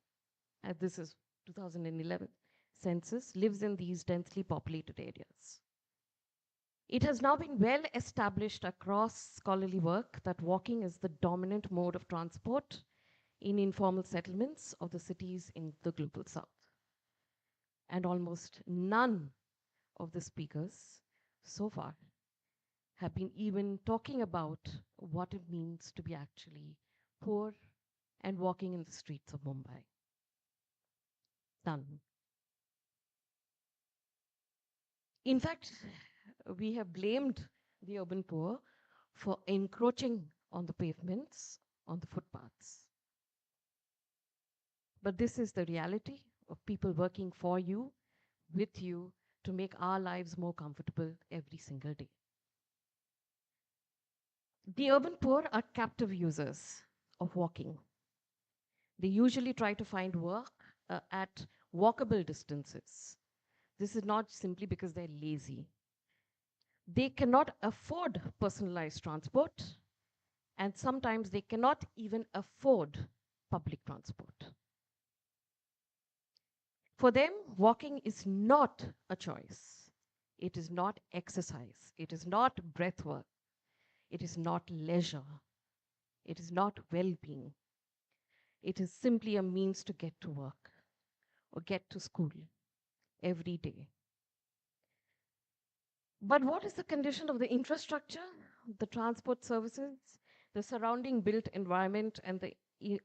this is 2011 census, lives in these densely populated areas. It has now been well established across scholarly work that walking is the dominant mode of transport in informal settlements of the cities in the global south. And almost none of the speakers so far have been even talking about what it means to be actually poor and walking in the streets of Mumbai. None. In fact, we have blamed the urban poor for encroaching on the pavements, on the footpaths. But this is the reality of people working for you, with you, to make our lives more comfortable every single day. The urban poor are captive users of walking. They usually try to find work at walkable distances. This is not simply because they're lazy. They cannot afford personalized transport, and sometimes they cannot even afford public transport. For them, walking is not a choice. It is not exercise. It is not breath work. It is not leisure. It is not well-being. It is simply a means to get to work or get to school every day. But what is the condition of the infrastructure, the transport services, the surrounding built environment, and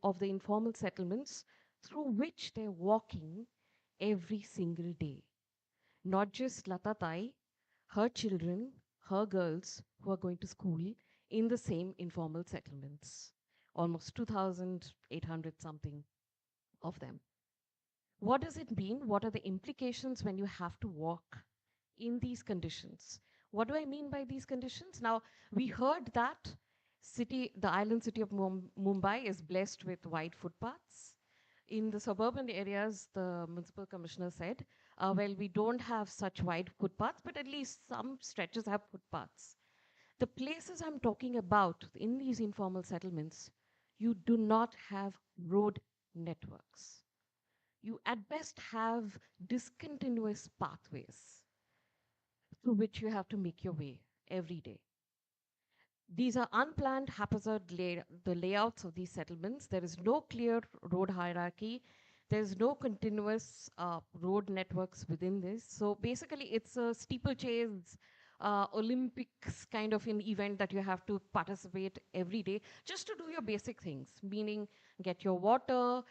of the informal settlements through which they're walking every single day? Not just Latatai, her children, her girls who are going to school in the same informal settlements, almost 2,800 something of them. What does it mean? What are the implications when you have to walk in these conditions? What do I mean by these conditions? Now, we heard that the island city of Mumbai is blessed with wide footpaths. In the suburban areas, the municipal commissioner said, well, we don't have such wide footpaths, but at least some stretches have footpaths. The places I'm talking about in these informal settlements, you do not have road networks. You at best have discontinuous pathways through which you have to make your way every day. These are unplanned, haphazard the layouts of these settlements. There is no clear road hierarchy. There's no continuous road networks within this. So basically, it's a steeplechase Olympics kind of an event that you have to participate every day just to do your basic things, meaning get your water,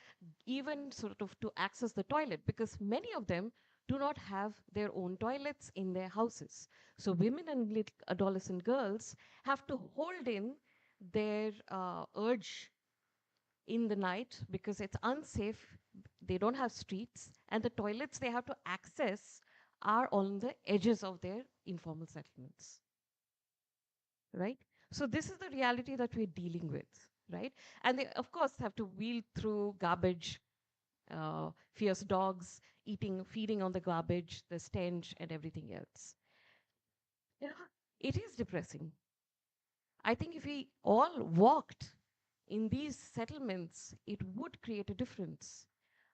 even sort of to access the toilet, because many of them do not have their own toilets in their houses. So women and little adolescent girls have to hold in their urge in the night because it's unsafe. They don't have streets, and the toilets they have to access are on the edges of their informal settlements. Right? So this is the reality that we're dealing with, right? And they, of course, have to wheel through garbage fierce dogs feeding on the garbage, the stench, and everything else. You know, it is depressing. I think if we all walked in these settlements, it would create a difference.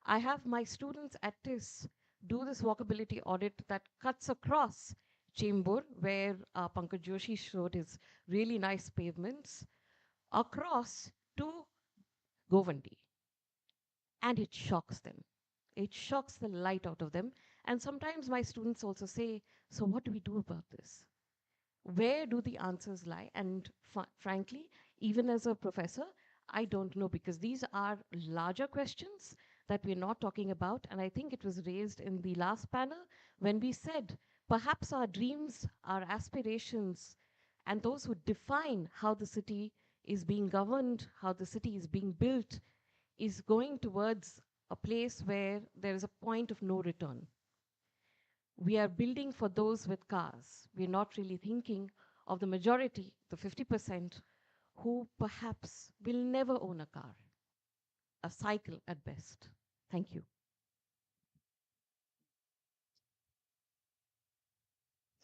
I have my students at TIS do this walkability audit that cuts across Chembur, where Pankaj Joshi showed his really nice pavements, across to Govandi. And it shocks them. It shocks the light out of them. And sometimes my students also say, so what do we do about this? Where do the answers lie? And frankly, even as a professor, I don't know, because these are larger questions that we're not talking about. And I think it was raised in the last panel when we said perhaps our dreams, our aspirations, and those who define how the city is being governed, how the city is being built, is going towards a place where there is a point of no return. We are building for those with cars. We're not really thinking of the majority, the 50%, who perhaps will never own a car, a cycle at best. Thank you.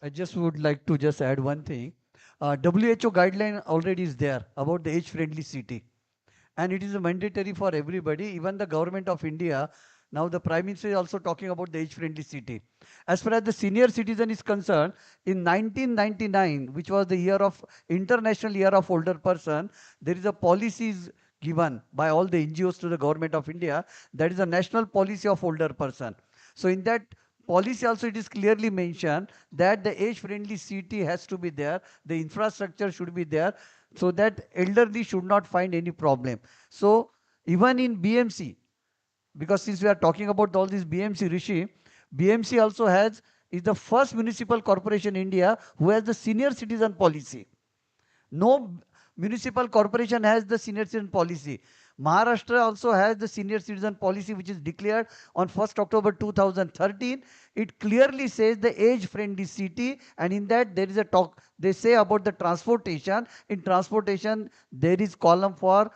I just would like to just add one thing. WHO guideline already is there about the age-friendly city. And it is mandatory for everybody, even the government of India. Now the Prime Minister is also talking about the age-friendly city. As far as the senior citizen is concerned, in 1999, which was the year of International Year of Older Person, there is a policies given by all the NGOs to the government of India. That is a national policy of older person. So in that policy also it is clearly mentioned that the age-friendly city has to be there, the infrastructure should be there, so that elderly should not find any problem. So even in BMC, because since we are talking about all this BMC Rishi, BMC also is the first municipal corporation in India who has the senior citizen policy. No municipal corporation has the senior citizen policy. Maharashtra also has the senior citizen policy, which is declared on 1st October 2013. It clearly says the age-friendly city, and in that there is a talk, they say about the transportation. In transportation, there is column for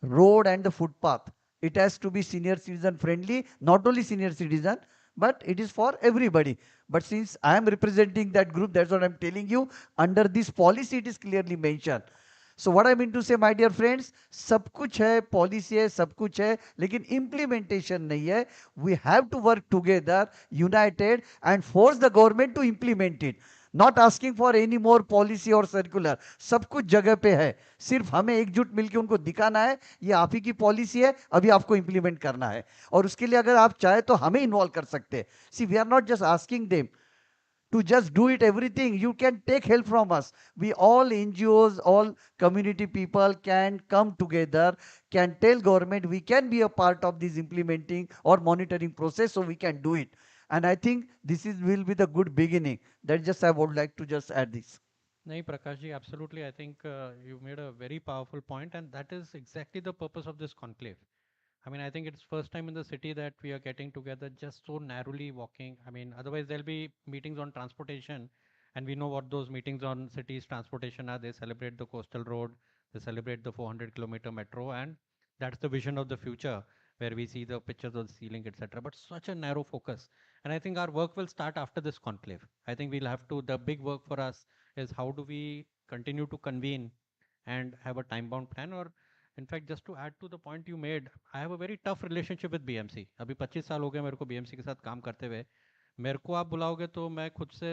road and the footpath. It has to be senior citizen friendly, not only senior citizen, but it is for everybody. But since I am representing that group, that's what I'm telling you. Under this policy, it is clearly mentioned. So what I mean to say, my dear friends, सब कुछ है, policy है, सब कुछ है, लेकिन implementation नहीं है. We have to work together, united, and force the government to implement it. Not asking for any more policy or circular. सब कुछ जगह पे है. सिर्फ हमें एकजुट मिलकर उनको दिखाना है, ये आप ही की पॉलिसी है, अभी आपको इंप्लीमेंट करना है. और उसके लिए अगर आप चाहे तो हमें इन्वॉल्व कर सकते हैं. See, we are not just asking them to just do it everything. You can take help from us. We all NGOs, all community people can come together, can tell government we can be a part of this implementing or monitoring process, so we can do it. And I think this will be the good beginning. That just I would like to just add this. Nahi, Prakash ji, absolutely. I think you made a very powerful point, and that is exactly the purpose of this conclave. I mean, I think it's first time in the city that we are getting together just so narrowly walking. I mean, otherwise there'll be meetings on transportation, and we know what those meetings on cities transportation are. They celebrate the coastal road, they celebrate the 400-kilometer metro, and that's the vision of the future, where we see the pictures of the ceiling, etc. But such a narrow focus. And I think our work will start after this conclave. I think we'll have to, the big work for us is how do we continue to convene and have a time-bound plan, or in fact, just to add to the point you made, I have a very tough relationship with BMC. अभी 25 साल हो गए मेरे को BMC के साथ काम करते हुए. मेरे को आप बुलाओगे तो मैं खुद से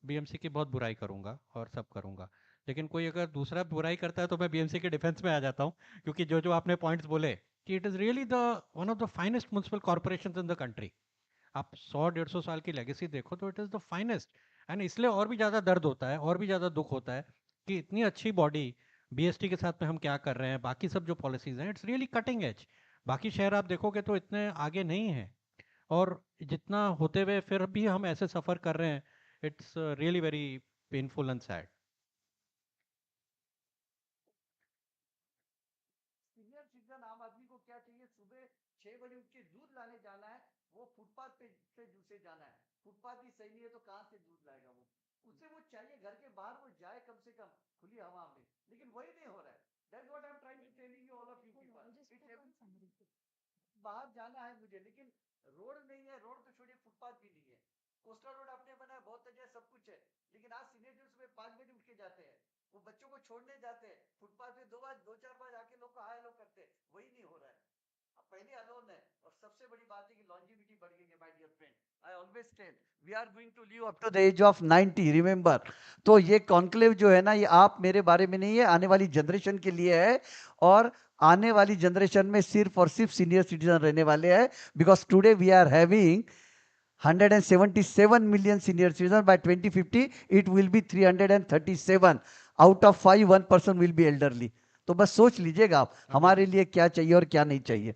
BMC की बहुत बुराई करूंगा और सब करूंगा. लेकिन कोई अगर दूसरा बुराई करता है तो मैं BMC के डिफेंस में आ जाता हूँ, क्योंकि जो जो आपने पॉइंट्स बोले कि it is really the one of the finest municipal corporations in the country. आप 100-150 साल की लेगेसी देखो तो it is the finest. And इसलिए और भी ज़्यादा दर्द होता है, और भी ज़्यादा दुख होता है कि इतनी अच्छी बॉडी BST के साथ में हम क्या कर रहे हैं, बाकी सब जो पॉलिसीज हैं, इट्स रियली कटिंग एज. बाकी शहर आप देखोगे तो इतने आगे नहीं हैं, और जितना होते हुए फिर भी हम ऐसे सफ़र कर रहे हैं. It's really very painful and sad. Senior citizen आम आदमी को क्या चाहिए? सुबह 6 बजे उठ के दूध लाने जाना है, वो फुटपाथ पे से दूसरे जाना है. फुटपाथ ही सही नहीं है तो कहाँ से दूध लाएगा वो? उसे वो चाहिए घर के बाहर वो जाए कम से कम खुली हवा में, लेकिन वही नहीं हो रहा है. That's what I'm trying to telling you all of you people. बाहर जाना है मुझे, लेकिन रोड नहीं है, रोड तो छोड़िए फुटपाथ भी नहीं है। कोस्टल रोड आपने बनाया बहुत अच्छा है, सब कुछ है, लेकिन आज सीनियर सिटीजन सुबह 5 बजे उठ के जाते हैं, वो बच्चों को छोड़ने जाते हैं फुटपाथ पे, 2 4 बार आके लोग को हाय लोग करते हैं, वही नहीं हो रहा है। अब पहले अलोन है, और सबसे बड़ी बात है कि लॉन्जिविटी बढ़ गई है my dear friend. I always tell we are going to live up to the age of 90, remember. तो ये कॉन्क्लेव जो है ना, ये आप मेरे बारे में नहीं है, आने वाली जनरेशन के लिए है, और आने वाली जनरेशन में सिर्फ और सिर्फ सीनियर सिटीजन रहने वाले हैं, because today we are having 177 million senior citizens. By 2050 it will be 337, out of 5 1% will be elderly. तो बस सोच लीजिएगा आप हमारे लिए क्या चाहिए और क्या नहीं चाहिए.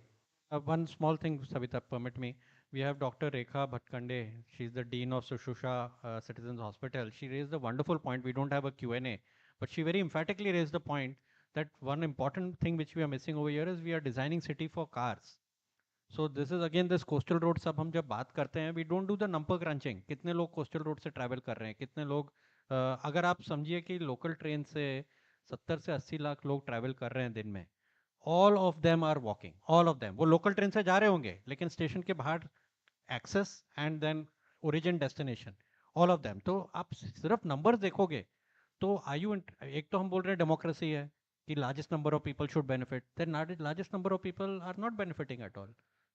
One small thing, Savita, permit me. We have Dr. Rekha Bhatkande. She's the Dean of Sushruta Citizens Hospital. She raised a wonderful point. We don't have a Q&A, but she very emphatically raised the point that one important thing which we are missing over here is we are designing city for cars. So this is again this coastal road. सब हम जब बात करते हैं, we don't do the number crunching. कितने लोग coastal road से travel कर रहे हैं, कितने लोग अगर आप समझिए कि local train से 70 से 80 लाख लोग travel कर रहे हैं दिन में, all of them are walking, all of them. वो local train से जा रहे होंगे, लेकिन station के बाहर access and then origin destination, all of them. तो आप सिर्फ numbers देखोगे, तो एक तो हम बोल रहे हैं democracy है कि largest number of people should benefit, then largest number of people are not benefiting at all.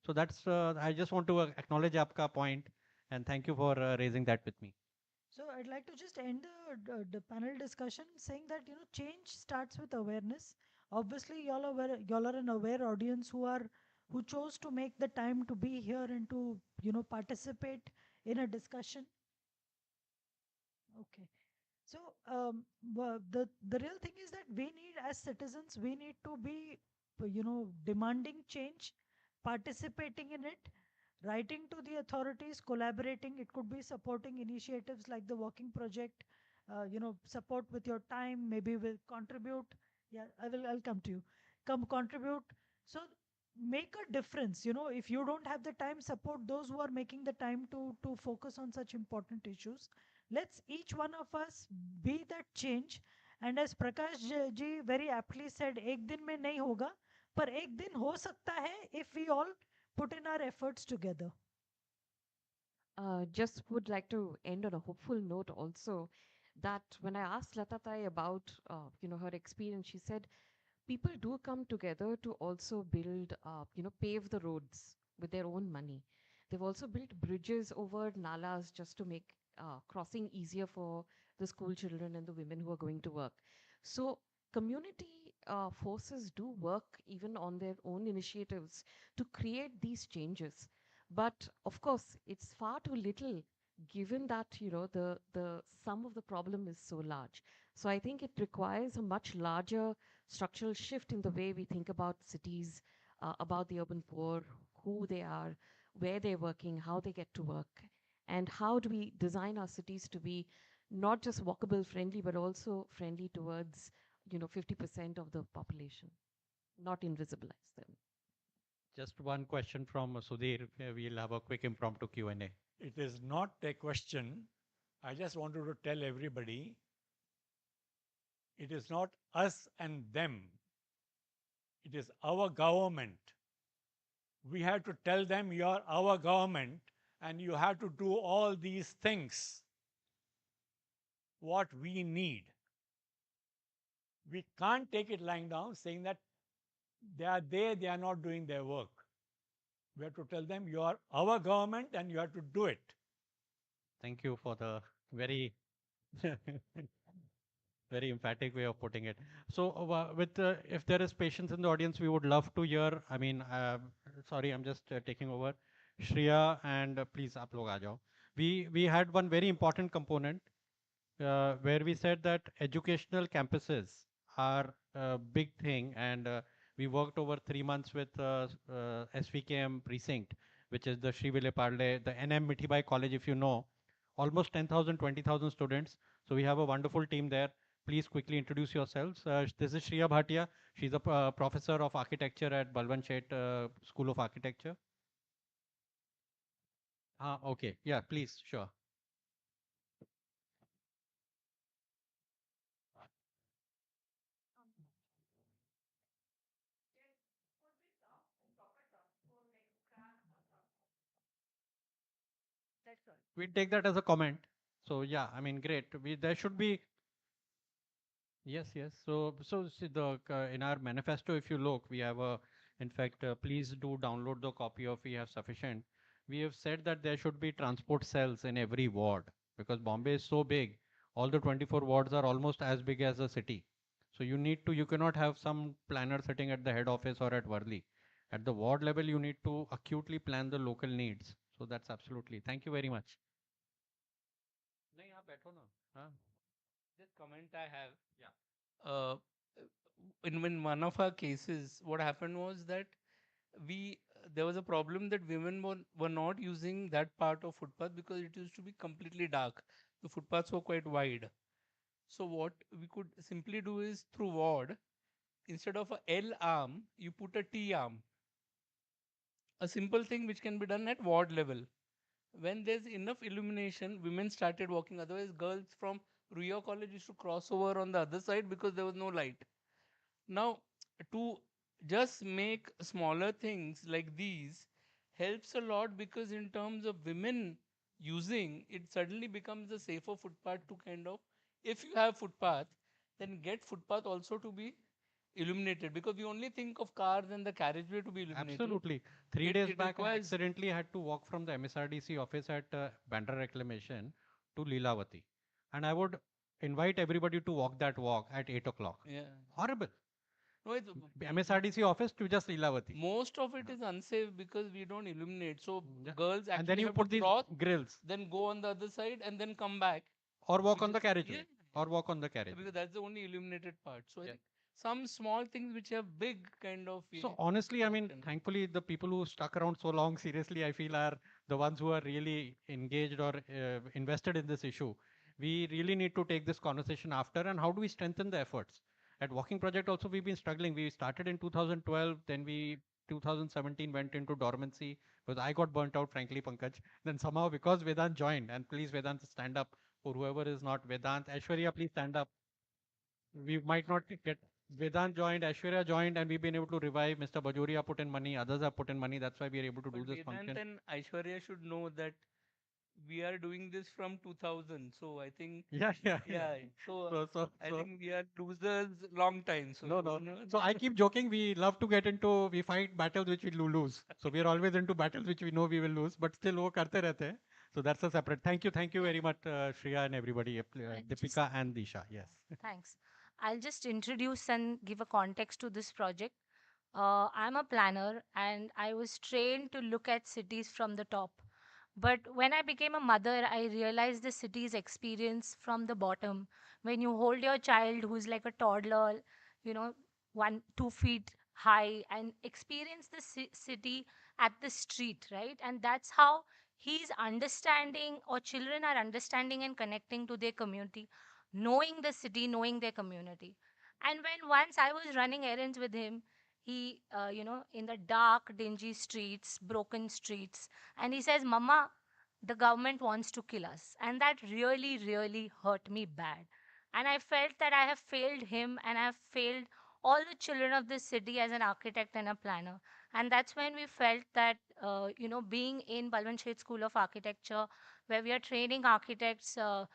So that's I just want to acknowledge आपका point and thank you for raising that with me. So I'd like to just end the panel discussion saying that change starts with awareness. Obviously, y'all are an aware audience who chose to make the time to be here and to participate in a discussion. Okay. So the real thing is that we need, as citizens, we need to be demanding change, participating in it, writing to the authorities, collaborating. It could be supporting initiatives like the walking project, support with your time, maybe will contribute. Yeah, I'll come to you. Come contribute. So make a difference. If you don't have the time, support those who are making the time to focus on such important issues. Let's each one of us be that change. And as Prakash ji very aptly said, एक दिन में नहीं होगा, पर एक दिन हो सकता है if we all put in our efforts together. Just would like to end on a hopeful note also, that when I asked Latatai about her experience, she said people do come together to also build pave the roads with their own money. They've also built bridges over nalas just to make crossing easier for the school children and the women who are going to work. So community forces do work even on their own initiatives to create these changes. But of course, it's far too little given that the sum of the problem is so large. So I think it requires a much larger structural shift in the way we think about cities, about the urban poor, who they are, where they're working, how they get to work, and how do we design our cities to be not just walkable friendly, but also friendly towards 50% of the population, not invisibilize them. Just one question from Sudhir. We'll have a quick impromptu Q&A. It is not a question. I just wanted to tell everybody it is not us and them. It is our government. We have to tell them you are our government and you have to do all these things. What we need. We can't take it lying down saying that they are there, they are not doing their work. We have to tell them you are our government and you have to do it. Thank you for the very very emphatic way of putting it. So if there is patience in the audience, we would love to hear. I mean, sorry, I'm just taking over. Shreya and please, aap log aa jao. We had one very important component where we said that educational campuses are a big thing, and we worked over 3 months with SVKM precinct, which is the Sri Vile Parle, the NM Mithibai College, if you know, almost 10,000, 20,000 students. So we have a wonderful team there. Please quickly introduce yourselves. This is Shreya Bhatia. She's a professor of architecture at Balwant Sheth School of Architecture. Okay, yeah, please, sure. We take that as a comment. So yeah, I mean, great. There should be. Yes, yes. So see in our manifesto, if you look, we have a. In fact, please do download the copy of We Have Sufficient. We have said that there should be transport cells in every ward because Bombay is so big. All the 24 wards are almost as big as a city. So you cannot have some planner sitting at the head office or at Worli. At the ward level, you need to acutely plan the local needs. So that's absolutely. Thank you very much. नहीं आप बैठो ना हाँ Just comment I have. Yeah. Uh, in one of our cases, what happened was that we there was a problem that women were not using that part of footpath because it used to be completely dark. The footpaths were quite wide. So what we could simply do is through ward, instead of a L arm, you put a T arm. A simple thing which can be done at ward level. When there's enough illumination, women started walking. Otherwise, girls from Ruya College used to cross over on the other side because there was no light. Now, to just make smaller things like these helps a lot because in terms of women using, it suddenly becomes a safer footpath to kind of, if you have footpath, then get footpath also to be illuminated because we only think of cars and the carriageway to be illuminated. Absolutely. 3 days It back, I requires accidentally had to walk from the MSRDC office at Bandra Reclamation to Leelavati. And I would invite everybody to walk that walk at 8 o'clock. Yeah. Horrible. No, it's, MSRDC office to just Leelavati. most of it is unsafe because we don't illuminate. So Yeah. girls actually And then you have put to these cross, grills then go on the other side and then come back. or walk which on the is- carriageway. Yeah, Or walk on the carriageway. because that's the only illuminated part. So I Yeah. think some small things which have big kind of. So honestly, I mean, thankfully, the people who stuck around so long, seriously, I feel are the ones who are really engaged or invested in this issue. We really need to take this conversation after, and how do we strengthen the efforts? At Walking Project also, we've been struggling. We started in 2012, then 2017 went into dormancy because I got burnt out, frankly, Pankaj. Then somehow because Vedant joined, and please Vedant stand up for whoever is not Vedant. Aishwarya, please stand up. We might not get Vedant joined, Aishwarya joined, and we've been able to revive. Mr. Bajoria put in money, others have put in money. That's why we are able to do this Vedant function. and Aishwarya should know that we are doing this from 2000. So I think. Yeah. I think we are losers long time. So No. So I keep joking. We love to get into, we fight battles which we lose. So we are always into battles which we know we will lose, but still wo karte rehte hain. So that's a separate. Thank you very much, Shreya and everybody, Deepika and Disha. Yes. Thanks. I'll just introduce and give a context to this project. I'm a planner and I was trained to look at cities from the top. But when I became a mother, I realized the city's experience from the bottom. When you hold your child who's like a toddler, you know, 2 feet high, and experience the city at the street, right? And that's how he's understanding, or children are understanding and connecting to their community, knowing the city, knowing their community. And when once I was running errands with him, he, in the dark, dingy streets, broken streets, and he says, Mama, the government wants to kill us. And that really, really hurt me bad. And I felt that I have failed him and I have failed all the children of this city as an architect and a planner. And that's when we felt that, being in Balwant Sheth School of Architecture, where we are training architects, and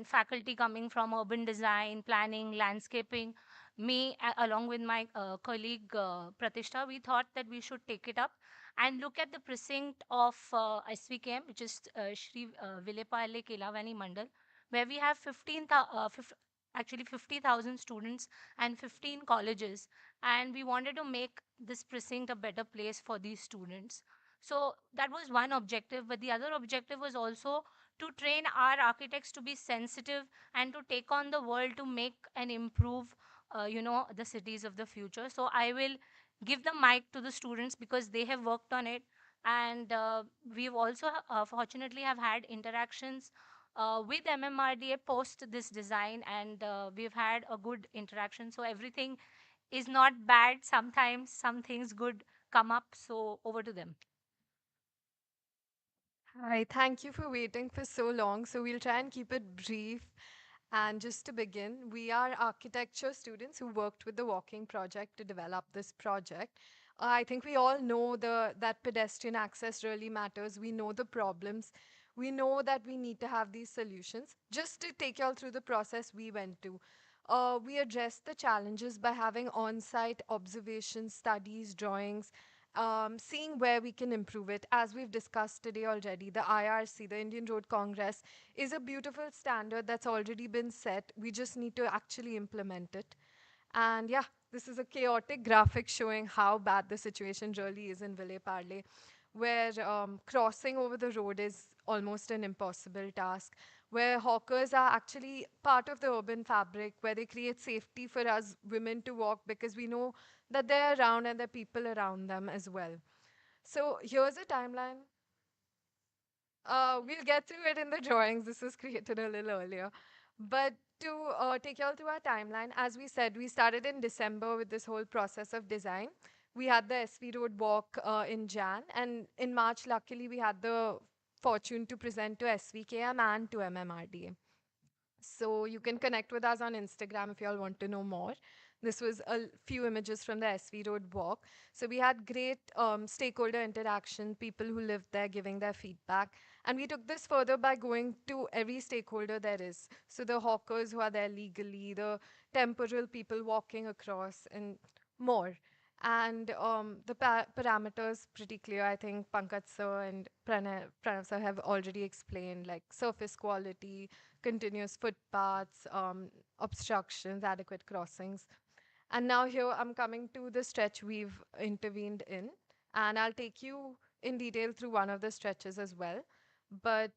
faculty coming from urban design, planning, landscaping, me, along with my colleague Pratishta, we thought that we should take it up and look at the precinct of SVKM, which is Shri Vilepale Kelavani Mandal, where we have 50,000 students and 15 colleges. And we wanted to make this precinct a better place for these students. So that was one objective. But the other objective was also to train our architects to be sensitive and to take on the world to make and improve, the cities of the future. So I will give the mic to the students because they have worked on it. And we've also fortunately have had interactions with MMRDA post this design, and we've had a good interaction. So everything is not bad. Sometimes some things good come up. So over to them. Hi, thank you for waiting for so long. So we'll try and keep it brief. And just to begin, we are architecture students who worked with the Walking Project to develop this project. I think we all know that pedestrian access really matters. We know the problems. We know that we need to have these solutions. Just to take y'all through the process we went to. We addressed the challenges by having on site observations, studies, drawings, seeing where we can improve it. As we've discussed today already, the IRC, the Indian Road Congress, is a beautiful standard that's already been set. We just need to actually implement it. And yeah, this is a chaotic graphic showing how bad the situation really is in Ville Parle, where crossing over the road is almost an impossible task, where hawkers are actually part of the urban fabric, where they create safety for us women to walk because we know that they're around and there are people around them as well. So here's a timeline. We'll get through it in the drawings. This was created a little earlier. But to take you all through our timeline, as we said, we started in December with this whole process of design. We had the SV Road walk in Jan, and in March, luckily, we had the fortune to present to SVKM and to MMRDA. So you can connect with us on Instagram if you all want to know more. This was a few images from the SV Road walk. So we had great stakeholder interaction, people who lived there giving their feedback. And we took this further by going to every stakeholder there is. So the hawkers who are there legally, the temporal people walking across, and more. And the parameters pretty clear. I think Pankaj sir and Pranav sir have already explained, like surface quality, continuous footpaths, obstructions, adequate crossings. And now here I'm coming to the stretch we've intervened in, and I'll take you in detail through one of the stretches as well. But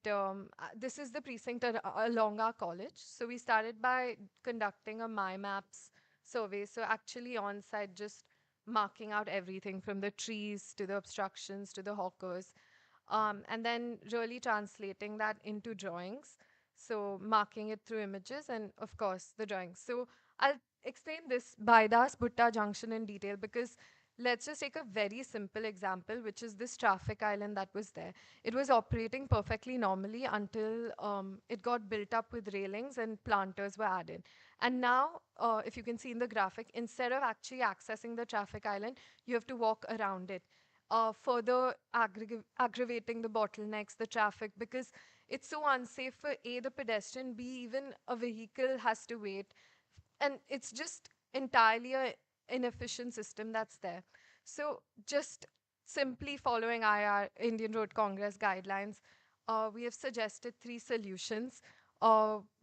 this is the precinct along our college. So we started by conducting a My Maps survey. So actually on site, just marking out everything from the trees to the obstructions to the hawkers, and then really translating that into drawings. So marking it through images and of course the drawings. So I'll explain this Baidas Bhutta junction in detail because let's just take a very simple example, which is this traffic island that was there. It was operating perfectly normally until it got built up with railings and planters were added. And now, if you can see in the graphic, instead of actually accessing the traffic island, you have to walk around it, further aggravating the bottlenecks, the traffic, because it's so unsafe for A, the pedestrian, B, even a vehicle has to wait. And it's just entirely a inefficient system that's there. So just simply following Indian Road Congress guidelines, we have suggested 3 solutions.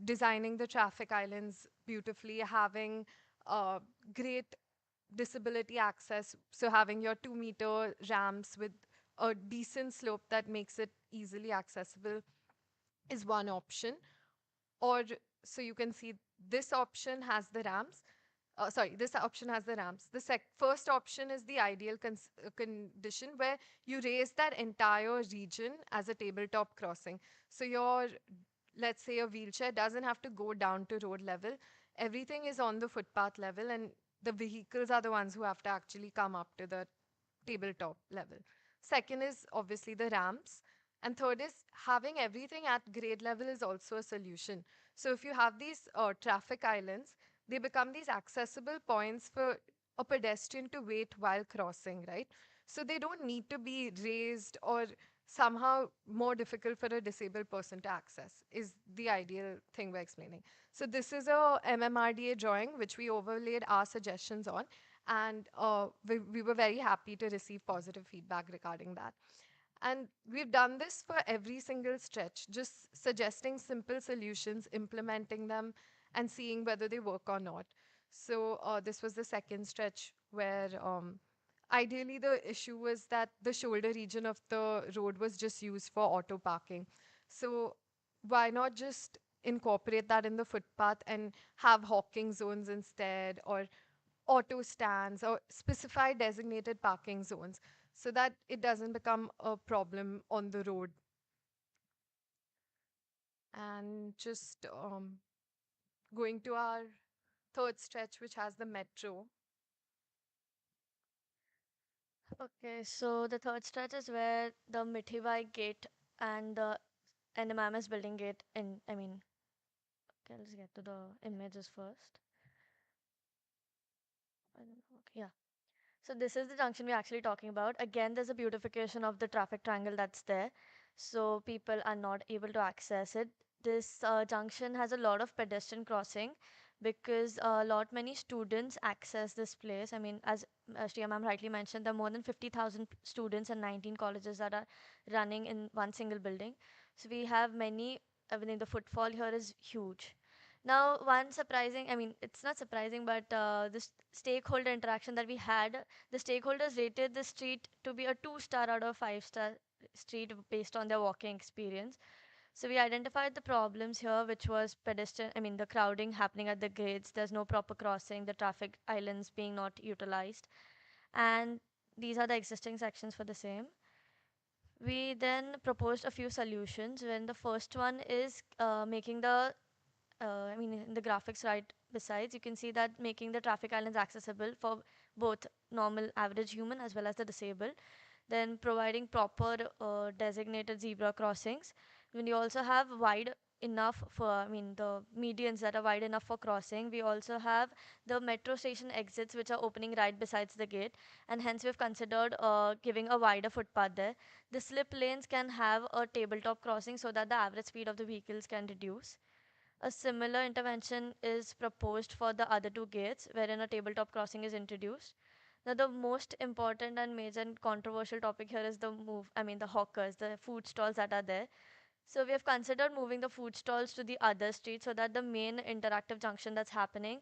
Designing the traffic islands beautifully, having great disability access, so having your 2-meter ramps with a decent slope that makes it easily accessible is one option. Or so you can see this option has the ramps. Sorry, this option has the ramps. The first option is the ideal condition where you raise that entire region as a tabletop crossing. So your, let's say, a wheelchair doesn't have to go down to road level. Everything is on the footpath level, and the vehicles are the ones who have to actually come up to the tabletop level. Second is obviously the ramps. And third is having everything at grade level is also a solution. So if you have these traffic islands, they become these accessible points for a pedestrian to wait while crossing, right? So they don't need to be raised or somehow more difficult for a disabled person to access, is the ideal thing we're explaining. So this is a MMRDA drawing, which we overlaid our suggestions on. And we were very happy to receive positive feedback regarding that. And we've done this for every single stretch, just suggesting simple solutions, implementing them, and seeing whether they work or not. So this was the second stretch where ideally the issue was that the shoulder region of the road was just used for auto parking. So why not just incorporate that in the footpath and have hawking zones instead, or auto stands, or specify designated parking zones so that it doesn't become a problem on the road. And just going to our third stretch, which has the metro. Okay, so the third stretch is where the Mithibai gate and the NMMS building gate in, I mean, okay, let's get to the images first. I don't know, okay, yeah. So this is the junction we're actually talking about. Again, there's a beautification of the traffic triangle that's there. so people are not able to access it. This junction has a lot of pedestrian crossing because a lot many students access this place. I mean, as Shriya ma'am rightly mentioned, there are more than 50,000 students and 19 colleges that are running in one single building. So we have many, I mean, the footfall here is huge. Now, one surprising, I mean, it's not surprising, but this stakeholder interaction that we had, the stakeholders rated the street to be a 2-star out of 5-star street based on their walking experience. So we identified the problems here, which was pedestrian, I mean, the crowding happening at the gates, there's no proper crossing, the traffic islands being not utilized. And these are the existing sections for the same. We then proposed a few solutions. When the first one is making the I mean, in the graphics right besides, you can see that making the traffic islands accessible for both normal average human as well as the disabled. Then providing proper designated zebra crossings. When you also have wide enough for, I mean, the medians that are wide enough for crossing. We also have the metro station exits which are opening right besides the gate, and hence we've considered giving a wider footpath there. The slip lanes can have a tabletop crossing so that the average speed of the vehicles can reduce. A similar intervention is proposed for the other two gates, wherein a tabletop crossing is introduced. Now, the most important and major and controversial topic here is the hawkers, the food stalls that are there. So, we have considered moving the food stalls to the other street so that the main interactive junction that's happening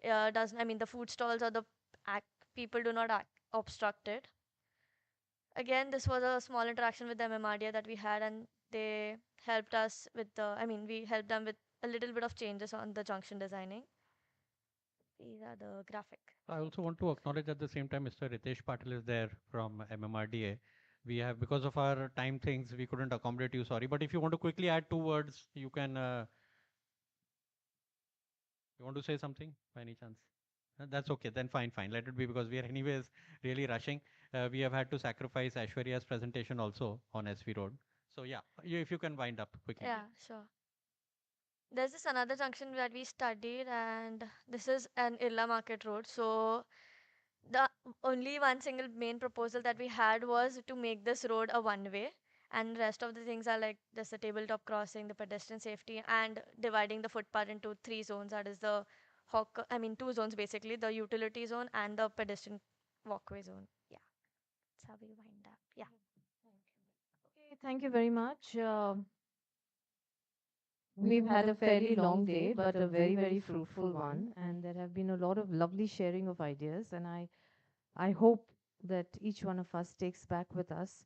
doesn't, I mean, the food stalls or the act, people do not obstruct it. Again, this was a small interaction with the MMRDA that we had, and they helped us with we helped them with a little bit of changes on the junction designing. These are the graphic. I also want to acknowledge at the same time Mr. Ritesh Patil is there from MMRDA. We have, because of our time things, we couldn't accommodate you, sorry. But if you want to quickly add 2 words, you can. You want to say something by any chance? That's okay, then fine, fine. Let it be, because we are anyways really rushing. We have had to sacrifice Aishwarya's presentation also on SV Road. So yeah, if you can wind up quickly. Yeah, sure. There's this another junction that we studied, and this is an Irla Market Road. So the only one single main proposal that we had was to make this road a one-way, and rest of the things are like just the tabletop crossing, the pedestrian safety, and dividing the footpath into 3 zones. That is the 2 zones basically, the utility zone and the pedestrian walkway zone. Yeah, that's how we wind up. Yeah. Okay, thank you very much. We've had a fairly long day, but a very, very fruitful one. And there have been a lot of lovely sharing of ideas. And I hope that each one of us takes back with us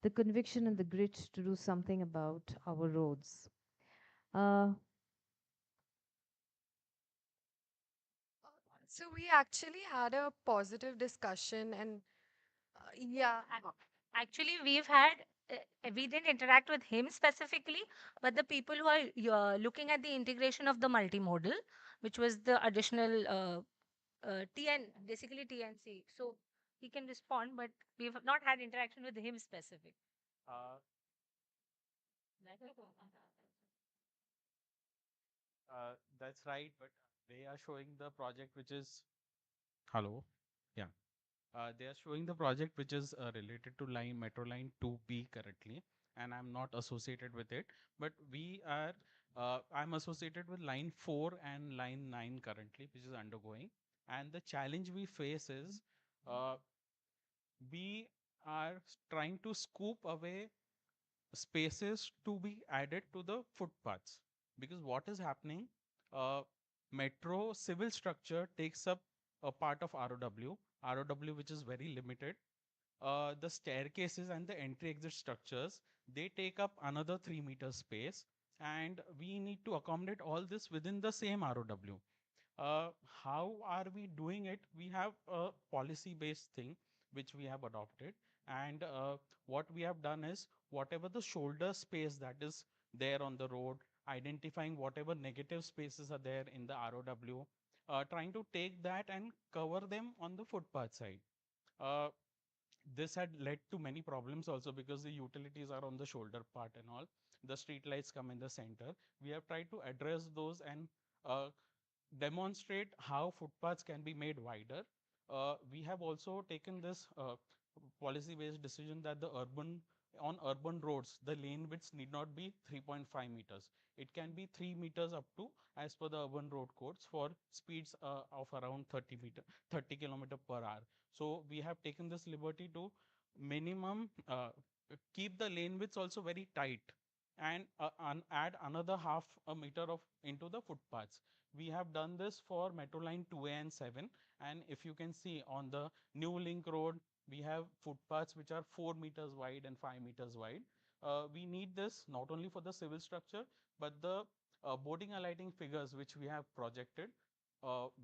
the conviction and the grit to do something about our roads. So we actually had a positive discussion, and yeah. Actually, we didn't interact with him specifically, but the people who are looking at the integration of the multimodal, which was the additional basically TNC. So he can respond, but we've not had interaction with him specific. That's right, but they are showing the project which is. Hello? Yeah. They are showing the project which is related to Metro Line 2B currently, and I'm not associated with it. But I'm associated with Line 4 and Line 9 currently, which is undergoing. And the challenge we face is we are trying to scoop away spaces to be added to the footpaths. Because what is happening, metro civil structure takes up a part of ROW which is very limited. The staircases and the entry exit structures, they take up another 3 meter space, and we need to accommodate all this within the same ROW. How are we doing it? We have a policy based thing which we have adopted, and what we have done is whatever the shoulder space that is there on the road, identifying whatever negative spaces are there in the ROW, trying to take that and cover them on the footpath side. This had led to many problems also, because the utilities are on the shoulder part and all. The street lights come in the center. We have tried to address those and demonstrate how footpaths can be made wider. We have also taken this policy-based decision that the urban on urban roads, the lane widths need not be 3.5 meters. It can be 3 meters up to, as per the urban road codes, for speeds of around 30 kilometer per hour. So we have taken this liberty to minimum keep the lane widths also very tight, and add another half a meter of into the footpaths. We have done this for Metro Line 2A and 7, and if you can see on the New Link Road, we have footpaths which are 4 meters wide and 5 meters wide. We need this not only for the civil structure, but the boarding alighting figures which we have projected,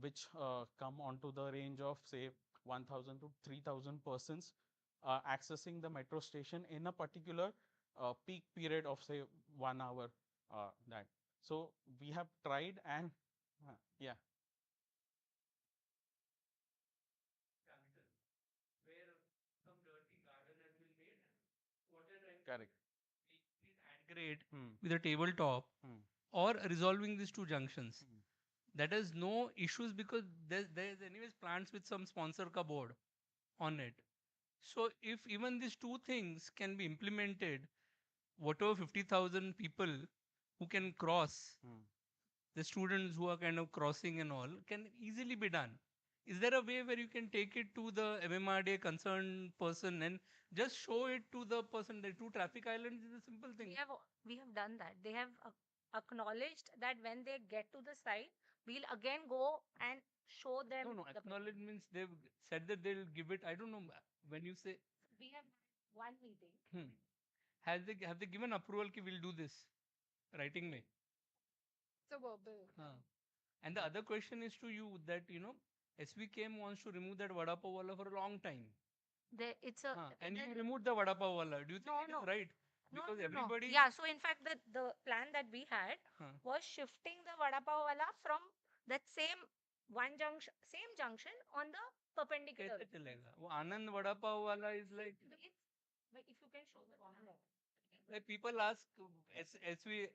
which come onto the range of say 1,000 to 3,000 persons accessing the metro station in a particular peak period of say 1 hour. That so we have tried, and yeah. Correct. Grade with a tabletop or resolving these two junctions. That is no issues because there's anyways plants with some sponsor ka board on it. So if even these two things can be implemented, whatever 50,000 people who can cross, the students who are kind of crossing and all, can easily be done. Is there a way where you can take it to the MMRDA concerned person and just show it to the person? The two traffic islands is a simple thing. We have done that. They have acknowledged that when they get to the site, we'll again go and show them. No, acknowledge means they've said that they'll give it. I don't know when you say. We have one meeting. Have they given approval ki we'll do this? Writing me. So verbal. And the other question is to you that SVKM wants to remove that vada pav wala for a long time. It's a And you removed the vada pav wala. Do you think it is right? No, Because no, no. everybody. Yeah, so in fact, the plan that we had was shifting the vada pav wala from that same junction on the perpendicular. कैसे चलेगा? वो आनंद वड़ा पाव वाला is like. But if you can show the one. Like people ask, SV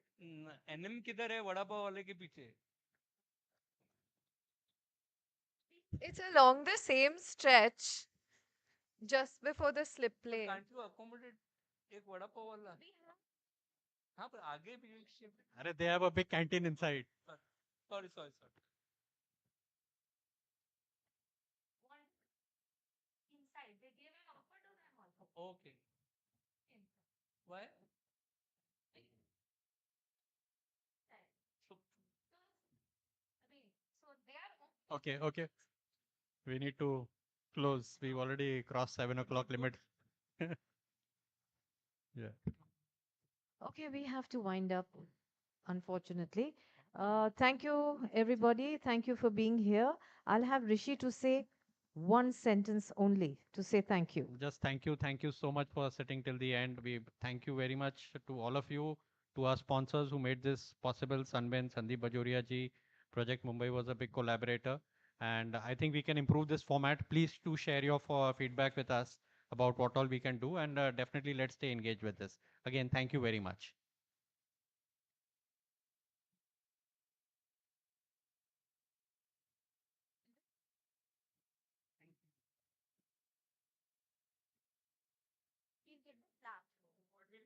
NM किधर है वड़ा पाव वाले के पीछे? It's along the same stretch, just before the slip lane. Can't you accommodate एक वड़ा पाव वाला? हाँ पर आगे भी एक shift. Arey, they have a big canteen inside. Sorry. Inside, they gave an offer to them also. Okay. Why? So they are Okay. We need to close. We've already crossed 7 o'clock limit. Yeah. Okay, we have to wind up, unfortunately. Thank you, everybody. Thank you for being here. I'll have Rishi to say one sentence only to say thank you. Just thank you so much for sitting till the end. We thank you very much to all of you, to our sponsors who made this possible. Sunben, Sandeep Bajoria ji, Project Mumbai was a big collaborator, and I think we can improve this format. Please do share your feedback with us about what all we can do, and definitely let's stay engaged with this. Again, thank you very much. Please get the flap. You give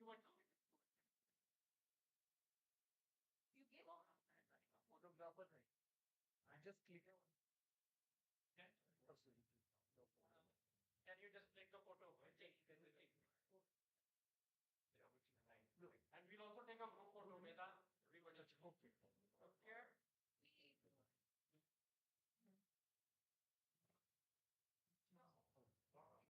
Photographer. I just click.